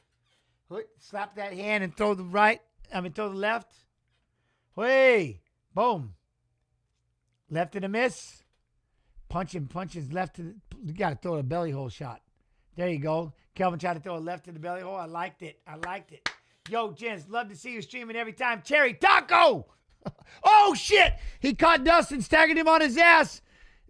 Slap that hand and throw the left. Hey, boom. Left and a miss. Punches left to you got to throw a belly hole shot. There you go. Kelvin tried to throw a left to the belly hole. I liked it. Yo, gents, love to see you streaming every time. Cherry Taco! Oh, shit! He caught Dustin, staggered him on his ass.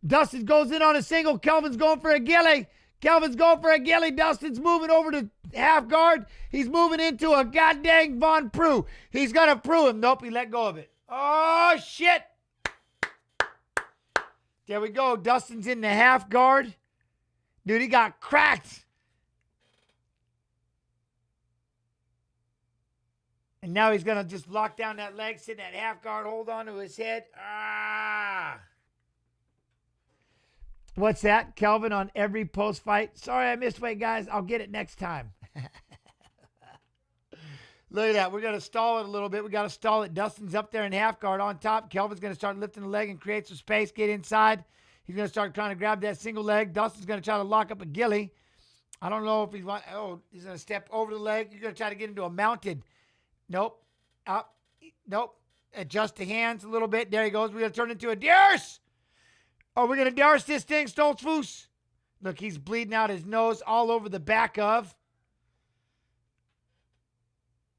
Dustin goes in on a single. Kelvin's going for a ghillie. Dustin's moving over to half guard. He's moving into a goddamn Von Prue. He's going to Prue him. Nope, he let go of it. Oh, shit! There we go. Dustin's in the half guard. Dude, he got cracked. And now he's going to just lock down that leg, sit in that half guard, hold on to his head. What's that? Kelvin on every post fight. Sorry I missed weight, guys. I'll get it next time. Look at that. We're going to stall it a little bit. We got to stall it. Dustin's up there in half guard on top. Kelvin's going to start lifting the leg and create some space, get inside. He's going to start trying to grab that single leg. Dustin's going to try to lock up a ghillie. I don't know if he's he's going to step over the leg. You're going to try to get into a mounted. Nope. Up. Nope. Adjust the hands a little bit. There he goes. We're going to turn into a Dars. Oh, we're going to Dars this thing, Stoltzfus. Look, he's bleeding out his nose all over the back of.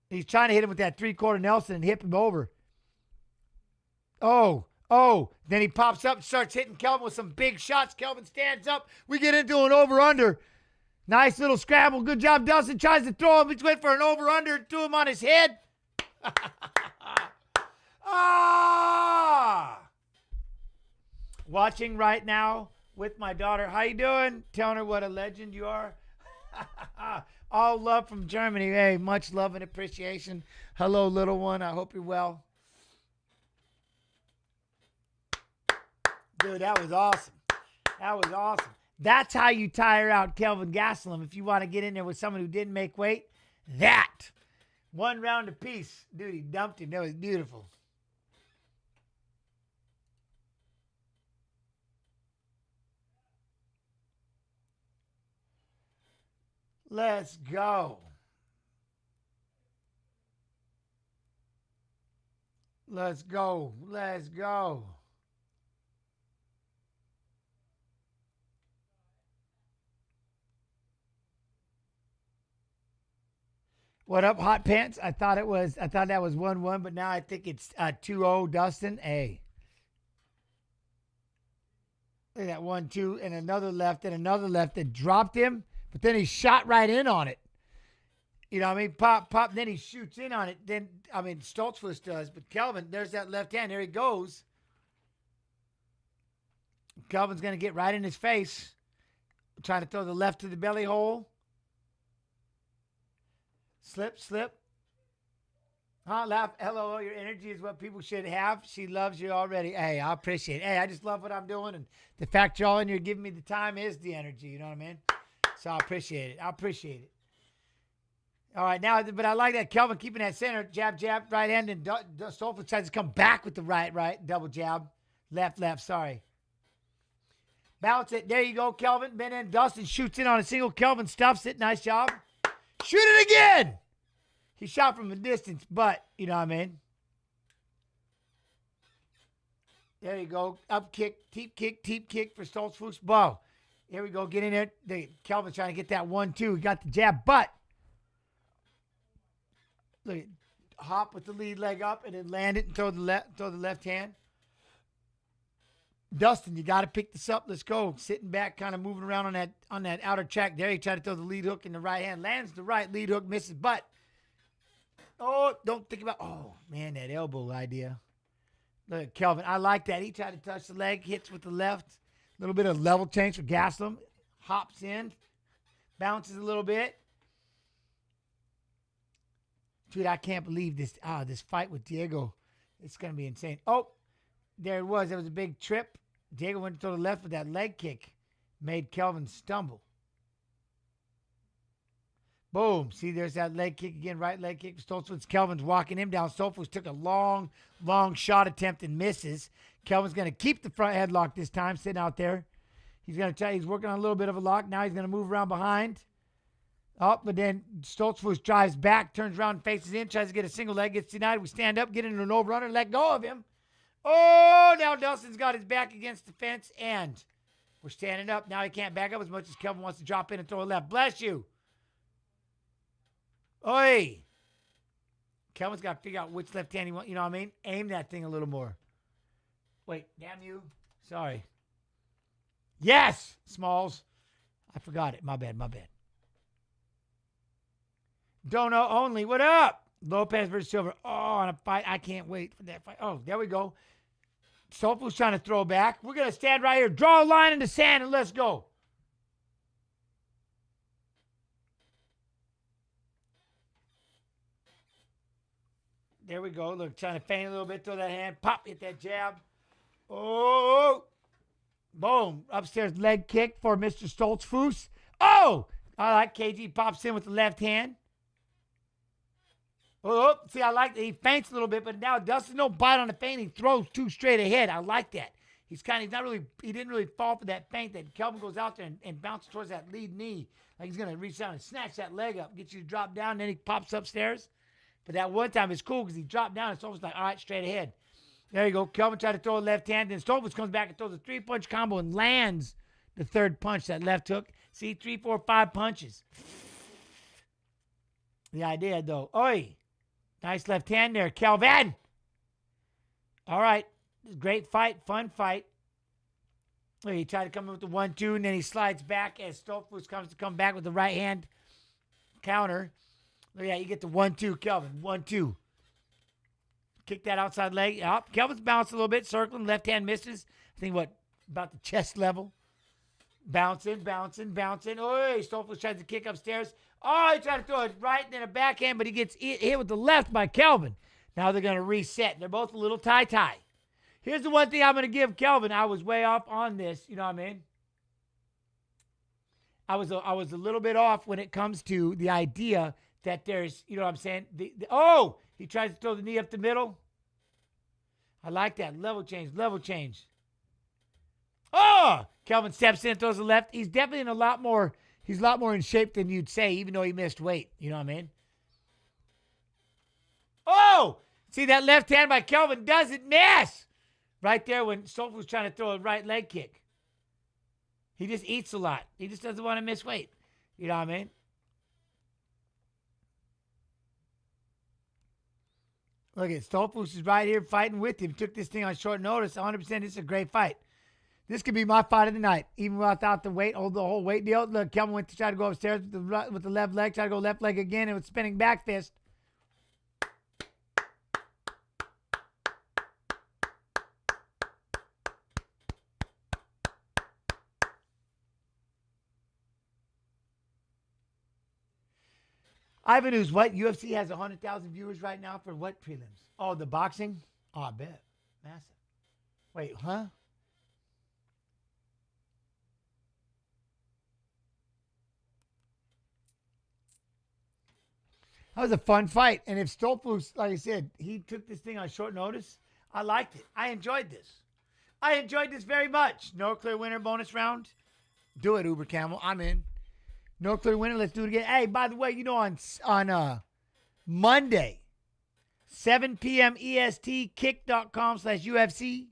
He's trying to hit him with that three-quarter Nelson and hip him over. Oh. Then he pops up and starts hitting Kelvin with some big shots. Kelvin stands up. We get into an over-under. Nice little scramble. Good job. Dustin tries to throw him. He went for an over-under and threw him on his head. Watching right now with my daughter. How you doing? Telling her what a legend you are. All love from Germany. Hey, much love and appreciation. Hello, little one. I hope you're well. Dude, that was awesome. That's how you tire out Kelvin Gastelum if you want to get in there with someone who didn't make weight. That. One round apiece. Dude, he dumped him. That was beautiful. Let's go. Let's go. What up, Hot Pants? I thought that was 1-1, but now I think it's 2-0 Dustin. Hey. Look at that 1-2 and another left that dropped him, but then he shot right in on it. You know what I mean? Pop, then he shoots in on it. Then, Stoltzfus does, but Kelvin, there's that left hand. There he goes. Kelvin's going to get right in his face. Trying to throw the left to the belly hole. Slip. Laugh. Hello, your energy is what people should have. She loves you already. Hey, I appreciate it. Hey, I just love what I'm doing. And the fact you're all in here giving me the time is the energy. You know what I mean? So I appreciate it. All right, now, but I like that Kelvin keeping that center. Jab, right hand. And Stoltzfus tries to come back with the right. Double jab. Left, sorry. Bounce it. There you go, Kelvin. Then in Dustin shoots in on a single. Kelvin stuffs it. Nice job. Shoot it again. He shot from a distance, but, you know what I mean? There you go. Up kick for Stoltzfus. Bow. Here we go. Get in there. Kelvin's trying to get that 1-2. He got the jab, but look at hop with the lead leg up and then land it and throw the left hand. Dustin, you got to pick this up. Let's go. Sitting back, kind of moving around on that outer track. There, he tried to throw the lead hook in the right hand. Lands the right lead hook, misses, but don't think about. Oh man, that elbow idea. Look at Kelvin. I like that. He tried to touch the leg, hits with the left. A little bit of level change for Gastelum. Hops in, bounces a little bit. Dude, I can't believe this. This fight with Diego. It's gonna be insane. Oh, there it was. There was a big trip. Diego went to the left with that leg kick. Made Kelvin stumble. Boom. See, there's that leg kick again. Right leg kick. Stoltzfus. Kelvin's walking him down. Stoltzfus took a long shot attempt and misses. Kelvin's going to keep the front headlock this time, sitting out there. He's going to try. He's working on a little bit of a lock. Now he's going to move around behind. But then Stoltzfus drives back, turns around and faces in, tries to get a single leg, gets denied. We stand up, get into an overrunner, let go of him. Oh, now Dustin's got his back against the fence, and we're standing up. Now he can't back up as much as Kelvin wants to drop in and throw a left. Bless you. Oi. Kelvin's got to figure out which left hand he wants. You know what I mean? Aim that thing a little more. Wait, damn you. Sorry. Yes, Smalls. I forgot it. My bad. Dono only. What up? Lopez versus Silva. Oh, on a fight. I can't wait for that fight. Oh, there we go. Stoltzfus trying to throw back. We're going to stand right here. Draw a line in the sand and let's go. There we go. Look, trying to feint a little bit. Throw that hand. Pop. Hit that jab. Oh. Boom. Upstairs leg kick for Mr. Stoltzfus. Oh. I like KG. Pops in with the left hand. Oh, see, I like that. He feints a little bit, but now Dustin don't bite on the feint. He throws two straight ahead. I like that. He didn't really fall for that feint that Kelvin goes out there and bounces towards that lead knee. Like he's going to reach down and snatch that leg up, get you to drop down, then he pops upstairs. But that one time it's cool because he dropped down. It's almost like, all right, straight ahead. There you go. Kelvin tried to throw a left hand. Then Stoltzfus comes back and throws a 3-punch combo and lands the third punch, that left hook. See, 3, 4, 5 punches. The idea, though. Oi. Nice left hand there, Kelvin. All right. Great fight. Fun fight. He tried to come in with the 1-2, and then he slides back as Stoltzfus comes to come back with the right hand counter. Look at that. You get the 1-2, Kelvin. 1-2. Kick that outside leg. Up. Kelvin's bouncing a little bit, circling. Left hand misses. I think, about the chest level. Bouncing. Oh, Stoltzfus tries to kick upstairs. Oh, he tried to throw it right and then a backhand, but he gets hit with the left by Kelvin. Now they're going to reset. They're both a little tie-tie. Here's the one thing I'm going to give Kelvin. I was way off on this. You know what I mean? I was a little bit off when it comes to the idea that there's, you know what I'm saying? He tries to throw the knee up the middle. I like that. Level change. Oh! Kelvin steps in, throws the left. He's definitely a lot more in shape than you'd say, even though he missed weight. You know what I mean? Oh! See, that left hand by Kelvin doesn't miss. Right there when Stoltzfus was trying to throw a right leg kick. He just eats a lot. He just doesn't want to miss weight. You know what I mean? Look at Stoltzfus is right here fighting with him. Took this thing on short notice. 100%. This is a great fight. This could be my fight of the night, even without the weight, the whole weight deal. Look, Kelvin went to try to go upstairs with the left leg, try to go left leg again, and with spinning back fist. Ivan, who's what? UFC has 100,000 viewers right now for what prelims? Oh, the boxing? Oh, I bet. Massive. Wait, huh? That was a fun fight. And if Stoltzfus, like I said, he took this thing on short notice, I liked it. I enjoyed this. I enjoyed this very much. No clear winner bonus round. Do it, Uber Camel. I'm in. No clear winner. Let's do it again. Hey, by the way, you know, on Monday, 7 p.m. EST, kick.com/UFC.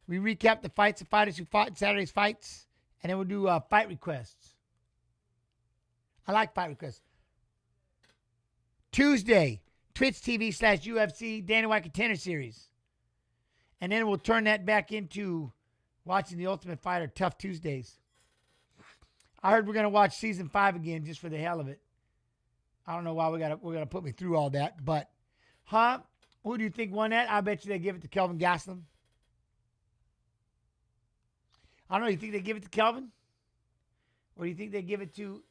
We recap the fights of fighters who fought in Saturday's fights, and then we'll do fight requests. I like fight requests. Tuesday, Twitch TV/UFC Dana White Contender Series. And then we'll turn that back into watching The Ultimate Fighter Tough Tuesdays. I heard we're going to watch season 5 again just for the hell of it. I don't know why we're gonna put me through all that, but who do you think won that? I bet you they give it to Kelvin Gastelum. I don't know. You think they give it to Kelvin? Or do you think they give it to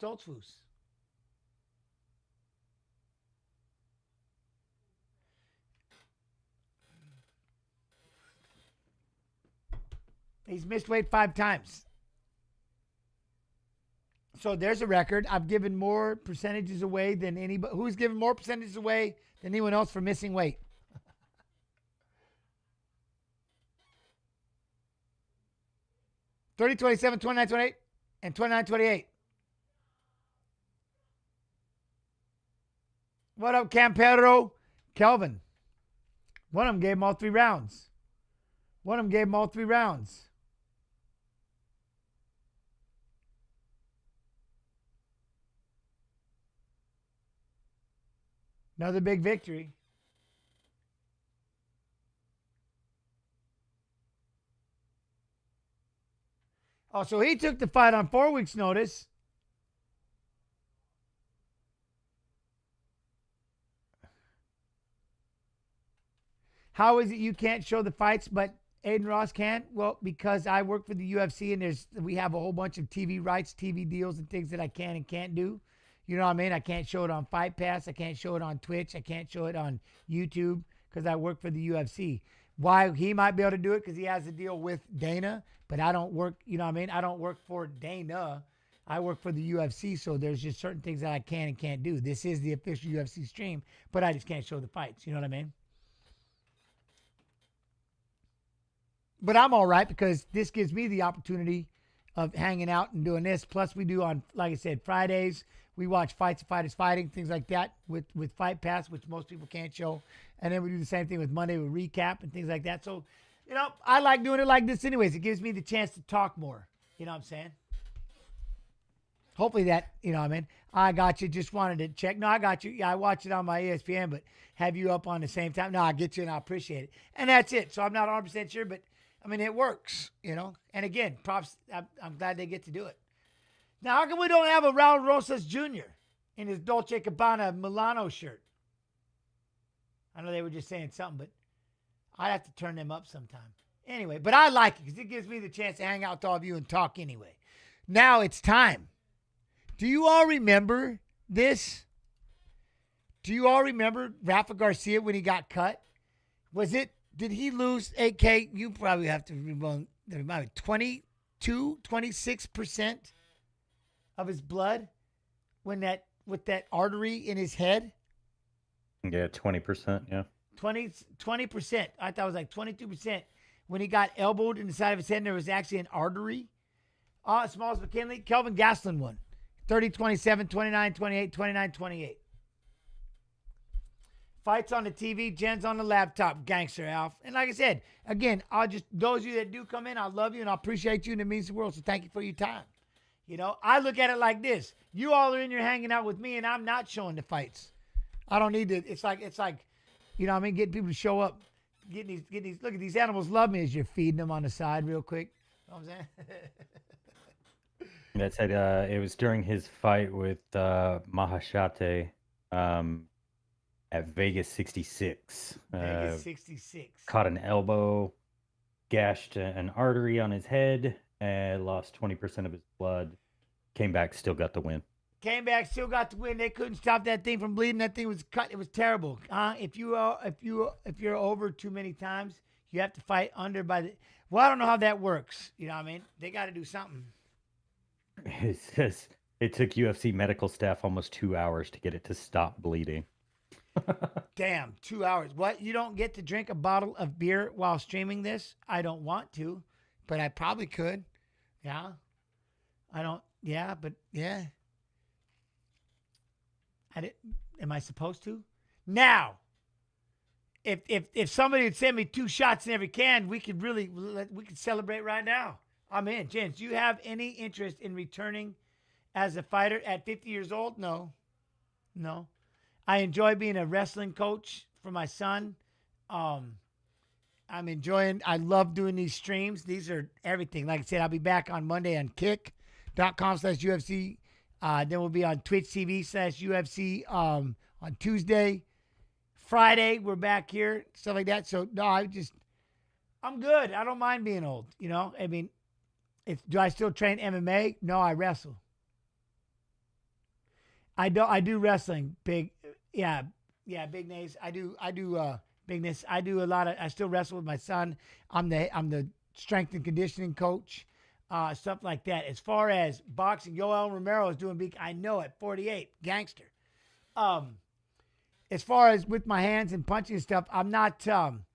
Stoltzfus? He's missed weight 5 times. So there's a record. I've given more percentages away than anybody. Who's given more percentages away than anyone else for missing weight? 30-27, 29-28, and 29-28. What up, Campero? Kelvin. One of them gave him all 3 rounds. Another big victory. Oh, so he took the fight on 4 weeks' notice. How is it you can't show the fights, but Aiden Ross can? Well, because I work for the UFC, and we have a whole bunch of TV rights, TV deals, and things that I can and can't do. You know what I mean? I can't show it on Fight Pass. I can't show it on Twitch. I can't show it on YouTube because I work for the UFC. Why he might be able to do it because he has a deal with Dana, but I don't work, you know what I mean? I don't work for Dana. I work for the UFC, so there's just certain things that I can and can't do. This is the official UFC stream, but I just can't show the fights. You know what I mean? But I'm all right because this gives me the opportunity of hanging out and doing this. Plus, we do on, like I said, Fridays. We watch fights of fighters fighting, things like that with Fight Pass, which most people can't show. And then we do the same thing with Monday with recap and things like that. So, you know, I like doing it like this anyways. It gives me the chance to talk more. You know what I'm saying? Hopefully that, you know what I mean? I got you. Just wanted to check. No, I got you. Yeah, I watch it on my ESPN, but have you up on the same time? No, I get you and I appreciate it. And that's it. So I'm not 100% sure, but I mean, it works, you know? And again, props. I'm glad they get to do it. Now, how come we don't have a Raul Rosas Jr. in his Dolce & Gabbana Milano shirt? I know they were just saying something, but I'd have to turn them up sometime. Anyway, but I like it because it gives me the chance to hang out with all of you and talk anyway. Now it's time. Do you all remember this? Do you all remember Rafa Garcia when he got cut? Did he lose, AK? You probably have to remember 26% of his blood with that artery in his head? Yeah, 20%, yeah. 20%. I thought it was like 22%. When he got elbowed in the side of his head and there was actually an artery. Smalls McKinley, Kelvin Gastelum won. 30-27, 29-28, 29-28. Fights on the TV, Jen's on the laptop, gangster Alf. And like I said, again, those of you that do come in, I love you and I appreciate you and it means the world. So thank you for your time. You know, I look at it like this. You all are in here hanging out with me and I'm not showing the fights. I don't need to. It's like, you know what I mean? Getting people to show up. Getting these, look at these animals love me as you're feeding them on the side real quick. You know what I'm saying? That said, it was during his fight with Mahashate at Vegas 66. Vegas 66. Caught an elbow, gashed an artery on his head, and lost 20% of his blood. Came back, still got the win. Came back, still got the win. They couldn't stop that thing from bleeding. That thing was cut. It was terrible. If you're over too many times, you have to fight under by the. Well, I don't know how that works. You know what I mean? They got to do something. It says it took UFC medical staff almost 2 hours to get it to stop bleeding. Damn, 2 hours. What? You don't get to drink a bottle of beer while streaming this? I don't want to, but I probably could. Yeah. I don't. Yeah, but yeah. Am I supposed to? Now, if somebody would send me 2 shots in every can, we could celebrate right now. I'm in. Jens, do you have any interest in returning as a fighter at 50 years old? No. I enjoy being a wrestling coach for my son. I love doing these streams. These are everything. Like I said, I'll be back on Monday on kick.com/UFC. Then we'll be on Twitch TV/UFC on Tuesday. Friday, we're back here, stuff like that. So, no, I'm good. I don't mind being old, you know? I mean, do I still train MMA? No, I wrestle. I do wrestling. Big nays. I do bigness. I still wrestle with my son. I'm the strength and conditioning coach. Stuff like that. As far as boxing, Yoel Romero is doing big. I know at 48, gangster. As far as with my hands and punching and stuff, I'm not. I'm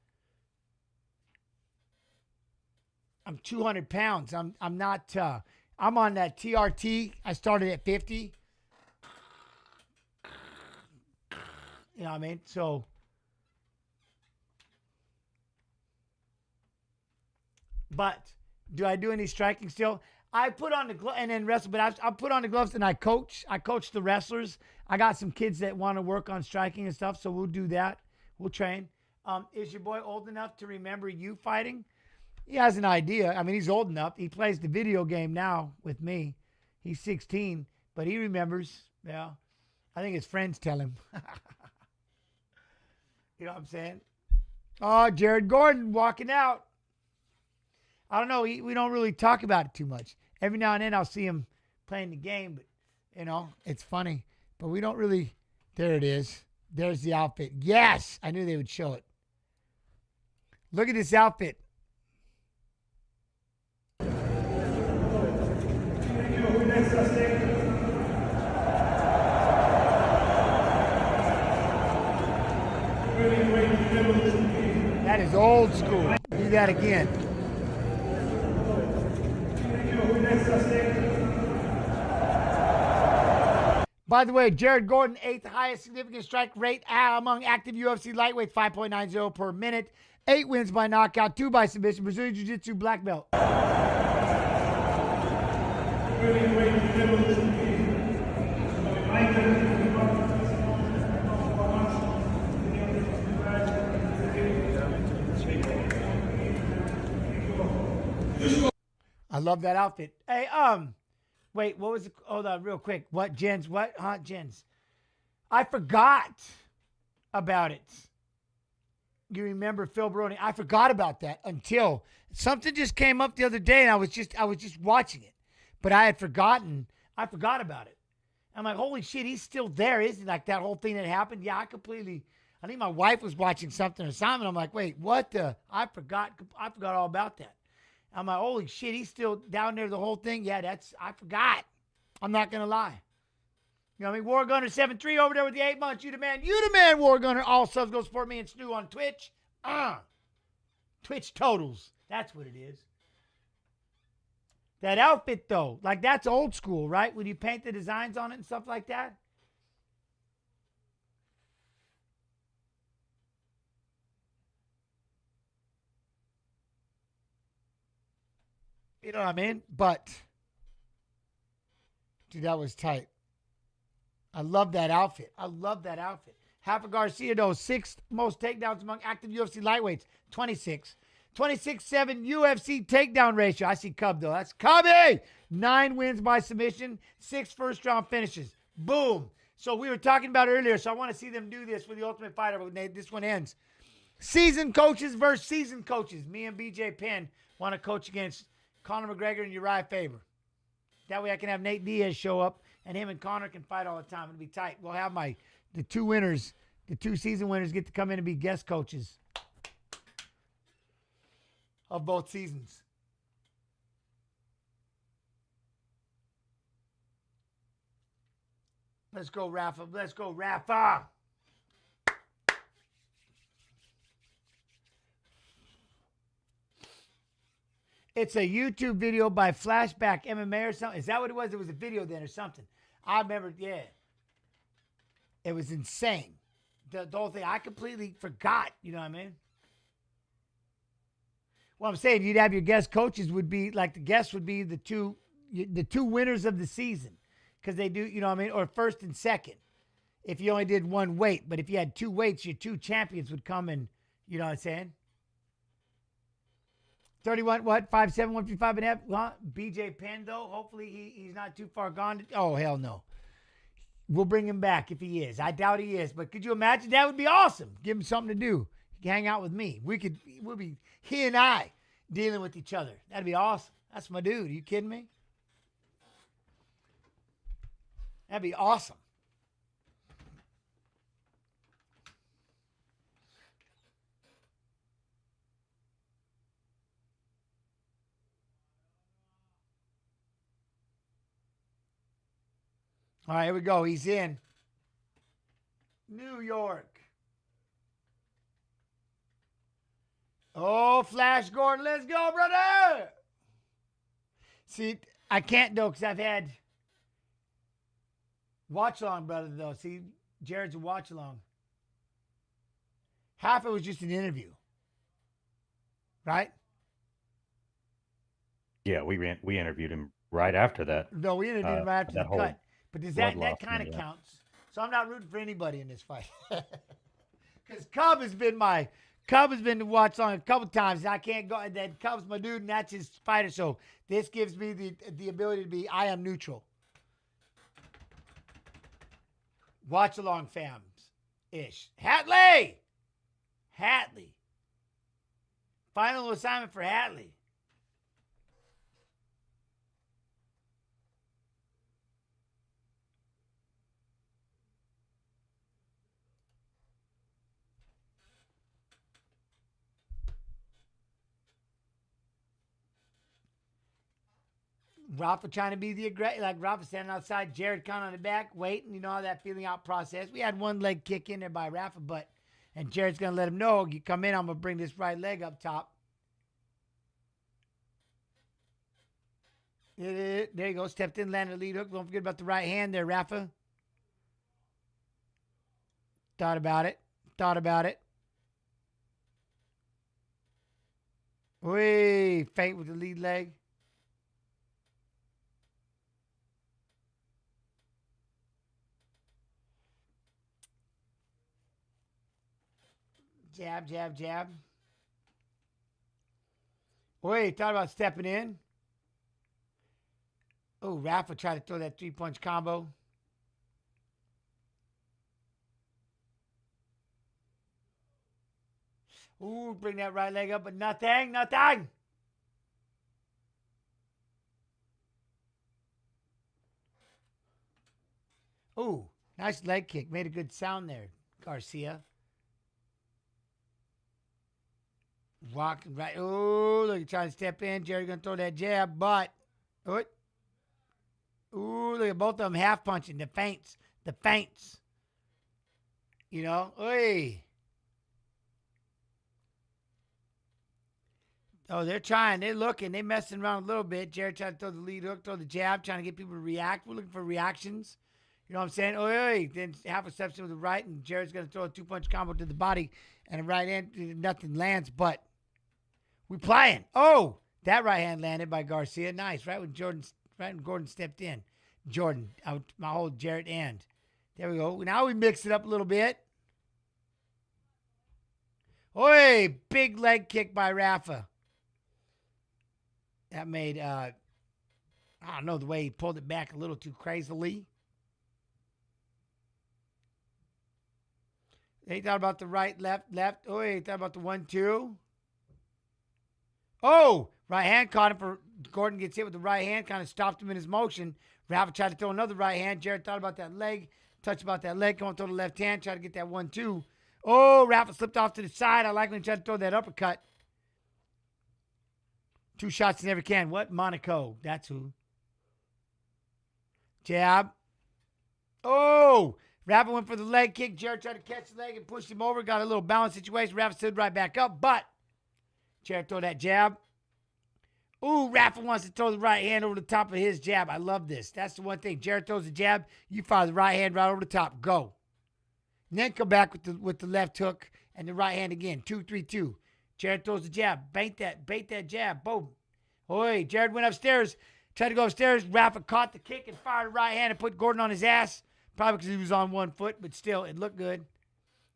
200 pounds. I'm not. I'm on that TRT. I started at 50. You know what I mean? So. But do I do any striking still? I put on the gloves and then wrestle, but I put on the gloves and I coach. I coach the wrestlers. I got some kids that want to work on striking and stuff, so we'll do that. We'll train. Is your boy old enough to remember you fighting? He has an idea. I mean, he's old enough. He plays the video game now with me. He's 16, but he remembers. Yeah. I think his friends tell him. You know what I'm saying? Oh, Jared Gordon walking out. I don't know. We don't really talk about it too much. Every now and then I'll see him playing the game, but, you know, it's funny. But we don't really. There it is. There's the outfit. Yes! I knew they would show it. Look at this outfit. That is old school. Do that again. By the way, Jared Gordon, 8th highest significant strike rate among active UFC lightweights, 5.90 per minute. 8 wins by knockout, 2 by submission. Brazilian Jiu-Jitsu black belt. I love that outfit. Hey, wait, what was it? Hold on, real quick. What, Jens? What? Jens? I forgot about it. You remember Phil Baroni? I forgot about that until something just came up the other day, and I was just watching it, but I had forgotten. I forgot about it. I'm like, holy shit, he's still there, isn't he? Like that whole thing that happened. Yeah, I think my wife was watching something or something. I'm like, wait, what the? I forgot all about that. I'm like, holy shit, he's still down there, the whole thing. Yeah, I forgot. I'm not going to lie. You know what I mean? War Gunner 7-3 over there with the 8 months. You the man, War Gunner. All subs go support me and Stu on Twitch. Twitch totals. That's what it is. That outfit, though, like that's old school, right? When you paint the designs on it and stuff like that. You know what I mean? But, dude, that was tight. I love that outfit. Rafa Garcia, though, 6th most takedowns among active UFC lightweights, 26. 26-7 UFC takedown ratio. I see Cub, though. That's Cubby! 9 wins by submission, 6 first-round finishes. Boom. So we were talking about it earlier, so I want to see them do this with the Ultimate Fighter, but this one ends. Seasoned coaches versus seasoned coaches. Me and BJ Penn want to coach against Conor McGregor and Uriah Faber. That way I can have Nate Diaz show up, and him and Conor can fight all the time. It'll be tight. We'll have the 2 winners, the 2 season winners get to come in and be guest coaches of both seasons. Let's go, Rafa. Let's go, Rafa. It's a YouTube video by Flashback MMA or something. Is that what it was? It was a video then or something. I remember, yeah. It was insane. The whole thing. I completely forgot. You know what I mean? Well, I'm saying you'd have your guest coaches would be like the guests would be the two winners of the season because they do, you know what I mean, or first and second. If you only did one weight, but if you had two weights, your two champions would come and, you know what I'm saying? 31, what? 5'7", 155 and a half? Huh? BJ Penn, though, hopefully he's not too far gone. Oh, hell no. We'll bring him back if he is. I doubt he is, but could you imagine? That would be awesome. Give him something to do. He can hang out with me. We'll be, he and I, dealing with each other. That'd be awesome. That's my dude. Are you kidding me? That'd be awesome. All right, here we go. He's in New York. Oh, Flash Gordon. Let's go, brother. See, I can't, though, because I've had watch-along, brother, though. See, Jared's a watch-along. Half of it was just an interview. Right? Yeah, we interviewed him right after that. No, we interviewed him right after the cut. But does that kind of yeah. counts? So I'm not rooting for anybody in this fight. Because Cub has been to watch on a couple times. And I can't go. That Cub's my dude, and that's his fighter. So this gives me the ability to be. I am neutral. Watch along, fams. Ish. Hatley. Final assignment for Hatley. Rafa trying to be the aggressor, like Rafa standing outside, Jared kind of on the back, waiting, you know how that feeling out process. We had one leg kick in there by Rafa, and Jared's going to let him know, you come in, I'm going to bring this right leg up top. There you go, stepped in, landed a lead hook. Don't forget about the right hand there, Rafa. Thought about it. Whee, feint with the lead leg. Jab. Wait, thought about stepping in. Oh, Rafa tried to throw that three-punch combo. Ooh, bring that right leg up, but nothing. Ooh, nice leg kick. Made a good sound there, Garcia. Walking right. Oh, look, trying to step in. Jerry's going to throw that jab, but. Ooh, look at both of them half punching. The feints. You know? Oy. Oh, they're trying. They're looking. They're messing around a little bit. Jerry trying to throw the lead hook, throw the jab, trying to get people to react. We're looking for reactions. You know what I'm saying? Oy. Then half a step to the right, and Jerry's going to throw a two-punch combo to the body, and a right hand, nothing lands, but we playing. Oh, that right hand landed by Garcia. Nice. Right when Gordon stepped in. Jordan, out my whole Jarrett end. There we go. Now we mix it up a little bit. Oi, big leg kick by Rafa. That made, I don't know, the way he pulled it back a little too crazily. They thought about the right, left. Oh, he thought about the 1-2. Oh, right hand caught him for Gordon gets hit with the right hand, kind of stopped him in his motion. Rafa tried to throw another right hand. Jared thought about that leg, touched about that leg, come on, throw the left hand, try to get that 1-2. Oh, Rafa slipped off to the side. I like when he tried to throw that uppercut. 2 shots never can. What? Monaco. That's who. Jab. Oh, Rafa went for the leg kick. Jared tried to catch the leg and pushed him over. Got a little balance situation. Rafa stood right back up, but Jared throw that jab. Ooh, Rafa wants to throw the right hand over the top of his jab. I love this. That's the one thing. Jared throws the jab. You fire the right hand right over the top. Go. And then come back with the left hook and the right hand again. 2-3-2. Jared throws the jab. Bait that jab. Boom. Oi, Jared went upstairs. Tried to go upstairs. Rafa caught the kick and fired a right hand and put Gordon on his ass. Probably because he was on one foot, but still, it looked good.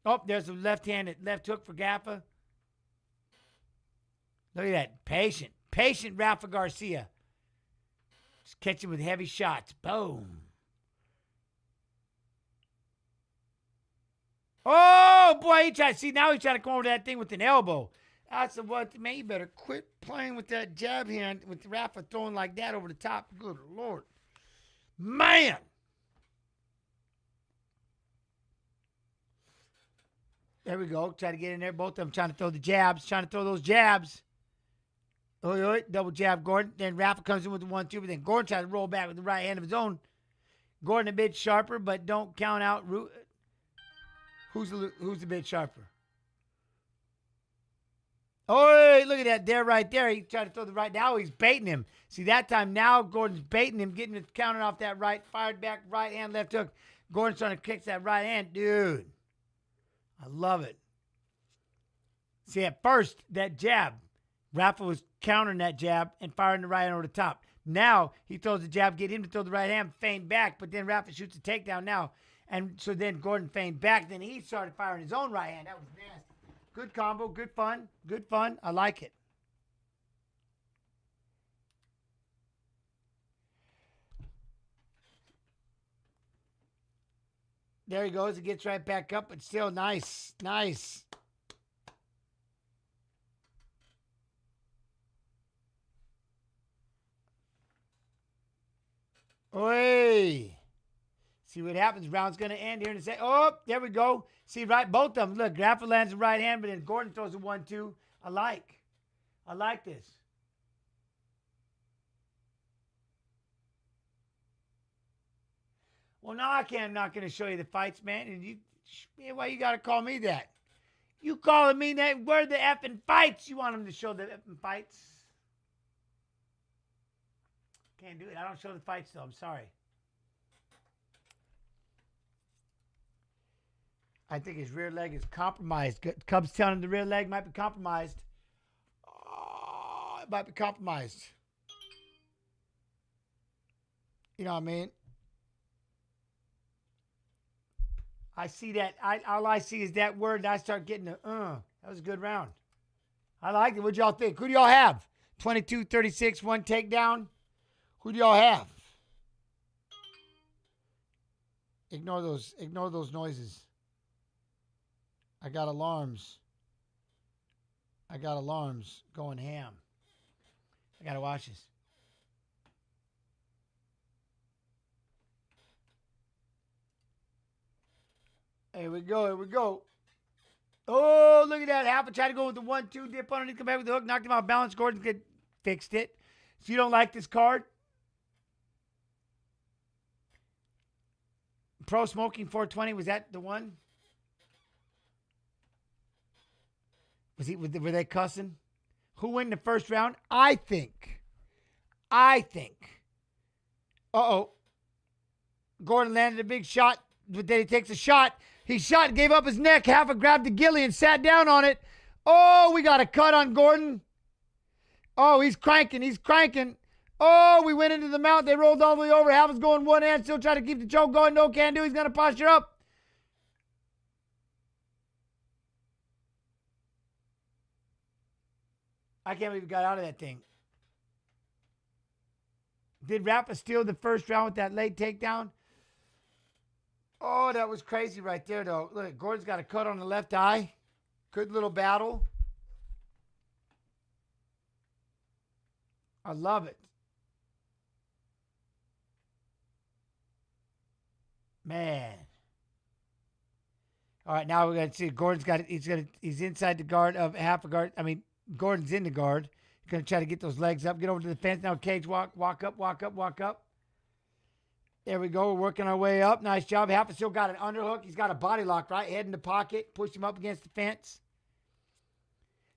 Oh, there's a left-handed left hook for Rafa. Look at that. Patient Rafa Garcia. Just catching with heavy shots. Boom. Oh, boy. Now he's trying to come over that thing with an elbow. That's the one. Man, you better quit playing with that jab hand with Rafa throwing like that over the top. Good Lord. Man. There we go. Try to get in there. Both of them trying to throw the jabs. Trying to throw those jabs. Oh, double jab Gordon. Then Rafa comes in with the 1-2. But then Gordon tries to roll back with the right hand of his own. Gordon a bit sharper, but don't count out. Who's a bit sharper? Oh, look at that. There, right there. He tried to throw the right. Now he's baiting him. See, that time now Gordon's baiting him, getting the counter off that right. Fired back, right hand, left hook. Gordon's trying to kick that right hand. Dude. I love it. See, at first, that jab, Rafa was countering that jab and firing the right hand over the top. Now, he throws the jab, get him to throw the right hand, feint back, but then Rafa shoots a takedown now. And so then Gordon feigned back, then he started firing his own right hand. That was nasty. Good combo, good fun. I like it. There he goes. He gets right back up, but still nice. Oi. See what happens. Round's going to end here in a second. Oh, there we go. See, right, both of them. Look, Rafa lands the right hand, but then Gordon throws a 1-2. I like this. Well, now I'm not going to show you the fights, man. And why you got to call me that? You calling me that? Where are the effing fights? You want them to show the effing fights? Can't do it. I don't show the fights, though. I'm sorry. I think his rear leg is compromised. Cubs telling him the rear leg might be compromised. Oh, it might be compromised. You know what I mean? I see that. All I see is that word, and I start getting the, that was a good round. I liked it. What'd y'all think? Who do y'all have? 22-36, one takedown. Who do y'all have? Ignore those noises. I got alarms going ham. I got to watch this. Here we go. Oh, look at that. Halfa tried to go with the 1-2, dip underneath, come back with the hook, knocked him out of balance. Gordon fixed it. If you don't like this card, Pro Smoking 420, was that the one? Were they cussing? Who won the first round? I think. Gordon landed a big shot, but then he takes a shot. He shot, gave up his neck. Halfa grabbed the ghillie and sat down on it. Oh, we got a cut on Gordon. Oh, he's cranking. Oh, we went into the mount. They rolled all the way over. Halfa's going one hand, still trying to keep the choke going. No can do. He's going to posture up. I can't believe he got out of that thing. Did Rafa steal the first round with that late takedown? Oh, that was crazy right there, though. Look, Gordon's got a cut on the left eye. Good little battle. I love it. Man. All right, now we're going to see Gordon's got it. He's inside the guard of half a guard. I mean, Gordon's in the guard. He's going to try to get those legs up, get over to the fence. Now cage walk up. There we go. We're working our way up. Nice job. Halfa still got an underhook. He's got a body lock, right? Head in the pocket. Push him up against the fence.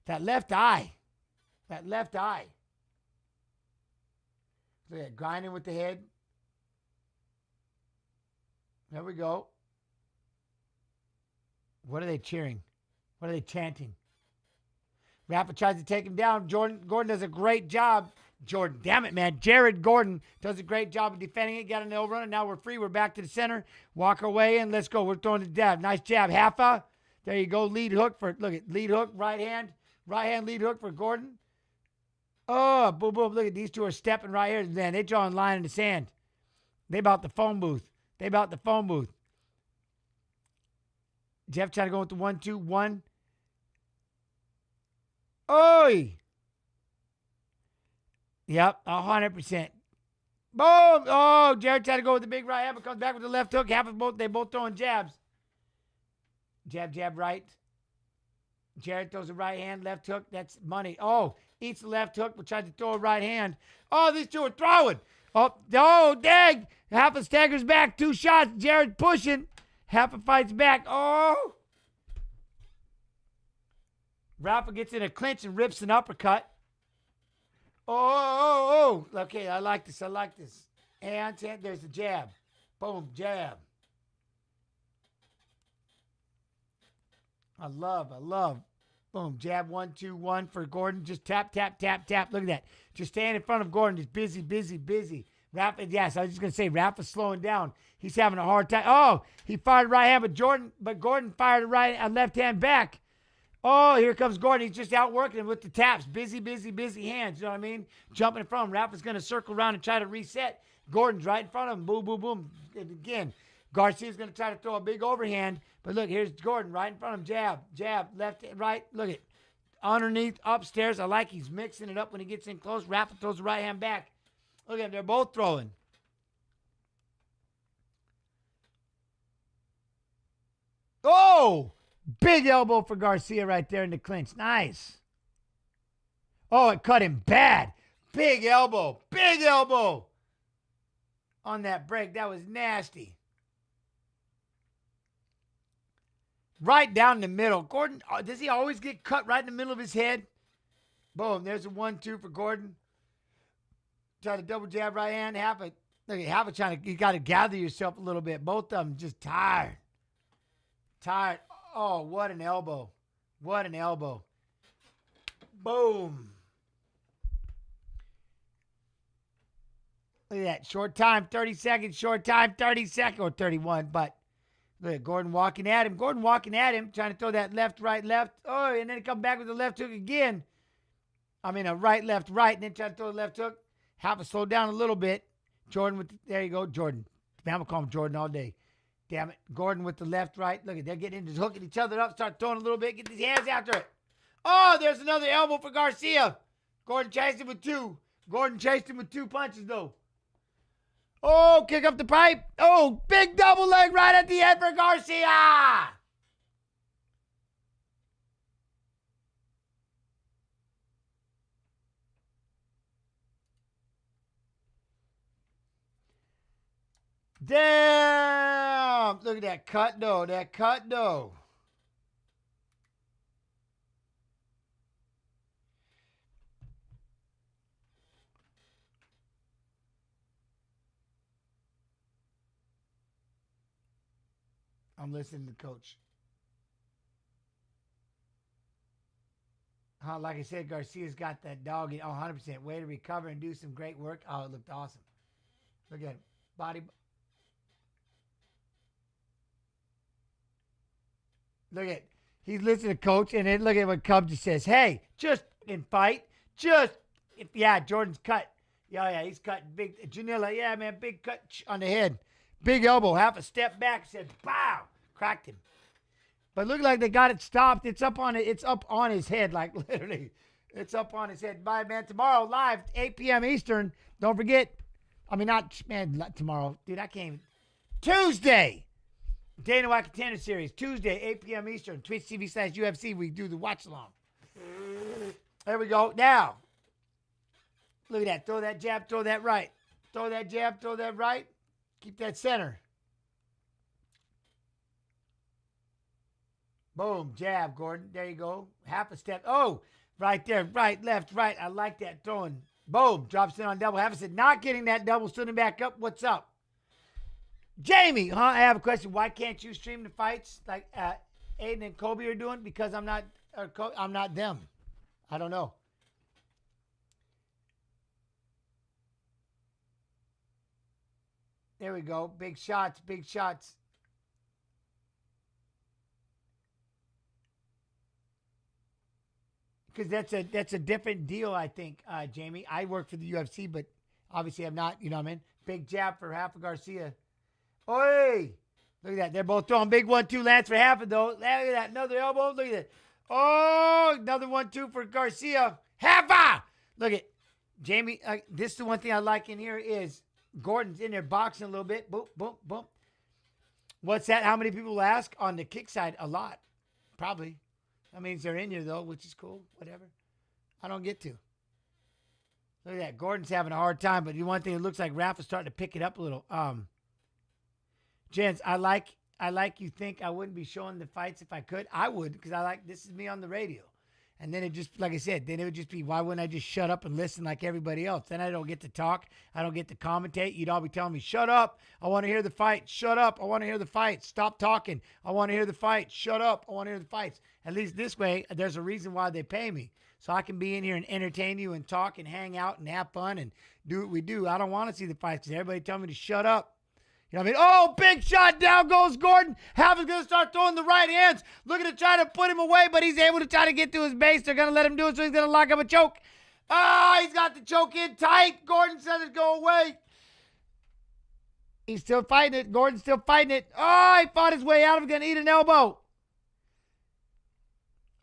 That left eye. Look at that, grinding with the head. There we go. What are they cheering? What are they chanting? Rafa tries to take him down. Gordon does a great job. Damn it, man. Jared Gordon does a great job of defending it. Got an overrun, and now we're free. We're back to the center. Walk our way in. Let's go. We're throwing the jab. Nice jab. Haffa. There you go. Lead hook for, look at lead hook, right hand. Right hand lead hook for Gordon. Oh, boom, boom. Look at these two are stepping right here. Man, they drawing a line in the sand. They about the phone booth. Jeff trying to go with the 1-2-1. Oi! Yep, 100%. Boom! Oh, Jared tried to go with the big right hand, but comes back with the left hook. They both throwing jabs. Jab, jab, right. Jared throws a right hand, left hook. That's money. Oh, eats the left hook, but tried to throw a right hand. Oh, these two are throwing. Oh, dang. Haffa staggers back. 2 shots. Jared pushing. Haffa fights back. Oh. Rafa gets in a clinch and rips an uppercut. Oh. Okay, I like this. And there's the jab. Boom, jab. I love. Boom, jab, 1-2-1 for Gordon. Just tap. Look at that. Just stand in front of Gordon. Just busy. Rafa, yes, I was just going to say, Rafa's slowing down. He's having a hard time. Oh, he fired a right hand, but Gordon fired a left hand back. Oh, here comes Gordon. He's just outworking him with the taps. Busy hands. You know what I mean? Jumping in front of him. Rafa's going to circle around and try to reset. Gordon's right in front of him. Boom. And again, Garcia's going to try to throw a big overhand. But look, here's Gordon right in front of him. Jab, left, right. Look at underneath, upstairs. I like he's mixing it up when he gets in close. Rafa throws the right hand back. Look at them. They're both throwing. Oh! Big elbow for Garcia right there in the clinch. Nice. Oh, it cut him bad. Big elbow. On that break. That was nasty. Right down the middle. Gordon, does he always get cut right in the middle of his head? Boom. There's a 1-2 for Gordon. Try to double jab right hand. Haffa trying to, you got to gather yourself a little bit. Both of them just tired. Oh, what an elbow. Boom. Look at that. Short time, 30 seconds. Or 31. But look at Gordon walking at him. Trying to throw that left, right, left. Oh, and then he come back with the left hook again. I mean, a right, left, right. And then try to throw the left hook. Have to slow down a little bit. There you go, Jordan. Man, I'm going to call him Jordan all day. Damn it. Gordon with the left, right. Look at, they're getting into hooking each other up. Start throwing a little bit. Get these hands after it. Oh, there's another elbow for Garcia. Gordon chased him with 2 punches, though. Oh, kick up the pipe. Oh, big double leg right at the end for Garcia. Damn! Look at that cut, though. I'm listening to Coach. Like I said, Garcia's got that dog. 100%. Way to recover and do some great work. Oh, it looked awesome. Look at him. Body. Look at, he's listening to Coach, and then look at what Cub just says. Hey, just in fight. Jordan's cut. Yeah, he's cut. Big, Janilla, yeah, man, big cut on the head. Big elbow, half a step back, said, bow, cracked him. But look like they got it stopped. It's up on his head, like literally. It's up on his head. Bye, man. Tomorrow, live, 8 p.m. Eastern. Don't forget. Not tomorrow. Dude, I can't even. Tuesday. Dana White Contender Series, Tuesday, 8 p.m. Eastern, Twitch TV/UFC. We do the watch along. There we go. Now, look at that. Throw that jab, throw that right. Throw that jab, throw that right. Keep that center. Boom, jab, Gordon. There you go. Half a step. Oh, right there. Right, left, right. I like that throwing. Boom, drops in on double. Half a step. Not getting that double, standing back up. What's up? Jamie, I have a question. Why can't you stream the fights? Like, Aiden and Kobe are doing because I'm not them. I don't know. There we go. Big shots, big shots. Because that's a different deal, I think, Jamie. I work for the UFC, but obviously I'm not, you know what I mean? Big jab for half of Garcia. Oi! Look at that. They're both throwing big 1-2 lands for half of those. Look at that. Another elbow. Look at that. Oh, another 1-2 for Garcia. Half. Look at Jamie. This is the one thing I like in here is Gordon's in there boxing a little bit. Boom, boom, boom. What's that? How many people ask? On the kick side, a lot. Probably. That means they're in here, though, which is cool. Whatever. I don't get to. Look at that. Gordon's having a hard time, but the one thing, it looks like Rafa's starting to pick it up a little. Gents, I like you think I wouldn't be showing the fights if I could. I would, because this is me on the radio. And then it just, like I said, then it would just be, why wouldn't I just shut up and listen like everybody else? Then I don't get to talk. I don't get to commentate. You'd all be telling me, shut up. I want to hear the fight. Shut up. I want to hear the fight. Stop talking. I want to hear the fight. Shut up. I want to hear the fights. At least this way, there's a reason why they pay me. So I can be in here and entertain you and talk and hang out and have fun and do what we do. I don't want to see the fights because everybody tell me to shut up. You know what I mean? Oh, big shot. Down goes Gordon. Half going to start throwing the right hands. Looking to try to put him away, but he's able to try to get to his base. They're going to let him do it, so he's going to lock up a choke. He's got the choke in tight. Gordon says it go away. He's still fighting it. Gordon's still fighting it. Oh, he fought his way out of it. Going to eat an elbow.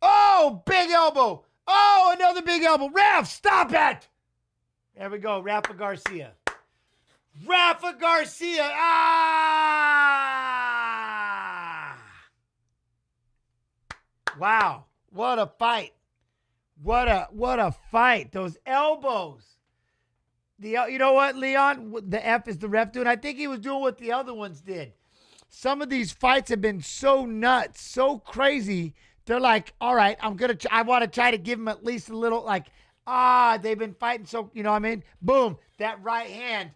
Oh, big elbow. Oh, another big elbow. Ref, stop it. There we go. Rafa Garcia. Rafa Garcia. Wow. What a fight. What a fight. Those elbows. You know what, Leon? The F is the ref doing. I think he was doing what the other ones did. Some of these fights have been so nuts, so crazy. They're like, all right, I want to try to give him at least a little, like, they've been fighting so, you know what I mean? Boom, that right hand.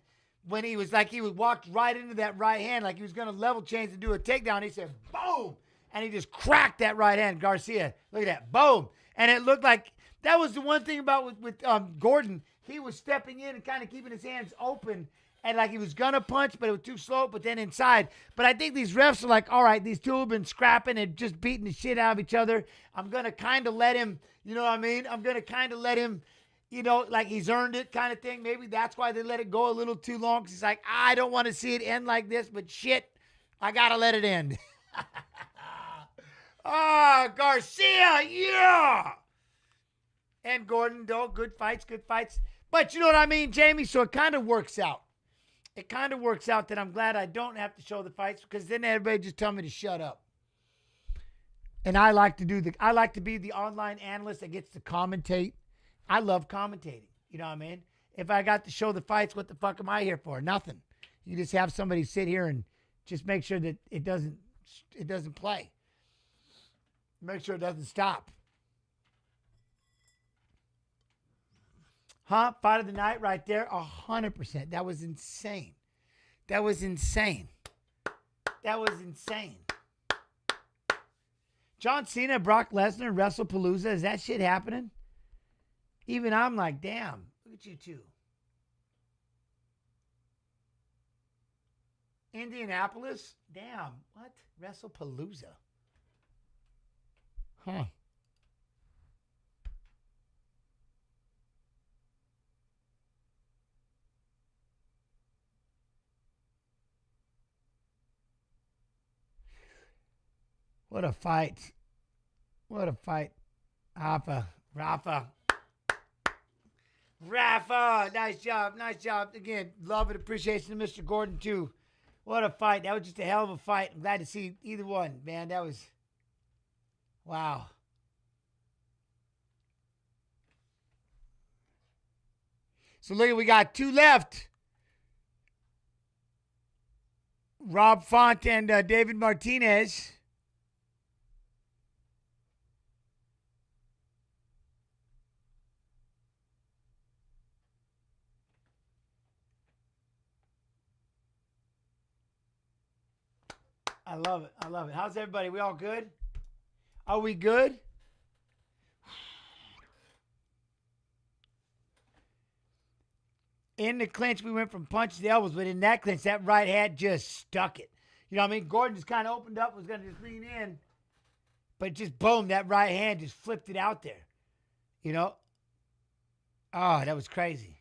When he was like, he walked right into that right hand like he was going to level change to do a takedown. He said, boom. And he just cracked that right hand. Garcia, look at that. Boom. And it looked like, that was the one thing about with Gordon. He was stepping in and kind of keeping his hands open. And like he was going to punch, but it was too slow, but then inside. But I think these refs are like, all right, these two have been scrapping and just beating the shit out of each other. I'm going to kind of let him, you know what I mean? I'm going to kind of let him, you know, like he's earned it kind of thing. Maybe that's why they let it go a little too long. Because he's like, I don't want to see it end like this, but shit, I got to let it end. Garcia, yeah. And Gordon, though, good fights. But you know what I mean, Jamie? So it kind of works out. It kind of works out that I'm glad I don't have to show the fights because then everybody just tell me to shut up. And I like to be the online analyst that gets to commentate. I love commentating. You know what I mean? If I got to show the fights, what the fuck am I here for? Nothing. You just have somebody sit here and just make sure that it doesn't play. Make sure it doesn't stop. Fight of the night right there. 100%. That was insane. John Cena, Brock Lesnar, WrestlePalooza. Is that shit happening? Even I'm like, damn. Look at you two. Indianapolis? Damn. What? WrestlePalooza. Huh. What a fight. Rafa. Nice job. Again, love and appreciation to Mr. Gordon, too. What a fight. That was just a hell of a fight. I'm glad to see either one, man. That was, wow. So look, we got two left. Rob Font and David Martinez. I love it. How's everybody? We all good? Are we good? In the clinch, we went from punches to elbows, but in that clinch, that right hand just stuck it. You know what I mean? Gordon just kind of opened up, was going to just lean in, but just boom, that right hand just flipped it out there. You know? Oh, that was crazy.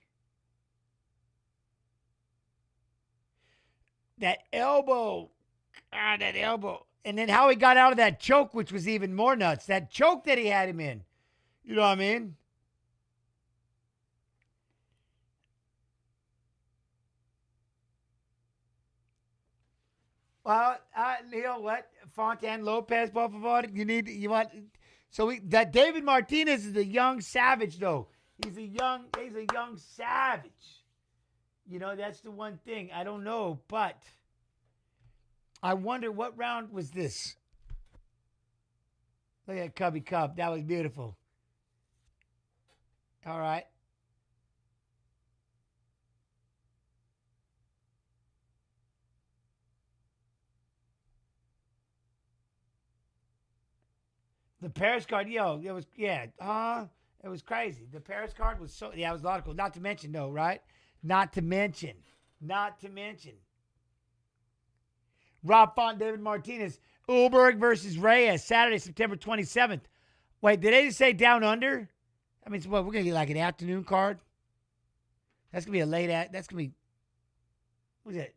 That elbow. Ah, that elbow. And then how he got out of that choke, which was even more nuts. That choke that he had him in. You know what I mean? Well, Neil, what? Fontaine, Lopez, por favor. You want? So that David Martinez is a young savage, though. He's a young savage. You know, that's the one thing. I don't know, but I wonder what round was this? Look at Cubby Cub. That was beautiful. All right. The Paris card, it was, it was crazy. The Paris card was it was a lot of cool. Not to mention, though, right? Not to mention. Rob Font, David Martinez, Ulberg versus Reyes, Saturday, September 27th. Wait, did they just say down under? I mean, we're going to get like an afternoon card? That's going to be that's going to be, what's it?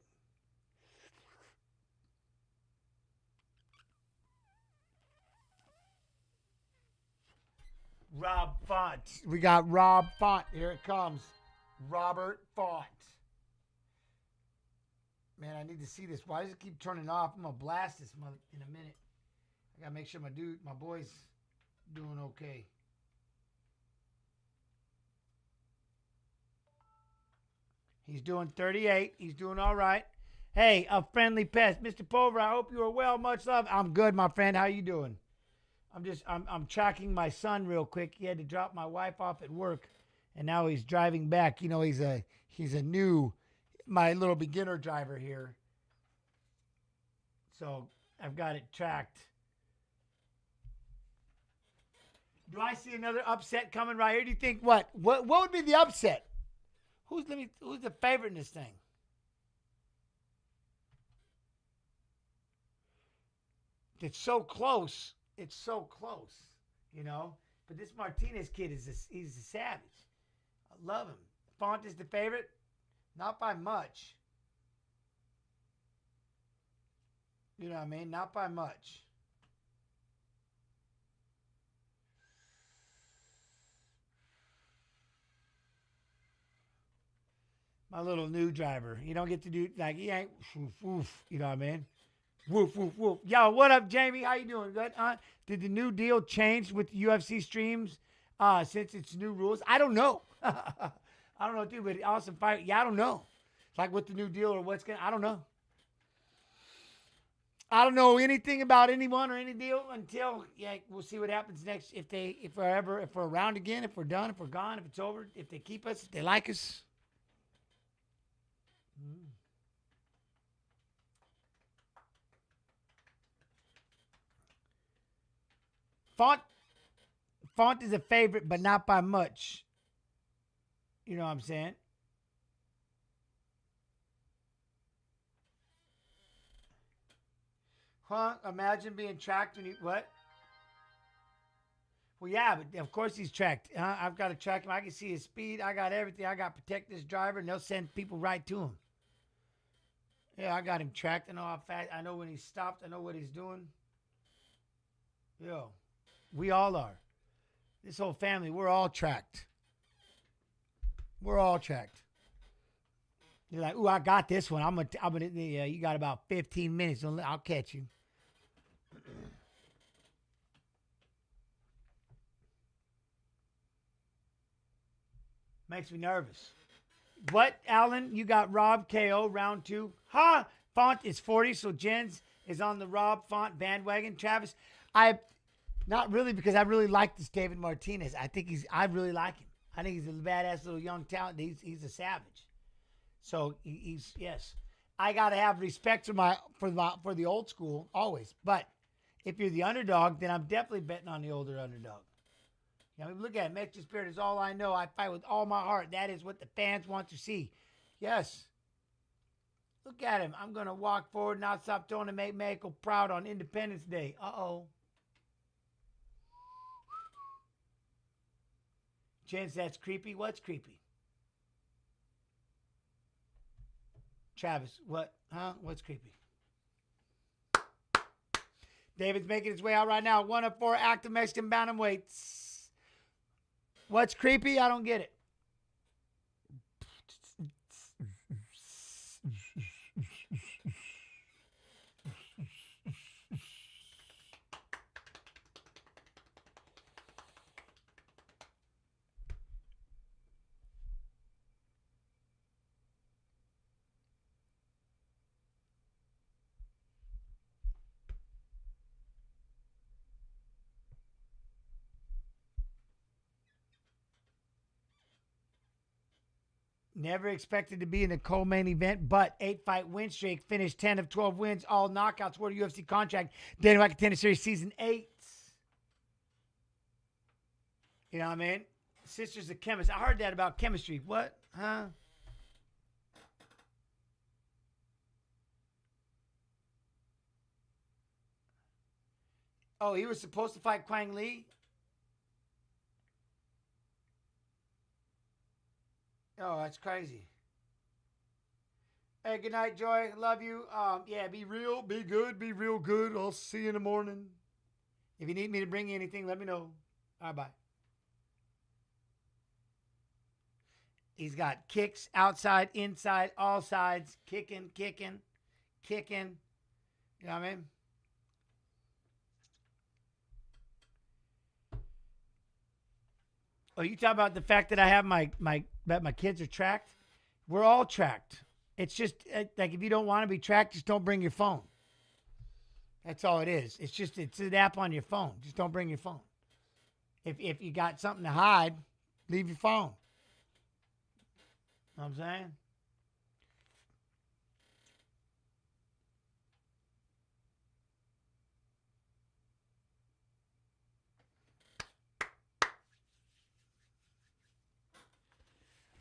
Rob Font. We got Rob Font. Here it comes. Robert Font. Man, I need to see this. Why does it keep turning off? I'm going to blast this mother in a minute. I got to make sure my boy's doing okay. He's doing 38. He's doing all right. Hey, a friendly pest. Mr. Pulver, I hope you are well. Much love. I'm good, my friend. How you doing? I'm tracking my son real quick. He had to drop my wife off at work, and now he's driving back. You know, he's a my little beginner driver here. So I've got it tracked. Do I see another upset coming right here? Do you think what would be the upset? Who's the favorite in this thing? It's so close. It's so close, you know. But this Martinez kid he's a savage. I love him. Font is the favorite, not by much. You know what I mean? Not by much. My little new driver. You don't get to do like he ain't woof, you know what I mean? Woof, woof, woof. Yo, what up, Jamie? How you doing? Good? Did the new deal change with UFC streams since its new rules? I don't know. I don't know, dude, but awesome fight. Yeah, I don't know. Like with the new deal or I don't know. I don't know anything about anyone or any deal until we'll see what happens next. If we're around again, if we're done, if we're gone, if it's over, if they keep us, if they like us. Font is a favorite, but not by much. You know what I'm saying? Imagine being tracked when you what? Well, yeah, but of course he's tracked. I've got to track him. I can see his speed. I got everything. I got to protect this driver, and they'll send people right to him. Yeah, I got him tracked. I know how fast. I know when he stopped. I know what he's doing. Yo, we all are. This whole family, we're all tracked. We're all tracked. You're like, ooh, I got this one. I'm gonna. You got about 15 minutes. I'll catch you. Makes me nervous. What, Alan? You got Rob KO round 2. Font is 40, so Jens is on the Rob Font bandwagon. Travis, not really, because I really like this David Martinez. I really like him. I think he's a badass little young talent. He's a savage. So yes. I gotta have respect for the old school always. But If you're the underdog, then I'm definitely betting on the older underdog. You know, look at it. Mexican Spirit is all I know. I fight with all my heart. That is what the fans want to see. Yes. Look at him. I'm going to walk forward and not stop throwing to make Mexico proud on Independence Day. Uh-oh. Chance, that's creepy. What's creepy? Travis, what? Huh? What's creepy? David's making his way out right now. 1 of 4 active Mexican bantamweights. What's creepy? I don't get it. Never expected to be in a co-main event, but 8-fight win streak, finished 10 of 12 wins, all knockouts, World UFC contract, Dana White Contender Series Season 8. You know what I mean? Sister's a chemist. I heard that about chemistry. What? Huh? Oh, he was supposed to fight Quang Lee? Oh, that's crazy. Hey, good night, Joy. Love you. Yeah, be real, be good, be real good. I'll see you in the morning. If you need me to bring you anything, let me know. All right, bye. He's got kicks outside, inside, all sides, kicking. You know what I mean? Oh, you talk about the fact that I have that my kids are tracked? We're all tracked. It's just like if you don't want to be tracked, just don't bring your phone. That's all it is. It's an app on your phone. Just don't bring your phone. If you got something to hide, leave your phone. Know what I'm saying?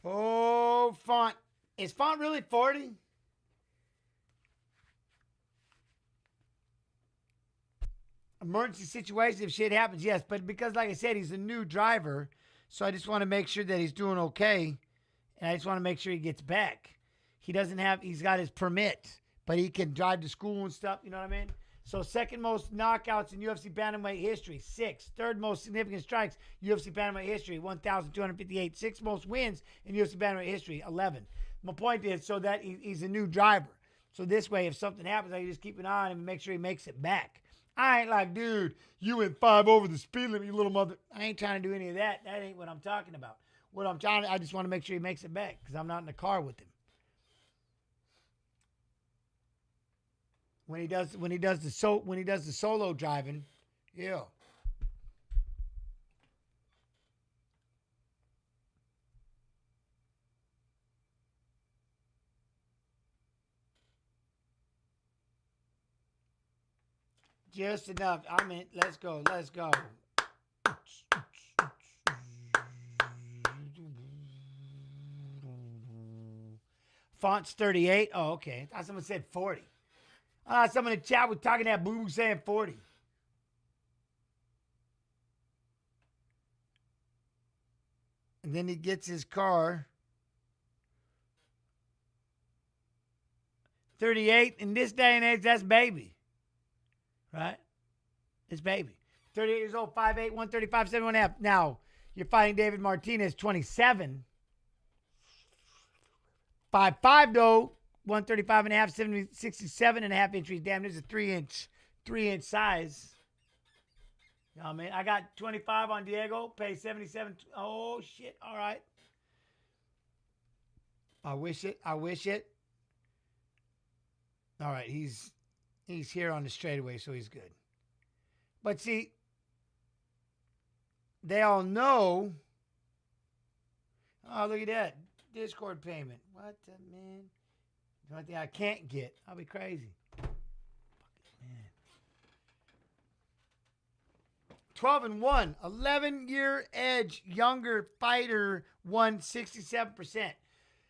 Oh, Font. Is Font really 40? Emergency situation, if shit happens, yes. But because, like I said, he's a new driver, so I just want to make sure that he's doing okay. And I just want to make sure he gets back. He's got his permit, but he can drive to school and stuff, you know what I mean? So second most knockouts in UFC bantamweight history, 6. Third most significant strikes, UFC bantamweight history, 1,258. 6th most wins in UFC bantamweight history, 11. My point is, so that he's a new driver. So this way, if something happens, I can just keep an eye on him and make sure he makes it back. I ain't like, dude, you went 5 over the speed limit, you little mother. I ain't trying to do any of that. That ain't what I'm talking about. I just want to make sure he makes it back because I'm not in the car with him. When he does the solo driving, yeah. Just enough. I'm in. Let's go. Font's 38. Oh, okay. I thought someone said 40. Someone in the chat was talking that boo-boo saying 40. And then he gets his car. 38. In this day and age, that's baby. Right? It's baby. 38 years old, 5'8", 135, 71.5. Now, you're fighting David Martinez, 27. 5'5", though. 135.5, 67.5 inches. Damn, there's a 3-inch size. You know what I mean? I got 25 on Diego. Pay 77. Oh, shit. All right. I wish it. All right. He's here on the straightaway, so he's good. But see, they all know. Oh, look at that. Discord payment. What the man? The only thing I can't get. I'll be crazy. Man. 12-1. 11-year edge, younger fighter won 67%.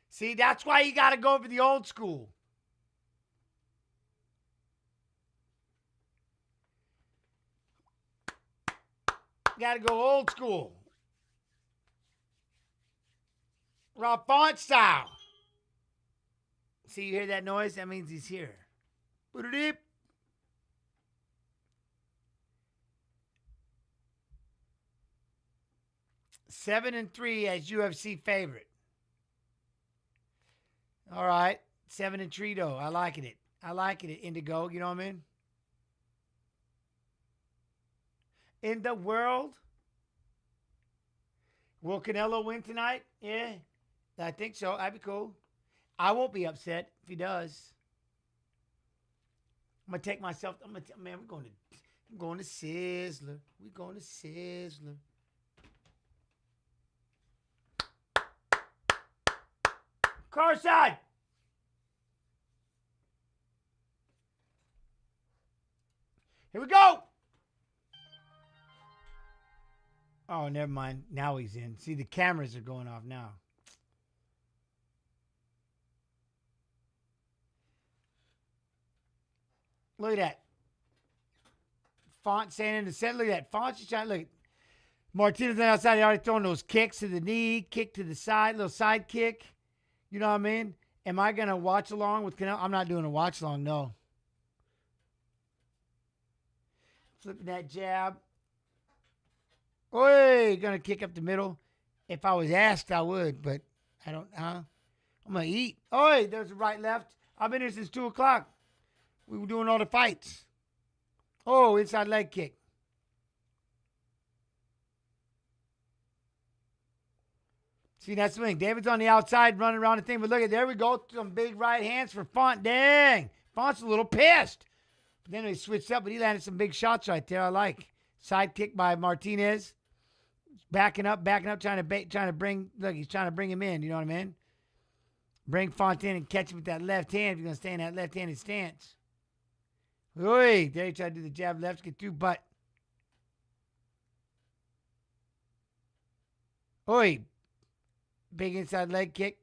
See, that's why you got to go for the old school. Got to go old school. Raw font style. See, you hear that noise? That means he's here. Boop. 7-3 as UFC favorite. All right. 7-3 though. I like it. I like it, Indigo. You know what I mean? In the world. Will Canelo win tonight? Yeah. I think so. That'd be cool. I won't be upset if he does. I'm gonna take myself. Man, I'm going to Sizzler. We're going to Sizzler. Car side. Here we go. Oh, never mind. Now he's in. See, the cameras are going off now. Look at that. Font saying in the center. Look at that. Font's just trying to look. Martinez on the outside. He already throwing those kicks to the knee, kick to the side, little side kick. You know what I mean? Am I going to watch along with Canelo? I'm not doing a watch along, no. Flipping that jab. Oi, going to kick up the middle. If I was asked, I would, but I don't, I'm going to eat. Oi, there's a right, left. I've been here since 2 o'clock. We were doing all the fights. Oh, inside leg kick. See, that's the thing. David's on the outside running around the thing, but look at, there we go. Some big right hands for Font. Dang. Font's a little pissed. But then he switched up, but he landed some big shots right there. I like. Side kick by Martinez. Backing up, trying to bring, look, he's trying to bring him in. You know what I mean? Bring Font in and catch him with that left hand if you're going to stay in that left-handed stance. Oi, there he tried to do the jab left, get through, but. Oi. Big inside leg kick.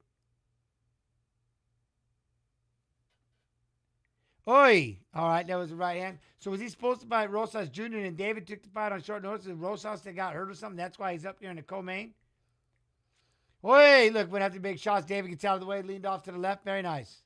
Oi. All right, that was the right hand. So was he supposed to fight Rosas Jr. and David took the fight on short notice and Rosas that got hurt or something? That's why he's up there in the co-main. Oi, look, went after big shots. David gets out of the way, leaned off to the left. Very nice.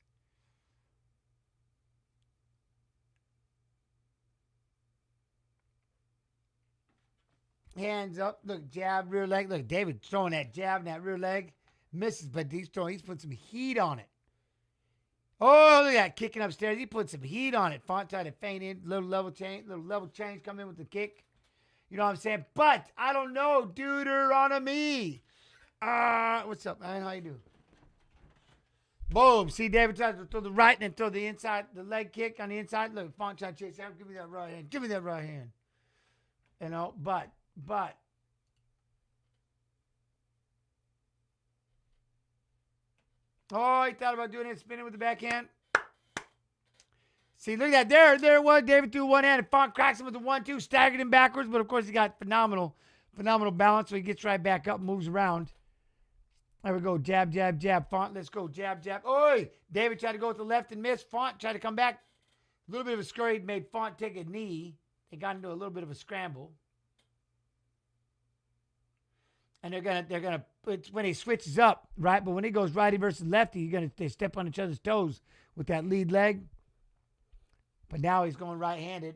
Hands up. Look, jab, rear leg. Look, David throwing that jab and that rear leg. Misses, but he's putting some heat on it. Oh, look at that. Kicking upstairs. He put some heat on it. Font tried to feint in. Little level change come in with the kick. You know what I'm saying? But I don't know. Deuteronomy. What's up, man? How you doing? Boom. See, David tries to throw the right and then throw the inside, the leg kick on the inside. Look, Font trying to chase him. Give me that right hand. Give me that right hand. You know, but. Oh, he thought about doing it, spinning with the backhand. See, look at that. There it was. David threw one hand, and Font cracks him with the 1-2, staggered him backwards, but of course he got phenomenal balance, so he gets right back up, moves around. There we go. Jab, jab, jab. Font, let's go. Jab, jab. Oi! David tried to go with the left and missed. Font tried to come back. A little bit of a scurry made Font take a knee. They got into a little bit of a scramble. And they're gonna. It's when he switches up, right? But when he goes righty versus lefty, they step on each other's toes with that lead leg. But now he's going right-handed.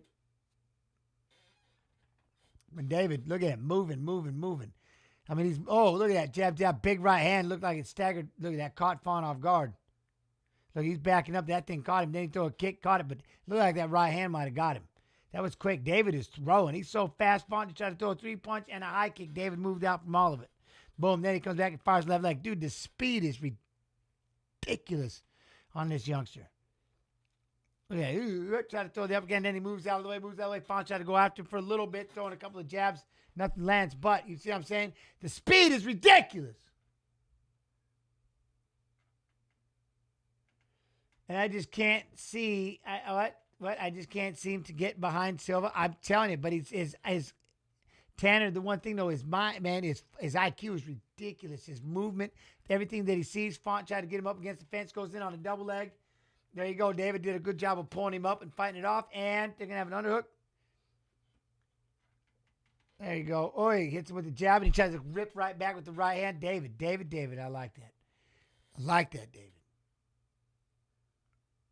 But David, look at him, moving. I mean, look at that jab, jab, big right hand. Looked like it staggered. Look at that, caught Font off guard. Look, he's backing up. That thing caught him. Then he threw a kick, caught it, but looked like that right hand might have got him. That was quick. David is throwing. He's so fast. Font to try to throw a 3-punch and a high kick. David moved out from all of it. Boom. Then he comes back and fires left leg. Dude, the speed is ridiculous on this youngster. Okay, try to throw the up again. Then he moves out of the way. Font tried to go after him for a little bit, throwing a couple of jabs. Nothing lands, but you see what I'm saying? The speed is ridiculous. And I just can't see I just can't seem to get behind Silva. I'm telling you, but his Tanner, the one thing though is his IQ is ridiculous. His movement, everything that he sees. Font tried to get him up against the fence, goes in on a double leg. There you go. David did a good job of pulling him up and fighting it off. And they're going to have an underhook. There you go. Oh, he hits him with the jab, and he tries to rip right back with the right hand. David. I like that. I like that, David.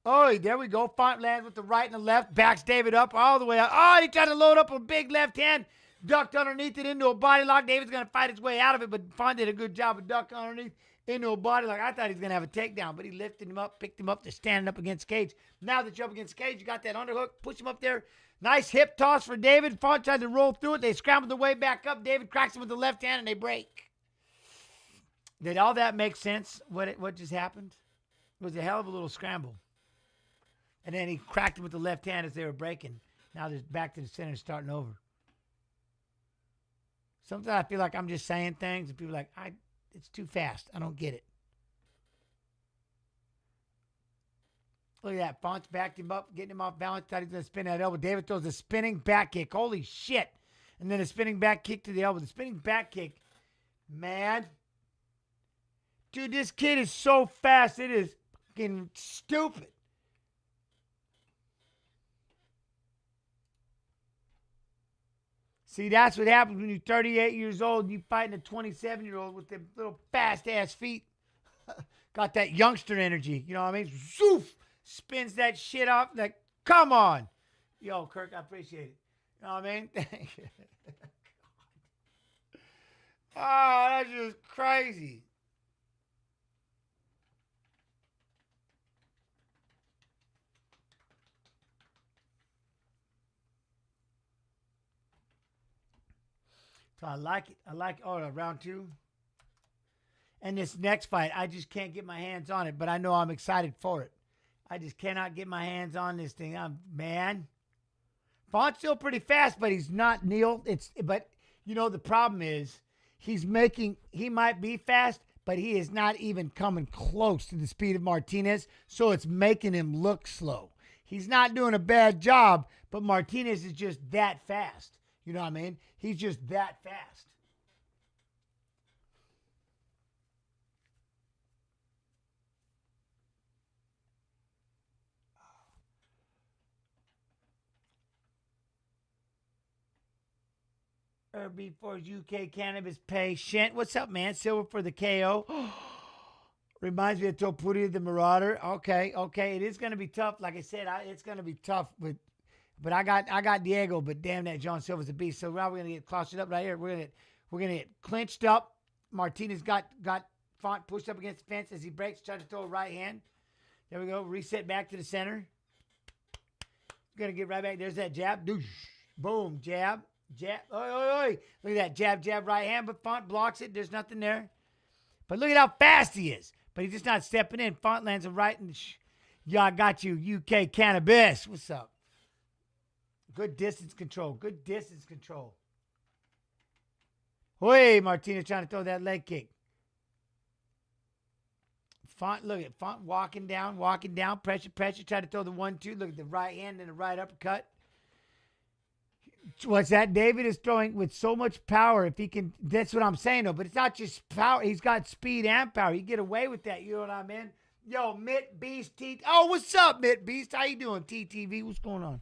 Oh, there we go. Font lands with the right and the left. Backs David up all the way out. Oh, he tried to load up a big left hand. Ducked underneath it into a body lock. David's going to fight his way out of it, but Font did a good job of ducking underneath into a body lock. I thought he was going to have a takedown, but he lifted him up, picked him up. They're standing up against the cage. Now that you're up against the cage, you got that underhook. Push him up there. Nice hip toss for David. Font tried to roll through it. They scrambled their way back up. David cracks him with the left hand, and they break. Did all that make sense, what just happened? It was a hell of a little scramble. And then he cracked him with the left hand as they were breaking. Now they're back to the center starting over. Sometimes I feel like I'm just saying things, and people are like, it's too fast. I don't get it. Look at that. Font's backed him up, getting him off balance. Thought he was going to spin that elbow. David throws a spinning back kick. Holy shit. And then a spinning back kick to the elbow. The spinning back kick, man. Dude, this kid is so fast. It is fucking stupid. See, that's what happens when you're 38 years old and you fighting a 27-year-old with them little fast-ass feet. Got that youngster energy. You know what I mean? Zoof! Spins that shit off. Like, come on. Yo, Kirk, I appreciate it. You know what I mean? Thank you. Oh, that's just crazy. So I like it. Round two. And this next fight, I just can't get my hands on it, but I know I'm excited for it. I just cannot get my hands on this thing. Man. Font's still pretty fast, but he's not Neil. But you know, the problem is he might be fast, but he is not even coming close to the speed of Martinez. So it's making him look slow. He's not doing a bad job, but Martinez is just that fast. You know what I mean? He's just that fast. Before UK Cannabis Patient. What's up, man? Silva for the KO. Reminds me of Topuria the Marauder. Okay. It is going to be tough. Like I said, it's going to be tough But I got Diego, but damn that John Silva's a beast. So now we're gonna get clustered up right here. We're gonna get clinched up. Martinez got Font pushed up against the fence as he breaks, trying to throw a right hand. There we go. Reset back to the center. Gonna get right back. There's that jab. Doosh. Boom. Jab. Oi. Look at that. Jab, right hand, but Font blocks it. There's nothing there. But look at how fast he is. But he's just not stepping in. Font lands a right and yeah, I got you, UK Cannabis. What's up? Good distance control. Hey, Martinez trying to throw that leg kick. Font, look at Font walking down. Pressure. Try to throw the 1-2. Look at the right hand and the right uppercut. What's that? David is throwing with so much power. If he can, that's what I'm saying though. But it's not just power. He's got speed and power. You get away with that. You know what I mean? Yo, Mitt Beast T. Oh, what's up, Mitt Beast? How you doing, TTV? What's going on?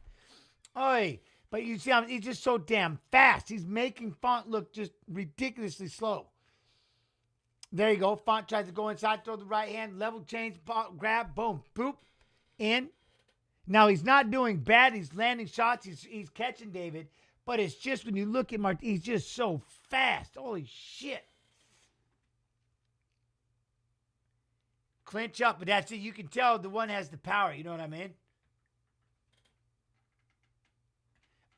Oi, but you see, he's just so damn fast. He's making Font look just ridiculously slow. There you go. Font tries to go inside, throw the right hand, level change, grab, boom, boop, in. Now, he's not doing bad. He's landing shots. He's catching David. But it's just when you look at Martin, he's just so fast. Holy shit. Clinch up, but that's it. You can tell the one has the power. You know what I mean?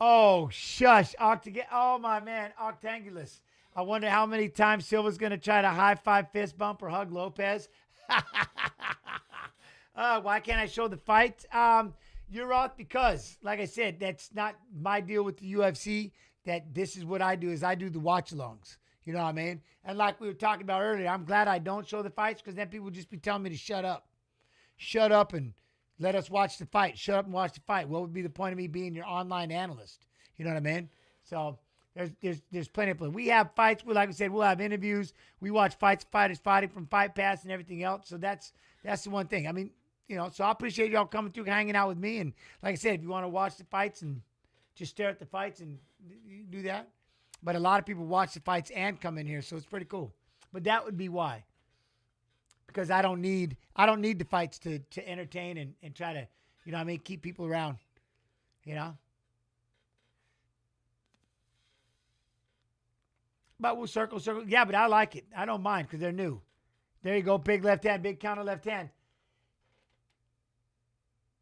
Oh, shush. Oh, my man. Octangulus. I wonder how many times Silva's going to try to high-five, fist bump, or hug Lopez. Why can't I show the fight? You're off because, like I said, that's not my deal with the UFC. That this is what I do, is I do the watch-alongs. You know what I mean? And like we were talking about earlier, I'm glad I don't show the fights because then people would just be telling me to shut up. Shut up and let us watch the fight. Shut up and watch the fight. What would be the point of me being your online analyst? You know what I mean? So There's plenty of play. We have fights. Like I said, we'll have interviews. We watch fighters fighting from Fight Pass and everything else. So that's the one thing. I mean, so I appreciate y'all coming through, hanging out with me. And like I said, if you want to watch the fights and just stare at the fights and you do that. But a lot of people watch the fights and come in here, so it's pretty cool. But that would be why. Because I don't need the fights to entertain and try to, keep people around. But we'll circle. Yeah, but I like it. I don't mind because they're new. There you go. Big left hand, big counter left hand.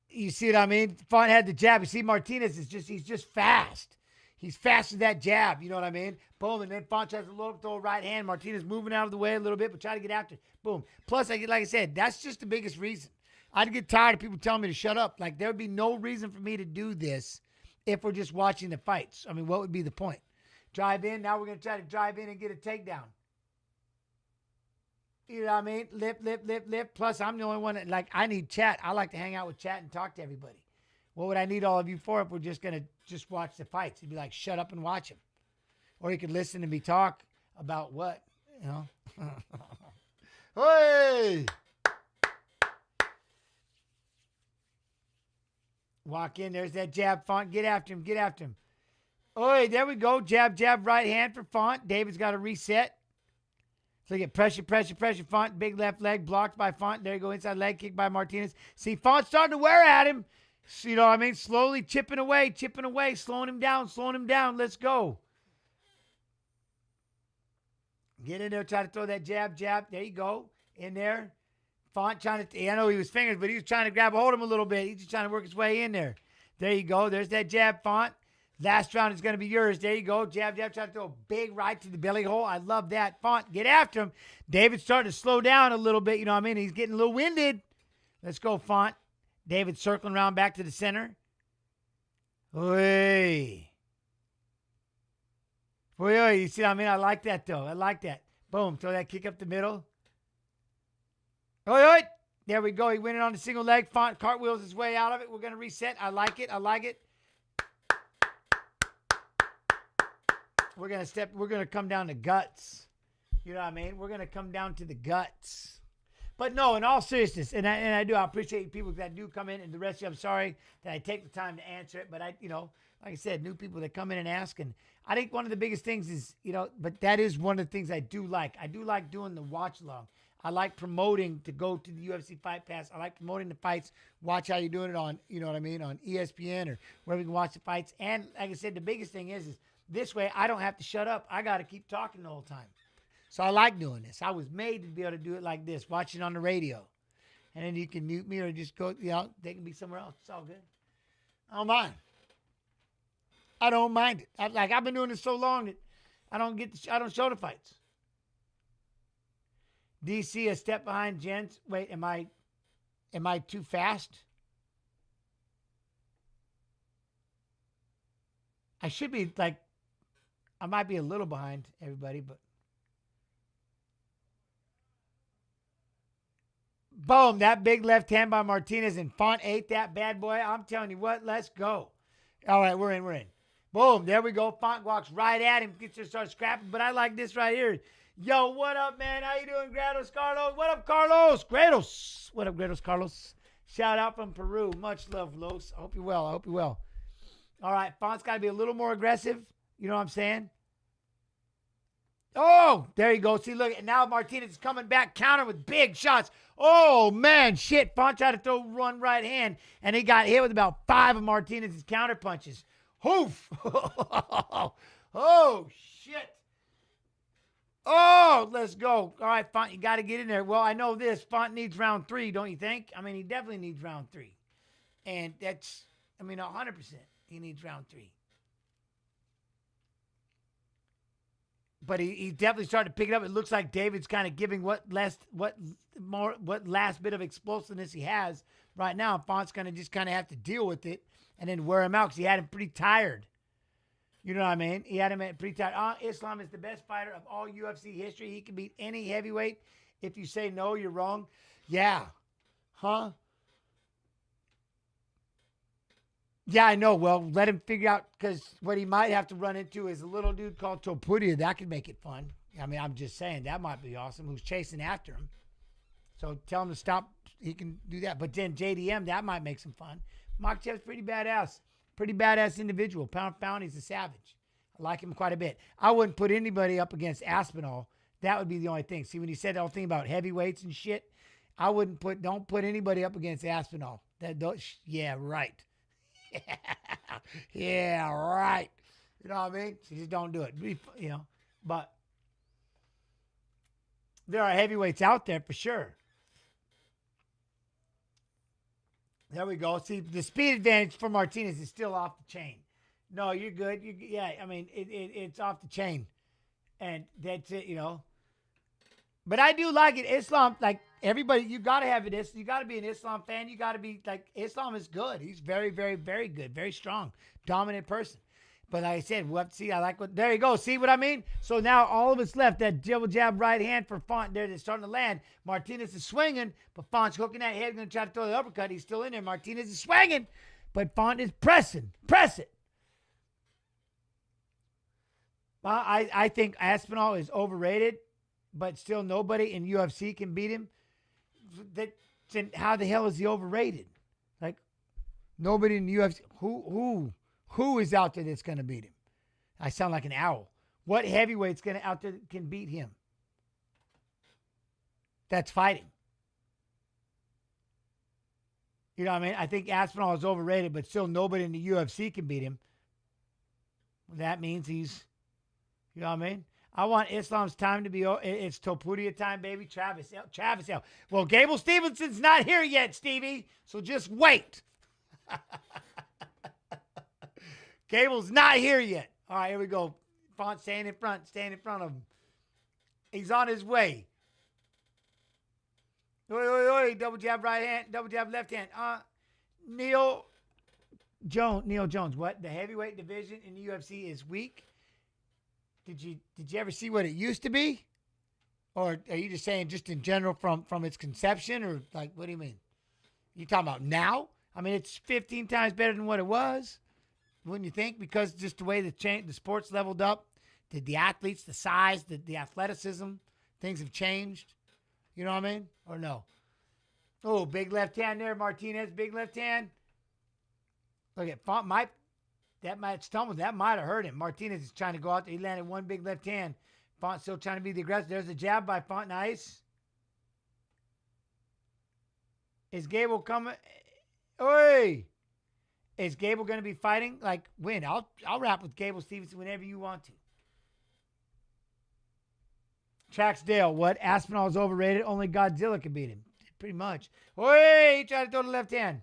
You see what I mean? Font had the jab. You see Martinez he's just fast. He's fast with that jab. You know what I mean? Boom. And then Font tries to look, throw right hand. Martinez moving out of the way a little bit, but try to get after it. Boom. Plus, like I said, that's just the biggest reason. I'd get tired of people telling me to shut up. Like, there would be no reason for me to do this if we're just watching the fights. I mean, what would be the point? Drive in. Now we're going to try to drive in and get a takedown. You know what I mean? Lip. Plus, I'm the only one that, I need chat. I like to hang out with chat and talk to everybody. What would I need all of you for if we're just going to just watch the fights? You'd be like, shut up and watch them. Or you could listen to me talk about what, Hey! Walk in. There's that jab, Font. Get after him. Oh, there we go. Jab, right hand for Font. David's got to reset. Look at pressure. Font, big left leg blocked by Font. There you go. Inside leg kick by Martinez. See, Font's starting to wear at him. You know what I mean? Slowly chipping away, slowing him down. Let's go. Get in there, try to throw that jab. There you go. In there. Font trying to, I know he was fingers, but he was trying to grab a hold of him a little bit. He's just trying to work his way in there. There you go. There's that jab, Font. Last round is going to be yours. There you go. Jab. Try to throw a big right to the belly hole. I love that. Font, get after him. David's starting to slow down a little bit. You know what I mean? He's getting a little winded. Let's go, Font. David circling around back to the center. Oy. You see what I mean? I like that, though. I like that. Boom. Throw that kick up the middle. Oy. There we go. He went in on the single leg. Font cartwheels his way out of it. We're going to reset. I like it. We're going to come down to guts. You know what I mean? We're going to come down to the guts. But no, in all seriousness, and I appreciate people that do come in, and the rest of you, I'm sorry that I take the time to answer it, but like I said, new people that come in and ask, and I think one of the biggest things is, but that is one of the things I do like. I do like doing the watch along. I like promoting to go to the UFC Fight Pass. I like promoting the fights. Watch how you're doing it on, on ESPN or wherever you can watch the fights. And like I said, the biggest thing is this way I don't have to shut up. I got to keep talking the whole time. So I like doing this. I was made to be able to do it like this, watch it on the radio. And then you can mute me or just go, they can be somewhere else. It's all good. I don't mind. I don't mind it. I've been doing this so long that I don't show the fights. DC a step behind Jens. Wait, am I too fast? I should be I might be a little behind everybody, but boom, that big left hand by Martinez, and Font ate that bad boy. I'm telling you what, let's go. All right, we're in. Boom, there we go. Font walks right at him, gets to start scrapping, but I like this right here. Yo, what up, man? How you doing, Grados Carlos? What up, Carlos? Grados. What up, Grados Carlos? Shout out from Peru. Much love, Los. I hope you're well. All right, Font's got to be a little more aggressive. You know what I'm saying? Oh, there you go. See, look, and now Martinez is coming back, counter with big shots. Oh, man, shit. Font tried to throw one right hand, and he got hit with about 5 of Martinez's counter punches. Hoof. Oh, shit. Oh, let's go. All right, Font, you got to get in there. Well, I know this. Font needs round 3, don't you think? I mean, he definitely needs round 3. And that's, 100% he needs round 3. But he definitely started to pick it up. It looks like David's kind of giving what last bit of explosiveness he has right now. Font's going to just kind of have to deal with it and then wear him out because he had him pretty tired. You know what I mean? He had him pretty tired. Islam is the best fighter of all UFC history. He can beat any heavyweight. If you say no, you're wrong. Yeah. Huh? Yeah, I know. Well, let him figure out, because what he might have to run into is a little dude called Topuria. That could make it fun. I mean, I'm just saying that might be awesome. Who's chasing after him? So tell him to stop. He can do that. But then JDM, that might make some fun. Makhachev's pretty badass. Pretty badass individual. Pound for pound, he's a savage. I like him quite a bit. I wouldn't put anybody up against Aspinall. That would be the only thing. See, when you said the whole thing about heavyweights and shit, don't put anybody up against Aspinall. Yeah, right. Yeah, right. You know what I mean? So just don't do it. You know, but there are heavyweights out there for sure. There we go. See, the speed advantage for Martinez is still off the chain. No, you're good. Yeah, I mean, it's off the chain. And that's it, you know. But I do like it. Islam, like everybody, you got to have it. You got to be an Islam fan. You got to be like, Islam is good. He's very, very, very good. Very strong. Dominant person. But like I said, we'll have to see. There you go. See what I mean? So now all of us left. That double jab right hand for Font there that's starting to land. Martinez is swinging, but Font's hooking that head, going to try to throw the uppercut. He's still in there. Martinez is swinging, but Font is pressing. Press it. I think Aspinall is overrated, but still nobody in UFC can beat him. How the hell is he overrated? Like, nobody in the UFC. Who is out there that's going to beat him? I sound like an owl. What heavyweight's out there can beat him? That's fighting. You know what I mean? I think Aspinall is overrated, but still nobody in the UFC can beat him. That means he's, you know what I mean? I want Islam's time to be, it's Topuria time, baby. Travis L. Well, Gable Stevenson's not here yet, Stevie, so just wait. Gable's not here yet. All right, here we go. Font staying in front of him. He's on his way. Double jab right hand, double jab left hand. Neil Jones, what? The heavyweight division in the UFC is weak? Did you ever see what it used to be? Or are you just saying just in general from its conception? Or like, what do you mean? You talking about now? I mean, it's 15 times better than what it was. Wouldn't you think? Because just the way the sports leveled up, the athletes, the size, the athleticism, things have changed. You know what I mean? Or no? Oh, big left hand there, Martinez. Big left hand. Look at Font. That might stumble. That might have hurt him. Martinez is trying to go out there. He landed one big left hand. Font still trying to be the aggressor. There's a jab by Font. Nice. Is Gable coming? Oi! Is Gable going to be fighting? Like, when? I'll rap with Gable Stevenson whenever you want to. Traxdale, what? Aspinall's overrated. Only Godzilla can beat him. Pretty much. Oi! He tried to throw the left hand.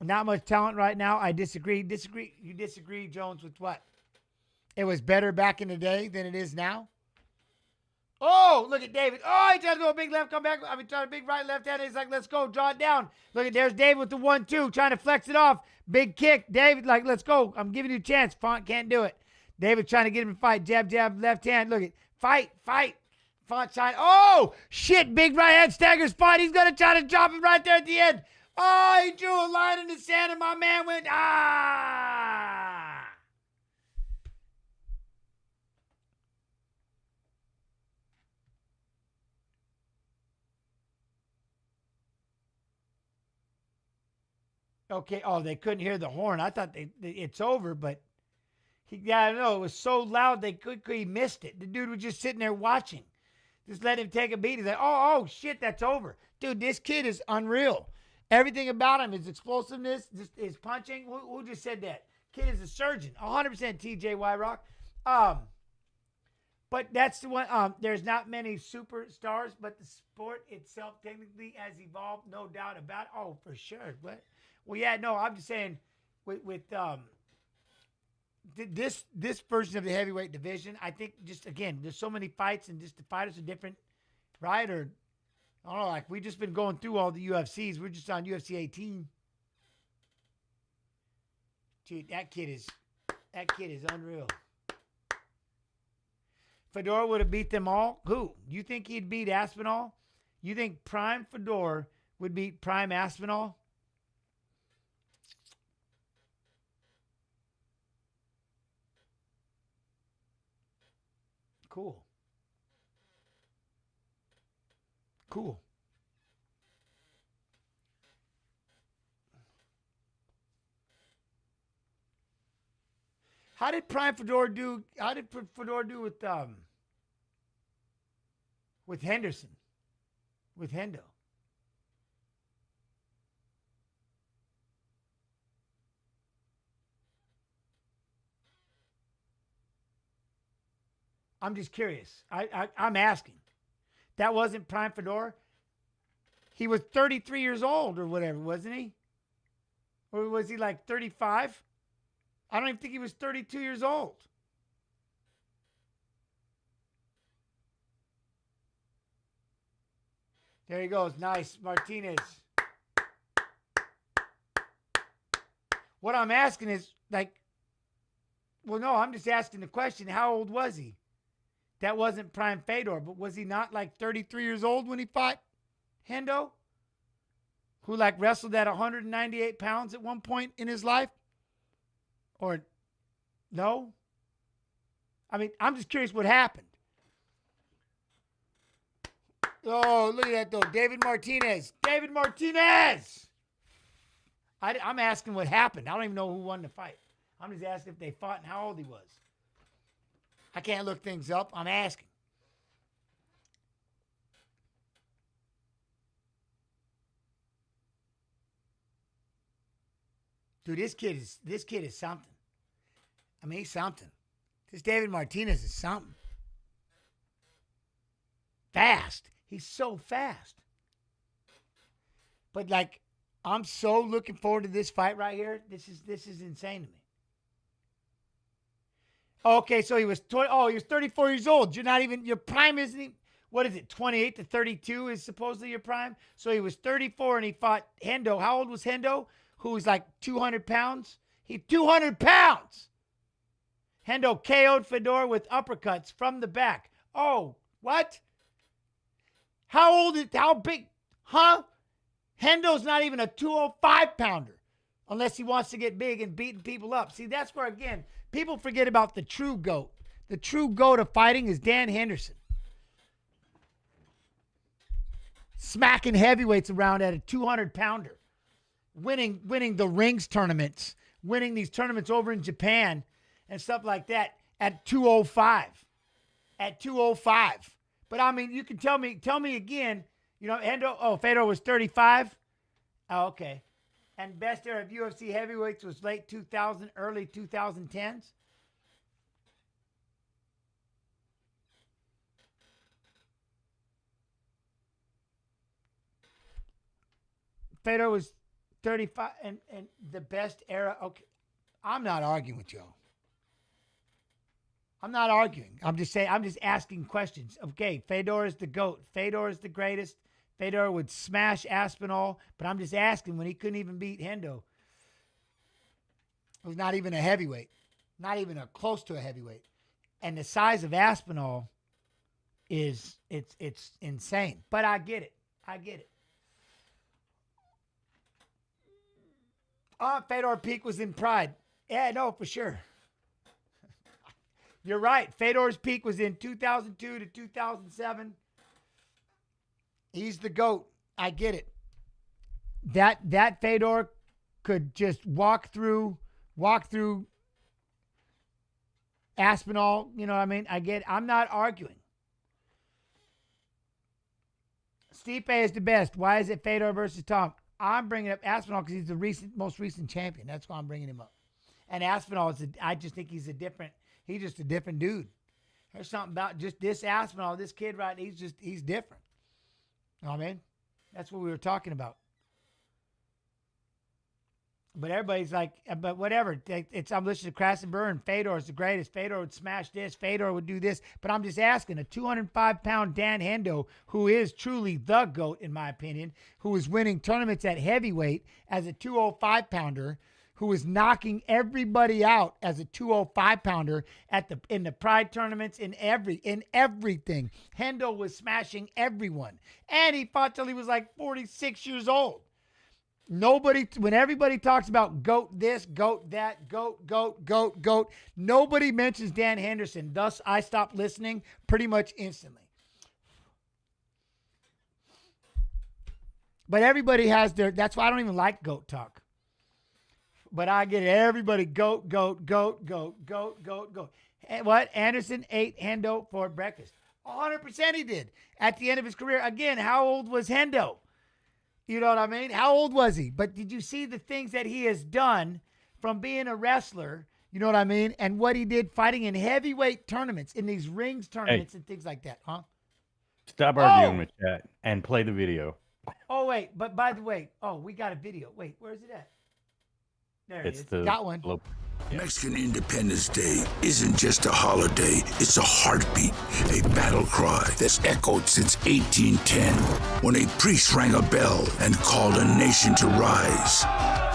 Not much talent right now. I disagree. You disagree, Jones, with what? It was better back in the day than it is now? Oh, look at David. Oh, he tried to go a big left, come back. Tried a big right, left hand. He's like, let's go, draw it down. Look at, there's David with the 1-2, trying to flex it off. Big kick. David, like, let's go. I'm giving you a chance. Font can't do it. David trying to get him to fight. Jab, jab, left hand. Look at, fight. Font trying. Oh, shit. Big right hand staggers Font. He's going to try to drop him right there at the end. Oh, he drew a line in the sand, and my man went, Okay. Oh, they couldn't hear the horn. I thought it's over, but I don't know. It was so loud he missed it. The dude was just sitting there watching. Just let him take a beat. He's like, oh shit, that's over. Dude, this kid is unreal. Everything about him, his explosiveness, just his punching. Who just said that? Kid is a surgeon. 100% TJ Wyrock. But that's the one. There's not many superstars, but the sport itself technically has evolved, no doubt about it. Oh, for sure. What? Well, yeah, no, I'm just saying with this version of the heavyweight division, I think just, again, there's so many fights and just the fighters are different, right? Or, I don't know, like we just been going through all the UFCs. We're just on UFC 18. Dude, that kid is unreal. Fedor would have beat them all. Who? You think he'd beat Aspinall? You think Prime Fedor would beat Prime Aspinall? Cool. Cool. How did Prime Fedor do? How did Fedor do with Henderson? With Hendo? I'm just curious. I'm asking. That wasn't Prime Fedor? He was 33 years old or whatever, wasn't he? Or was he like 35? I don't even think he was 32 years old. There he goes. Nice. Martinez. What I'm asking is, like, well, no, I'm just asking the question, how old was he? That wasn't Prime Fedor, but was he not like 33 years old when he fought Hendo? Who like wrestled at 198 pounds at one point in his life? Or no? I mean, I'm just curious what happened. Oh, look at that, though. David Martinez. David Martinez! I'm asking what happened. I don't even know who won the fight. I'm just asking if they fought and how old he was. I can't look things up. I'm asking. Dude, this kid is something. I mean, he's something. This David Martinez is something. Fast. He's so fast. But like, I'm so looking forward to this fight right here. This is insane to me. Okay, so he was 34 years old. You're not even, your prime isn't even, what is it, 28 to 32 is supposedly your prime? So he was 34 and he fought Hendo. How old was Hendo? Who was like 200 pounds? 200 pounds! Hendo KO'd Fedor with uppercuts from the back. Oh, what? How big? Huh? Hendo's not even a 205 pounder unless he wants to get big and beating people up. See, that's where, again, people forget about the true GOAT. The true GOAT of fighting is Dan Henderson. Smacking heavyweights around at a 200 pounder. Winning the rings tournaments. Winning these tournaments over in Japan and stuff like that at 205. At 205. But I mean, you can tell me again, you know, Fedor was 35. Oh, okay. And best era of UFC heavyweights was late 2000, early 2010s. Fedor was 35 and the best era. Okay. I'm not arguing with y'all. I'm not arguing. I'm just saying, I'm just asking questions. Okay, Fedor is the GOAT. Fedor is the greatest. Fedor would smash Aspinall, but I'm just asking when he couldn't even beat Hendo. It was not even a heavyweight. Not even close to a heavyweight. And the size of Aspinall it's insane. But I get it. Fedor peak was in Pride. Yeah, no, for sure. You're right. Fedor's peak was in 2002 to 2007. He's the GOAT. I get it. That Fedor could just walk through Aspinall. You know what I mean? I get it. I'm not arguing. Stipe is the best. Why is it Fedor versus Tom? I'm bringing up Aspinall because he's the most recent champion. That's why I'm bringing him up. And Aspinall I just think he's just a different dude. There's something about just this Aspinall, this kid, right? He's different. You know what I mean? That's what we were talking about. But everybody's like, but whatever. I'm listening to Crass and Burr, and Fedor's the greatest. Fedor would smash this. Fedor would do this. But I'm just asking, a 205-pound Dan Hendo, who is truly the GOAT, in my opinion, who is winning tournaments at heavyweight as a 205-pounder, who is knocking everybody out as a 205-pounder in the Pride tournaments, in everything. Hendo was smashing everyone. And he fought till he was like 46 years old. Nobody, when everybody talks about GOAT this, GOAT that, GOAT, nobody mentions Dan Henderson. Thus, I stopped listening pretty much instantly. But everybody has their, that's why I don't even like GOAT talk. But I get it. Everybody GOAT. And what? Anderson ate Hendo for breakfast. 100% he did. At the end of his career, again, how old was Hendo? You know what I mean? How old was he? But did you see the things that he has done from being a wrestler? You know what I mean? And what he did fighting in heavyweight tournaments, in these rings tournaments and things like that, huh? Stop arguing with chat and play the video. Oh, wait. But by the way, we got a video. Wait, where is it at? There it is. Got one. Mexican Independence Day isn't just a holiday, it's a heartbeat, a battle cry that's echoed since 1810, when a priest rang a bell and called a nation to rise.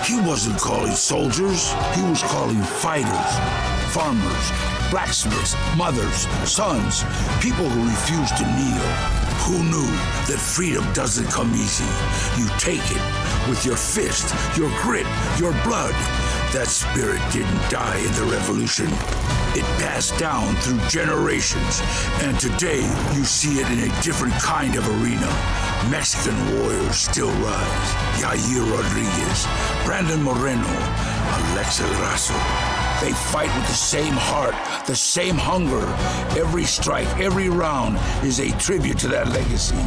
He wasn't calling soldiers, he was calling fighters, farmers, blacksmiths, mothers, sons, people who refused to kneel. Who knew that freedom doesn't come easy? You take it with your fist, your grit, your blood. That spirit didn't die in the revolution. It passed down through generations, and today you see it in a different kind of arena. Mexican warriors still rise. Yair Rodriguez, Brandon Moreno, Alexa Grasso. They fight with the same heart, the same hunger. Every strike, every round is a tribute to that legacy.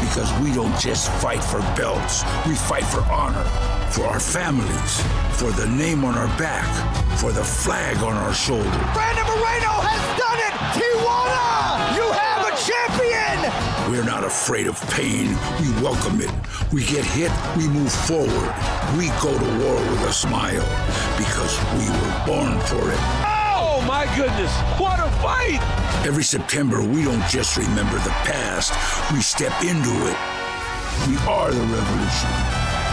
Because we don't just fight for belts, we fight for honor, for our families, for the name on our back, for the flag on our shoulder. Brandon Moreno has done it! Tijuana! You have a champion! We're not afraid of pain, we welcome it. We get hit, we move forward. We go to war with a smile, because we were born for it. Oh my goodness, what a fight! Every September, we don't just remember the past, we step into it. We are the revolution.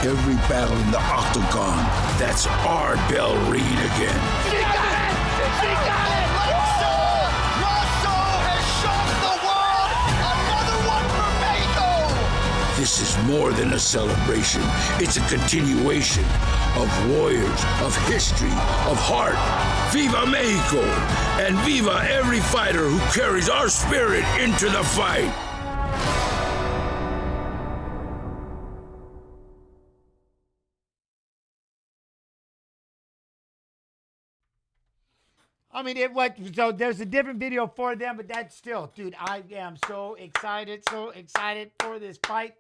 Every battle in the octagon, that's our bell ringing again. She got it! She got it! Russell has shocked the world! Another one for Mexico! This is more than a celebration. It's a continuation of warriors, of history, of heart. Viva Mexico! And viva every fighter who carries our spirit into the fight! I mean, so there's a different video for them, but that's still, dude, I am so excited for this fight.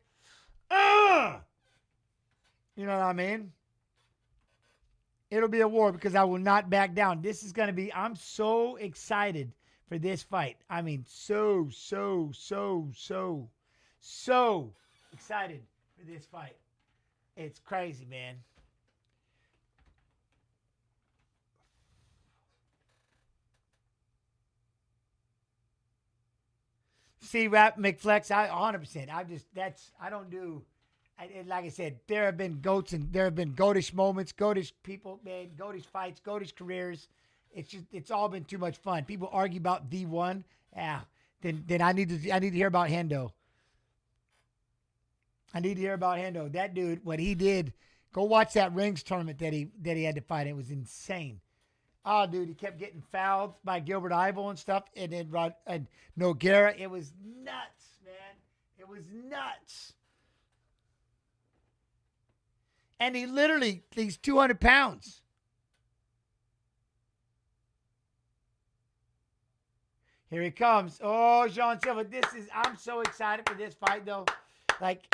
You know what I mean? It'll be a war because I will not back down. This is going to be, I'm so excited for this fight. I mean, so excited for this fight. It's crazy, man. See, Rap McFlex, 100%. Like I said, there have been GOATs and there have been GOATish moments, GOATish people, man, GOATish fights, GOATish careers. It's all been too much fun. People argue about the one. Yeah. Then I need to hear about Hendo. I need to hear about Hendo. That dude, what he did, go watch that rings tournament that he had to fight. It was insane. Oh, dude, he kept getting fouled by Gilbert Ivel and stuff. And then Nogueira. It was nuts, man. It was nuts. And he's 200 pounds. Here he comes. Oh, Jean Silva. I'm so excited for this fight, though. Like,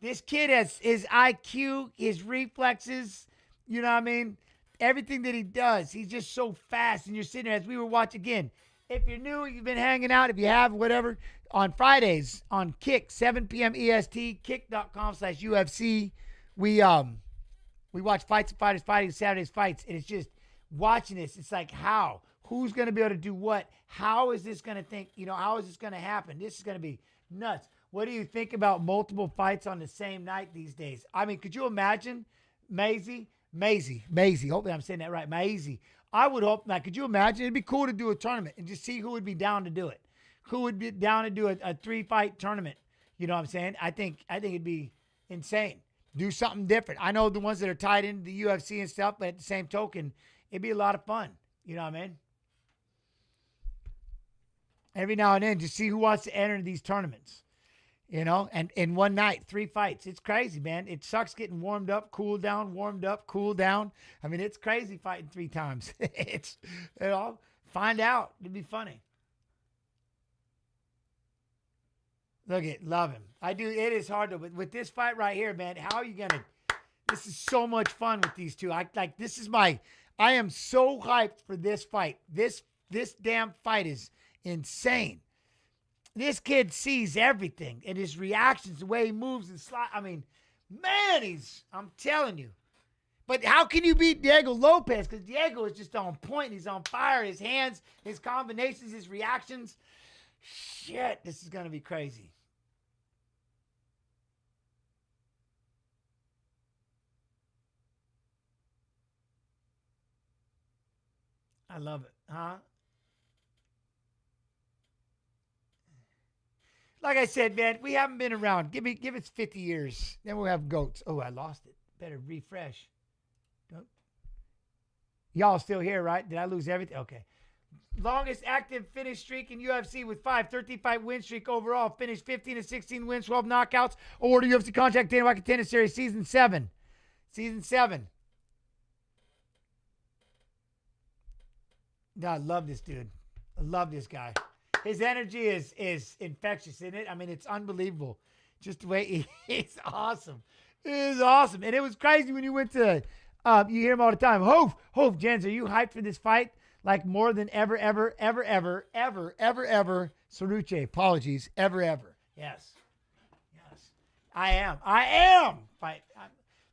this kid has his IQ, his reflexes, you know what I mean? Everything that he does, he's just so fast. And you're sitting there, as we were watching again. If you're new, you've been hanging out, if you have, whatever, on Fridays on Kick, 7 p.m. EST, kick.com/UFC. We watch Fights and Fighters fighting, Saturday's fights, and it's just watching this. It's like, how? Who's going to be able to do what? How is this going to think? How is this going to happen? This is going to be nuts. What do you think about multiple fights on the same night these days? I mean, could you imagine Maisie? Hopefully I'm saying that right. Maisie. I would hope that. Could you imagine? It'd be cool to do a tournament and just see who would be down to do it. Who would be down to do a 3-fight tournament? You know what I'm saying? I think it'd be insane. do something different. I know the ones that are tied into the UFC and stuff, but at the same token, it'd be a lot of fun. You know what I mean? Every now and then, just see who wants to enter these tournaments. You know, and in one night, 3 fights. It's crazy, man. It sucks getting warmed up, cool down, warmed up, cool down. I mean, it's crazy fighting 3 times. It's, you know, find out. It'd be funny. Look at, love him. I do. It is hard to, with this fight right here, man. How are you going to, this is so much fun with these two. I am so hyped for this fight. This damn fight is insane. This kid sees everything and his reactions, the way he moves and slide. I mean, man, I'm telling you. But how can you beat Diego Lopez? Because Diego is just on point. He's on fire. His hands, his combinations, his reactions. Shit, this is going to be crazy. I love it, huh? Like I said, man, we haven't been around. Give it 50 years. Then we'll have goats. Oh, I lost it. Better refresh. Y'all still here, right? Did I lose everything? Okay. Longest active finish streak in UFC with 5. 13-fight win streak overall. Finished 15-16 wins, 12 knockouts. Award of UFC contract, Dana White Contender Series, Season 7. Season 7. No, I love this dude. I love this guy. His energy is infectious, isn't it? I mean, it's unbelievable. Just the way he's awesome. It is awesome. And it was crazy when you went to, you hear him all the time. Hove, Jens, are you hyped for this fight? Like more than ever, Ceruche, apologies, ever. Yes. I am. Fight.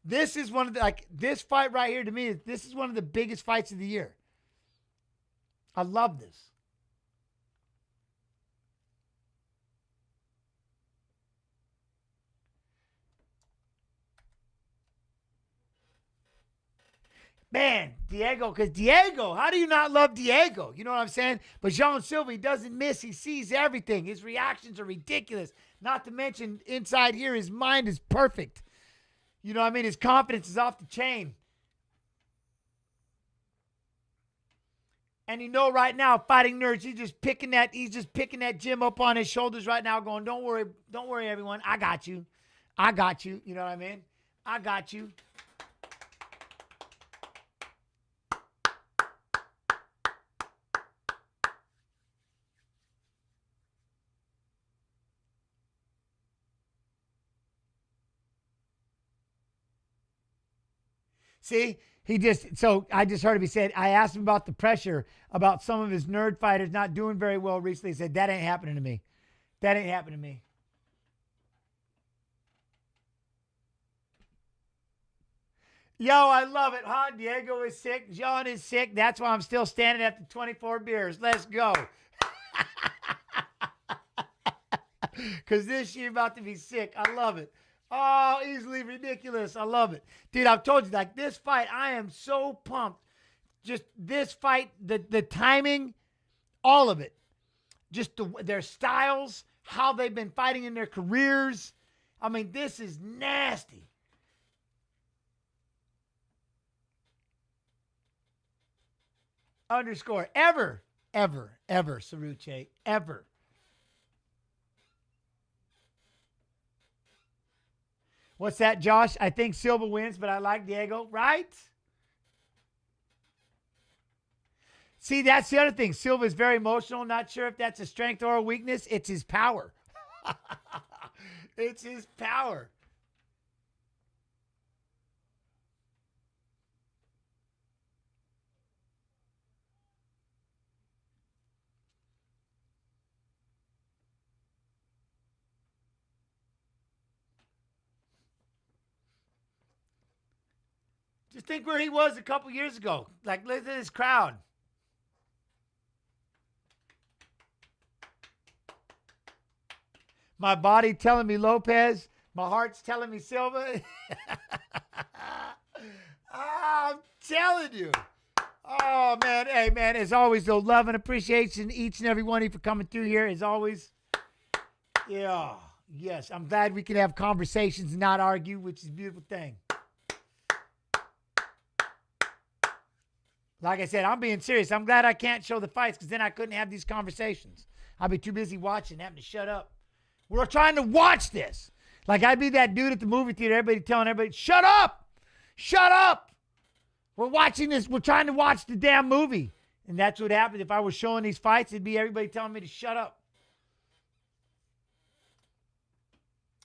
This is one of the, this fight right here to me, this is one of the biggest fights of the year. I love this. Man, Diego, how do you not love Diego? You know what I'm saying? But Jean Silva, he doesn't miss. He sees everything. His reactions are ridiculous. Not to mention, inside here, his mind is perfect. You know what I mean? His confidence is off the chain. And you know right now, Fighting Nerds, he's just picking that gym up on his shoulders right now, going, don't worry, everyone. I got you. You know what I mean? I got you. See, I just heard him. He said, I asked him about the pressure, about some of his nerd fighters not doing very well recently. He said, that ain't happening to me. That ain't happening to me. Yo, I love it, huh? Diego is sick. John is sick. That's why I'm still standing after 24 beers. Let's go. Because this year about to be sick. I love it. Oh, easily ridiculous. I love it. Dude, I've told you, this fight, I am so pumped. Just this fight, the timing, all of it. Just their styles, how they've been fighting in their careers. I mean, this is nasty. Underscore. Ever, Ceruche. Ever. What's that, Josh? I think Silva wins, but I like Diego, right? See, that's the other thing. Silva is very emotional. Not sure if that's a strength or a weakness. It's his power. It's his power. Just think where he was a couple years ago. Look at this crowd. My body telling me Lopez. My heart's telling me Silva. I'm telling you. Oh, man. Hey, man, as always, though, love and appreciation each and every one of you for coming through here. As always, yeah. Yes, I'm glad we can have conversations and not argue, which is a beautiful thing. Like I said, I'm being serious. I'm glad I can't show the fights because then I couldn't have these conversations. I'd be too busy watching, having to shut up. We're trying to watch this. Like I'd be that dude at the movie theater, everybody telling everybody, shut up! Shut up! We're watching this. We're trying to watch the damn movie. And that's what happened. If I was showing these fights, it'd be everybody telling me to shut up.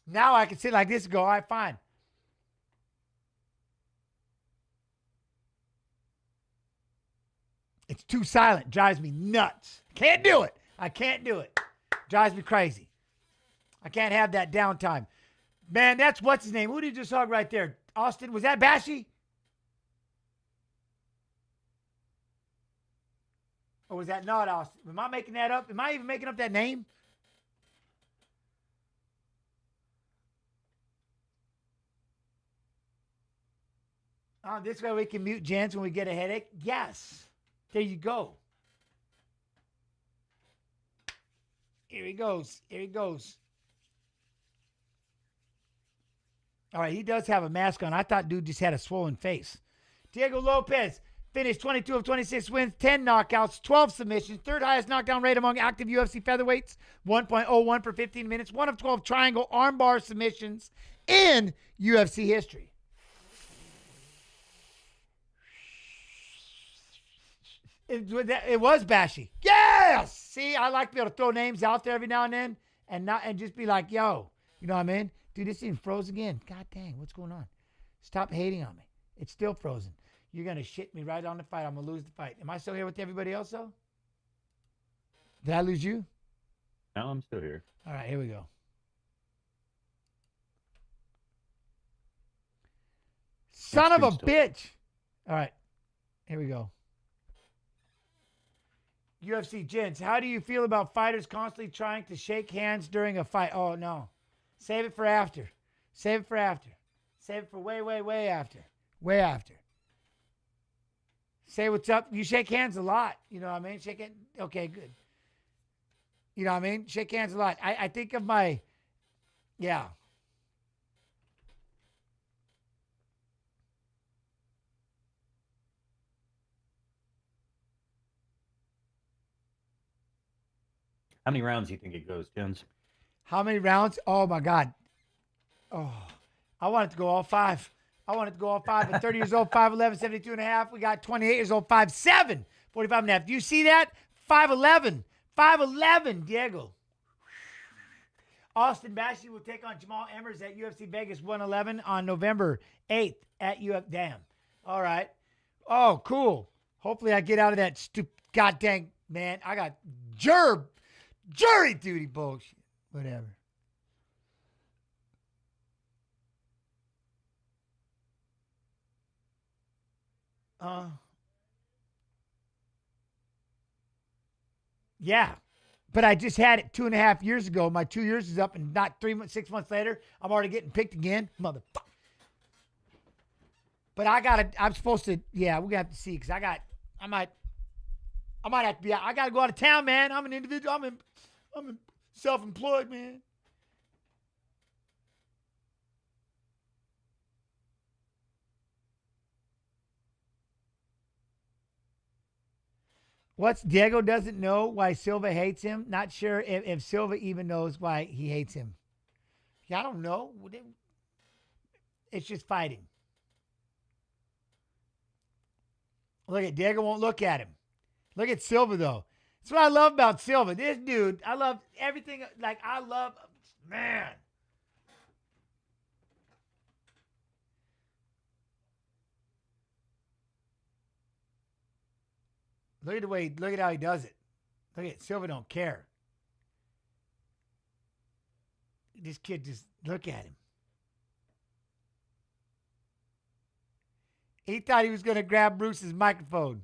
Now I can sit like this and go, all right, fine. It's too silent. Drives me nuts. Can't do it. I can't do it. Drives me crazy. I can't have that downtime. Man, that's what's his name. Who did you just hug right there? Austin, was that Bashy? Or was that not Austin? Am I making that up? Am I even making up that name? This way we can mute Jens when we get a headache? Yes. There you go. Here he goes. Here he goes. All right, he does have a mask on. I thought dude just had a swollen face. Diego Lopez finished 22 of 26 wins, 10 knockouts, 12 submissions, third highest knockdown rate among active UFC featherweights, 1.01 per 15 minutes, 1 of 12 triangle armbar submissions in UFC history. It was Bashy. Yes! See, I like to be able to throw names out there every now and then and just be like, yo, you know what I mean? Dude, this thing froze again. God dang, what's going on? Stop hating on me. It's still frozen. You're going to shit me right on the fight. I'm going to lose the fight. Am I still here with everybody else, though? Did I lose you? No, I'm still here. All right, here we go. Son of a bitch. All right, here we go. UFC gents, how do you feel about fighters constantly trying to shake hands during a fight? Oh, no. Save it for after. Save it for after. Save it for way, way, way after. Way after. Say what's up. You shake hands a lot. You know what I mean? Shake it. Okay, good. You know what I mean? Shake hands a lot. I think of my, yeah. How many rounds do you think it goes, Jens? How many rounds? Oh, my God. Oh, I want it to go all 5. I want it to go all 5. At 30 years old, 5'11", 72 and a half. We got 28 years old, 5'7", 45 and a half. Do you see that? 5'11". 5'11", Diego. Austin Bashy will take on Jamal Emmers at UFC Vegas 111 on November 8th at UFC. Damn. All right. Oh, cool. Hopefully I get out of that stupid goddamn, man. I got jury duty bullshit. Whatever. Yeah. But I just had it 2.5 years ago. My 2 years is up, and not 6 months later, I'm already getting picked again. Motherfucker. But I'm supposed to, yeah, we're going to have to see, because I might have to be out. I got to go out of town, man. I'm an individual. I'm self-employed, man. Diego doesn't know why Silva hates him? Not sure if Silva even knows why he hates him. Yeah, I don't know. It's just fighting. Look at Diego won't look at him. Look at Silva, though. That's what I love about Silva. This dude, I love everything. Like, man. Look at how he does it. Look at Silva don't care. This kid just, look at him. He thought he was going to grab Bruce's microphone.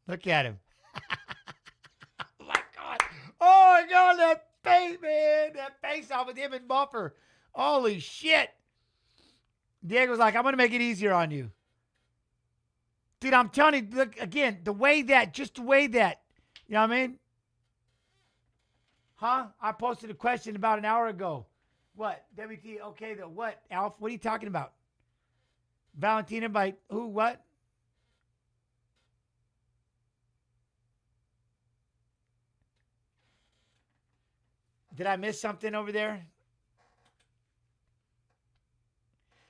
Look at him. Oh, my God. face, man. That face off with him and Buffer. Holy shit. Diego's like, I'm going to make it easier on you. Dude, I'm telling you, look, again, the way that, you know what I mean? Huh? I posted a question about an hour ago. What? WT, okay, the what? Alf, what are you talking about? Valentina by who, what? Did I miss something over there?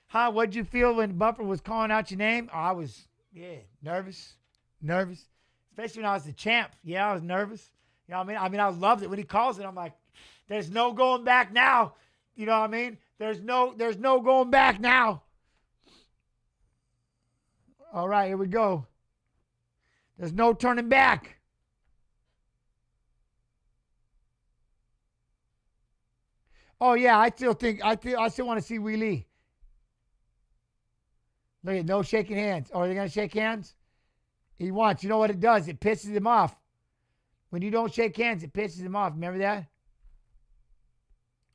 Huh? What'd you feel when Buffer was calling out your name? Oh, I was, nervous. Especially when I was the champ. Yeah, I was nervous. You know what I mean? I loved it. When he calls it, I'm like, there's no going back now. You know what I mean? There's no going back now. All right, here we go. There's no turning back. Oh yeah, I still want to see Wee Lee. Look at no shaking hands. Oh, are they gonna shake hands? He wants. You know what it does? It pisses him off. When you don't shake hands, it pisses him off. Remember that?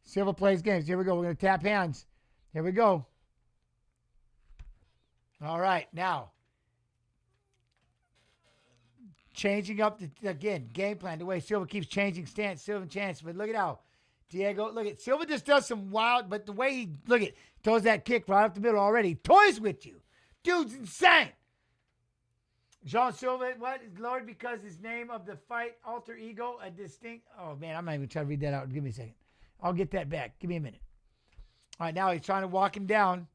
Silva plays games. Here we go. We're gonna tap hands. Here we go. All right, now changing up again game plan. The way Silva keeps changing stance, Silva chance. But look at how Diego. Look at Silva just does some wild. But the way he throws that kick right up the middle already. He toys with you, dude's insane. Jean Silva, what is Lord? Because his name of the fight, alter ego, a distinct. Oh man, I'm not even trying to read that out. Give me a second. I'll get that back. Give me a minute. All right, now he's trying to walk him down.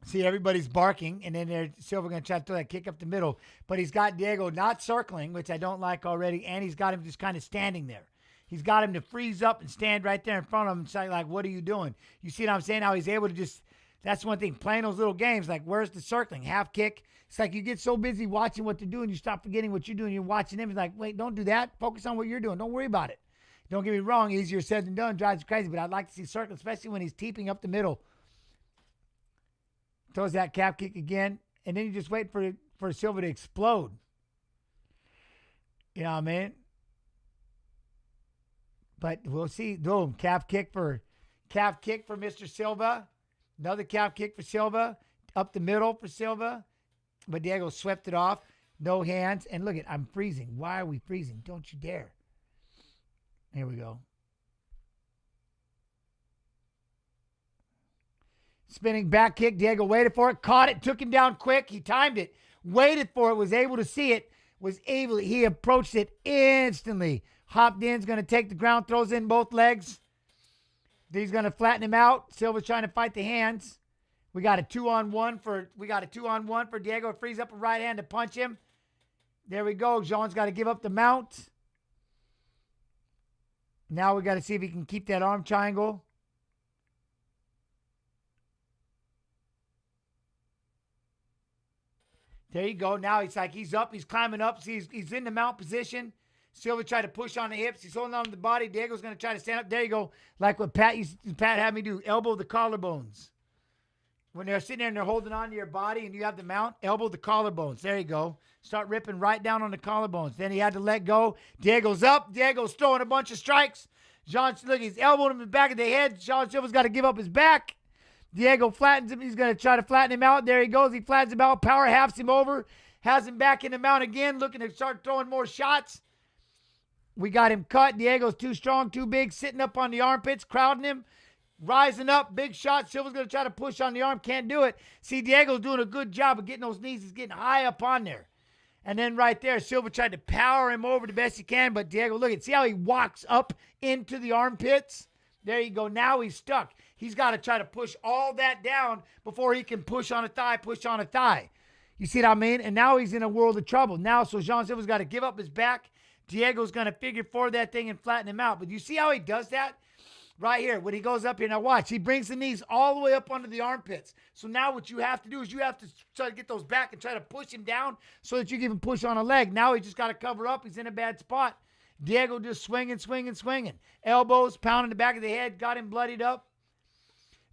See, everybody's barking, and then Silva going to try to throw that kick up the middle. But he's got Diego not circling, which I don't like already, and he's got him just kind of standing there. He's got him to freeze up and stand right there in front of him and say, like, what are you doing? You see what I'm saying? How he's able to just, that's one thing, playing those little games, like, where's the circling? Half kick. It's like you get so busy watching what they're doing, you stop forgetting what you're doing. You're watching them. It's like, wait, don't do that. Focus on what you're doing. Don't worry about it. Don't get me wrong. Easier said than done. Drives you crazy, but I'd like to see circling, especially when he's teeping up the middle. Throws that calf kick again, and then you just wait for Silva to explode. You know what I mean? But we'll see. Boom, calf kick for Mr. Silva. Another calf kick for Silva. Up the middle for Silva. But Diego swept it off. No hands. And look I'm freezing. Why are we freezing? Don't you dare. Here we go. Spinning back kick. Diego waited for it. Caught it. Took him down quick. He timed it. Waited for it. Was able to see it. He approached it instantly. Hopped in. Is going to take the ground. Throws in both legs. He's going to flatten him out. Silva's trying to fight the hands. We got a 2-on-1 for Diego. Frees up a right hand to punch him. There we go. Jean's got to give up the mount. Now we got to see if he can keep that arm triangle. There you go. Now he's up. He's climbing up. See, he's in the mount position. Silva tried to push on the hips. He's holding on to the body. Diego's going to try to stand up. There you go. Like what Pat had me do. Elbow the collarbones. When they're sitting there and they're holding on to your body and you have the mount, elbow the collarbones. There you go. Start ripping right down on the collarbones. Then he had to let go. Diego's up. Diego's throwing a bunch of strikes. Look, he's elbowing him in the back of the head. Jean Silva's got to give up his back. Diego flattens him. He's going to try to flatten him out. There he goes. He flattens him out. Power halves him over. Has him back in the mount again, looking to start throwing more shots. We got him cut. Diego's too strong, too big, sitting up on the armpits, crowding him. Rising up, big shot. Silva's going to try to push on the arm. Can't do it. See, Diego's doing a good job of getting those knees. He's getting high up on there. And then right there, Silva tried to power him over the best he can. But Diego, look at, see how he walks up into the armpits? There you go. Now he's stuck. He's got to try to push all that down before he can push on a thigh. You see what I mean? And now he's in a world of trouble. Now, so Jean Silva's got to give up his back. Diego's going to figure for that thing and flatten him out. But you see how he does that? Right here, when he goes up here, now watch, he brings the knees all the way up under the armpits. So now what you have to do is you have to try to get those back and try to push him down so that you can even push on a leg. Now he just got to cover up. He's in a bad spot. Diego just swinging. Elbows, pounding the back of the head, got him bloodied up.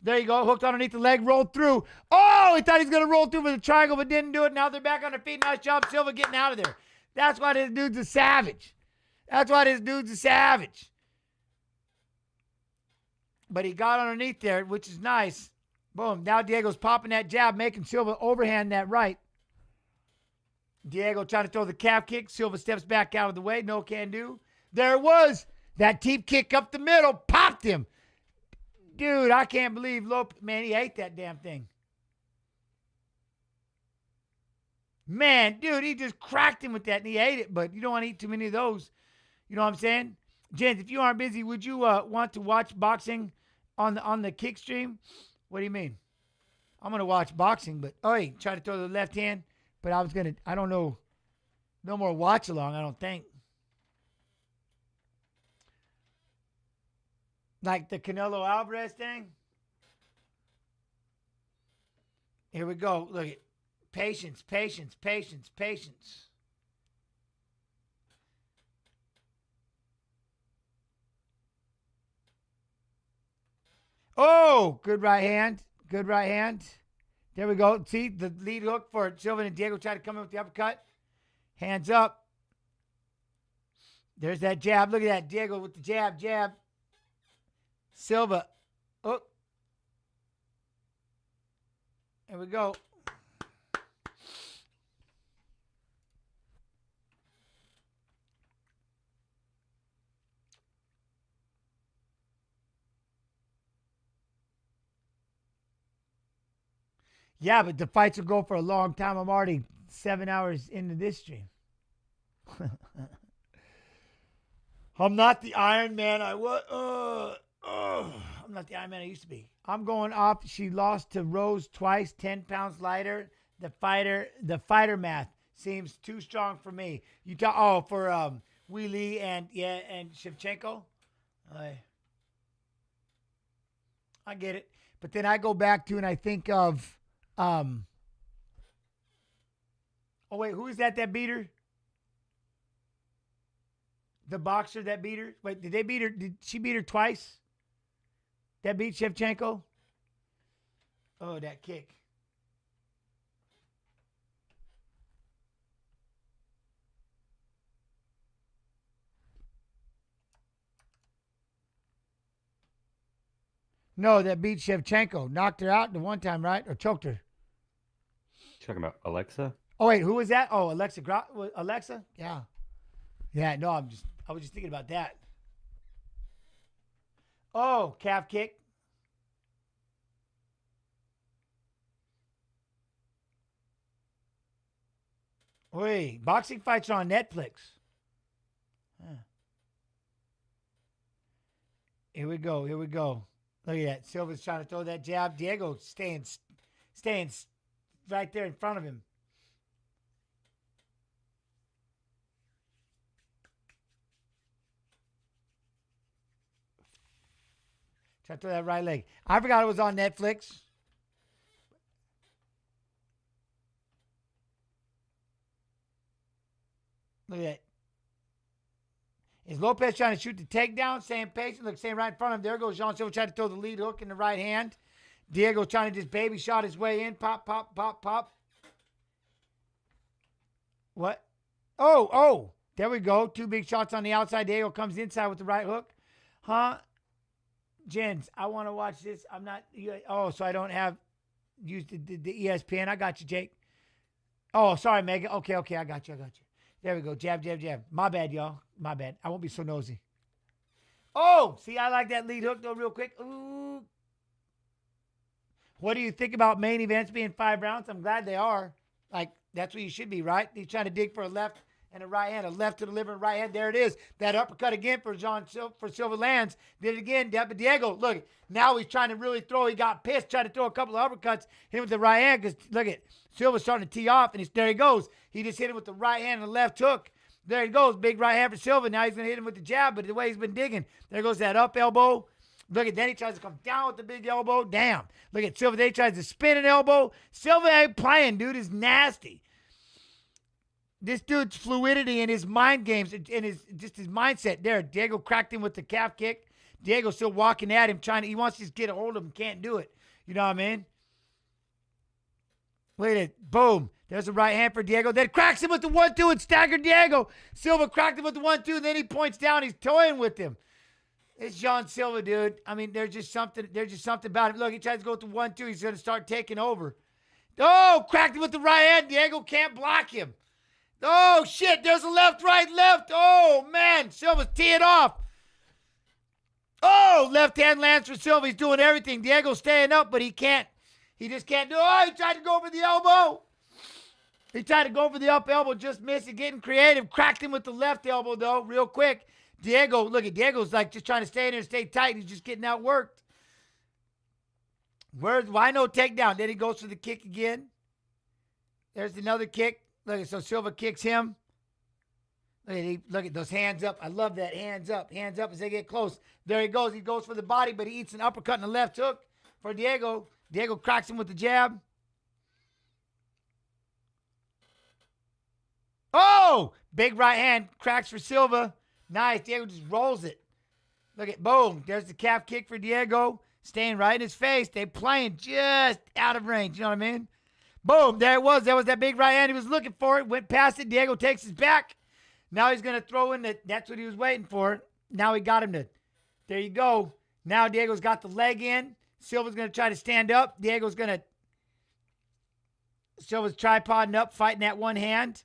There you go, hooked underneath the leg, rolled through. Oh, he thought he was going to roll through with a triangle, but didn't do it. Now they're back on their feet. Nice job, Silva, getting out of there. That's why this dude's a savage. That's why this dude's a savage. But he got underneath there, which is nice. Boom. Now Diego's popping that jab, making Silva overhand that right. Diego trying to throw the calf kick. Silva steps back out of the way. No can do. There it was. That teep kick up the middle. Popped him. Dude, I can't believe Lopez. Man, he ate that damn thing. Man, dude, he just cracked him with that and he ate it. But you don't want to eat too many of those. You know what I'm saying? Gents, if you aren't busy, would you want to watch boxing on the kick stream? What do you mean? I'm going to watch boxing, but, try to throw the left hand. But I don't know, no more watch along, I don't think. Like the Canelo Alvarez thing. Here we go. Look at patience, patience, patience, patience. Oh, good right hand. Good right hand. There we go. See the lead hook for Silva and Diego try to come in with the uppercut. Hands up. There's that jab. Look at that. Diego with the jab, jab. Silva. Oh. There we go. Yeah, but the fights will go for a long time. I'm already 7 hours into this stream. I'm not the Iron Man I'm not the Iron Man I used to be. I'm going off. She lost to Rose twice, 10 pounds lighter. The fighter math seems too strong for me. You talk for Wheelie and Shevchenko. I get it. But then I go back to and I think of who is that beat her? The boxer that beat her? Wait, did they beat her? Did she beat her twice? That beat Shevchenko? Oh, that kick. No, that beat Shevchenko. Knocked her out the one time, right? Or choked her. Talking about Alexa? Oh, wait, who was that? Oh, Alexa? Yeah. Yeah, no, I was just thinking about that. Oh, calf kick. Wait, boxing fights are on Netflix. Huh. Here we go. Look at that. Silva's trying to throw that jab. Diego staying right there in front of him. Try to throw that right leg. I forgot it was on Netflix. Look at that. Is Lopez trying to shoot the takedown? Staying patient. Look, staying right in front of him. There goes Jean Silva trying to throw the lead hook in the right hand. Diego trying to just baby shot his way in. Pop, pop, pop, pop. What? Oh. There we go. 2 big shots on the outside. Diego comes inside with the right hook. Huh? Jens, I want to watch this. I'm not. So I don't have used the ESPN. I got you, Jake. Oh, sorry, Megan. Okay. I got you. There we go. Jab, jab, jab. My bad, y'all. My bad. I won't be so nosy. Oh, see, I like that lead hook, though, real quick. Ooh. What do you think about main events being 5 rounds? I'm glad they are. Like, that's what you should be, right? He's trying to dig for a left and a right hand. A left to the liver and right hand. There it is. That uppercut again for Silva lands. Did it again. Diego, look. Now he's trying to really throw. He got pissed. Tried to throw a couple of uppercuts. Hit him with the right hand because, look at Silva's starting to tee off. And there he goes. He just hit him with the right hand and the left hook. There he goes. Big right hand for Silva. Now he's going to hit him with the jab. But the way he's been digging. There goes that up elbow. Look at then he tries to come down with the big elbow. Damn. Look at Silva. Then he tries to spin an elbow. Silva ain't playing, dude. Is nasty. This dude's fluidity and his mind games and his mindset there. Diego cracked him with the calf kick. Diego's still walking at him, he wants to just get a hold of him, can't do it. You know what I mean? Look at it. Boom. There's a right hand for Diego. Then cracks him with the 1-2 and staggered Diego. Silva cracked him with the 1-2, and then he points down. He's toying with him. It's John Silva, dude. I mean, there's just something about him. Look, he tries to go with the 1-2. He's going to start taking over. Oh, cracked him with the right hand. Diego can't block him. Oh, shit. There's a left, right, left. Oh, man. Silva's teeing off. Oh, left hand lands for Silva. He's doing everything. Diego's staying up, but he can't. He just can't do it. Oh, he tried to go for the elbow. He tried to go for the up elbow, just missed it, getting creative. Cracked him with the left elbow, though, real quick. Diego, look at Diego's like just trying to stay in there and stay tight. He's just getting outworked. Why no takedown? Then he goes for the kick again. There's another kick. Look, so Silva kicks him. Look at those hands up. I love that. Hands up as they get close. There he goes. He goes for the body, but he eats an uppercut and a left hook for Diego. Diego cracks him with the jab. Oh! Big right hand. Cracks for Silva. Nice. Diego just rolls it. Look at, boom. There's the calf kick for Diego. Staying right in his face. They playing just out of range. You know what I mean? Boom. There it was. There was that big right hand. He was looking for it. Went past it. Diego takes his back. Now he's going to throw in the, that's what he was waiting for. Now he got him to, there you go. Now Diego's got the leg in. Silva's going to try to stand up. Silva's tripoding up, fighting that one hand.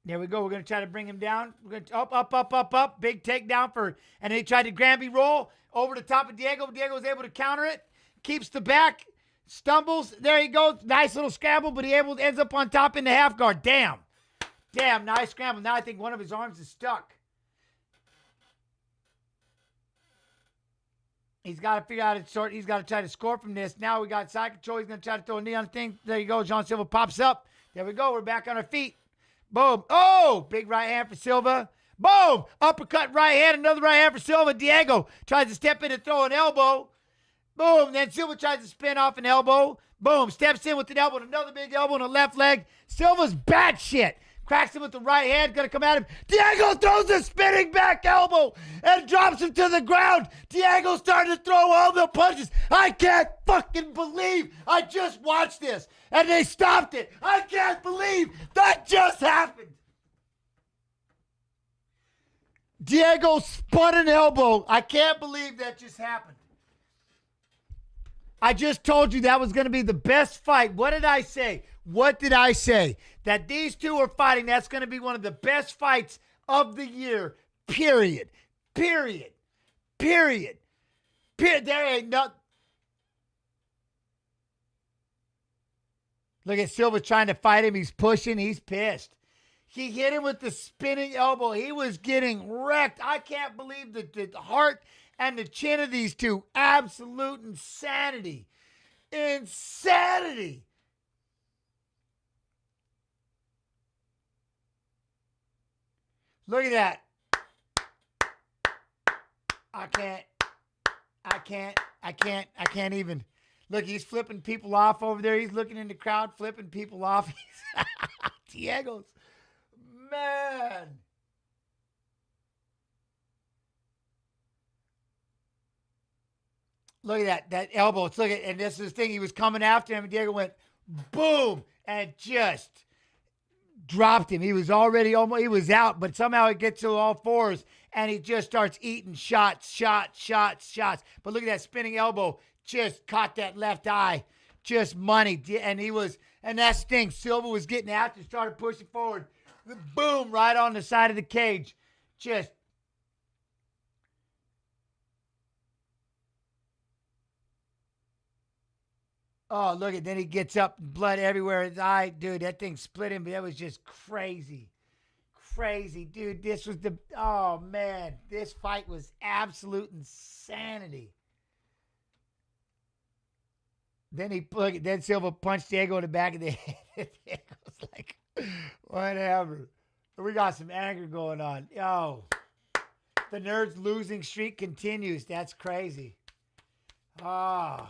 There we go. We're going to try to bring him down. We're going to up. Big takedown for, and then he tried to Granby roll over the top of Diego. Diego was able to counter it. Keeps the back. Stumbles. There he goes. Nice little scramble, but he ends up on top in the half guard. Damn, nice scramble. Now I think one of his arms is stuck. He's got to figure out a sort. He's got to try to score from this. Now we got side control. He's going to try to throw a knee on the thing. There you go. John Silva pops up. There we go. We're back on our feet. Boom. Oh, big right hand for Silva. Boom. Uppercut right hand. Another right hand for Silva. Diego tries to step in and throw an elbow. Boom. Then Silva tries to spin off an elbow. Boom. Steps in with an elbow. Another big elbow on the left leg. Silva's bad shit. Cracks him with the right hand. Going to come at him. Diego throws a spinning back elbow and drops him to the ground. Diego starting to throw all the punches. I can't fucking believe I just watched this. And they stopped it. I can't believe that just happened. Diego spun an elbow. I can't believe that just happened. I just told you that was going to be the best fight. What did I say? That these two are fighting. That's going to be one of the best fights of the year. Period. There ain't nothing. Look at Silva trying to fight him. He's pushing. He's pissed. He hit him with the spinning elbow. He was getting wrecked. I can't believe the heart and the chin of these two. Absolute insanity. Look at that. I can't even. Look, he's flipping people off over there. He's looking in the crowd, flipping people off. Diego's, man. Look at that elbow. Look at, and this is the thing. He was coming after him, and Diego went boom and just dropped him. He was already he was out, but somehow he gets to all fours and he just starts eating shots. But look at that spinning elbow. Just caught that left eye. Just money. And that's the thing. Silva was getting after, started pushing forward. Boom, right on the side of the cage. Just. Oh, look at, then he gets up, blood everywhere. His eye, dude, that thing split him. That was just crazy. Dude, this was oh man, this fight was absolute insanity. Then Silva punched Diego in the back of the head. Diego's like, whatever. We got some anger going on. Yo, the Nerds losing streak continues. That's crazy. Oh.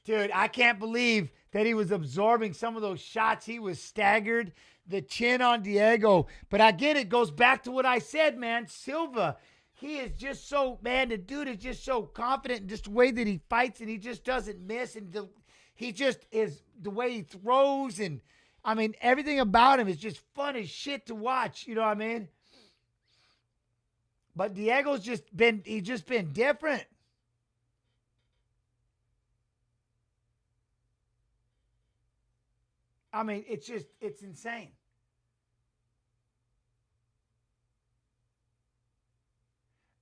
Dude, I can't believe that he was absorbing some of those shots. He was staggered. The chin on Diego. But again, it goes back to what I said, man. Silva, he is just so, man, the dude is just so confident in just the way that he fights, and he just doesn't miss, and he just is, the way he throws, and I mean, everything about him is just fun as shit to watch, you know what I mean? But Diego's just been different. I mean, it's insane.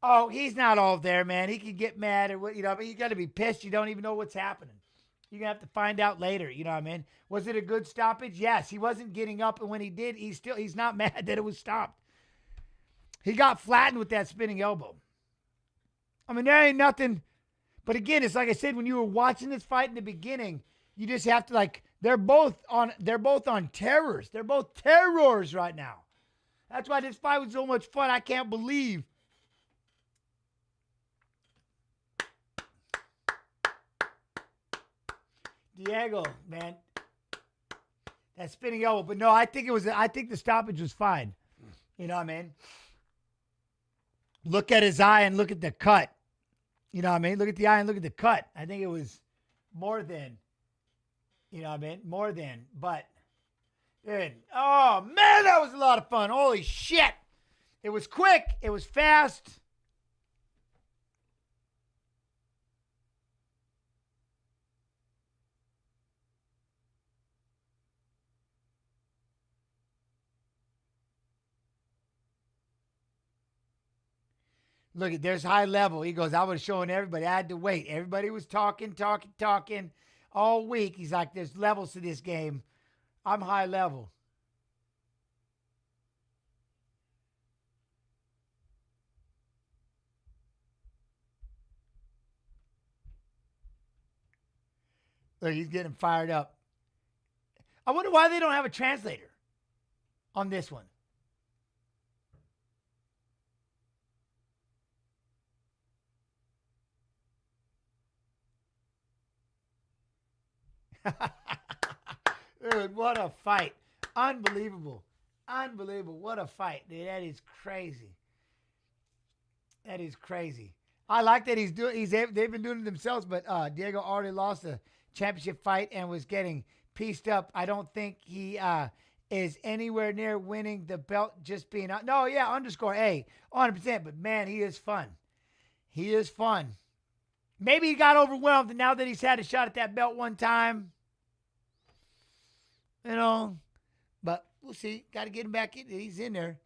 Oh, he's not all there, man. He can get mad at what, you know, but you got to be pissed. You don't even know what's happening. You're going to have to find out later, you know what I mean? Was it a good stoppage? Yes, he wasn't getting up, and when he did, he's not mad that it was stopped. He got flattened with that spinning elbow. I mean, there ain't nothing, but again, it's like I said, when you were watching this fight in the beginning, you just have to, like, they're both on terrors. They're both terrors right now. That's why this fight was so much fun. I can't believe. Diego, man, that spinning elbow. But no, I think the stoppage was fine. You know what I mean? Look at his eye and look at the cut. You know what I mean? Look at the eye and look at the cut. I think it was more than, you know what I mean? More than, but, dude, oh, man, that was a lot of fun. Holy shit. It was quick. It was fast. Look, there's high level. He goes, I was showing everybody. I had to wait. Everybody was talking all week. He's like, there's levels to this game. I'm high level. Look, he's getting fired up. I wonder why they don't have a translator on this one. Dude, what a fight. Unbelievable. Unbelievable. What a fight. Dude, that is crazy. That is crazy. I like that they've been doing it themselves, but Diego already lost a championship fight and was getting pieced up. I don't think he is anywhere near winning the belt, just being out. No, yeah, _A, 100%, but man, he is fun. He is fun. Maybe he got overwhelmed, and now that he's had a shot at that belt one time, you know, but we'll see. Got to get him back in. He's in there.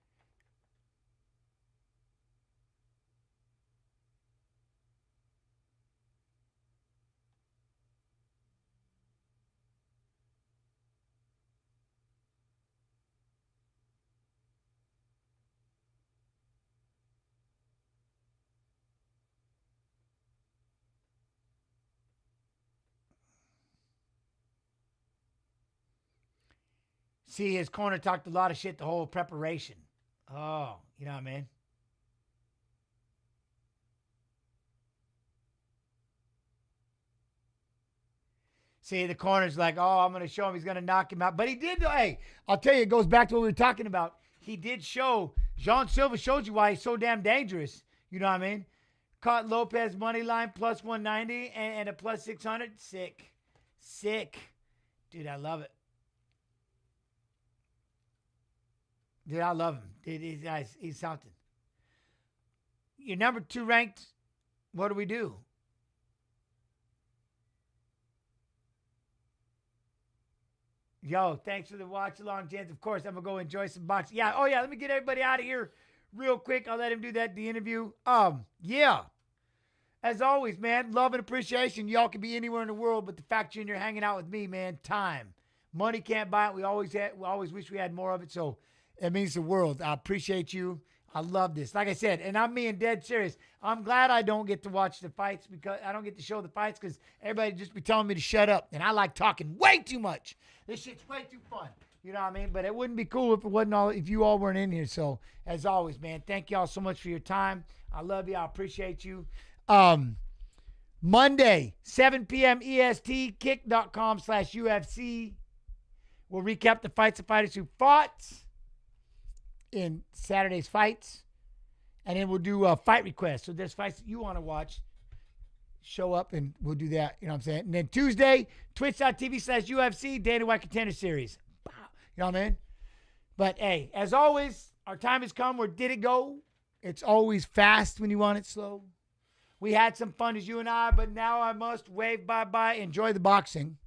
See, his corner talked a lot of shit the whole preparation. Oh, you know what I mean? See, the corner's like, oh, I'm going to show him he's going to knock him out. But he did. Hey, I'll tell you, it goes back to what we were talking about. He did show, Silva showed you why he's so damn dangerous. You know what I mean? Caught Lopez money line plus 190 and a plus 600. Sick. Sick. Dude, I love it. Dude, I love him. Dude, he's something. You're number 2 ranked. What do we do? Yo, thanks for the watch along, gents. Of course, I'm going to go enjoy some boxing. Yeah, oh yeah, let me get everybody out of here real quick. I'll let him do that, the interview. Yeah. As always, man, love and appreciation. Y'all can be anywhere in the world, but the fact you're in here hanging out with me, man, time. Money can't buy it. We always wish we had more of it, so it means the world. I appreciate you. I love this. Like I said, and I'm being dead serious. I'm glad I don't get to watch the fights, because I don't get to show the fights, because everybody just be telling me to shut up. And I like talking way too much. This shit's way too fun. You know what I mean? But it wouldn't be cool if you all weren't in here. So as always, man, thank y'all so much for your time. I love you. I appreciate you. Monday, 7 p.m. EST, kick.com/UFC. We'll recap the fights of fighters who fought in Saturday's fights. And then we'll do fight requests. So there's fights that you want to watch. Show up and we'll do that. You know what I'm saying? And then Tuesday, twitch.tv/UFC Dana White Contender Series. You know what I mean? But hey, as always, our time has come. Where did it go? It's always fast when you want it slow. We had some fun as you and I, but now I must wave bye-bye. Enjoy the boxing.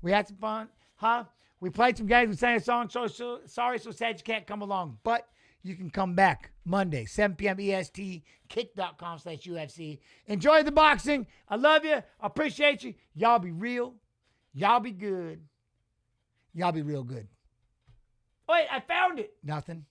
We had some fun. Huh? We played some guys who sang a song. So sorry, so sad you can't come along. But you can come back Monday, 7 p.m. EST, kick.com/UFC. Enjoy the boxing. I love you. I appreciate you. Y'all be real. Y'all be good. Y'all be real good. Wait, I found it. Nothing.